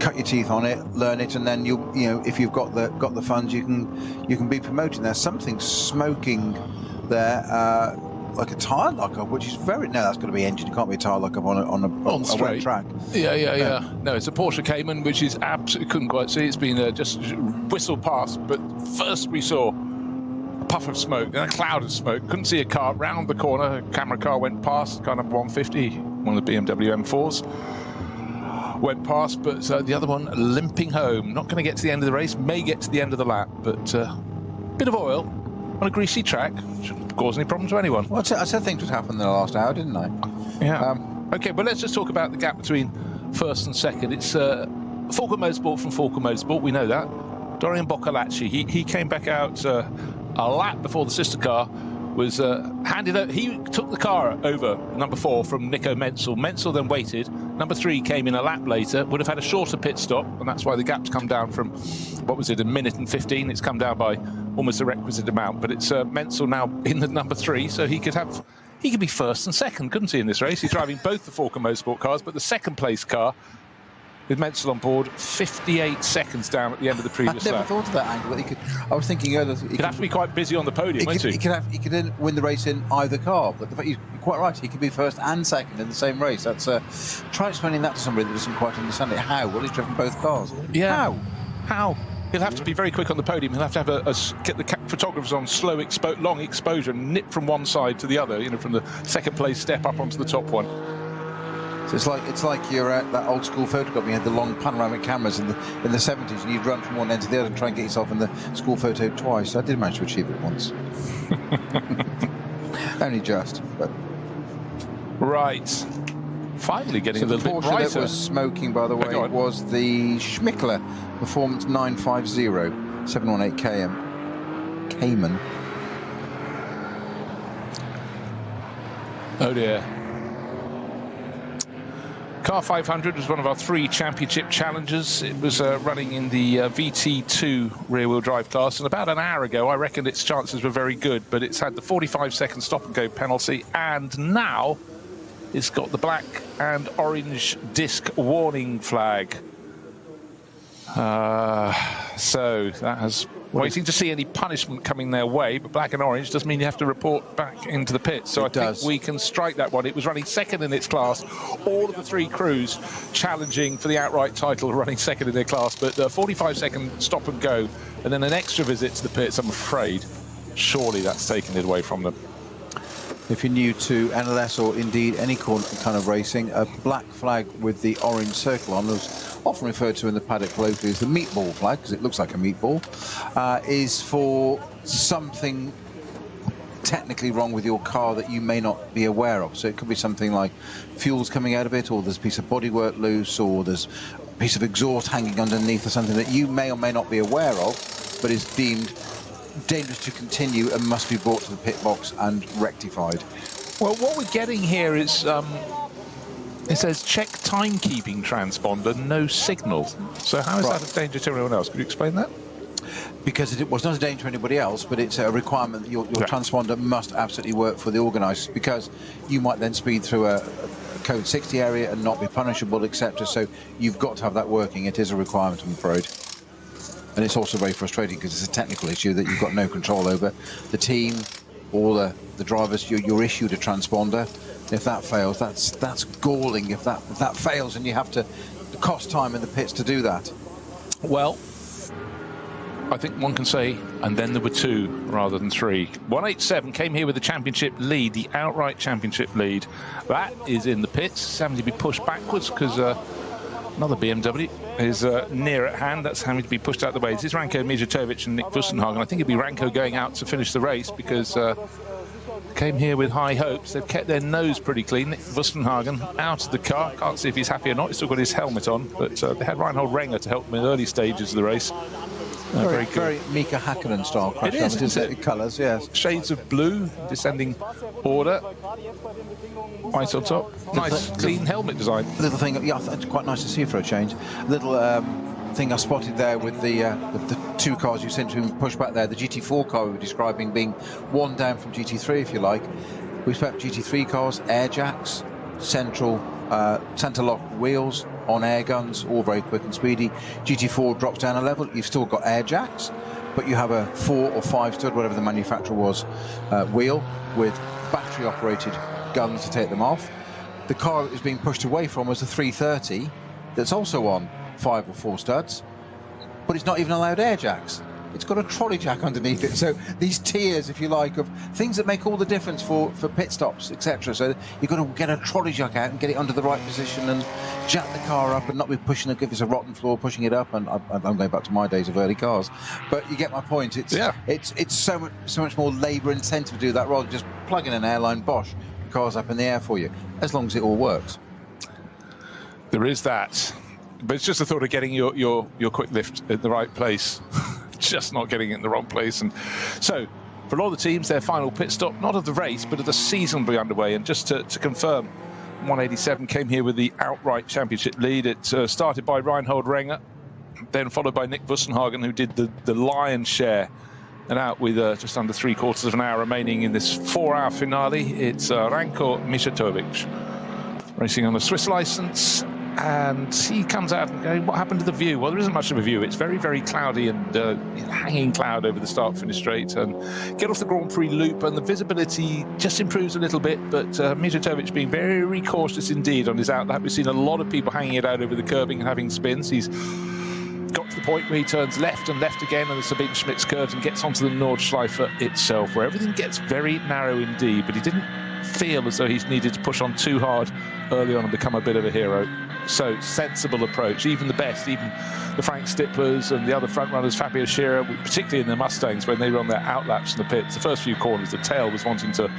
cut your teeth on it, learn it, and then you know, if you've got the funds, you can be promoting. There's something smoking there, like a tyre lockup, which is very, no, that's got to be engine. It can't be a tyre lockup on a wet track. Yeah. No, it's a Porsche Cayman, which is absolutely, couldn't quite see. It's been just whistled past, but first we saw a puff of smoke and a cloud of smoke. Couldn't see a car round the corner. A camera car went past, car number 150, one of the BMW M4s. Went past, but the other one limping home. Not going to get to the end of the race, may get to the end of the lap, but bit of oil on a greasy track shouldn't cause any problem to anyone. Well, I said things would happen in the last hour, didn't I? Yeah. Okay, but let's just talk about the gap between first and second. It's Falco Motorsport from Falco Motorsport, we know that. Dorian Boccalacci, he came back out a lap before the sister car, was handed out. He took the car over, number 4, from Nico Menzel. Menzel then waited. Number 3 came in a lap later, would have had a shorter pit stop, and that's why the gap's come down from, what was it, a minute and 15? It's come down by almost the requisite amount, but it's Menzel now in the number 3, so he could be first and second, couldn't he, in this race? He's driving both the Falken Motorsport cars, but the second place car, with Menzel on board, 58 seconds down at the end of the previous lap. I never thought of that angle. I was thinking earlier... He'd have to be quite busy on the podium, wouldn't he? He could then win the race in either car, but you're quite right, he could be first and second in the same race. That's try explaining that to somebody that doesn't quite understand it. How? Well, he's driven both cars. Yeah. How? He'll have to be very quick on the podium. He'll have to have get the photographers on slow, long exposure and nip from one side to the other, from the second place step up onto the top one. So it's like you're at that old school photograph. You had the long panoramic cameras in the 70s, and you'd run from one end to the other and try and get yourself in the school photo twice. I did manage to achieve it once. Only just, but right. Finally getting a little bit brighter. The Porsche that was smoking, by the way, was the Schmickler Performance 950 718 km Cayman. Oh dear. Car 500 was one of our 3 championship challenges. It was running in the VT2 rear-wheel drive class, and about an hour ago I reckoned its chances were very good, but it's had the 45-second stop-and-go penalty, and now it's got the black and orange disc warning flag. So that has... Waiting to see any punishment coming their way, but black and orange doesn't mean you have to report back into the pits. So I think we can strike that one. It was running second in its class. All of the 3 crews challenging for the outright title running second in their class, but 45-second stop and go, and then an extra visit to the pits, I'm afraid. Surely that's taken it away from them. If you're new to NLS or indeed any kind of racing, a black flag with the orange circle on, was often referred to in the paddock colloquially as the meatball flag, because it looks like a meatball, is for something technically wrong with your car that you may not be aware of. So it could be something like fuel's coming out of it, or there's a piece of bodywork loose, or there's a piece of exhaust hanging underneath, or something that you may or may not be aware of, but is deemed dangerous to continue and must be brought to the pit box and rectified. Well, what we're getting here is it says check timekeeping transponder, no signal. So how is that a danger to anyone else? Could you explain that? Because it was not a danger to anybody else, but it's a requirement that your transponder must absolutely work for the organisers, because you might then speed through a code 60 area and not be punishable, etc. So you've got to have that working. It is a requirement, I'm afraid. And it's also very frustrating because it's a technical issue that you've got no control over. The team or the drivers, you're issued a transponder. If that fails, that's galling. If that fails, and you have to cost time in the pits to do that. Well, I think one can say, and then there were 2 rather than 3. 187 came here with the championship lead, the outright championship lead. That is in the pits. It's having to be pushed backwards because another BMW is near at hand. That's having to be pushed out of the way. This is Ranko Mijatovic and Nick Wustenhagen. I think it'd be Ranko going out to finish the race because came here with high hopes. They've kept their nose pretty clean. Nick Wustenhagen out of the car. Can't see if he's happy or not. He's still got his helmet on, but they had Reinhold Renger to help them in the early stages of the race. Very Mika Hakkinen style crash. It is, isn't it? Colours, yes. Shades of blue, descending order. White on top. Nice, clean helmet design. Little thing, yeah, it's quite nice to see for a change. Little thing I spotted there with the 2 cars you sent to push back there. The GT4 car we were describing being one down from GT3, if you like. We spec GT3 cars, air jacks, central centre lock wheels, on air guns, all very quick and speedy. GT4 drops down a level. You've still got air jacks, but you have a 4 or 5 stud, whatever the manufacturer was, wheel with battery operated guns to take them off. The car that is being pushed away from was a 330 that's also on 5 or 4 studs, but it's not even allowed air jacks. It's got a trolley jack underneath it. So these tiers, if you like, of things that make all the difference for pit stops, etc. So you've got to get a trolley jack out and get it under the right position and jack the car up and not be pushing it, if it's a rotten floor, pushing it up. And I'm going back to my days of early cars. But you get my point. It's so much more labour intensive to do that rather than just plug in an airline, bosh, the car's up in the air for you, as long as it all works. There is that. But it's just the thought of getting your quick lift at the right place. Just not getting it in the wrong place. And so for a lot of the teams, their final pit stop, not of the race, but of the season will be underway. And just to confirm, 187 came here with the outright championship lead. It started by Reinhold Renger, then followed by Nick Bussenhagen, who did the lion's share, and out with just under 3/4 of an hour remaining in this 4-hour finale. It's Ranko Mijatovic racing on a Swiss license, and he comes out and going, what happened to the view? Well, there isn't much of a view. It's very, very cloudy and hanging cloud over the start-finish straight, and get off the Grand Prix loop, and the visibility just improves a little bit, but Mijatovic being very cautious indeed on his outlap. We've seen a lot of people hanging it out over the curbing and having spins. He's got to the point where he turns left and left again on the Sabine Schmitz curves and gets onto the Nordschleife itself, where everything gets very narrow indeed, but he didn't feel as though he's needed to push on too hard early on and become a bit of a hero. So, sensible approach. Even the best, even the Frank Stiplers and the other front runners, Fabio Scherer, particularly in the Mustangs when they were on their outlaps in the pits, the first few corners, the tail was wanting to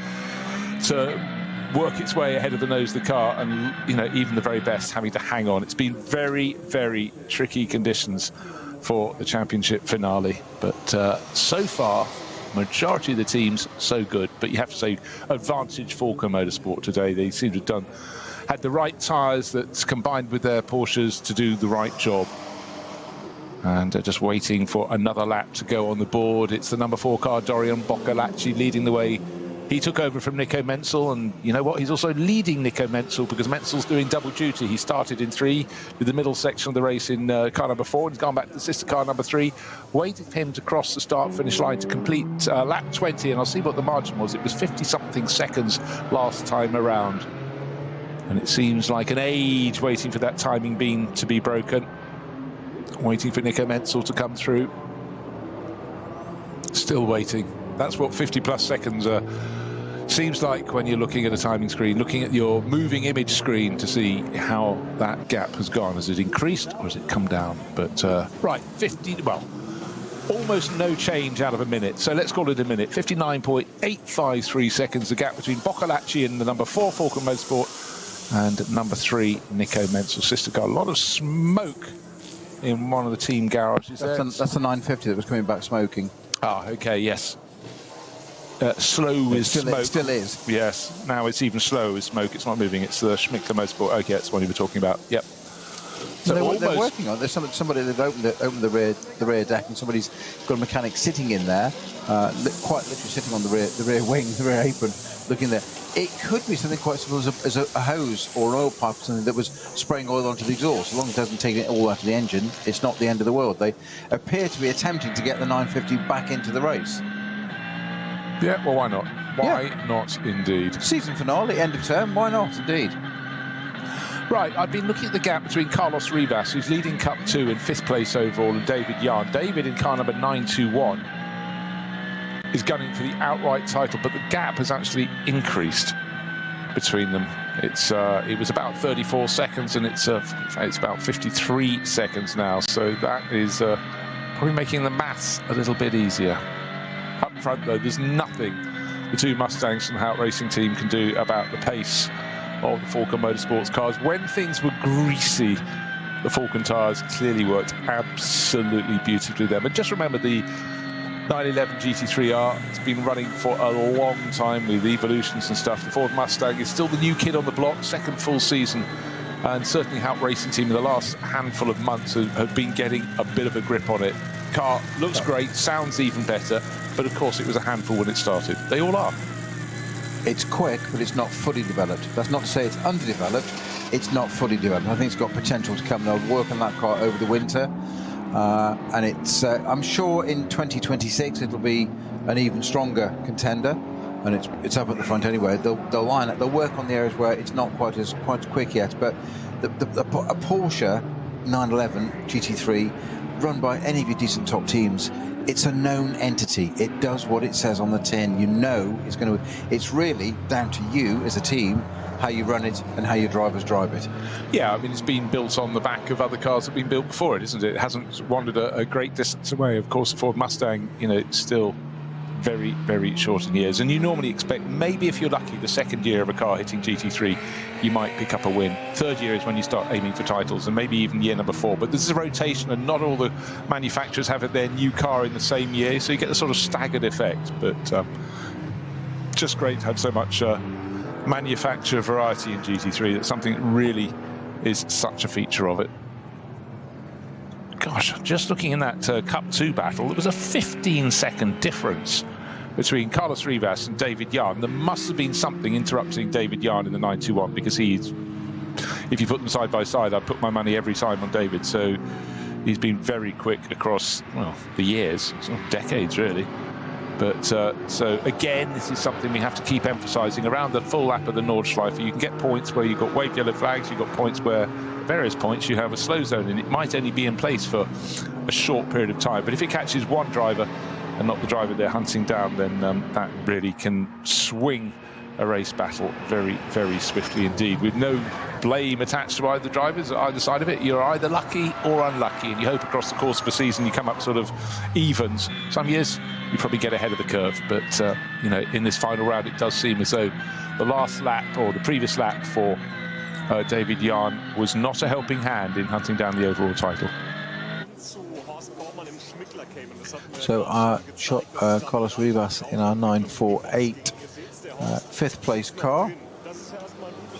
work its way ahead of the nose of the car, and even the very best having to hang on. It's been very, very tricky conditions for the championship finale, but so far majority of the teams so good. But you have to say advantage Falken Motorsport today. They seem to have had the right tyres that's combined with their Porsches to do the right job. And just waiting for another lap to go on the board. It's the number 4 car, Dorian Boccolacci, leading the way. He took over from Nico Menzel, and you know what? He's also leading Nico Menzel, because Menzel's doing double duty. He started in 3 with the middle section of the race in car number 4, and he's gone back to the sister car number 3, waiting for him to cross the start-finish line to complete lap 20, and I'll see what the margin was. It was 50-something seconds last time around. And it seems like an age waiting for that timing beam to be broken. Waiting for Nico Menzel to come through. Still waiting. That's what 50-plus seconds seems like when you're looking at a timing screen, looking at your moving image screen to see how that gap has gone. Has it increased or has it come down? But, right, 50, well, almost no change out of a minute. So let's call it a minute. 59.853 seconds, the gap between Boccolacci and the number 4 Falken Motorsport and number 3 Nico Menzel sister car. A lot of smoke in one of the team garages. That's the 950 that was coming back smoking. Ah, okay, yes. Slow as smoke. It still is. Yes, now it's even slower as smoke. It's not moving. It's the Schmickler Motorsport. Okay, that's what you were talking about. Yep. So they're working on. There's somebody they've opened the rear deck, and somebody's got a mechanic sitting in there, quite literally sitting on the rear wing, the rear apron, looking there. It could be something quite simple as a hose or an oil pipe, something that was spraying oil onto the exhaust. As long as it doesn't take it all out of the engine, it's not the end of the world. They appear to be attempting to get the 950 back into the race. Yeah, well, why not? Why not, indeed? Season finale, end of term, why not, indeed? Right, I've been looking at the gap between Carlos Rivas, who's leading Cup 2 in 5th place overall, and David Yarn. David in car number 921 is gunning for the outright title, but the gap has actually increased between them. It was about 34 seconds, and it's about 53 seconds now, so that is probably making the maths a little bit easier. Up front, though, there's nothing the two Mustangs from the Hout Racing team can do about the pace of the Falken Motorsports cars. When things were greasy, the Falken tyres clearly worked absolutely beautifully there. But just remember, the 911 GT3R has been running for a long time with evolutions and stuff. The Ford Mustang is still the new kid on the block, second full season, and certainly Hout Racing team in the last handful of months have been getting a bit of a grip on it. Car looks great, sounds even better, but of course it was a handful when it started. They all are. It's quick, but it's not fully developed. That's not to say it's underdeveloped. It's not fully developed. I think it's got potential to come. They'll work on that car over the winter, and it's. I'm sure in 2026 it'll be an even stronger contender, and it's up at the front anyway. They'll line it. They'll work on the areas where it's not quite quick yet. But a Porsche 911 GT3 run by any of your decent top teams, it's a known entity. It does what it says on the tin. You know it's going to. It's really down to you as a team how you run it and how your drivers drive it. Yeah, I mean, it's been built on the back of other cars that have been built before it, isn't it? It hasn't wandered a great distance away. Of course, the Ford Mustang, it's still very, very short in years. And you normally expect, maybe if you're lucky, the second year of a car hitting GT3, you might pick up a win. Third year is when you start aiming for titles, and maybe even year number 4. But this is a rotation, and not all the manufacturers have their new car in the same year, so you get the sort of staggered effect. But just great to have so much manufacturer variety in GT3. That's something that really is such a feature of it. Gosh, just looking in that Cup 2 battle, there was a 15-second difference between Carlos Rivas and David Yarn. There must have been something interrupting David Yarn in the 921, because he's, if you put them side by side, I'd put my money every time on David. So he's been very quick across, well, the years, sort of decades really. But so again, this is something we have to keep emphasising. Around the full lap of the Nordschleife, you can get points where you've got waved yellow flags, you've got points where, various points, you have a slow zone, and it might only be in place for a short period of time. But if it catches one driver and not the driver they're hunting down, then that really can swing a race battle very, very swiftly indeed, with no blame attached to either drivers at either side of it. You're either lucky or unlucky, and you hope across the course of a season you come up sort of evens. Some years you probably get ahead of the curve, but you know, in this final round it does seem as though the last lap, or the previous lap for David Yarn, was not a helping hand in hunting down the overall title. So our Carlos Rivas in our 948 fifth place car.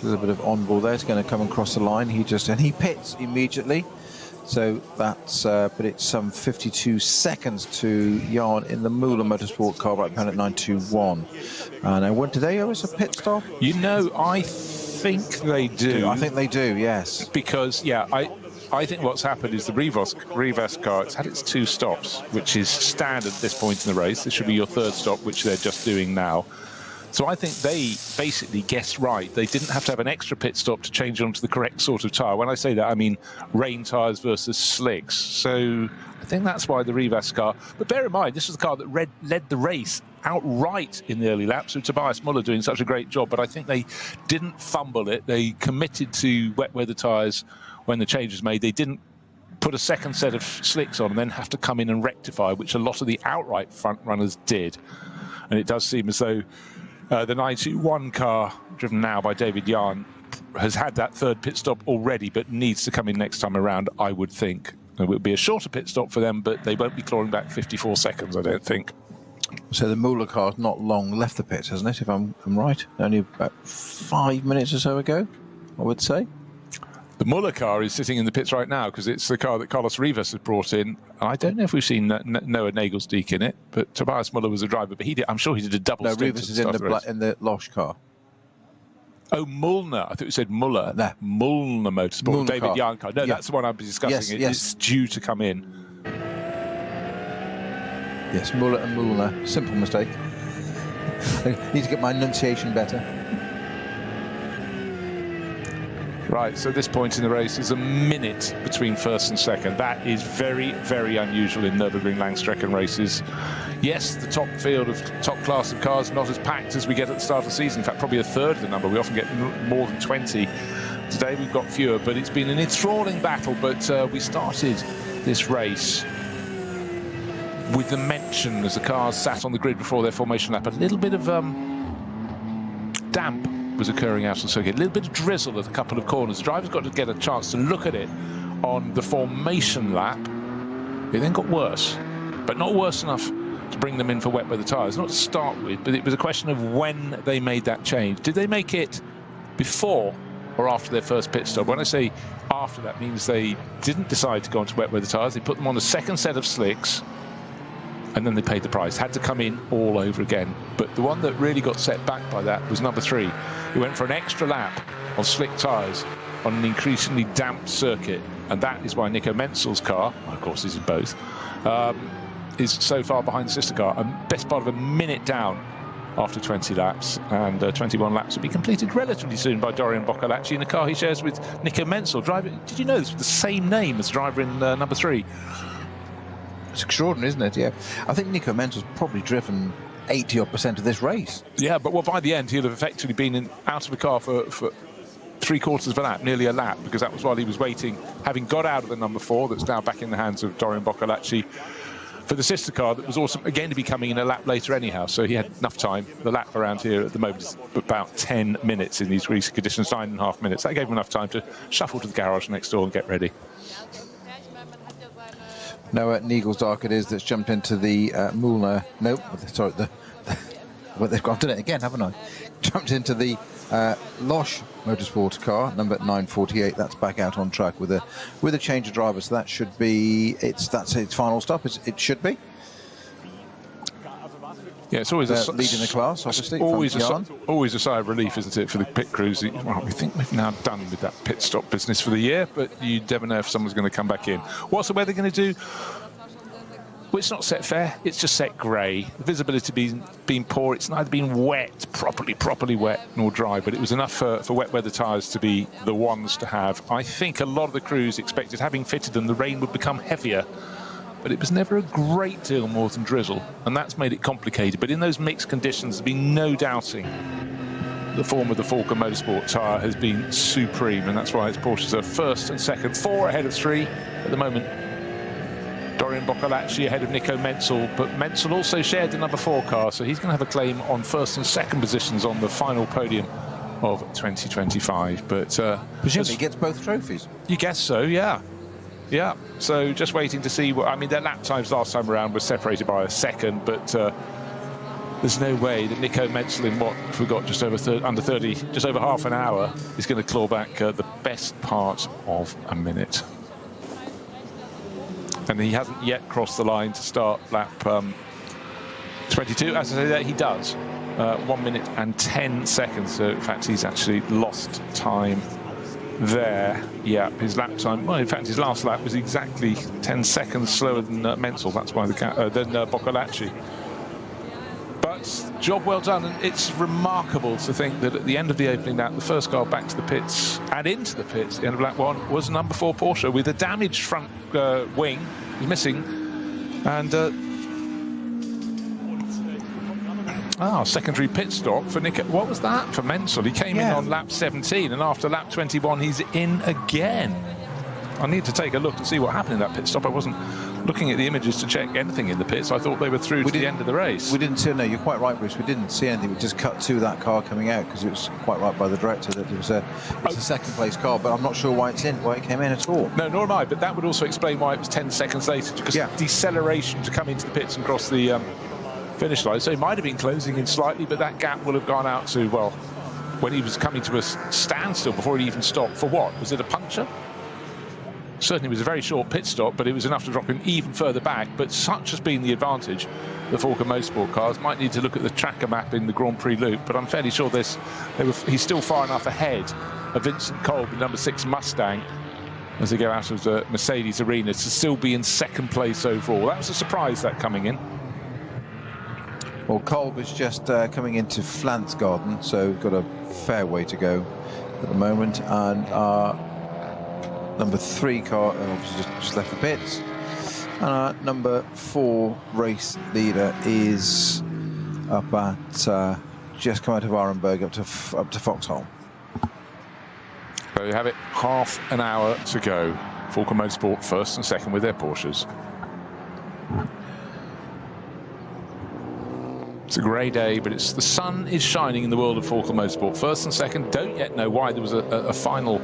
There's a bit of on-ball there. It's going to come across the line. He pits immediately. So that's, but it's some 52 seconds to Yarn in the Müller Motorsport car right behind at 921. And when do they owe us a pit stop? You know, I think they do. I think they do, yes. Because, yeah, I think what's happened is the Rivas car, it's had its 2 stops, which is standard at this point in the race. This should be your 3rd stop, which they're just doing now. So I think they basically guessed right. They didn't have to have an extra pit stop to change onto the correct sort of tyre. When I say that, I mean rain tyres versus slicks. So I think that's why the Rivas car. But bear in mind, this was the car that led the race outright in the early laps, with Tobias Müller doing such a great job. But I think they didn't fumble it. They committed to wet weather tyres when the change was made. They didn't put a second set of slicks on and then have to come in and rectify, which a lot of the outright front runners did. And it does seem as though the 921 car, driven now by David Yarn, has had that 3rd pit stop already, but needs to come in next time around, I would think. It would be a shorter pit stop for them, but they won't be clawing back 54 seconds, I don't think. So the Müller car's not long left the pits, hasn't it, if I'm right? Only about 5 minutes or so ago, I would say. The Müller car is sitting in the pits right now because it's the car that Carlos Rivas has brought in. I don't know if we've seen Noah Nagelsdijk in it, but Tobias Müller was a driver. But I'm sure he did a double stint. No, Rivas is in the Losch car. Oh, Mullner. I thought you said Müller. No. Mullner Motorsport, Mullner David car. Yarn car. No, that's the one I'm discussing. Yes. It's due to come in. Yes, Müller and Mullner. Simple mistake. I need to get my enunciation better. Right, so this point in the race is a minute between first and second. That is very, very unusual in Nürburgring Langstrecken races. Yes, the top field of top class of cars not as packed as we get at the start of the season. In fact, probably a third of the number. We often get more than 20. Today we've got fewer, but it's been an enthralling battle. But we started this race with the mention, as the cars sat on the grid before their formation lap, a little bit of damp was occurring out on the circuit. A little bit of drizzle at a couple of corners. The drivers got to get a chance to look at it on the formation lap. It then got worse, but not worse enough to bring them in for wet weather tyres. Not to start with, but it was a question of when they made that change. Did they make it before or after their first pit stop? When I say after, that means they didn't decide to go onto wet weather tyres. They put them on a second set of slicks, and then they paid the price. Had to come in all over again. But the one that really got set back by that was number 3. He went for an extra lap on slick tyres on an increasingly damp circuit. And that is why Nico Menzel's car, of course this is both, is so far behind the sister car. A best part of a minute down after 20 laps. And 21 laps will be completed relatively soon by Dorian Boccolacci in a car he shares with Nico Menzel. Did you know this was the same name as the driver in number 3? It's extraordinary, isn't it? Yeah. I think Nico Menzel's probably driven 80% of this race. Yeah, but by the end, he'll have effectively been out of the car for 3/4 of a lap, nearly a lap, because that was while he was waiting, having got out of the number 4, that's now back in the hands of Dorian Boccolacci, for the sister car that was awesome again to be coming in a lap later anyhow, so he had enough time. The lap around here at the moment is about 10 minutes in these greasy conditions, 9.5 minutes. That gave him enough time to shuffle to the garage next door and get ready. Noah Niegelsdark it is that's jumped into the Mühlner. Nope, sorry, well, I've done it again, haven't I? Jumped into the Losch Motorsport car, number 948. That's back out on track with a change of drivers. So that should be that's its final stop. It should be. Yeah, it's always leading the class, obviously. Always a sigh of relief, isn't it, for the pit crews? Well, we think we've now done with that pit stop business for the year, but you never know if someone's going to come back in. What's the weather going to do? Well, it's not set fair, it's just set grey. The visibility being poor, it's neither been wet, properly wet, nor dry, but it was enough for wet weather tyres to be the ones to have. I think a lot of the crews expected, having fitted them, the rain would become heavier, but it was never a great deal more than drizzle, and that's made it complicated. But in those mixed conditions, there's been no doubting the form of the Falken Motorsport tyre has been supreme, and that's why its Porsches are first and second, 4 ahead of 3 at the moment. Dorian Boccolacci ahead of Nico Menzel, but Menzel also shared the number 4 car, so he's going to have a claim on first and second positions on the final podium of 2025. But presumably he gets both trophies. You guess so, yeah. Yeah, so just waiting to see what, I mean, their lap times last time around were separated by a second, but there's no way that Nico Menzel in what if we got just over under 30, just over half an hour, is going to claw back the best part of a minute. And he hasn't yet crossed the line to start lap 22. As I say that, he does. 1 minute and 10 seconds. So, in fact, he's actually lost time there. Yeah, his lap time. Well, in fact, his last lap was exactly 10 seconds slower than Menzel. That's why than Boccolacci. But job well done, and it's remarkable to think that at the end of the opening lap, the first car back to the pits and into the pits at the end of lap 1 was number 4 Porsche with a damaged front wing, missing, and secondary pit stop for Nick. What was that for Menzel? He came in on lap 17, and after lap 21 he's in again. I need to take a look to see what happened in that pit stop. I wasn't looking at the images to check anything in the pits. I thought they were through to the end of the race. We didn't see, no, you're quite right, Bruce. We didn't see anything. We just cut to that car coming out because it was quite right by the director that it was a second place car, but I'm not sure why it came in at all. No, nor am I, but that would also explain why it was 10 seconds later, because deceleration to come into the pits and cross the finish line. So he might have been closing in slightly, but that gap will have gone out to, well, when he was coming to a standstill before he even stopped. For what? Was it a puncture? Certainly it was a very short pit stop, but it was enough to drop him even further back. But such has been the advantage the Falken Motorsport cars. Might need to look at the tracker map in the Grand Prix loop, but I'm fairly sure he's still far enough ahead of Vincent Kolb in number 6 Mustang as they go out of the Mercedes arena to still be in second place overall. That was a surprise, that coming in. Well, Kolb is just coming into Flansgarden, so got a fair way to go at the moment, and number 3 car obviously just left the pits, and our number 4 race leader is up at just come out of Arenberg up to Foxhole. There you have it, half an hour to go. Falken Motorsport first and second with their Porsches. It's a grey day, but the sun is shining in the world of Falken Motorsport. First and second, don't yet know why. There was a final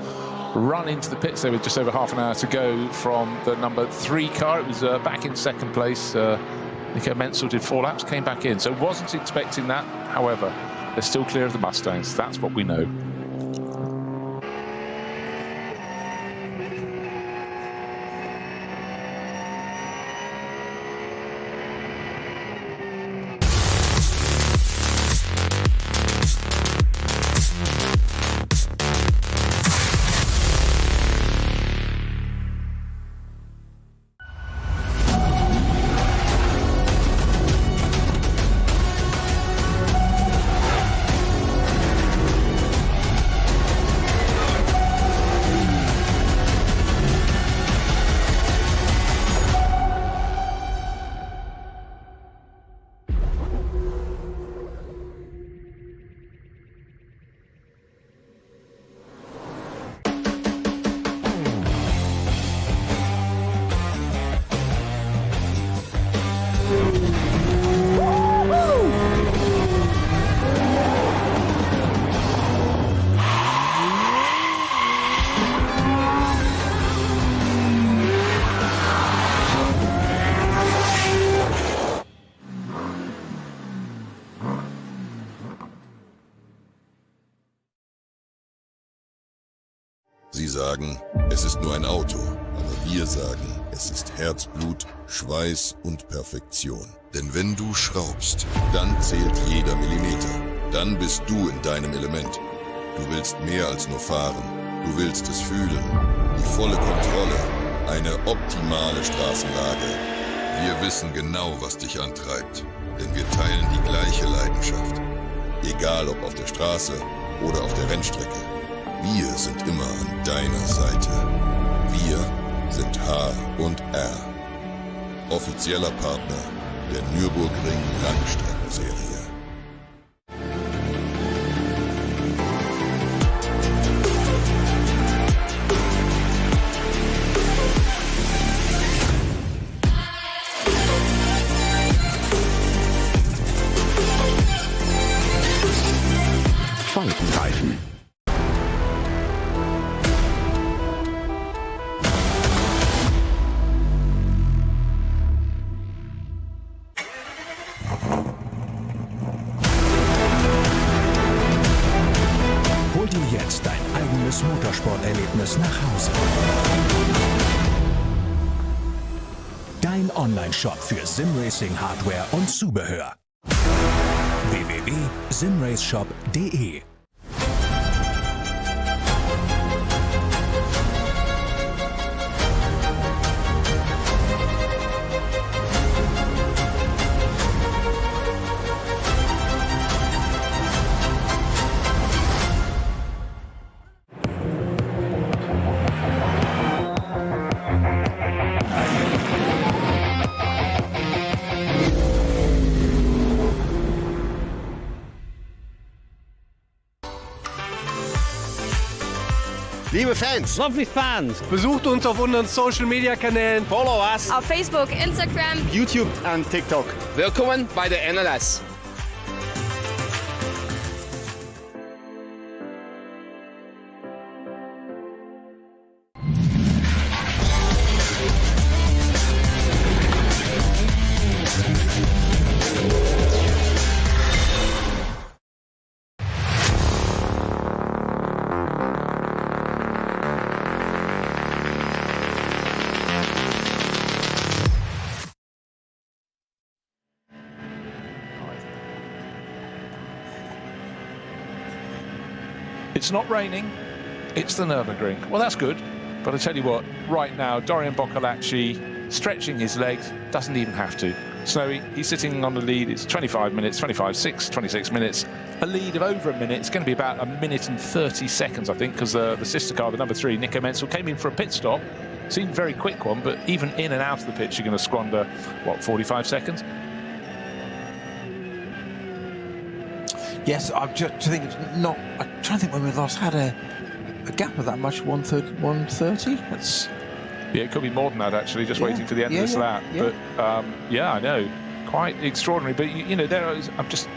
run into the pits there with just over half an hour to go from the number 3 car. It was back in second place. Nico Menzel did 4 laps, came back in. So wasn't expecting that. However, they're still clear of the Mustangs. That's what we know. Sie sagen, es ist nur ein Auto, aber wir sagen, es ist Herzblut, Schweiß und Perfektion. Denn wenn du schraubst, dann zählt jeder Millimeter. Dann bist du in deinem Element. Du willst mehr als nur fahren. Du willst es fühlen. Die volle Kontrolle. Eine optimale Straßenlage. Wir wissen genau, was dich antreibt. Denn wir teilen die gleiche Leidenschaft. Egal ob auf der Straße oder auf der Rennstrecke. Wir sind immer an deiner Seite. Wir sind H&R. Offizieller Partner der Nürburgring Langstreckenserie. Faltenreifen. Hol dir jetzt dein eigenes Motorsporterlebnis nach Hause. Dein Online-Shop für Simracing-Hardware und Zubehör. www.simraceshop.de Liebe Fans, Lovely Fans, besucht uns auf unseren Social Media Kanälen. Follow us, auf Facebook, Instagram, YouTube und TikTok. willkommen bei der NLS. It's not raining, it's the Nürburgring. Well, that's good, but I tell you what, right now, Dorian Boccolacci stretching his legs, doesn't even have to. Snowy, he's sitting on the lead, it's 25 minutes, 26 minutes. A lead of over a minute, it's going to be about 1 minute and 30 seconds, I think, because the sister car, the number 3, Nico Menzel, came in for a pit stop. Seemed a very quick one, but even in and out of the pit, you're going to squander, what, 45 seconds? Yes, I'm just thinking not. I'm trying to think when we last had a gap of that much. 130. That's. Yeah, it could be more than that actually. Just waiting for the end of this lap. Yeah. But yeah, I know, quite extraordinary. But you know, there is. I'm just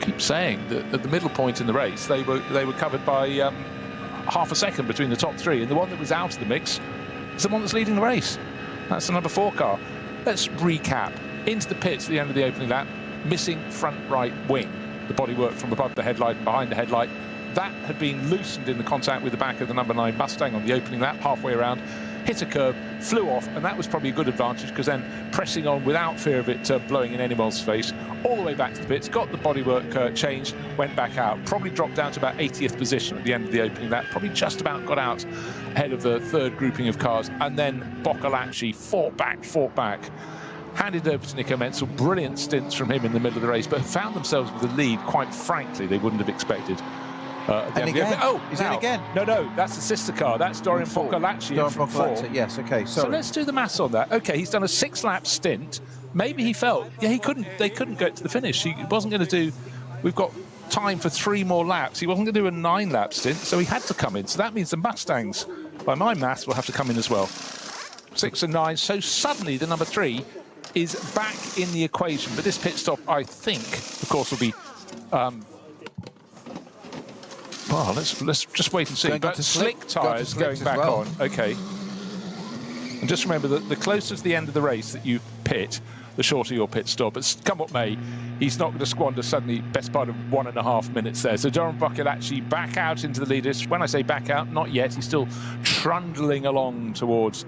keep saying that at the middle point in the race, they were covered by half a second between the top 3, and the one that was out of the mix is the one that's leading the race. That's the number 4 car. Let's recap. Into the pits at the end of the opening lap, missing front right wing. The bodywork from above the headlight and behind the headlight. That had been loosened in the contact with the back of the number 9 Mustang on the opening lap, halfway around, hit a curb, flew off, and that was probably a good advantage because then pressing on without fear of it blowing in anyone's face, all the way back to the pits, got the bodywork changed, went back out, probably dropped down to about 80th position at the end of the opening lap, probably just about got out ahead of the 3rd grouping of cars, and then Boccolacci fought back. Handed over to Nico Menzel, brilliant stints from him in the middle of the race, but found themselves with a lead, quite frankly, they wouldn't have expected. And again, is it again? No, that's the sister car. That's Dorian Boccolacci. Dorian Boccolacci, yes, okay, sorry. So let's do the maths on that. Okay, he's done a 6-lap stint. Maybe he felt, they couldn't get to the finish. He wasn't going to do, we've got time for 3 more laps. He wasn't going to do a 9-lap stint, so he had to come in. So that means the Mustangs, by my maths, will have to come in as well. 6 and 9, so suddenly the number 3 is back in the equation, but this pit stop, I think, of course, will be. Well, let's just wait and see. But slick tyres going back on. Okay. And just remember that the closer to the end of the race that you pit, the shorter your pit stop. But come what may, he's not going to squander suddenly best part of 1.5 minutes there. So Doran Boccolacci back out into the leaders. When I say back out, not yet. He's still trundling along towards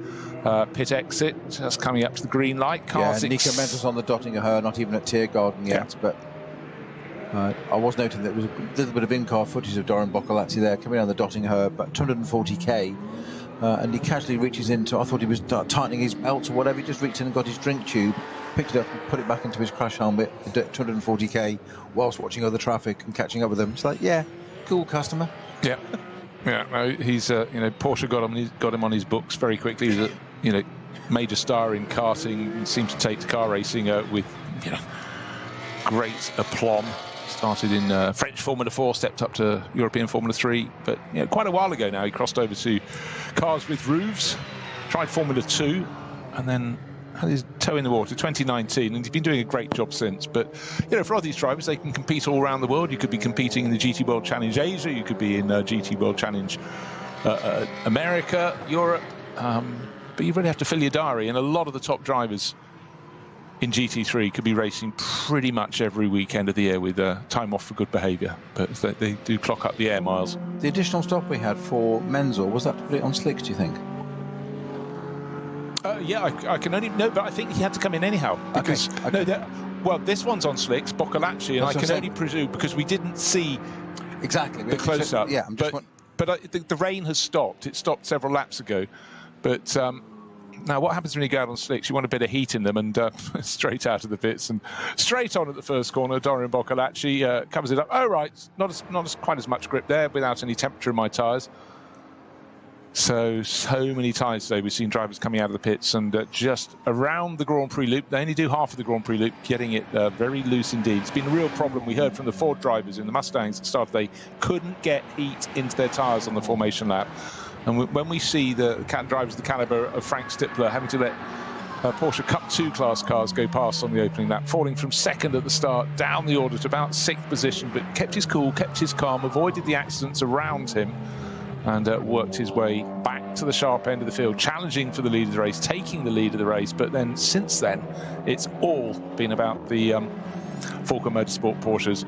pit exit, just coming up to the green light. Yeah, Nico Menzel's on the dotting of her, not even at Tiergarten yet, but I was noting that there was a little bit of in-car footage of Doran Boccolacci there, coming down the dotting of her, about 240k, and he casually reaches into, I thought he was tightening his belt or whatever, he just reached in and got his drink tube, picked it up and put it back into his crash helmet at 240k, whilst watching other traffic and catching up with them. It's like, yeah, cool customer. Yeah. Yeah, no, he's Porsche got him on his books very quickly. He's a major star in karting, and seemed to take to car racing with great aplomb. Started in French Formula 4, stepped up to European Formula 3, but quite a while ago now he crossed over to cars with roofs, tried Formula 2, and then had his toe in the water 2019, and he's been doing a great job since. But for all these drivers, they can compete all around the world. You could be competing in the GT World Challenge Asia, you could be in GT World Challenge America, Europe, but you really have to fill your diary, and a lot of the top drivers in GT3 could be racing pretty much every weekend of the year with time off for good behaviour, but they do clock up the air miles. The additional stop we had for Menzel, was that to put it on slicks, do you think? Yeah, I can only know, but I think he had to come in anyhow because well, this one's on slicks, Boccolacci, and I can only presume because we didn't see exactly the close-up. Yeah, but the rain has stopped. It stopped several laps ago, but. Now, what happens when you go out on slicks? You want a bit of heat in them, and straight out of the pits and straight on at the first corner. Doran Boccolacci covers it up. Oh, right, not quite as much grip there, without any temperature in my tyres. So many times today we've seen drivers coming out of the pits and just around the Grand Prix loop. They only do half of the Grand Prix loop, getting it very loose indeed. It's been a real problem. We heard from the Ford drivers in the Mustangs at the start. They couldn't get heat into their tyres on the formation lap. And when we see the drivers of the calibre of Frank Stippler having to let Porsche Cup 2 class cars go past on the opening lap, falling from second at the start down the order to about 6th position, but kept his cool, kept his calm, avoided the accidents around him, and worked his way back to the sharp end of the field, challenging for the lead of the race, taking the lead of the race. But then, since then, it's all been about the Falco Motorsport Porsches.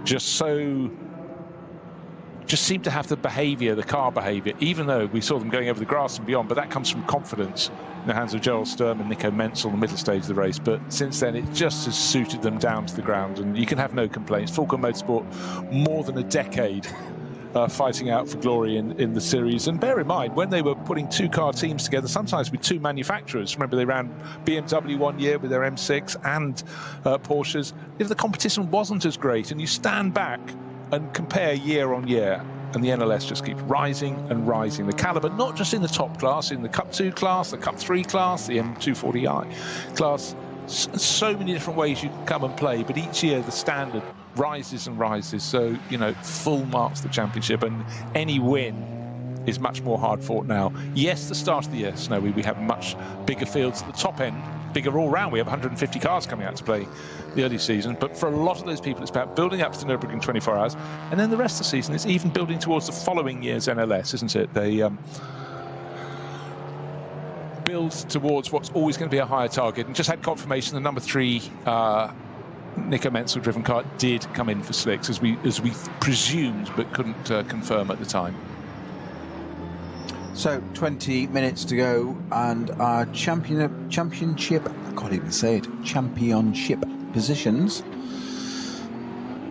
Just seem to have the behaviour, the car behaviour, even though we saw them going over the grass and beyond, but that comes from confidence in the hands of Gerald Sturm and Nico Menzel in the middle stage of the race. But since then, it just has suited them down to the ground, and you can have no complaints. Falco Motorsport, more than a decade fighting out for glory in the series. And bear in mind, when they were putting two-car teams together, sometimes with two manufacturers, remember they ran BMW one year with their M6 and Porsches, the competition wasn't as great, and you stand back and compare year on year, and the NLS just keeps rising and rising. The calibre, not just in the top class, in the Cup 2 class, the Cup 3 class, the M240i class, so many different ways you can come and play, but each year the standard rises and rises. So, full marks the championship, and any win is much more hard fought now. Yes, the start of the year, Snowy, we have much bigger fields at the top end, bigger all round. We have 150 cars coming out to play the early season, but for a lot of those people it's about building up to the Nürburgring 24 hours, and then the rest of the season it's even building towards the following year's NLS, isn't it? They build towards what's always going to be a higher target, and just had confirmation the number 3 Nico Menzel driven car did come in for slicks, as we presumed but couldn't confirm at the time. So 20 minutes to go, and our championship, I can't even say it, championship positions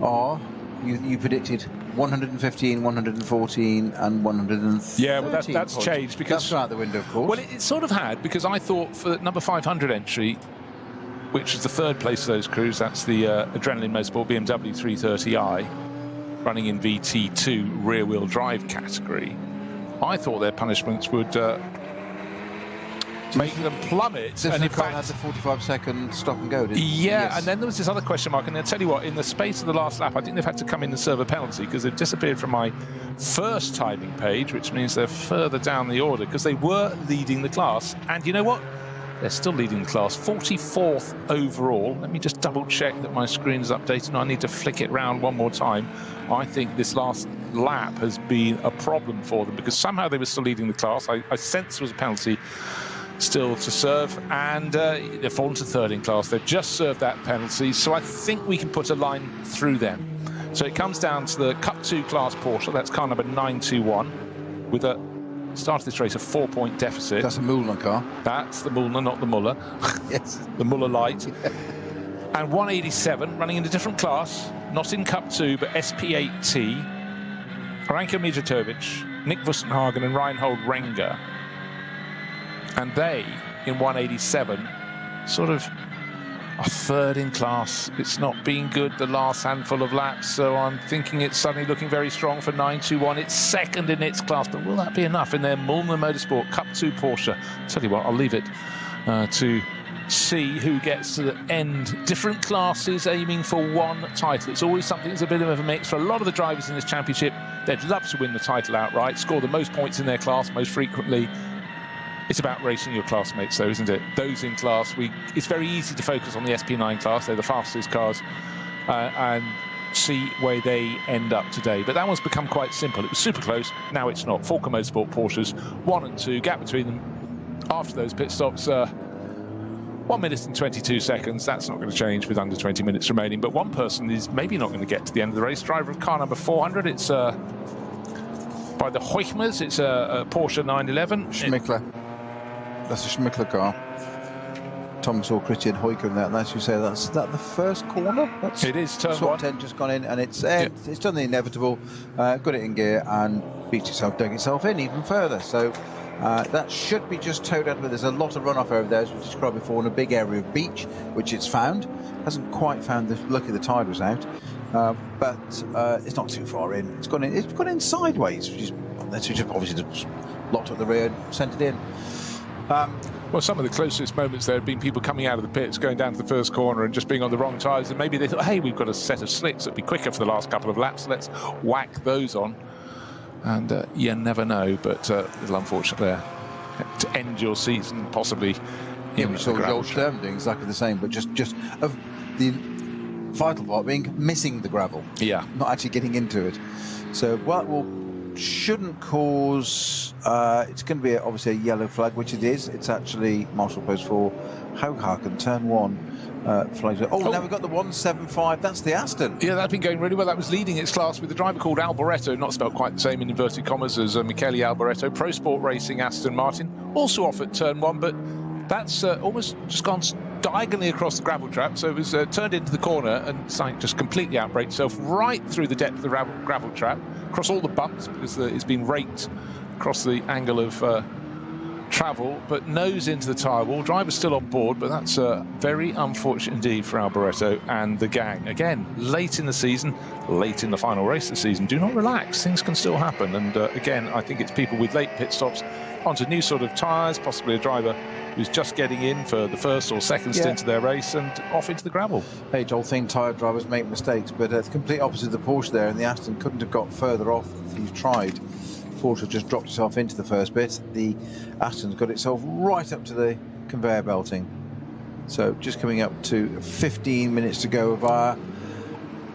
are, you predicted 115, 114 and 113. Yeah, well that's changed because that's out the window, of course. Well, it sort of had, because I thought for number 500 entry, which is the third place of those crews, that's the Adrenaline Motorsport BMW 330i, running in VT2 rear-wheel drive category. I thought their punishments would make them plummet. And in fact, had the 45-second stop and go, didn't it? Yeah, yes. And then there was this other question mark. And I'll tell you what, in the space of the last lap, I think they've had to come in and serve a penalty because they've disappeared from my first timing page, which means they're further down the order because they were leading the class. And you know what? They're still leading the class, 44th overall. Let me just double check that my screen is updated. No, I need to flick it round one more time. I think this last lap has been a problem for them because somehow they were still leading the class. I sense there was a penalty. still to serve, and they've fallen to third in class. They've just served that penalty, so I think we can put a line through them. So it comes down to the Cup 2 class Porsche. That's car number 921 with a start of this race a 4-point deficit. That's a Müllner car. That's the Müllner, not the Muller. Yes. The Muller Light. And 187 running in a different class, not in Cup 2 but SP8T. Ranko Mijatovic, Nick Wustenhagen and Reinhold Renger. And they, in 187, sort of are third in class. It's not been good the last handful of laps, so I'm thinking it's suddenly looking very strong for 921. It's second in its class, but will that be enough in their Müllner Motorsport Cup 2 Porsche? Tell you what, I'll leave it to see who gets to the end. Different classes aiming for one title. It's always something that's a bit of a mix. For a lot of the drivers in this championship, they'd love to win the title outright, score the most points in their class most frequently. It's about racing your classmates, though, isn't it? Those in class, it's very easy to focus on the SP9 class. They're the fastest cars, and see where they end up today. But that one's become quite simple. It was super close. Now it's not. Falken Motorsport Porsches 1 and 2. Gap between them after those pit stops, 1 minute and 22 seconds. That's not going to change with under 20 minutes remaining. But one person is maybe not going to get to the end of the race. Driver of car number 400. It's by the Heuchmers. It's a Porsche 911. Schmickler. That's a Schmickler car. Thomas or Christian Heuker and that. And as you say, that's the first corner. It is turn SWAT 1. 10 just gone in, and it's done the inevitable. Got it in gear and beat itself, dug itself in even further. So that should be just towed out. There's a lot of runoff over there, as we described before, in a big area of beach, which it's found. Hasn't quite found the. Lucky the tide was out, but it's not too far in. It's gone in. It's gone in sideways, which is obviously just locked up the rear and sent it in. Well, some of the closest moments there have been people coming out of the pits, going down to the first corner and just being on the wrong tyres, and maybe they thought, hey, we've got a set of slicks that'll be quicker for the last couple of laps, let's whack those on. And you never know, but a little unfortunate there to end your season possibly. Yeah, we saw Joel Sturm doing exactly the same, but just of the vital part being missing the gravel. Yeah. Not actually getting into it. So, well, shouldn't cause. It's going to be obviously a yellow flag, which it is. It's actually Marshall Post 4, Hooghaken, turn 1. Flags. Now we've got the 175. That's the Aston. Yeah, that's been going really well. That was leading its class with a driver called Alboreto, not spelled quite the same in inverted commas as Michele Alboreto. Pro Sport Racing Aston Martin, also off at turn 1, but that's almost just gone diagonally across the gravel trap. So it was turned into the corner and something just completely outbraked itself right through the depth of the gravel trap, across all the bumps because it's been raked across the angle of travel, but nose into the tyre wall. Driver's still on board, but that's very unfortunate indeed for Alboreto and the gang. Again, late in the season, late in the final race of the season. Do not relax, things can still happen. And again, I think it's people with late pit stops onto new sort of tyres, possibly a driver who's just getting in for the first or second stint of their race and off into the gravel. Age old thing, tyre drivers make mistakes, but the complete opposite of the Porsche there, and the Aston couldn't have got further off if you've tried. Porsche just dropped itself into the first bit. The Aston's got itself right up to the conveyor belting. So just coming up to 15 minutes to go of our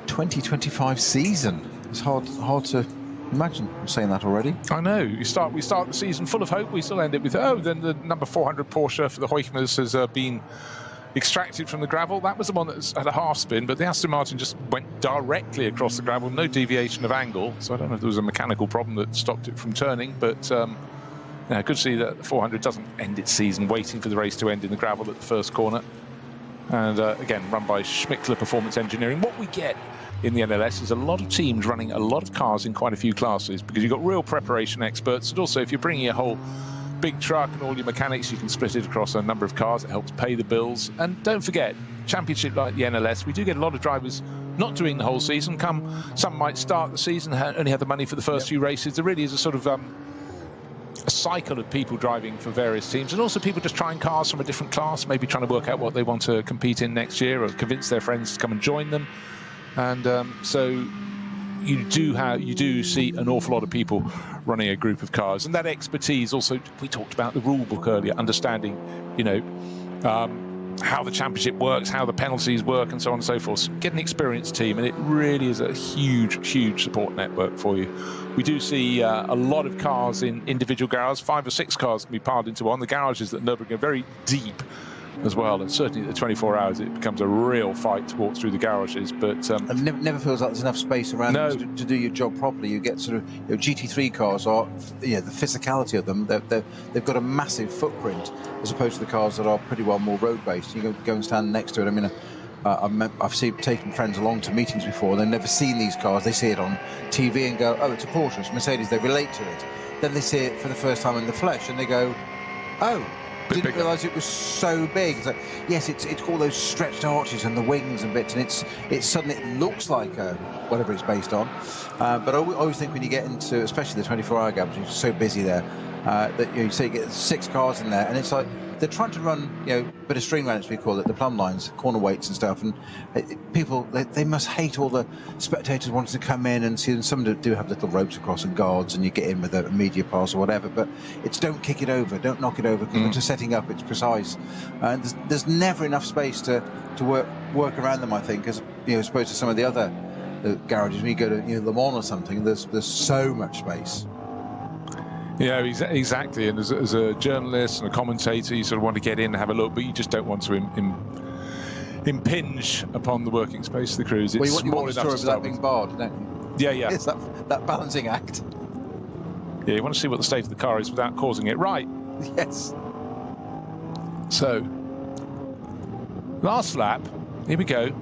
2025 season. It's hard to imagine saying that already. I know. We start the season full of hope. We still end it with, then the number 400 Porsche for the Heuchmers has been extracted from the gravel. That was the one that had a half spin, but the Aston Martin just went directly across the gravel, no deviation of angle. So I don't know if there was a mechanical problem that stopped it from turning, but good to see that the 400 doesn't end its season waiting for the race to end in the gravel at the first corner. And again, run by Schmickler Performance Engineering. What we get in the NLS is a lot of teams running a lot of cars in quite a few classes, because you've got real preparation experts, and also if you're bringing a whole big truck and all your mechanics, you can split it across a number of cars. It helps pay the bills. And don't forget, championship like the NLS, we do get a lot of drivers not doing the whole season. Some might start the season, only have the money for the first few races. There really is a sort of a cycle of people driving for various teams, and also people just trying cars from a different class, maybe trying to work out what they want to compete in next year, or convince their friends to come and join them. And so you do see an awful lot of people running a group of cars, and that expertise also, we talked about the rule book earlier, understanding how the championship works, how the penalties work, and so on and so forth. So get an experienced team, and it really is a huge, huge support network for you. We do see a lot of cars in individual garages. 5 or 6 cars can be piled into one. The garages at Nürburgring are very deep as well, and certainly at the 24 hours it becomes a real fight to walk through the garages. But and never feels like there's enough space around to do your job properly. You get sort of GT3 cars are, the physicality of them. They've got a massive footprint as opposed to the cars that are pretty well more road based. You go and stand next to it. I mean, I've taken friends along to meetings before. They've never seen these cars. They see it on TV and go, "Oh, it's a Porsche, it's a Mercedes." They relate to it. Then they see it for the first time in the flesh and they go, "Oh." Didn't realise it was so big. It's like, yes, it's all those stretched arches and the wings and bits, and it suddenly it looks like whatever it's based on. But I always think when you get into, especially the 24-hour garages, you're so busy there that you say you get 6 cars in there, and it's like they're trying to run a bit of string lengths, we call it, the plumb lines, corner weights and stuff, and people they must hate all the spectators wanting to come in and see them. Some do have little ropes across and guards, and you get in with a media pass or whatever, but it's don't kick it over, don't knock it over, because when you're setting up it's precise, and there's never enough space to work around them, I think, as opposed to some of the other garages. When you go to Le Mans or something, there's so much space. Yeah, exactly. And as a journalist and a commentator, you sort of want to get in and have a look, but you just don't want to impinge upon the working space of the crews. It's you small want the enough story to without start being with. barred, don't you? Yeah. It's that balancing act. Yeah, you want to see what the state of the car is without causing it. Right. Yes. So, last lap. Here we go.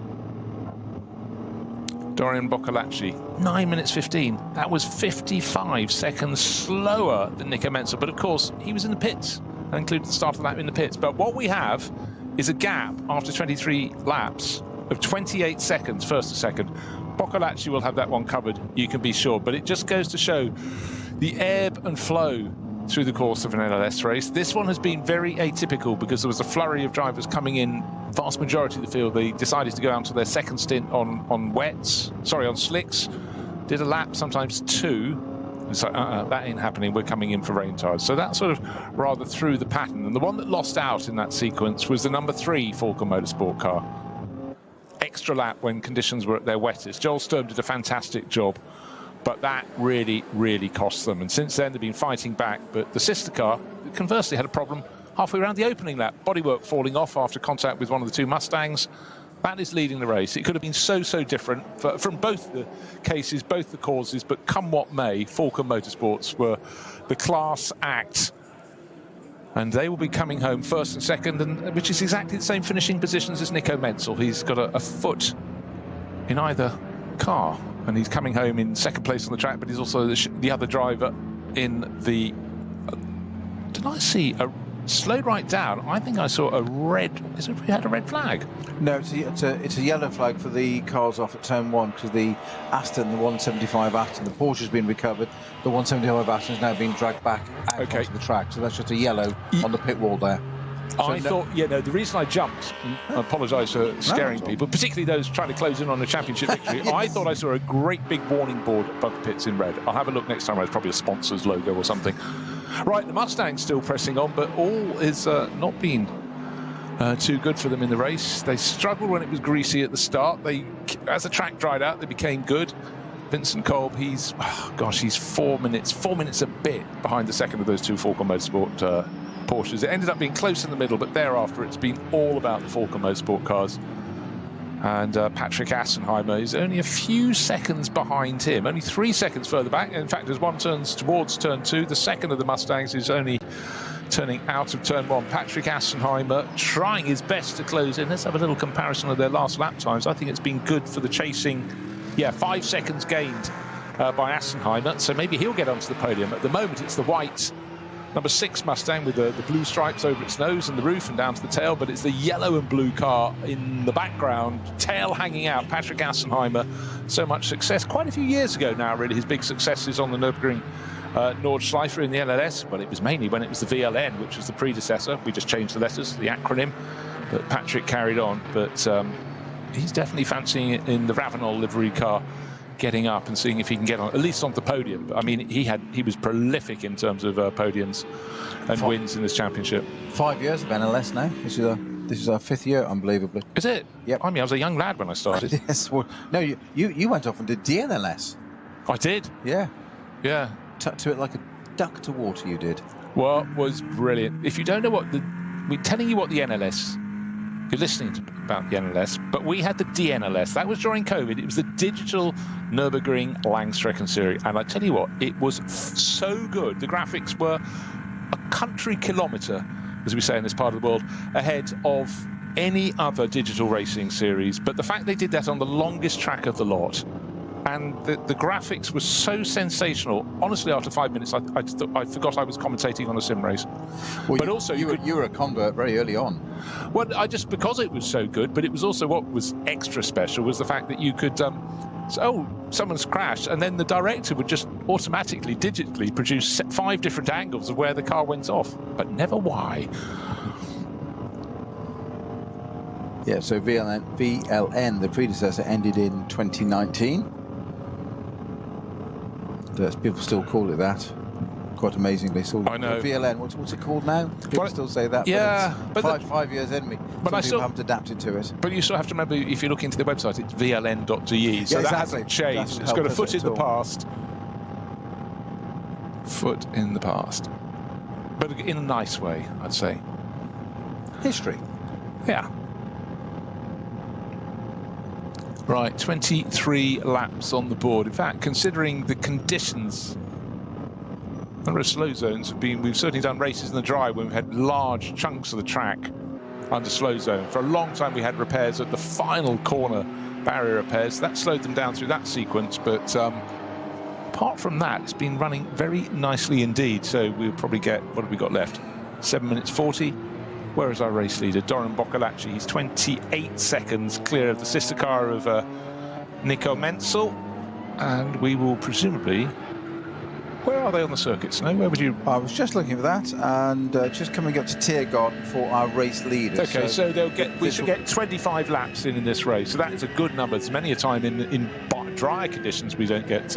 Dorian Boccolacci, 9 minutes 15. That was 55 seconds slower than Nico Menzel. But of course, he was in the pits. That included the start of the lap in the pits. But what we have is a gap after 23 laps of 28 seconds, first to second. Boccolacci will have that one covered, you can be sure. But it just goes to show the ebb and flow through the course of an NLS race. This one has been very atypical because there was a flurry of drivers coming in. Vast majority of the field, they decided to go out to their second stint on slicks. Did a lap, sometimes 2. It's like, that ain't happening. We're coming in for rain tires. So that sort of rather threw the pattern. And the one that lost out in that sequence was the number 3 Falcon Motorsport car. Extra lap when conditions were at their wettest. Joel Sturm did a fantastic job, but that really, really cost them. And since then, they've been fighting back. But the sister car, conversely, had a problem halfway around the opening lap. Bodywork falling off after contact with one of the 2 Mustangs. That is leading the race. It could have been so different from both the cases, both the causes, but come what may, Falcon Motorsports were the class act. And they will be coming home first and second, which is exactly the same finishing positions as Nico Menzel. He's got a foot in either car, and he's coming home in second place on the track, but he's also the other driver in the... did I see a... slowed right down? I think I saw a red... Is it, we had a red flag? No, it's a yellow flag for the cars off at turn 1, because the Aston, the 175 Aston, the Porsche has been recovered. The 175 Aston is now being dragged back out onto the track, so that's just a yellow on the pit wall there. I thought, the reason I jumped, I apologise for scaring people, particularly those trying to close in on a championship victory, yes. I thought I saw a great big warning board above the pits in red. I'll have a look next time. It's probably a sponsor's logo or something. Right, the Mustang's still pressing on, but all is not been too good for them in the race. They struggled when it was greasy at the start. As the track dried out, they became good. Vincent Kolb, he's 4 minutes a bit behind the second of those 2 Falcon Motorsport Porsches. It ended up being close in the middle, but thereafter it's been all about the Falcon Motorsport cars. And Patrick Assenheimer is only a few seconds behind him, only 3 seconds further back. In fact, as one turns towards turn 2, the second of the Mustangs is only turning out of turn 1. Patrick Assenheimer trying his best to close in. Let's have a little comparison of their last lap times. I think it's been good for the chasing. 5 seconds gained by Assenheimer, so maybe he'll get onto the podium. At the moment, it's the white number 6 Mustang with the blue stripes over its nose and the roof and down to the tail, but it's the yellow and blue car in the background, tail hanging out. Patrick Assenheimer, so much success. Quite a few years ago now, really, his big successes on the Nürburgring Nordschleife in the NLS. Well, it was mainly when it was the VLN, which was the predecessor. We just changed the letters, the acronym, but Patrick carried on. But he's definitely fancying it in the Ravenel livery car, getting up and seeing if he can get on, at least on the podium. I mean, he was prolific in terms of podiums and wins in this championship. 5 years of NLS now. This is This is our 5th year, unbelievably. Is it? Yep. I mean, I was a young lad when I started. Yes. Well, no, you went off and did DNLS. I did. Yeah. Yeah. Tucked to it like a duck to water, you did. What was brilliant. If you don't know we're telling you what the NLS, you're listening about the NLS, but we had the DNLS. That was during COVID. It was the digital Nürburgring Langstrecken Series. And I tell you what, it was so good. The graphics were a country kilometre, as we say in this part of the world, ahead of any other digital racing series. But the fact they did that on the longest track of the lot, and the graphics were so sensational. Honestly, after 5 minutes, I forgot I was commentating on a sim race. Well, but also, you were a convert very early on. Well, because it was so good, but it was also what was extra special was the fact that you could, someone's crashed, and then the director would just automatically, digitally produce 5 different angles of where the car went off, but never why. Yeah, so VLN, the predecessor, ended in 2019. People still call it that, quite amazingly. So I know. VLN, what's it called now? People still say that. Yeah, but 5 years in me. But Some people haven't adapted to it. But you still have to remember, if you look into the website, it's vln.de. So that hasn't changed. It's got a foot in the past. Foot in the past. But in a nice way, I'd say. History. Yeah. Right, 23 laps on the board. In fact, considering the conditions, a number of slow zones have been, we've certainly done races in the dry when we've had large chunks of the track under slow zone. For a long time we had repairs at the final corner, barrier repairs. That slowed them down through that sequence, but apart from that, it's been running very nicely indeed. So we'll probably get, what have we got left? 7 minutes 40. Where is our race leader? Dorian Boccolacci. He's 28 seconds clear of the sister car of Nico Menzel. And we will presumably... Where are they on the circuit, Snow? Where would you... I was just looking for that, and just coming up to Tiergarten for our race leader. Okay, so they'll get. We should get 25 laps in this race. So that is a good number. There's many a time in dry conditions we don't get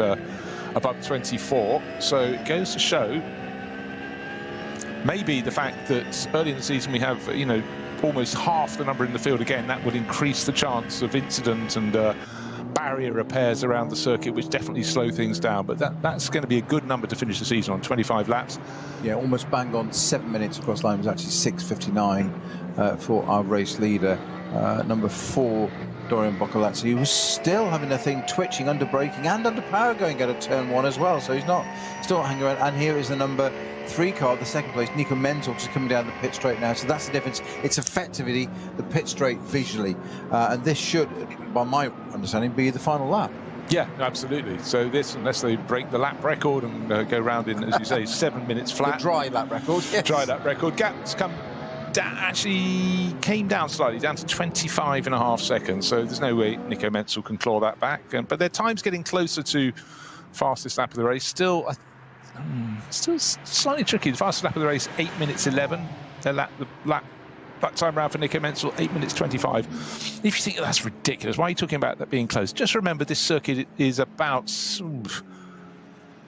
above 24. So it goes to show... Maybe the fact that early in the season we have, almost half the number in the field again, that would increase the chance of incident and barrier repairs around the circuit, which definitely slow things down. But that's going to be a good number to finish the season on, 25 laps. Yeah, almost bang on 7 minutes across line. It was actually 6:59 for our race leader, number 4, Dorian Boccolacci, who was still having a thing twitching under braking and under power going out of turn 1 as well. So he's still not hanging around. And here is the number 3 car, the second place, Nico Menzel, just coming down the pit straight now. So that's the difference. It's effectively the pit straight visually. And this should, by my understanding, be the final lap. Yeah, absolutely. So this, unless they break the lap record and go round in, as you say, 7 minutes flat. The dry lap record, yes. Dry lap record. Gap's come down, actually came down slightly, down to 25.5 seconds. So there's no way Nico Menzel can claw that back. But their time's getting closer to fastest lap of the race. Still slightly tricky. The fastest lap of the race, 8 minutes 11. The lap that time round for Nico Menzel, 8 minutes 25. If you think that's ridiculous, why are you talking about that being close? Just remember, this circuit is about,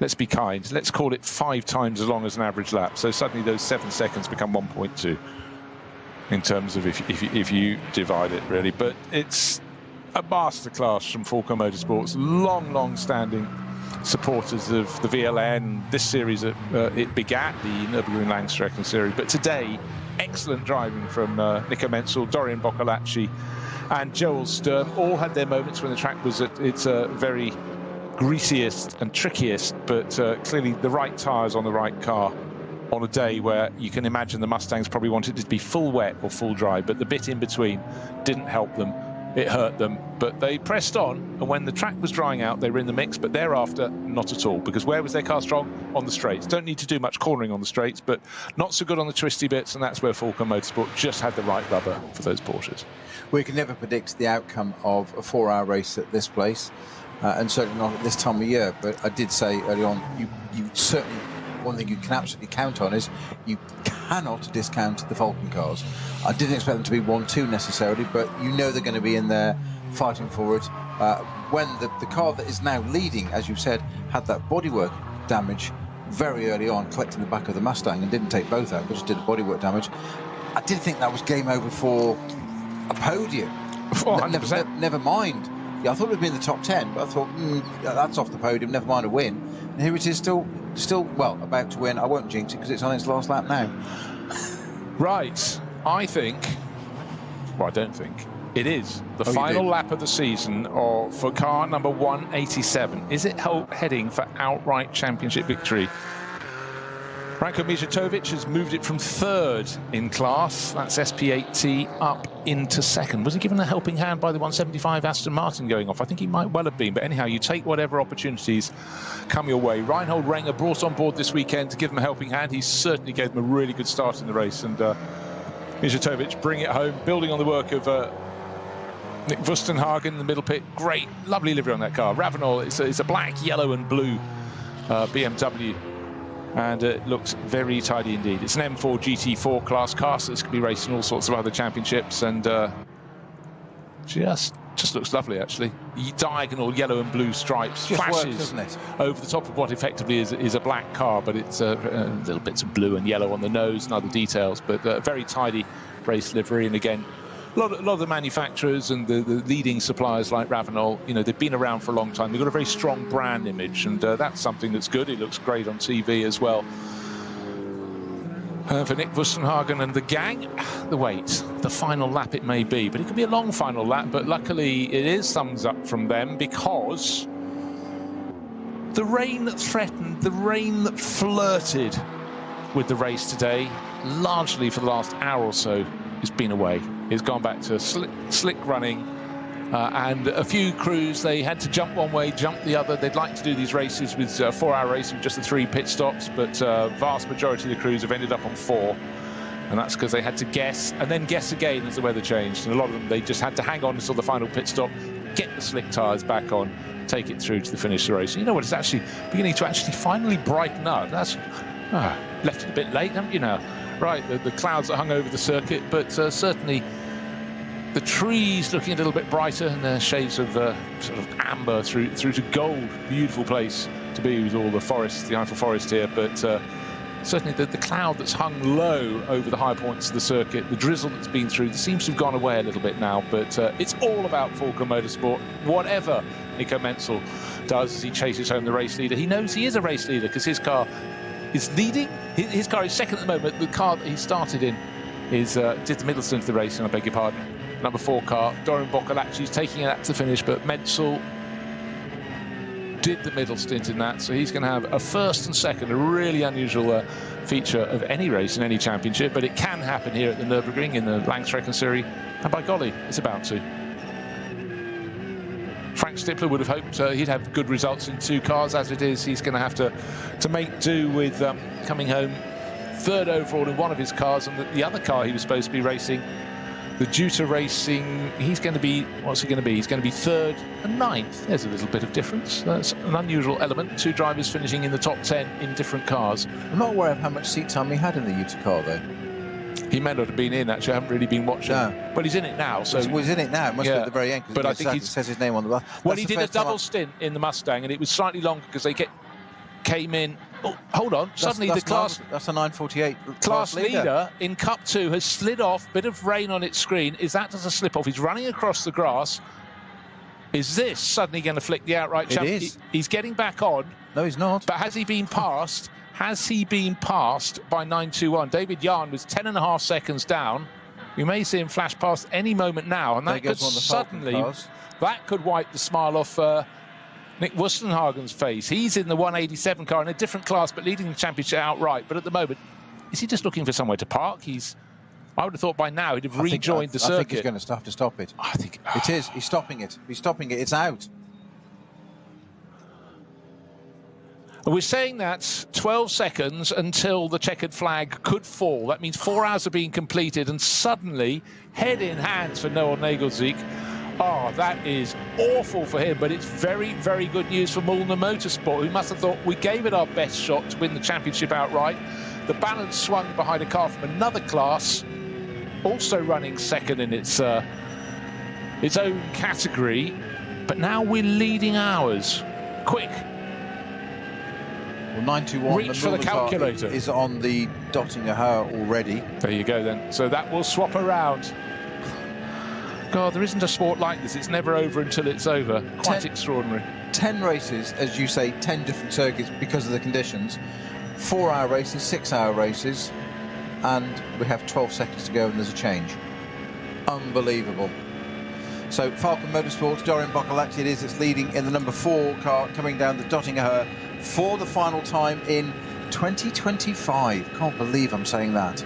let's be kind, let's call it 5 times as long as an average lap. So suddenly those 7 seconds become 1.2 in terms of if you divide it, really. But it's a masterclass from Falco Motorsports. Long-standing supporters of the VLN. This series, it begat the Nürburgring Langstrecken series. But today, excellent driving from Nico Menzel, Dorian Boccolacci and Joel Sturm. All had their moments when the track was at its very greasiest and trickiest, but clearly the right tyres on the right car on a day where you can imagine the Mustangs probably wanted it to be full wet or full dry, but the bit in between didn't help them. It hurt them, but they pressed on, and when the track was drying out, they were in the mix, but thereafter, not at all, because where was their car strong? On the straights. Don't need to do much cornering on the straights, but not so good on the twisty bits, and that's where Falco Motorsport just had the right rubber for those Porsches. We can never predict the outcome of a 4-hour race at this place, and certainly not at this time of year, but I did say early on, you certainly, one thing you can absolutely count on is you cannot discount the Falcon cars. I didn't expect them to be 1-2 necessarily, but you know they're going to be in there fighting for it. When the car that is now leading, as you've said, had that bodywork damage very early on, collecting the back of the Mustang and didn't take both out, but just did the bodywork damage. I did think that was game over for a podium. 100%. Never mind. Yeah, I thought it would be in the top 10, but I thought, that's off the podium, never mind a win. And here it is, still, well, about to win. I won't jinx it because it's on its last lap now. Right. I don't think. It is the final lap of the season for car number 187. Is it heading for outright championship victory? Ranko Mijatovic has moved it from third in class. That's SP8T up into second. Was he given a helping hand by the 175 Aston Martin going off? I think he might well have been. But anyhow, you take whatever opportunities come your way. Reinhold Renger brought on board this weekend to give him a helping hand. He certainly gave him a really good start in the race. And Mijatovic bring it home, building on the work of Nick Vustenhagen in the middle pit. Great, lovely livery on that car. Ravenel, it's a black, yellow and blue BMW. And it looks very tidy indeed. It's an M4 GT4 class car, so this could be raced in all sorts of other championships, and just looks lovely, actually. Diagonal yellow and blue stripes, flashes over the top of what effectively is a black car, but it's little bits of blue and yellow on the nose and other details, but very tidy race livery. And again, a lot of the manufacturers and the leading suppliers like Ravenel, they've been around for a long time. They've got a very strong brand image, and that's something that's good. It looks great on TV as well. For Nick Vustenhagen and the gang, the final lap it may be, but it could be a long final lap, but luckily it is thumbs up from them, because the rain that threatened, the rain that flirted with the race today, largely for the last hour or so, has been away. It's gone back to slick running, and a few crews, they had to jump one way, jump the other. They'd like to do these races with 4-hour races with just the 3 pit stops, but vast majority of the crews have ended up on 4, and that's because they had to guess and then guess again as the weather changed. And a lot of them, they just had to hang on until the final pit stop, get the slick tyres back on, take it through to the finish of the race. And you know what? It's actually beginning to finally brighten up. That's left it a bit late, haven't you now? Right, the clouds that hung over the circuit, but certainly the trees looking a little bit brighter, and the shades of sort of amber through to gold. Beautiful place to be with all the forest, the Eiffel Forest here, but certainly the cloud that's hung low over the high points of the circuit, the drizzle that's been through, seems to have gone away a little bit now, but it's all about Falken Motorsport. Whatever Nico Menzel does as he chases home the race leader, he knows he is a race leader because his car is leading. His car is second at the moment. The car that he started in did the middle stint of the race, and I beg your pardon. Number 4 car, Doran Boccolacci's taking it to finish, but Menzel did the middle stint in that, so he's going to have a first and second, a really unusual feature of any race in any championship, but it can happen here at the Nürburgring in the Langstreckenserie, and by golly, it's about to. Frank Stippler would have hoped he'd have good results in 2 cars. As it is, he's going to have to make do with coming home 3rd overall in one of his cars, and the other car he was supposed to be racing, the Juta Racing, he's going to be, what's he going to be? He's going to be 3rd and 9th. There's a little bit of difference. That's an unusual element. 2 drivers finishing in the top 10 in different cars. I'm not aware of how much seat time he had in the Juta car, though. He may not have been in, actually. I haven't really been watching. No. But he's in it now. So he's in it now. It must be at the very end, because it says his name on the bar. Well, he did a double stint in the Mustang, and it was slightly longer because they came in. Oh, hold on. Suddenly the class... That's a 948 class leader in Cup 2 has slid off. Bit of rain on its screen. Is that just a slip-off? He's running across the grass. Is this suddenly going to flick the outright champ? It is. He's getting back on. No, he's not. But has he been passed? Has he been passed by 921? David Yarn was 10.5 seconds down. We may see him flash past any moment now, and that could suddenly... That could wipe the smile off Nick Wustenhagen's face. He's in the 187 car in a different class, but leading the championship outright. But at the moment, is he just looking for somewhere to park? I would have thought by now he'd have rejoined the circuit. I think he's going to have to stop it. I think it is. He's stopping it. He's stopping it. It's out. We're saying that 12 seconds until the checkered flag could fall. That means 4 hours are being completed, and suddenly, head in hands for Noel Nagelsieg. Oh, that is awful for him, but it's very, very good news for Mühlner Motorsport, who must have thought we gave it our best shot to win the championship outright. The balance swung behind a car from another class, also running second in its own category, but now we're leading ours. Quick. Well, 921. Reach for the calculator. Is on the Dottinger already. There you go then. So that will swap around. God, there isn't a sport like this. It's never over until it's over. Quite extraordinary. 10 races, as you say, 10 different circuits because of the conditions. 4-hour races, 6-hour races, and we have 12 seconds to go and there's a change. Unbelievable. So Falcon Motorsport, Dorian Boccolacci it is, it's leading in the number 4 car coming down the Dottinger for the final time in 2025. Can't believe I'm saying that.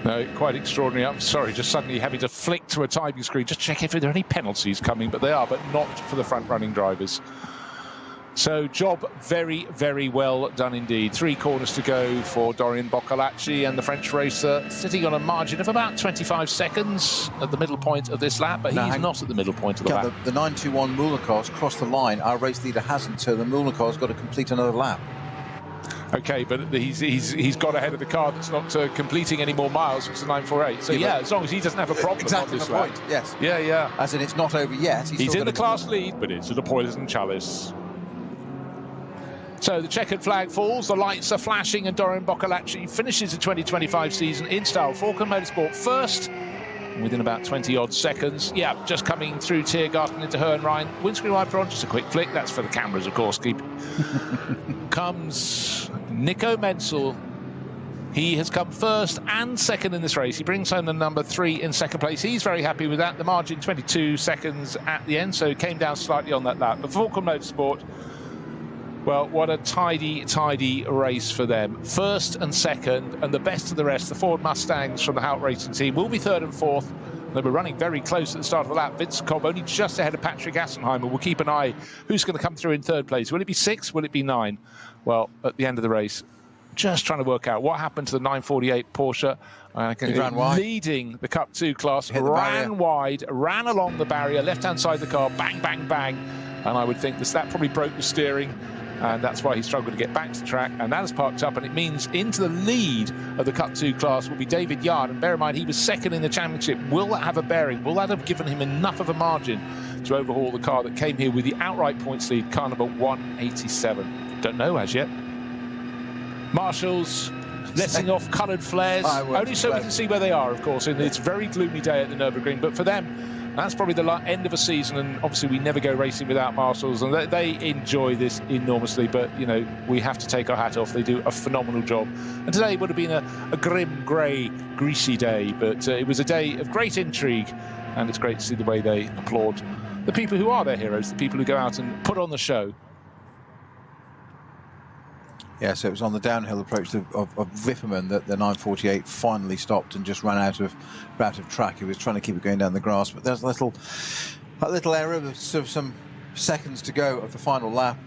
No, quite extraordinary. I'm sorry, just suddenly having to flick to a timing screen, just check if there are any penalties coming, but they are, but not for the front-running drivers. So job very, very well done indeed. 3 corners to go for Dorian Boccolacci, and the French racer sitting on a margin of about 25 seconds at the middle point of this lap, but he's not at the middle point of the lap. The 921 Muller car's crossed the line. Our race leader hasn't, so the Muller car's got to complete another lap. Okay, but he's got ahead of the car that's not completing any more miles, which is 948. So yeah, as long as he doesn't have a problem exactly on this my lap. point. Yes. Yeah. As in, it's not over yet. He's in the class lead, but it's at a poison chalice. So the checkered flag falls, the lights are flashing, and Dorian Boccolacci finishes the 2025 season in style. Falcon Motorsport first, within about 20-odd seconds. Yeah, just coming through Tiergarten into Hohenrhein. Windscreen wiper on, just a quick flick. That's for the cameras, of course. Comes Nico Menzel. He has come first and second in this race. He brings home the number 3 in second place. He's very happy with that. The margin 22 seconds at the end, so came down slightly on that lap. But Falcon Motorsport, well, what a tidy race for them. First and second, and the best of the rest, the Ford Mustangs from the Hout Racing team, will be 3rd and 4th. They were running very close at the start of the lap. Vince Cobb only just ahead of Patrick Assenheimer. We'll keep an eye who's going to come through in 3rd place. Will it be 6? Will it be 9? Well, at the end of the race, just trying to work out what happened to the 948 Porsche. Ran wide. Leading the Cup 2 class, ran wide, ran along the barrier, left-hand side of the car, bang, bang, bang. And I would think that probably broke the steering. And that's why he struggled to get back to the track, and that has parked up, and it means into the lead of the Cup 2 class will be David Yard, and bear in mind he was 2nd in the championship. Will that have a bearing? Will that have given him enough of a margin to overhaul the car that came here with the outright points lead, car number 187? Don't know as yet. Marshall's letting off coloured flares, only so we can see where they are, of course, in this very gloomy day at the Nürburgring, but for them, that's probably the end of a season, and obviously we never go racing without Marshalls, and they enjoy this enormously, but, you know, we have to take our hat off. They do a phenomenal job. And today would have been a grim, grey, greasy day, but it was a day of great intrigue, and it's great to see the way they applaud the people who are their heroes, the people who go out and put on the show. Yeah, so it was on the downhill approach of Wipperman that the 948 finally stopped and just ran out of track. He was trying to keep it going down the grass, but there's a little error with sort of some seconds to go of the final lap.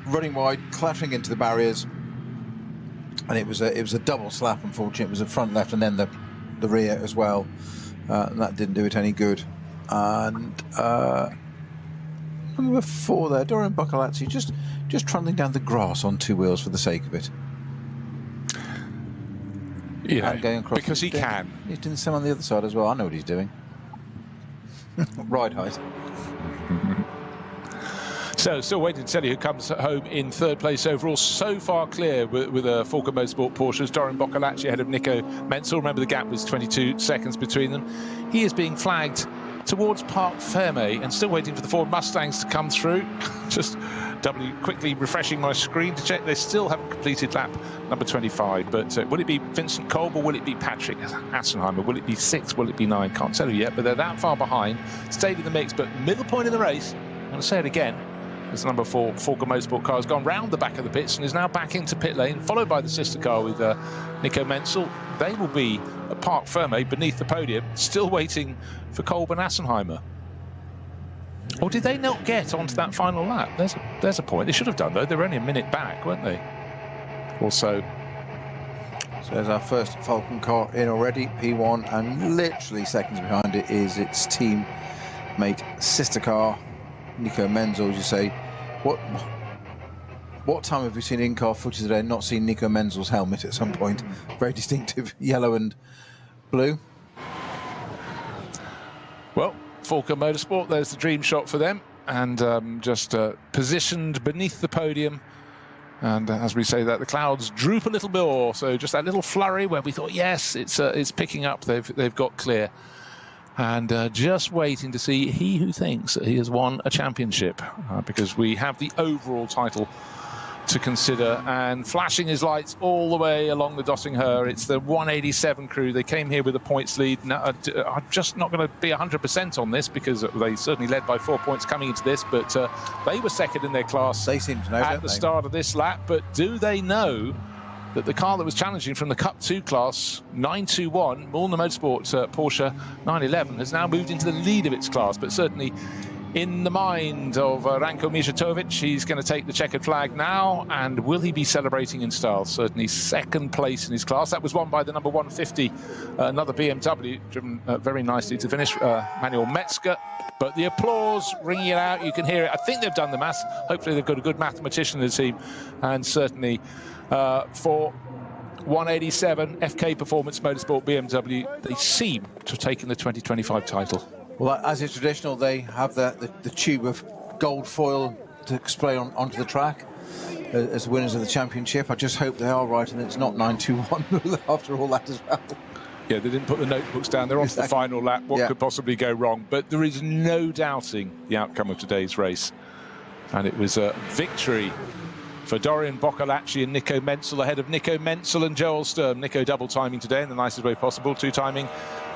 Running wide, clattering into the barriers, and it was a double slap. Unfortunately, it was the front left and then the rear as well, and that didn't do it any good. And number 4 there, Dorian Boccolacci, just trundling down the grass on 2 wheels for the sake of it. Yeah, going across because he can. He's doing the same on the other side as well. I know what he's doing. Ride height. So, still waiting to tell you who comes home in 3rd place overall. So far clear with a Falcon Motorsport Porsches. Dorian Boccolacci ahead of Nico Menzel. Remember, the gap was 22 seconds between them. He is being flagged towards Parc Fermé, and still waiting for the Ford Mustangs to come through. Just doubly quickly refreshing my screen to check they still haven't completed lap number 25. But will it be Vincent Kolb or will it be Patrick Assenheimer? Will it be 6? Will it be 9? Can't tell you yet, but they're that far behind. Stayed in the mix, but middle point in the race, I'm going to say it again, as number 4 Falcon Motorsport car has gone round the back of the pits and is now back into pit lane, followed by the sister car with Nico Menzel. They will be at Parc Fermé beneath the podium, still waiting for Kolb and Assenheimer. Or did they not get onto that final lap? There's a point. They should have done, though. They were only a minute back, weren't they? Also. So there's our first Falcon car in already, P1, and literally seconds behind it is its teammate, sister car, Nico Menzel, as you say. What time have we seen in-car footage today? Not seen Nico Menzel's helmet at some point. Very distinctive, yellow and blue. Well, Falcon Motorsport, there's the dream shot for them, and just positioned beneath the podium And as we say that, the clouds droop a little bit more. So just that little flurry where we thought, yes, it's picking up. They've got clear. And just waiting to see he who thinks that he has won a championship, because we have the overall title to consider. And flashing his lights all the way along the Dottingher, it's the 187 crew. They came here with a points lead. Now, I'm just not going to be 100% on this, because they certainly led by 4 points coming into this, but they were second in their class. They seem to know, at the start of this lap. But do they know that the car that was challenging from the Cup 2 class, 921, Mulner Motorsport Porsche 911, has now moved into the lead of its class, but certainly in the mind of Ranko Mijatovic, he's going to take the checkered flag now, and will he be celebrating in style? Certainly second place in his class. That was won by the number 150, another BMW, driven very nicely to finish, Manuel Metzger. But the applause ringing it out, you can hear it. I think they've done the maths. Hopefully they've got a good mathematician in the team, and certainly for 187 FK Performance Motorsport BMW, they seem to have taken the 2025 title. Well, as is traditional, they have the tube of gold foil to spray onto the track as winners of the championship. I just hope they are right and it's not 921 after all that as well. Yeah, they didn't put the notebooks down. They're on to the final lap. What could possibly go wrong? But there is no doubting the outcome of today's race. And it was a victory for Dorian Boccolacci and Nico Menzel ahead of Nico Menzel and Joel Sturm. Nico double timing today in the nicest way possible, two timing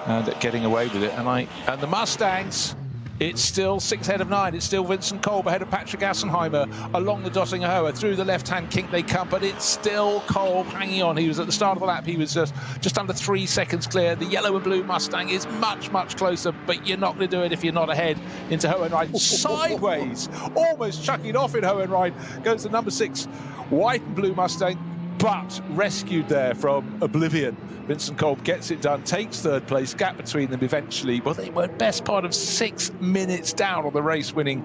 and getting away with it. And the Mustangs, it's still 6 ahead of 9. It's still Vincent Kolb ahead of Patrick Assenheimer along the Dottingher. Through the left-hand kink they come, but it's still Kolb hanging on. He was at the start of the lap. He was just under 3 seconds clear. The yellow and blue Mustang is much, much closer, but you're not going to do it if you're not ahead into Hohenrein. Sideways, almost chucking off in Hohenrein, goes the number 6 white and blue Mustang, but rescued there from oblivion. Vincent Kolb gets it done, takes third place, gap between them eventually. Well, they were best part of 6 minutes down on the race-winning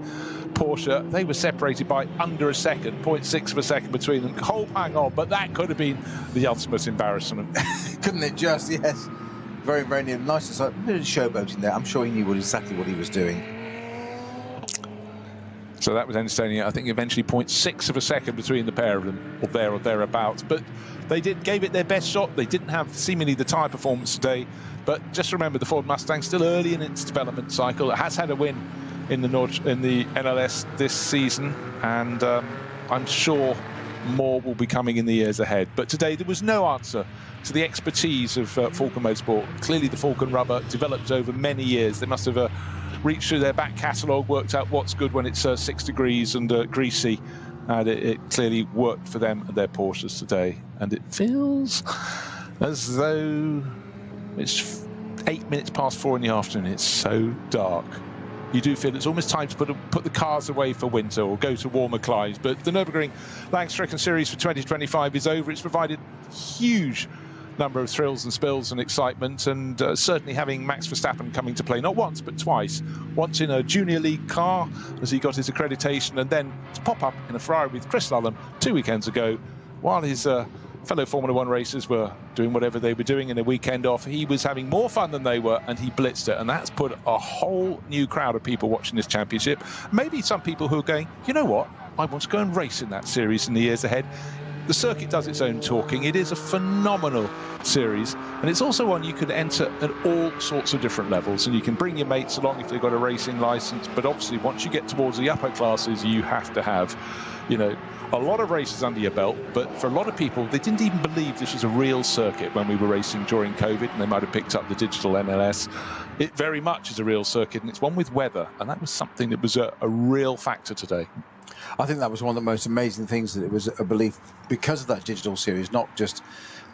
Porsche. They were separated by under a second, 0.6 of a second between them. Kolb hang on, but that could have been the ultimate embarrassment. Couldn't it just? Yes. Very, very near. Nice to start. A bit of showboating there. I'm sure he knew exactly what he was doing. So that was entertaining. I think eventually 0.6 of a second between the pair of them, or there or thereabouts. But they gave it their best shot. They didn't have seemingly the tyre performance today. But just remember, the Ford Mustang still early in its development cycle. It has had a win in the NLS this season, and I'm sure more will be coming in the years ahead. But today there was no answer to the expertise of Falken Motorsport. Clearly the Falken rubber developed over many years. They must have reached through their back catalogue, worked out what's good when it's 6 degrees and greasy, and it clearly worked for them and their Porsches today. And it feels as though it's 8 minutes past 4 in the afternoon. It's so dark. You do feel it's almost time to put the cars away for winter or go to warmer climes. But the Nürburgring Langstrecken Series for 2025 is over. It's provided huge number of thrills and spills and excitement, and certainly having Max Verstappen coming to play not once but twice. Once in a junior league car as he got his accreditation, and then to pop up in a Ferrari with Chris Lullum 2 weekends ago while his fellow Formula 1 racers were doing whatever they were doing in a weekend off. He was having more fun than they were, and he blitzed it, and that's put a whole new crowd of people watching this championship. Maybe some people who are going, you know what, I want to go and race in that series in the years ahead. The circuit does its own talking. It is a phenomenal series, and it's also one you could enter at all sorts of different levels, and you can bring your mates along if they've got a racing license. But obviously once you get towards the upper classes, you have to have, you know, a lot of races under your belt. But for a lot of people, they didn't even believe this was a real circuit when we were racing during COVID, and they might have picked up the digital NLS. It very much is a real circuit, and it's one with weather, and that was something that was a real factor today. I think that was one of the most amazing things, that it was a belief because of that digital series, not just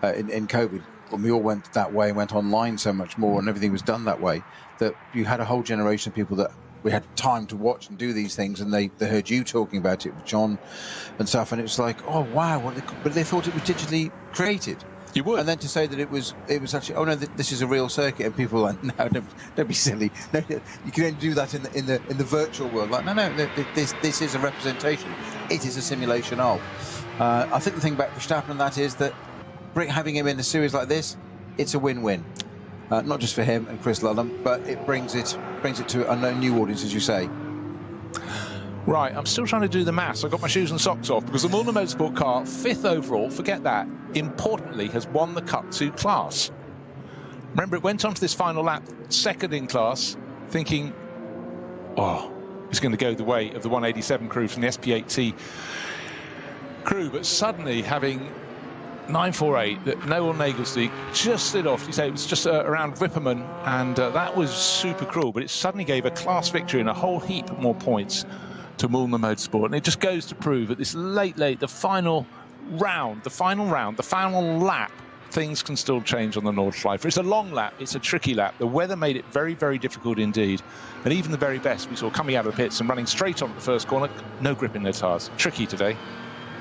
in COVID, when we all went that way and went online so much more and everything was done that way, that you had a whole generation of people that we had time to watch and do these things, and they heard you talking about it with John and stuff, and it was like, oh wow, but they thought it was digitally created. You would. And then to say that it was actually, oh no, this is a real circuit, and people are like, no, don't be silly. No, you can only do that in the virtual world. Like, no, this is a representation. It is a simulation of. I think the thing about Verstappen and that is that having him in a series like this, it's a win-win. Not just for him and Chris Lullum, but it brings it to a new audience, as you say. Right, I'm still trying to do the maths. I've got my shoes and socks off because the Mulliner Motorsport car, 5th overall, forget that, importantly has won the Cup 2 class. Remember, it went on to this final lap, 2nd in class, thinking, oh, it's going to go the way of the 187 crew from the SP8T crew, but suddenly having 948 that Noel Nagelsteig just slid off. You say it was just around Wipperman, and that was super cruel, but it suddenly gave a class victory and a whole heap more points to Mulliner Motorsport. And it just goes to prove that this late, the final round, the final lap, things can still change on the Nordschleife. It's a long lap, it's a tricky lap. The weather made it very, very difficult indeed. And even the very best we saw coming out of the pits and running straight on at the first corner, no grip in their tyres. Tricky today.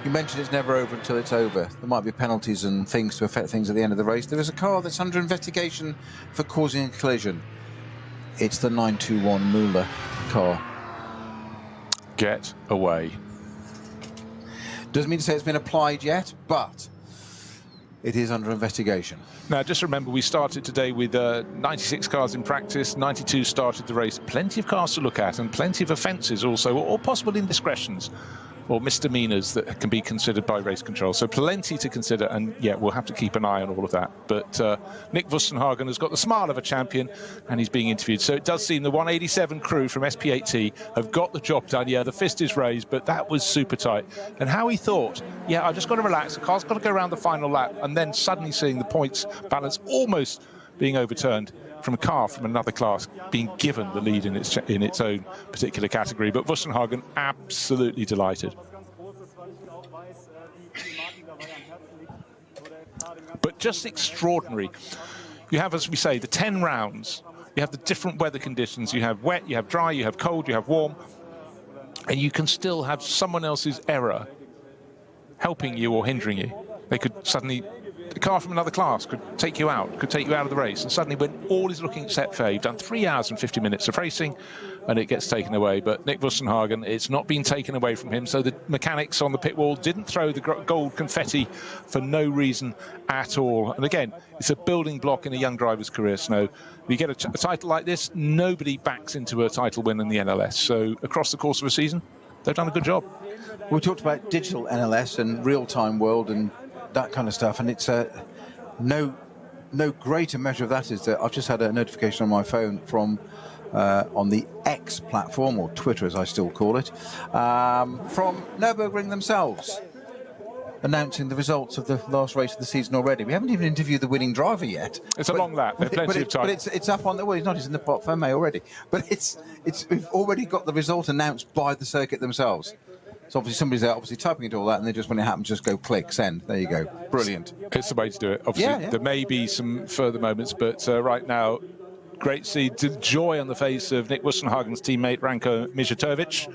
You mentioned it's never over until it's over. There might be penalties and things to affect things at the end of the race. There is a car that's under investigation for causing a collision. It's the 921 Müller car. Get away. Doesn't mean to say it's been applied yet, but it is under investigation. Now, just remember, we started today with 96 cars in practice, 92 started the race. Plenty of cars to look at and plenty of offences also, or possible indiscretions or misdemeanours that can be considered by race control. So plenty to consider, and yeah, we'll have to keep an eye on all of that. But Nick Wustenhagen has got the smile of a champion, and he's being interviewed. So it does seem the 187 crew from SP8T have got the job done. Yeah, the fist is raised, but that was super tight. And how he thought, yeah, I've just got to relax, the car's got to go around the final lap, and then suddenly seeing the points balance almost being overturned from a car from another class being given the lead in its own particular category. But Wustenhagen absolutely delighted. But just extraordinary. You have, as we say, the 10 rounds. You have the different weather conditions. You have wet, you have dry, you have cold, you have warm. And you can still have someone else's error helping you or hindering you. They could suddenly... The car from another class could take you out of the race, and suddenly when all is looking set fair, you've done 3 hours and 50 minutes of racing, and it gets taken away. But Nick Wustenhagen, it's not been taken away from him, so the mechanics on the pit wall didn't throw the gold confetti for no reason at all. And again, it's a building block in a young driver's career, Snow. You get a title like this, nobody backs into a title win in the NLS. So across the course of a season, they've done a good job. We talked about digital NLS and real-time world and that kind of stuff, and it's no greater measure of that is that I've just had a notification on my phone from on the X platform, or Twitter as I still call it, from Nürburgring themselves, announcing the results of the last race of the season already. We haven't even interviewed the winning driver yet. It's a long lap. There's plenty of time. But it's up on the... Well, he's not. He's in the pot Ferme already. But we've already got the result announced by the circuit themselves. So obviously somebody's there typing into all that, and they just, when it happens, just go click, send. There you go. Brilliant. It's the way to do it. Obviously, There may be some further moments, but right now, great to see the joy on the face of Nick Wustenhagen's teammate, Ranko Mijatovic.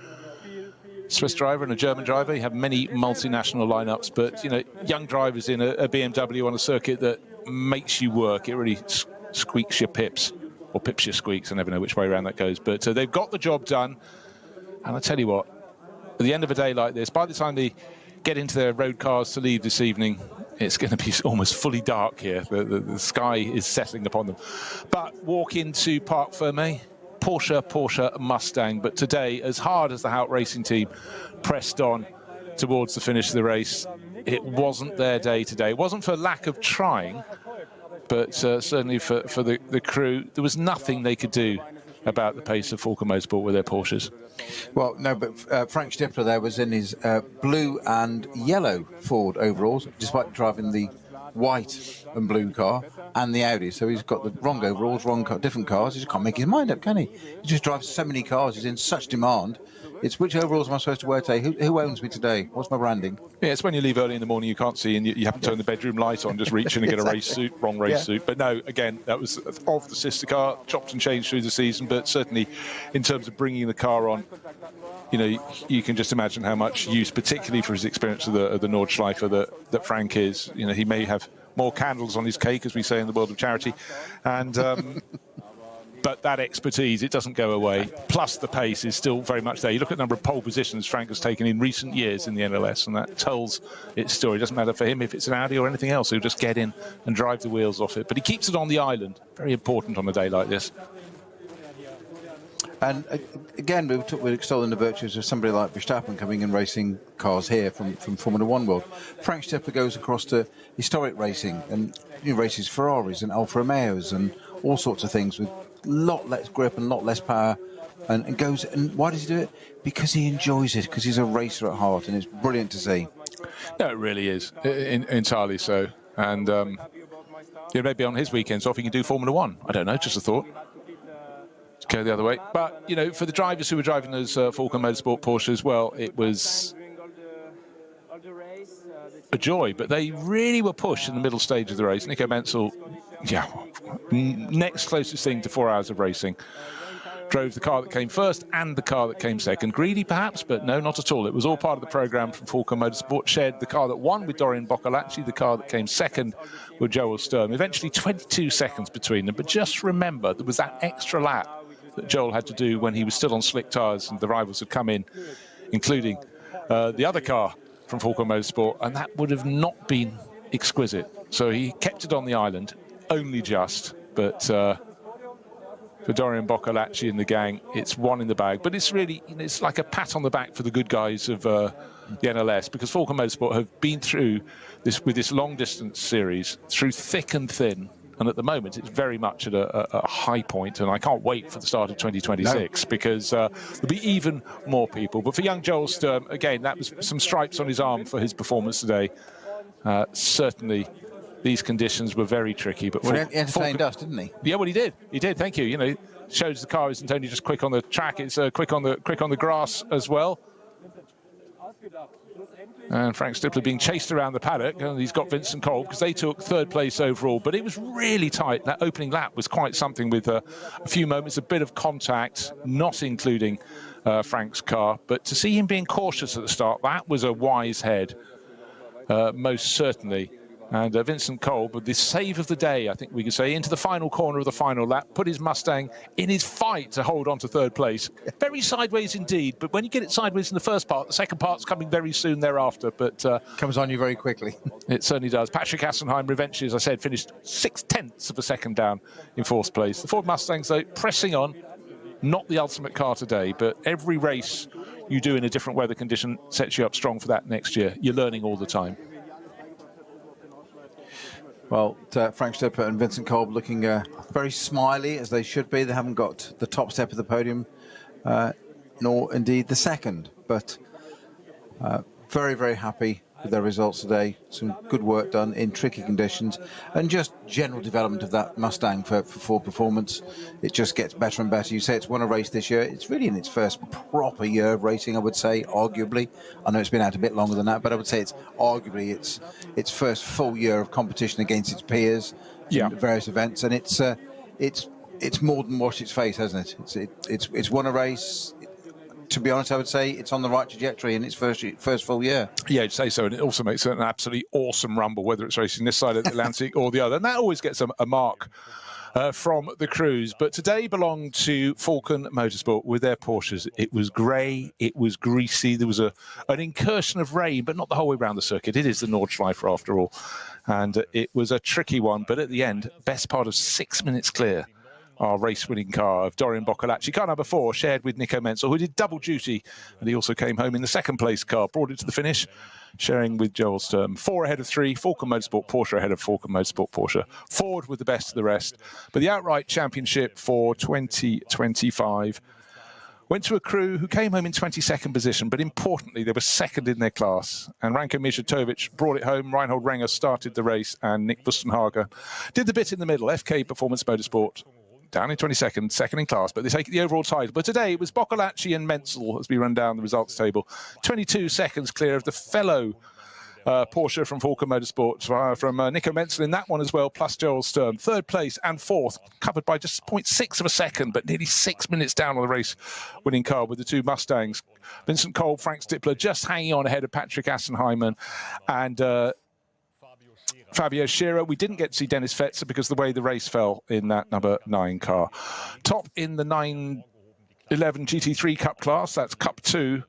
Swiss driver and a German driver. You have many multinational lineups, but, you know, young drivers in a BMW on a circuit that makes you work. It really squeaks your pips, or pips your squeaks. I never know which way around that goes. But they've got the job done. And I tell you what, at the end of a day like this, by the time they get into their road cars to leave this evening, it's going to be almost fully dark here. The sky is settling upon them. But walk into Parc Ferme, Porsche, Mustang. But today, as hard as the Hout Racing team pressed on towards the finish of the race, it wasn't their day today. It wasn't for lack of trying, but certainly for the crew, there was nothing they could do about the pace of Falken Motorsport with their Porsches. Well, no, but Frank Stippler there was in his blue and yellow Ford overalls, despite driving the white and blue car and the Audi. So he's got the wrong overalls, different cars. He just can't make his mind up, can he? He just drives so many cars. He's in such demand. It's which overalls am I supposed to wear today? Who owns me today? What's my branding? Yeah, it's when you leave early in the morning, you can't see, and you haven't turned the bedroom light on, just reach in and get a race suit, wrong race suit. But no, again, that was of the sister car, chopped and changed through the season, but certainly in terms of bringing the car on, you know, you can just imagine how much use, particularly for his experience of the Nordschleife that Frank is. You know, he may have more candles on his cake, as we say in the world of charity, and but that expertise, it doesn't go away. Plus the pace is still very much there. You look at the number of pole positions Frank has taken in recent years in the NLS, and that tells its story. It doesn't matter for him if it's an Audi or anything else. He'll just get in and drive the wheels off it. But he keeps it on the island. Very important on a day like this. And again, we're extolling the virtues of somebody like Verstappen coming and racing cars here from Formula One world. Frank Stepper goes across to historic racing and races Ferraris and Alfa Romeos and all sorts of things with a lot less grip and a lot less power, and goes. And why does he do it? Because he enjoys it, because he's a racer at heart, and it's brilliant to see. No, it really is, entirely so. And maybe on his weekends off he can do Formula One. I don't know, just a thought. Go the other way. But, for the drivers who were driving those Falcon Motorsport Porsches, well, it was a joy. But they really were pushed in the middle stage of the race. Nico Menzel, next closest thing to 4 hours of racing. Drove the car that came first and the car that came second. Greedy, perhaps, but no, not at all. It was all part of the programme from Falcon Motorsport. Shared the car that won with Dorian Boccolacci, the car that came second with Joel Sturm. Eventually 22 seconds between them. But just remember, there was that extra lap that Joel had to do when he was still on slick tyres and the rivals had come in, including the other car from Falcon Motorsport, and that would have not been exquisite. So he kept it on the island, only just, but for Dorian Boccolacci and the gang, it's one in the bag. But it's really, it's like a pat on the back for the good guys of the NLS, because Falcon Motorsport have been through this with this long distance series, through thick and thin. And at the moment, it's very much at a high point, and I can't wait for the start of 2026 because there'll be even more people. But for young Joel Sturm, again, that was some stripes on his arm for his performance today. Certainly, these conditions were very tricky. But he entertained us, didn't he? Yeah, well, he did. He did. Thank you. Shows the car isn't only just quick on the track; it's quick on the grass as well. And Frank Stippler being chased around the paddock, and he's got Vincent Kolb because they took third place overall. But it was really tight. That opening lap was quite something, with a few moments, a bit of contact, not including Frank's car. But to see him being cautious at the start, that was a wise head, most certainly. And Vincent Kolb, with this save of the day, I think we could say, into the final corner of the final lap, put his Mustang in his fight to hold on to third place. Very sideways indeed, but when you get it sideways in the first part, the second part's coming very soon thereafter. But comes on you very quickly. It certainly does. Patrick Assenheim, eventually, as I said, finished 0.6 of a second down in fourth place. The Ford Mustangs, though, pressing on. Not the ultimate car today, but every race you do in a different weather condition sets you up strong for that next year. You're learning all the time. Well, Frank Stepper and Vincent Kolb looking very smiley, as they should be. They haven't got the top step of the podium, nor indeed the second, but very, very happy with their results today. Some good work done in tricky conditions, and just general development of that Mustang for Ford Performance. It just gets better and better. You say it's won a race this year. It's really in its first proper year of racing, I would say, arguably. I know it's been out a bit longer than that, but I would say it's arguably its first full year of competition against its peers in various events, and it's more than washed its face, hasn't it? It's won a race. To be honest, I would say it's on the right trajectory in its first full year. Yeah, I'd say so. And it also makes it an absolutely awesome rumble, whether it's racing this side of the Atlantic or the other. And that always gets a mark from the crews. But today belonged to Falcon Motorsport with their Porsches. It was grey, it was greasy. There was an incursion of rain, but not the whole way around the circuit. It is the Nordschleife after all. And it was a tricky one. But at the end, best part of 6 minutes clear. Our race-winning car of Dorian Boccolacci. Car number 4 shared with Nico Menzel, who did double duty, and he also came home in the second-place car, brought it to the finish, sharing with Joel Sturm. 4 ahead of 3, Falcon Motorsport Porsche ahead of Falcon Motorsport Porsche. Ford with the best of the rest. But the outright championship for 2025 went to a crew who came home in 22nd position, but importantly, they were second in their class. And Ranko Mijatovic brought it home. Reinhold Renger started the race, and Nick Bustenhagen did the bit in the middle. FK Performance Motorsport down in 22nd, second in class, but they take the overall title. But today it was Boccolacci and Menzel as we run down the results table. 22 seconds clear of the fellow Porsche from Falcon Motorsport, from Nico Menzel in that one as well, plus Joel Sturm. Third place and fourth, covered by just 0.6 of a second, but nearly 6 minutes down on the race-winning car with the two Mustangs. Vincent Kolb, Frank Stippler just hanging on ahead of Patrick Assenheim and Fabio Scherer. We didn't get to see Dennis Fetzer because of the way the race fell in that number 9 car. Top in the 911 GT3 Cup class, that's Cup 2.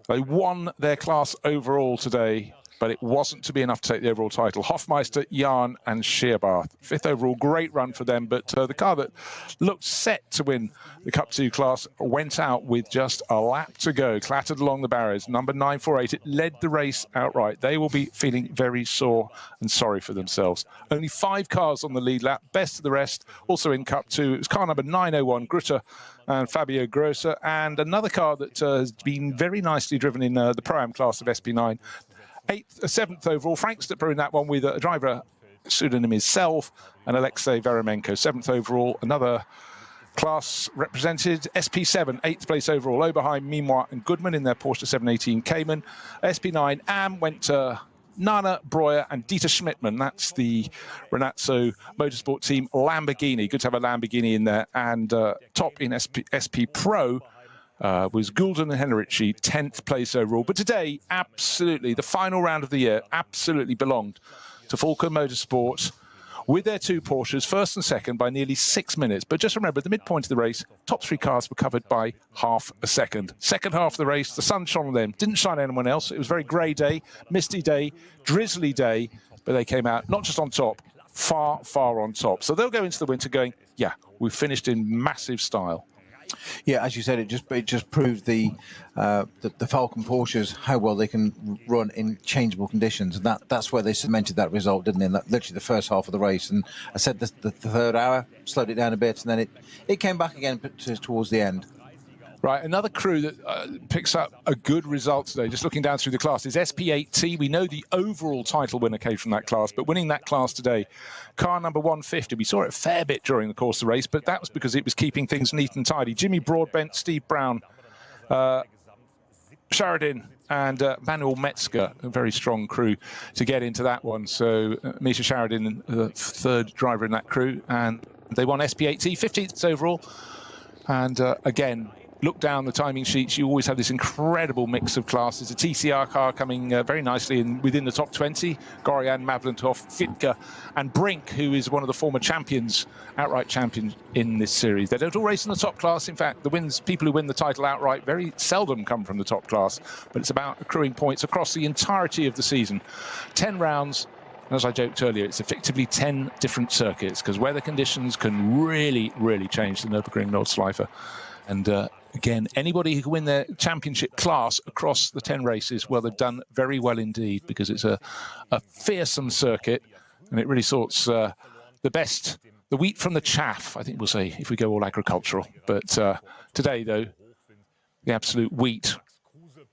They won their class overall today. but it wasn't to be enough to take the overall title. Hofmeister, Jahn and Scheerbarth. 5th overall, great run for them, but the car that looked set to win the Cup 2 class went out with just a lap to go, clattered along the barriers. Number 948, it led the race outright. They will be feeling very sore and sorry for themselves. Only 5 cars on the lead lap, best of the rest, also in Cup 2. It was car number 901, Grutter and Fabio Grosser, and another car that has been very nicely driven in the Pro-Am class of SP9. 7th overall, Frank Stipper in that one with a driver pseudonym is Selv and Alexei Veremenko. 7th overall, another class represented. SP7, 8th place overall, Oberheim, Mimois and Goodman in their Porsche 718 Cayman. SP9, Am went to Nana, Breuer and Dieter Schmidtmann. That's the Renazzo Motorsport team Lamborghini. Good to have a Lamborghini in there. And top in SP Pro was Goulden and Henrici, 10th place overall. But today, absolutely, the final round of the year absolutely belonged to Falken Motorsport with their 2 Porsches, first and second, by nearly 6 minutes. But just remember, at the midpoint of the race, top 3 cars were covered by half a second. Second half of the race, the sun shone on them, didn't shine on anyone else. It was a very grey day, misty day, drizzly day, but they came out not just on top, far, far on top. So they'll go into the winter going, yeah, we finished in massive style. Yeah, as you said, it just proved the Falcon Porsches how well they can run in changeable conditions, and that's where they cemented that result, didn't they? In that, literally the first half of the race. And I said the third hour slowed it down a bit, and then it came back again towards the end. Right, another crew that picks up a good result today, just looking down through the class, is SP8T. We know the overall title winner came from that class, but winning that class today, car number 150, we saw it a fair bit during the course of the race, but that was because it was keeping things neat and tidy. Jimmy Broadbent, Steve Brown, Sheridan and Manuel Metzger, a very strong crew to get into that one. So Misha Sheridan, the 3rd driver in that crew, and they won SP8T, 15th overall. And again, look down the timing sheets, you always have this incredible mix of classes. A TCR car coming very nicely within the top 20. Gorian, Mavlentov, Fitka and Brink, who is one of the former champions, outright champion in this series. They don't all race in the top class. In fact, people who win the title outright very seldom come from the top class. But it's about accruing points across the entirety of the season. 10 rounds. And as I joked earlier, it's effectively 10 different circuits because weather conditions can really, really change the Nürburgring Nordschleife. And again, anybody who can win their championship class across the 10 races, well, they've done very well indeed because it's a fearsome circuit and it really sorts the wheat from the chaff, I think we'll say, if we go all agricultural. But today, though, the absolute wheat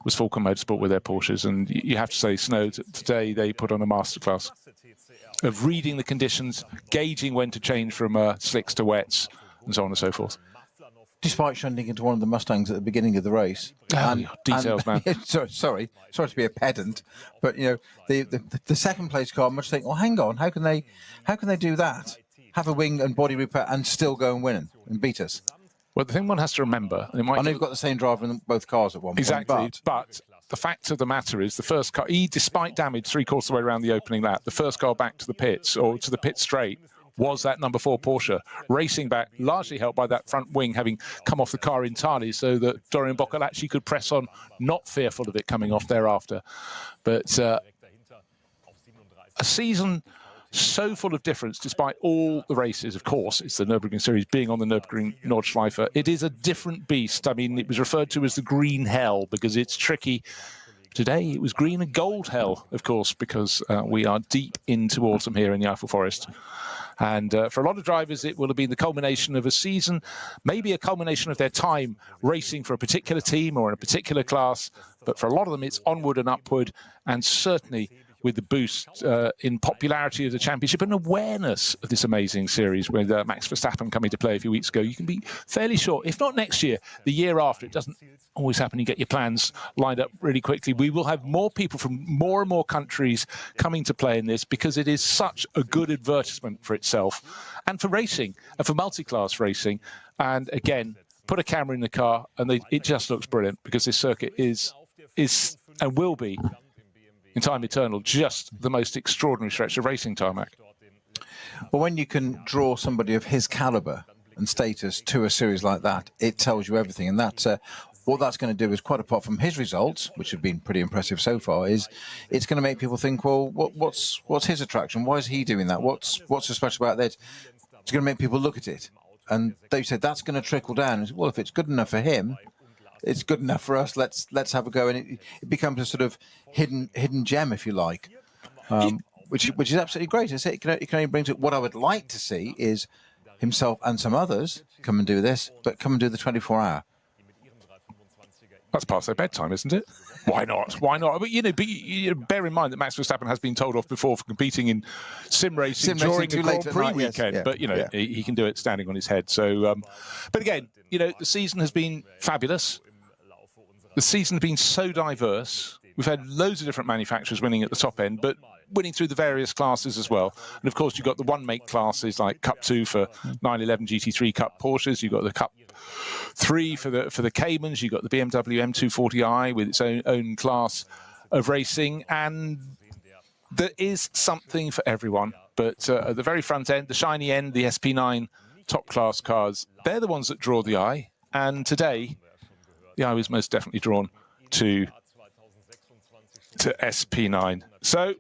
was Falken Motorsport with their Porsches. And you have to say, Snow, today they put on a masterclass of reading the conditions, gauging when to change from slicks to wets, and so on and so forth. Despite shunting into one of the Mustangs at the beginning of the race. Details, man. Sorry to be a pedant, but you know the second place car must think, well, hang on, how can they do that? Have a wing and body repair and still go and win and beat us? Well, the thing one has to remember, I know you've got the same driver in both cars at one point. Exactly, but the fact of the matter is the first car, despite damage 3/4 of the way around the opening lap, the first car back to the pits or to the pit straight was that number 4 Porsche, racing back, largely helped by that front wing having come off the car entirely so that Dorian Boccolacci could press on, not fearful of it coming off thereafter. But a season so full of difference, despite all the races, of course, it's the Nürburgring Series being on the Nürburgring Nordschleife. It is a different beast. I mean, it was referred to as the green hell because it's tricky. Today, it was green and gold hell, of course, because we are deep into autumn here in the Eiffel Forest. And for a lot of drivers, it will have been the culmination of a season, maybe a culmination of their time racing for a particular team or in a particular class. But for a lot of them, it's onward and upward, and certainly with the boost in popularity of the championship and awareness of this amazing series with Max Verstappen coming to play a few weeks ago, you can be fairly sure, if not next year, the year after. It doesn't always happen. You get your plans lined up really quickly. We will have more people from more and more countries coming to play in this because it is such a good advertisement for itself and for racing and for multi-class racing. And again, put a camera in the car and it just looks brilliant because this circuit is and will be in time eternal, just the most extraordinary stretch of racing tarmac. Well, when you can draw somebody of his calibre and status to a series like that, it tells you everything. And that's what that's going to do is, quite apart from his results, which have been pretty impressive so far, is it's going to make people think, well, what's his attraction? Why is he doing that? What's so special about that? It's going to make people look at it. And they said that's going to trickle down. Well, if it's good enough for him, it's good enough for us. Let's have a go. And it becomes a sort of hidden gem, if you like, which is absolutely great. I say it can only bring to it. What I would like to see is himself and some others come and do this, but come and do the 24-hour. That's past their bedtime, isn't it? Why not? Why not? But bear in mind that Max Verstappen has been told off before for competing in sim racing during the Grand Prix weekend. But he can do it standing on his head. So, but again, the season has been fabulous. The season has been so diverse. We've had loads of different manufacturers winning at the top end, but winning through the various classes as well. And of course, you've got the one-make classes like Cup 2 for 911 GT3 Cup Porsches. You've got the Cup 3 for the Caymans. You've got the BMW M240i with its own class of racing. And there is something for everyone. But at the very front end, the shiny end, the SP9 top-class cars, they're the ones that draw the eye. And today, the eye was most definitely drawn to SP9. So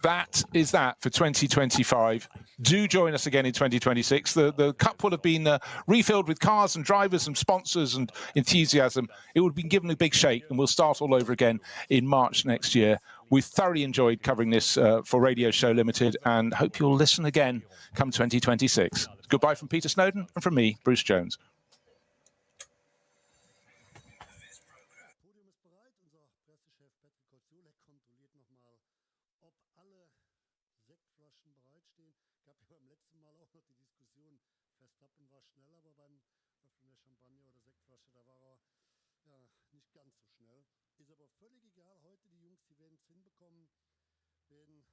that is that for 2025. Do join us again in 2026. The Cup will have been refilled with cars and drivers and sponsors and enthusiasm. It will have been given a big shake, and we'll start all over again in March next year. We've thoroughly enjoyed covering this for Radio Show Limited, and hope you'll listen again come 2026. Goodbye from Peter Snowden and from me, Bruce Jones. Ist aber völlig egal heute, die Jungs, die werden es hinbekommen, werden ordentlich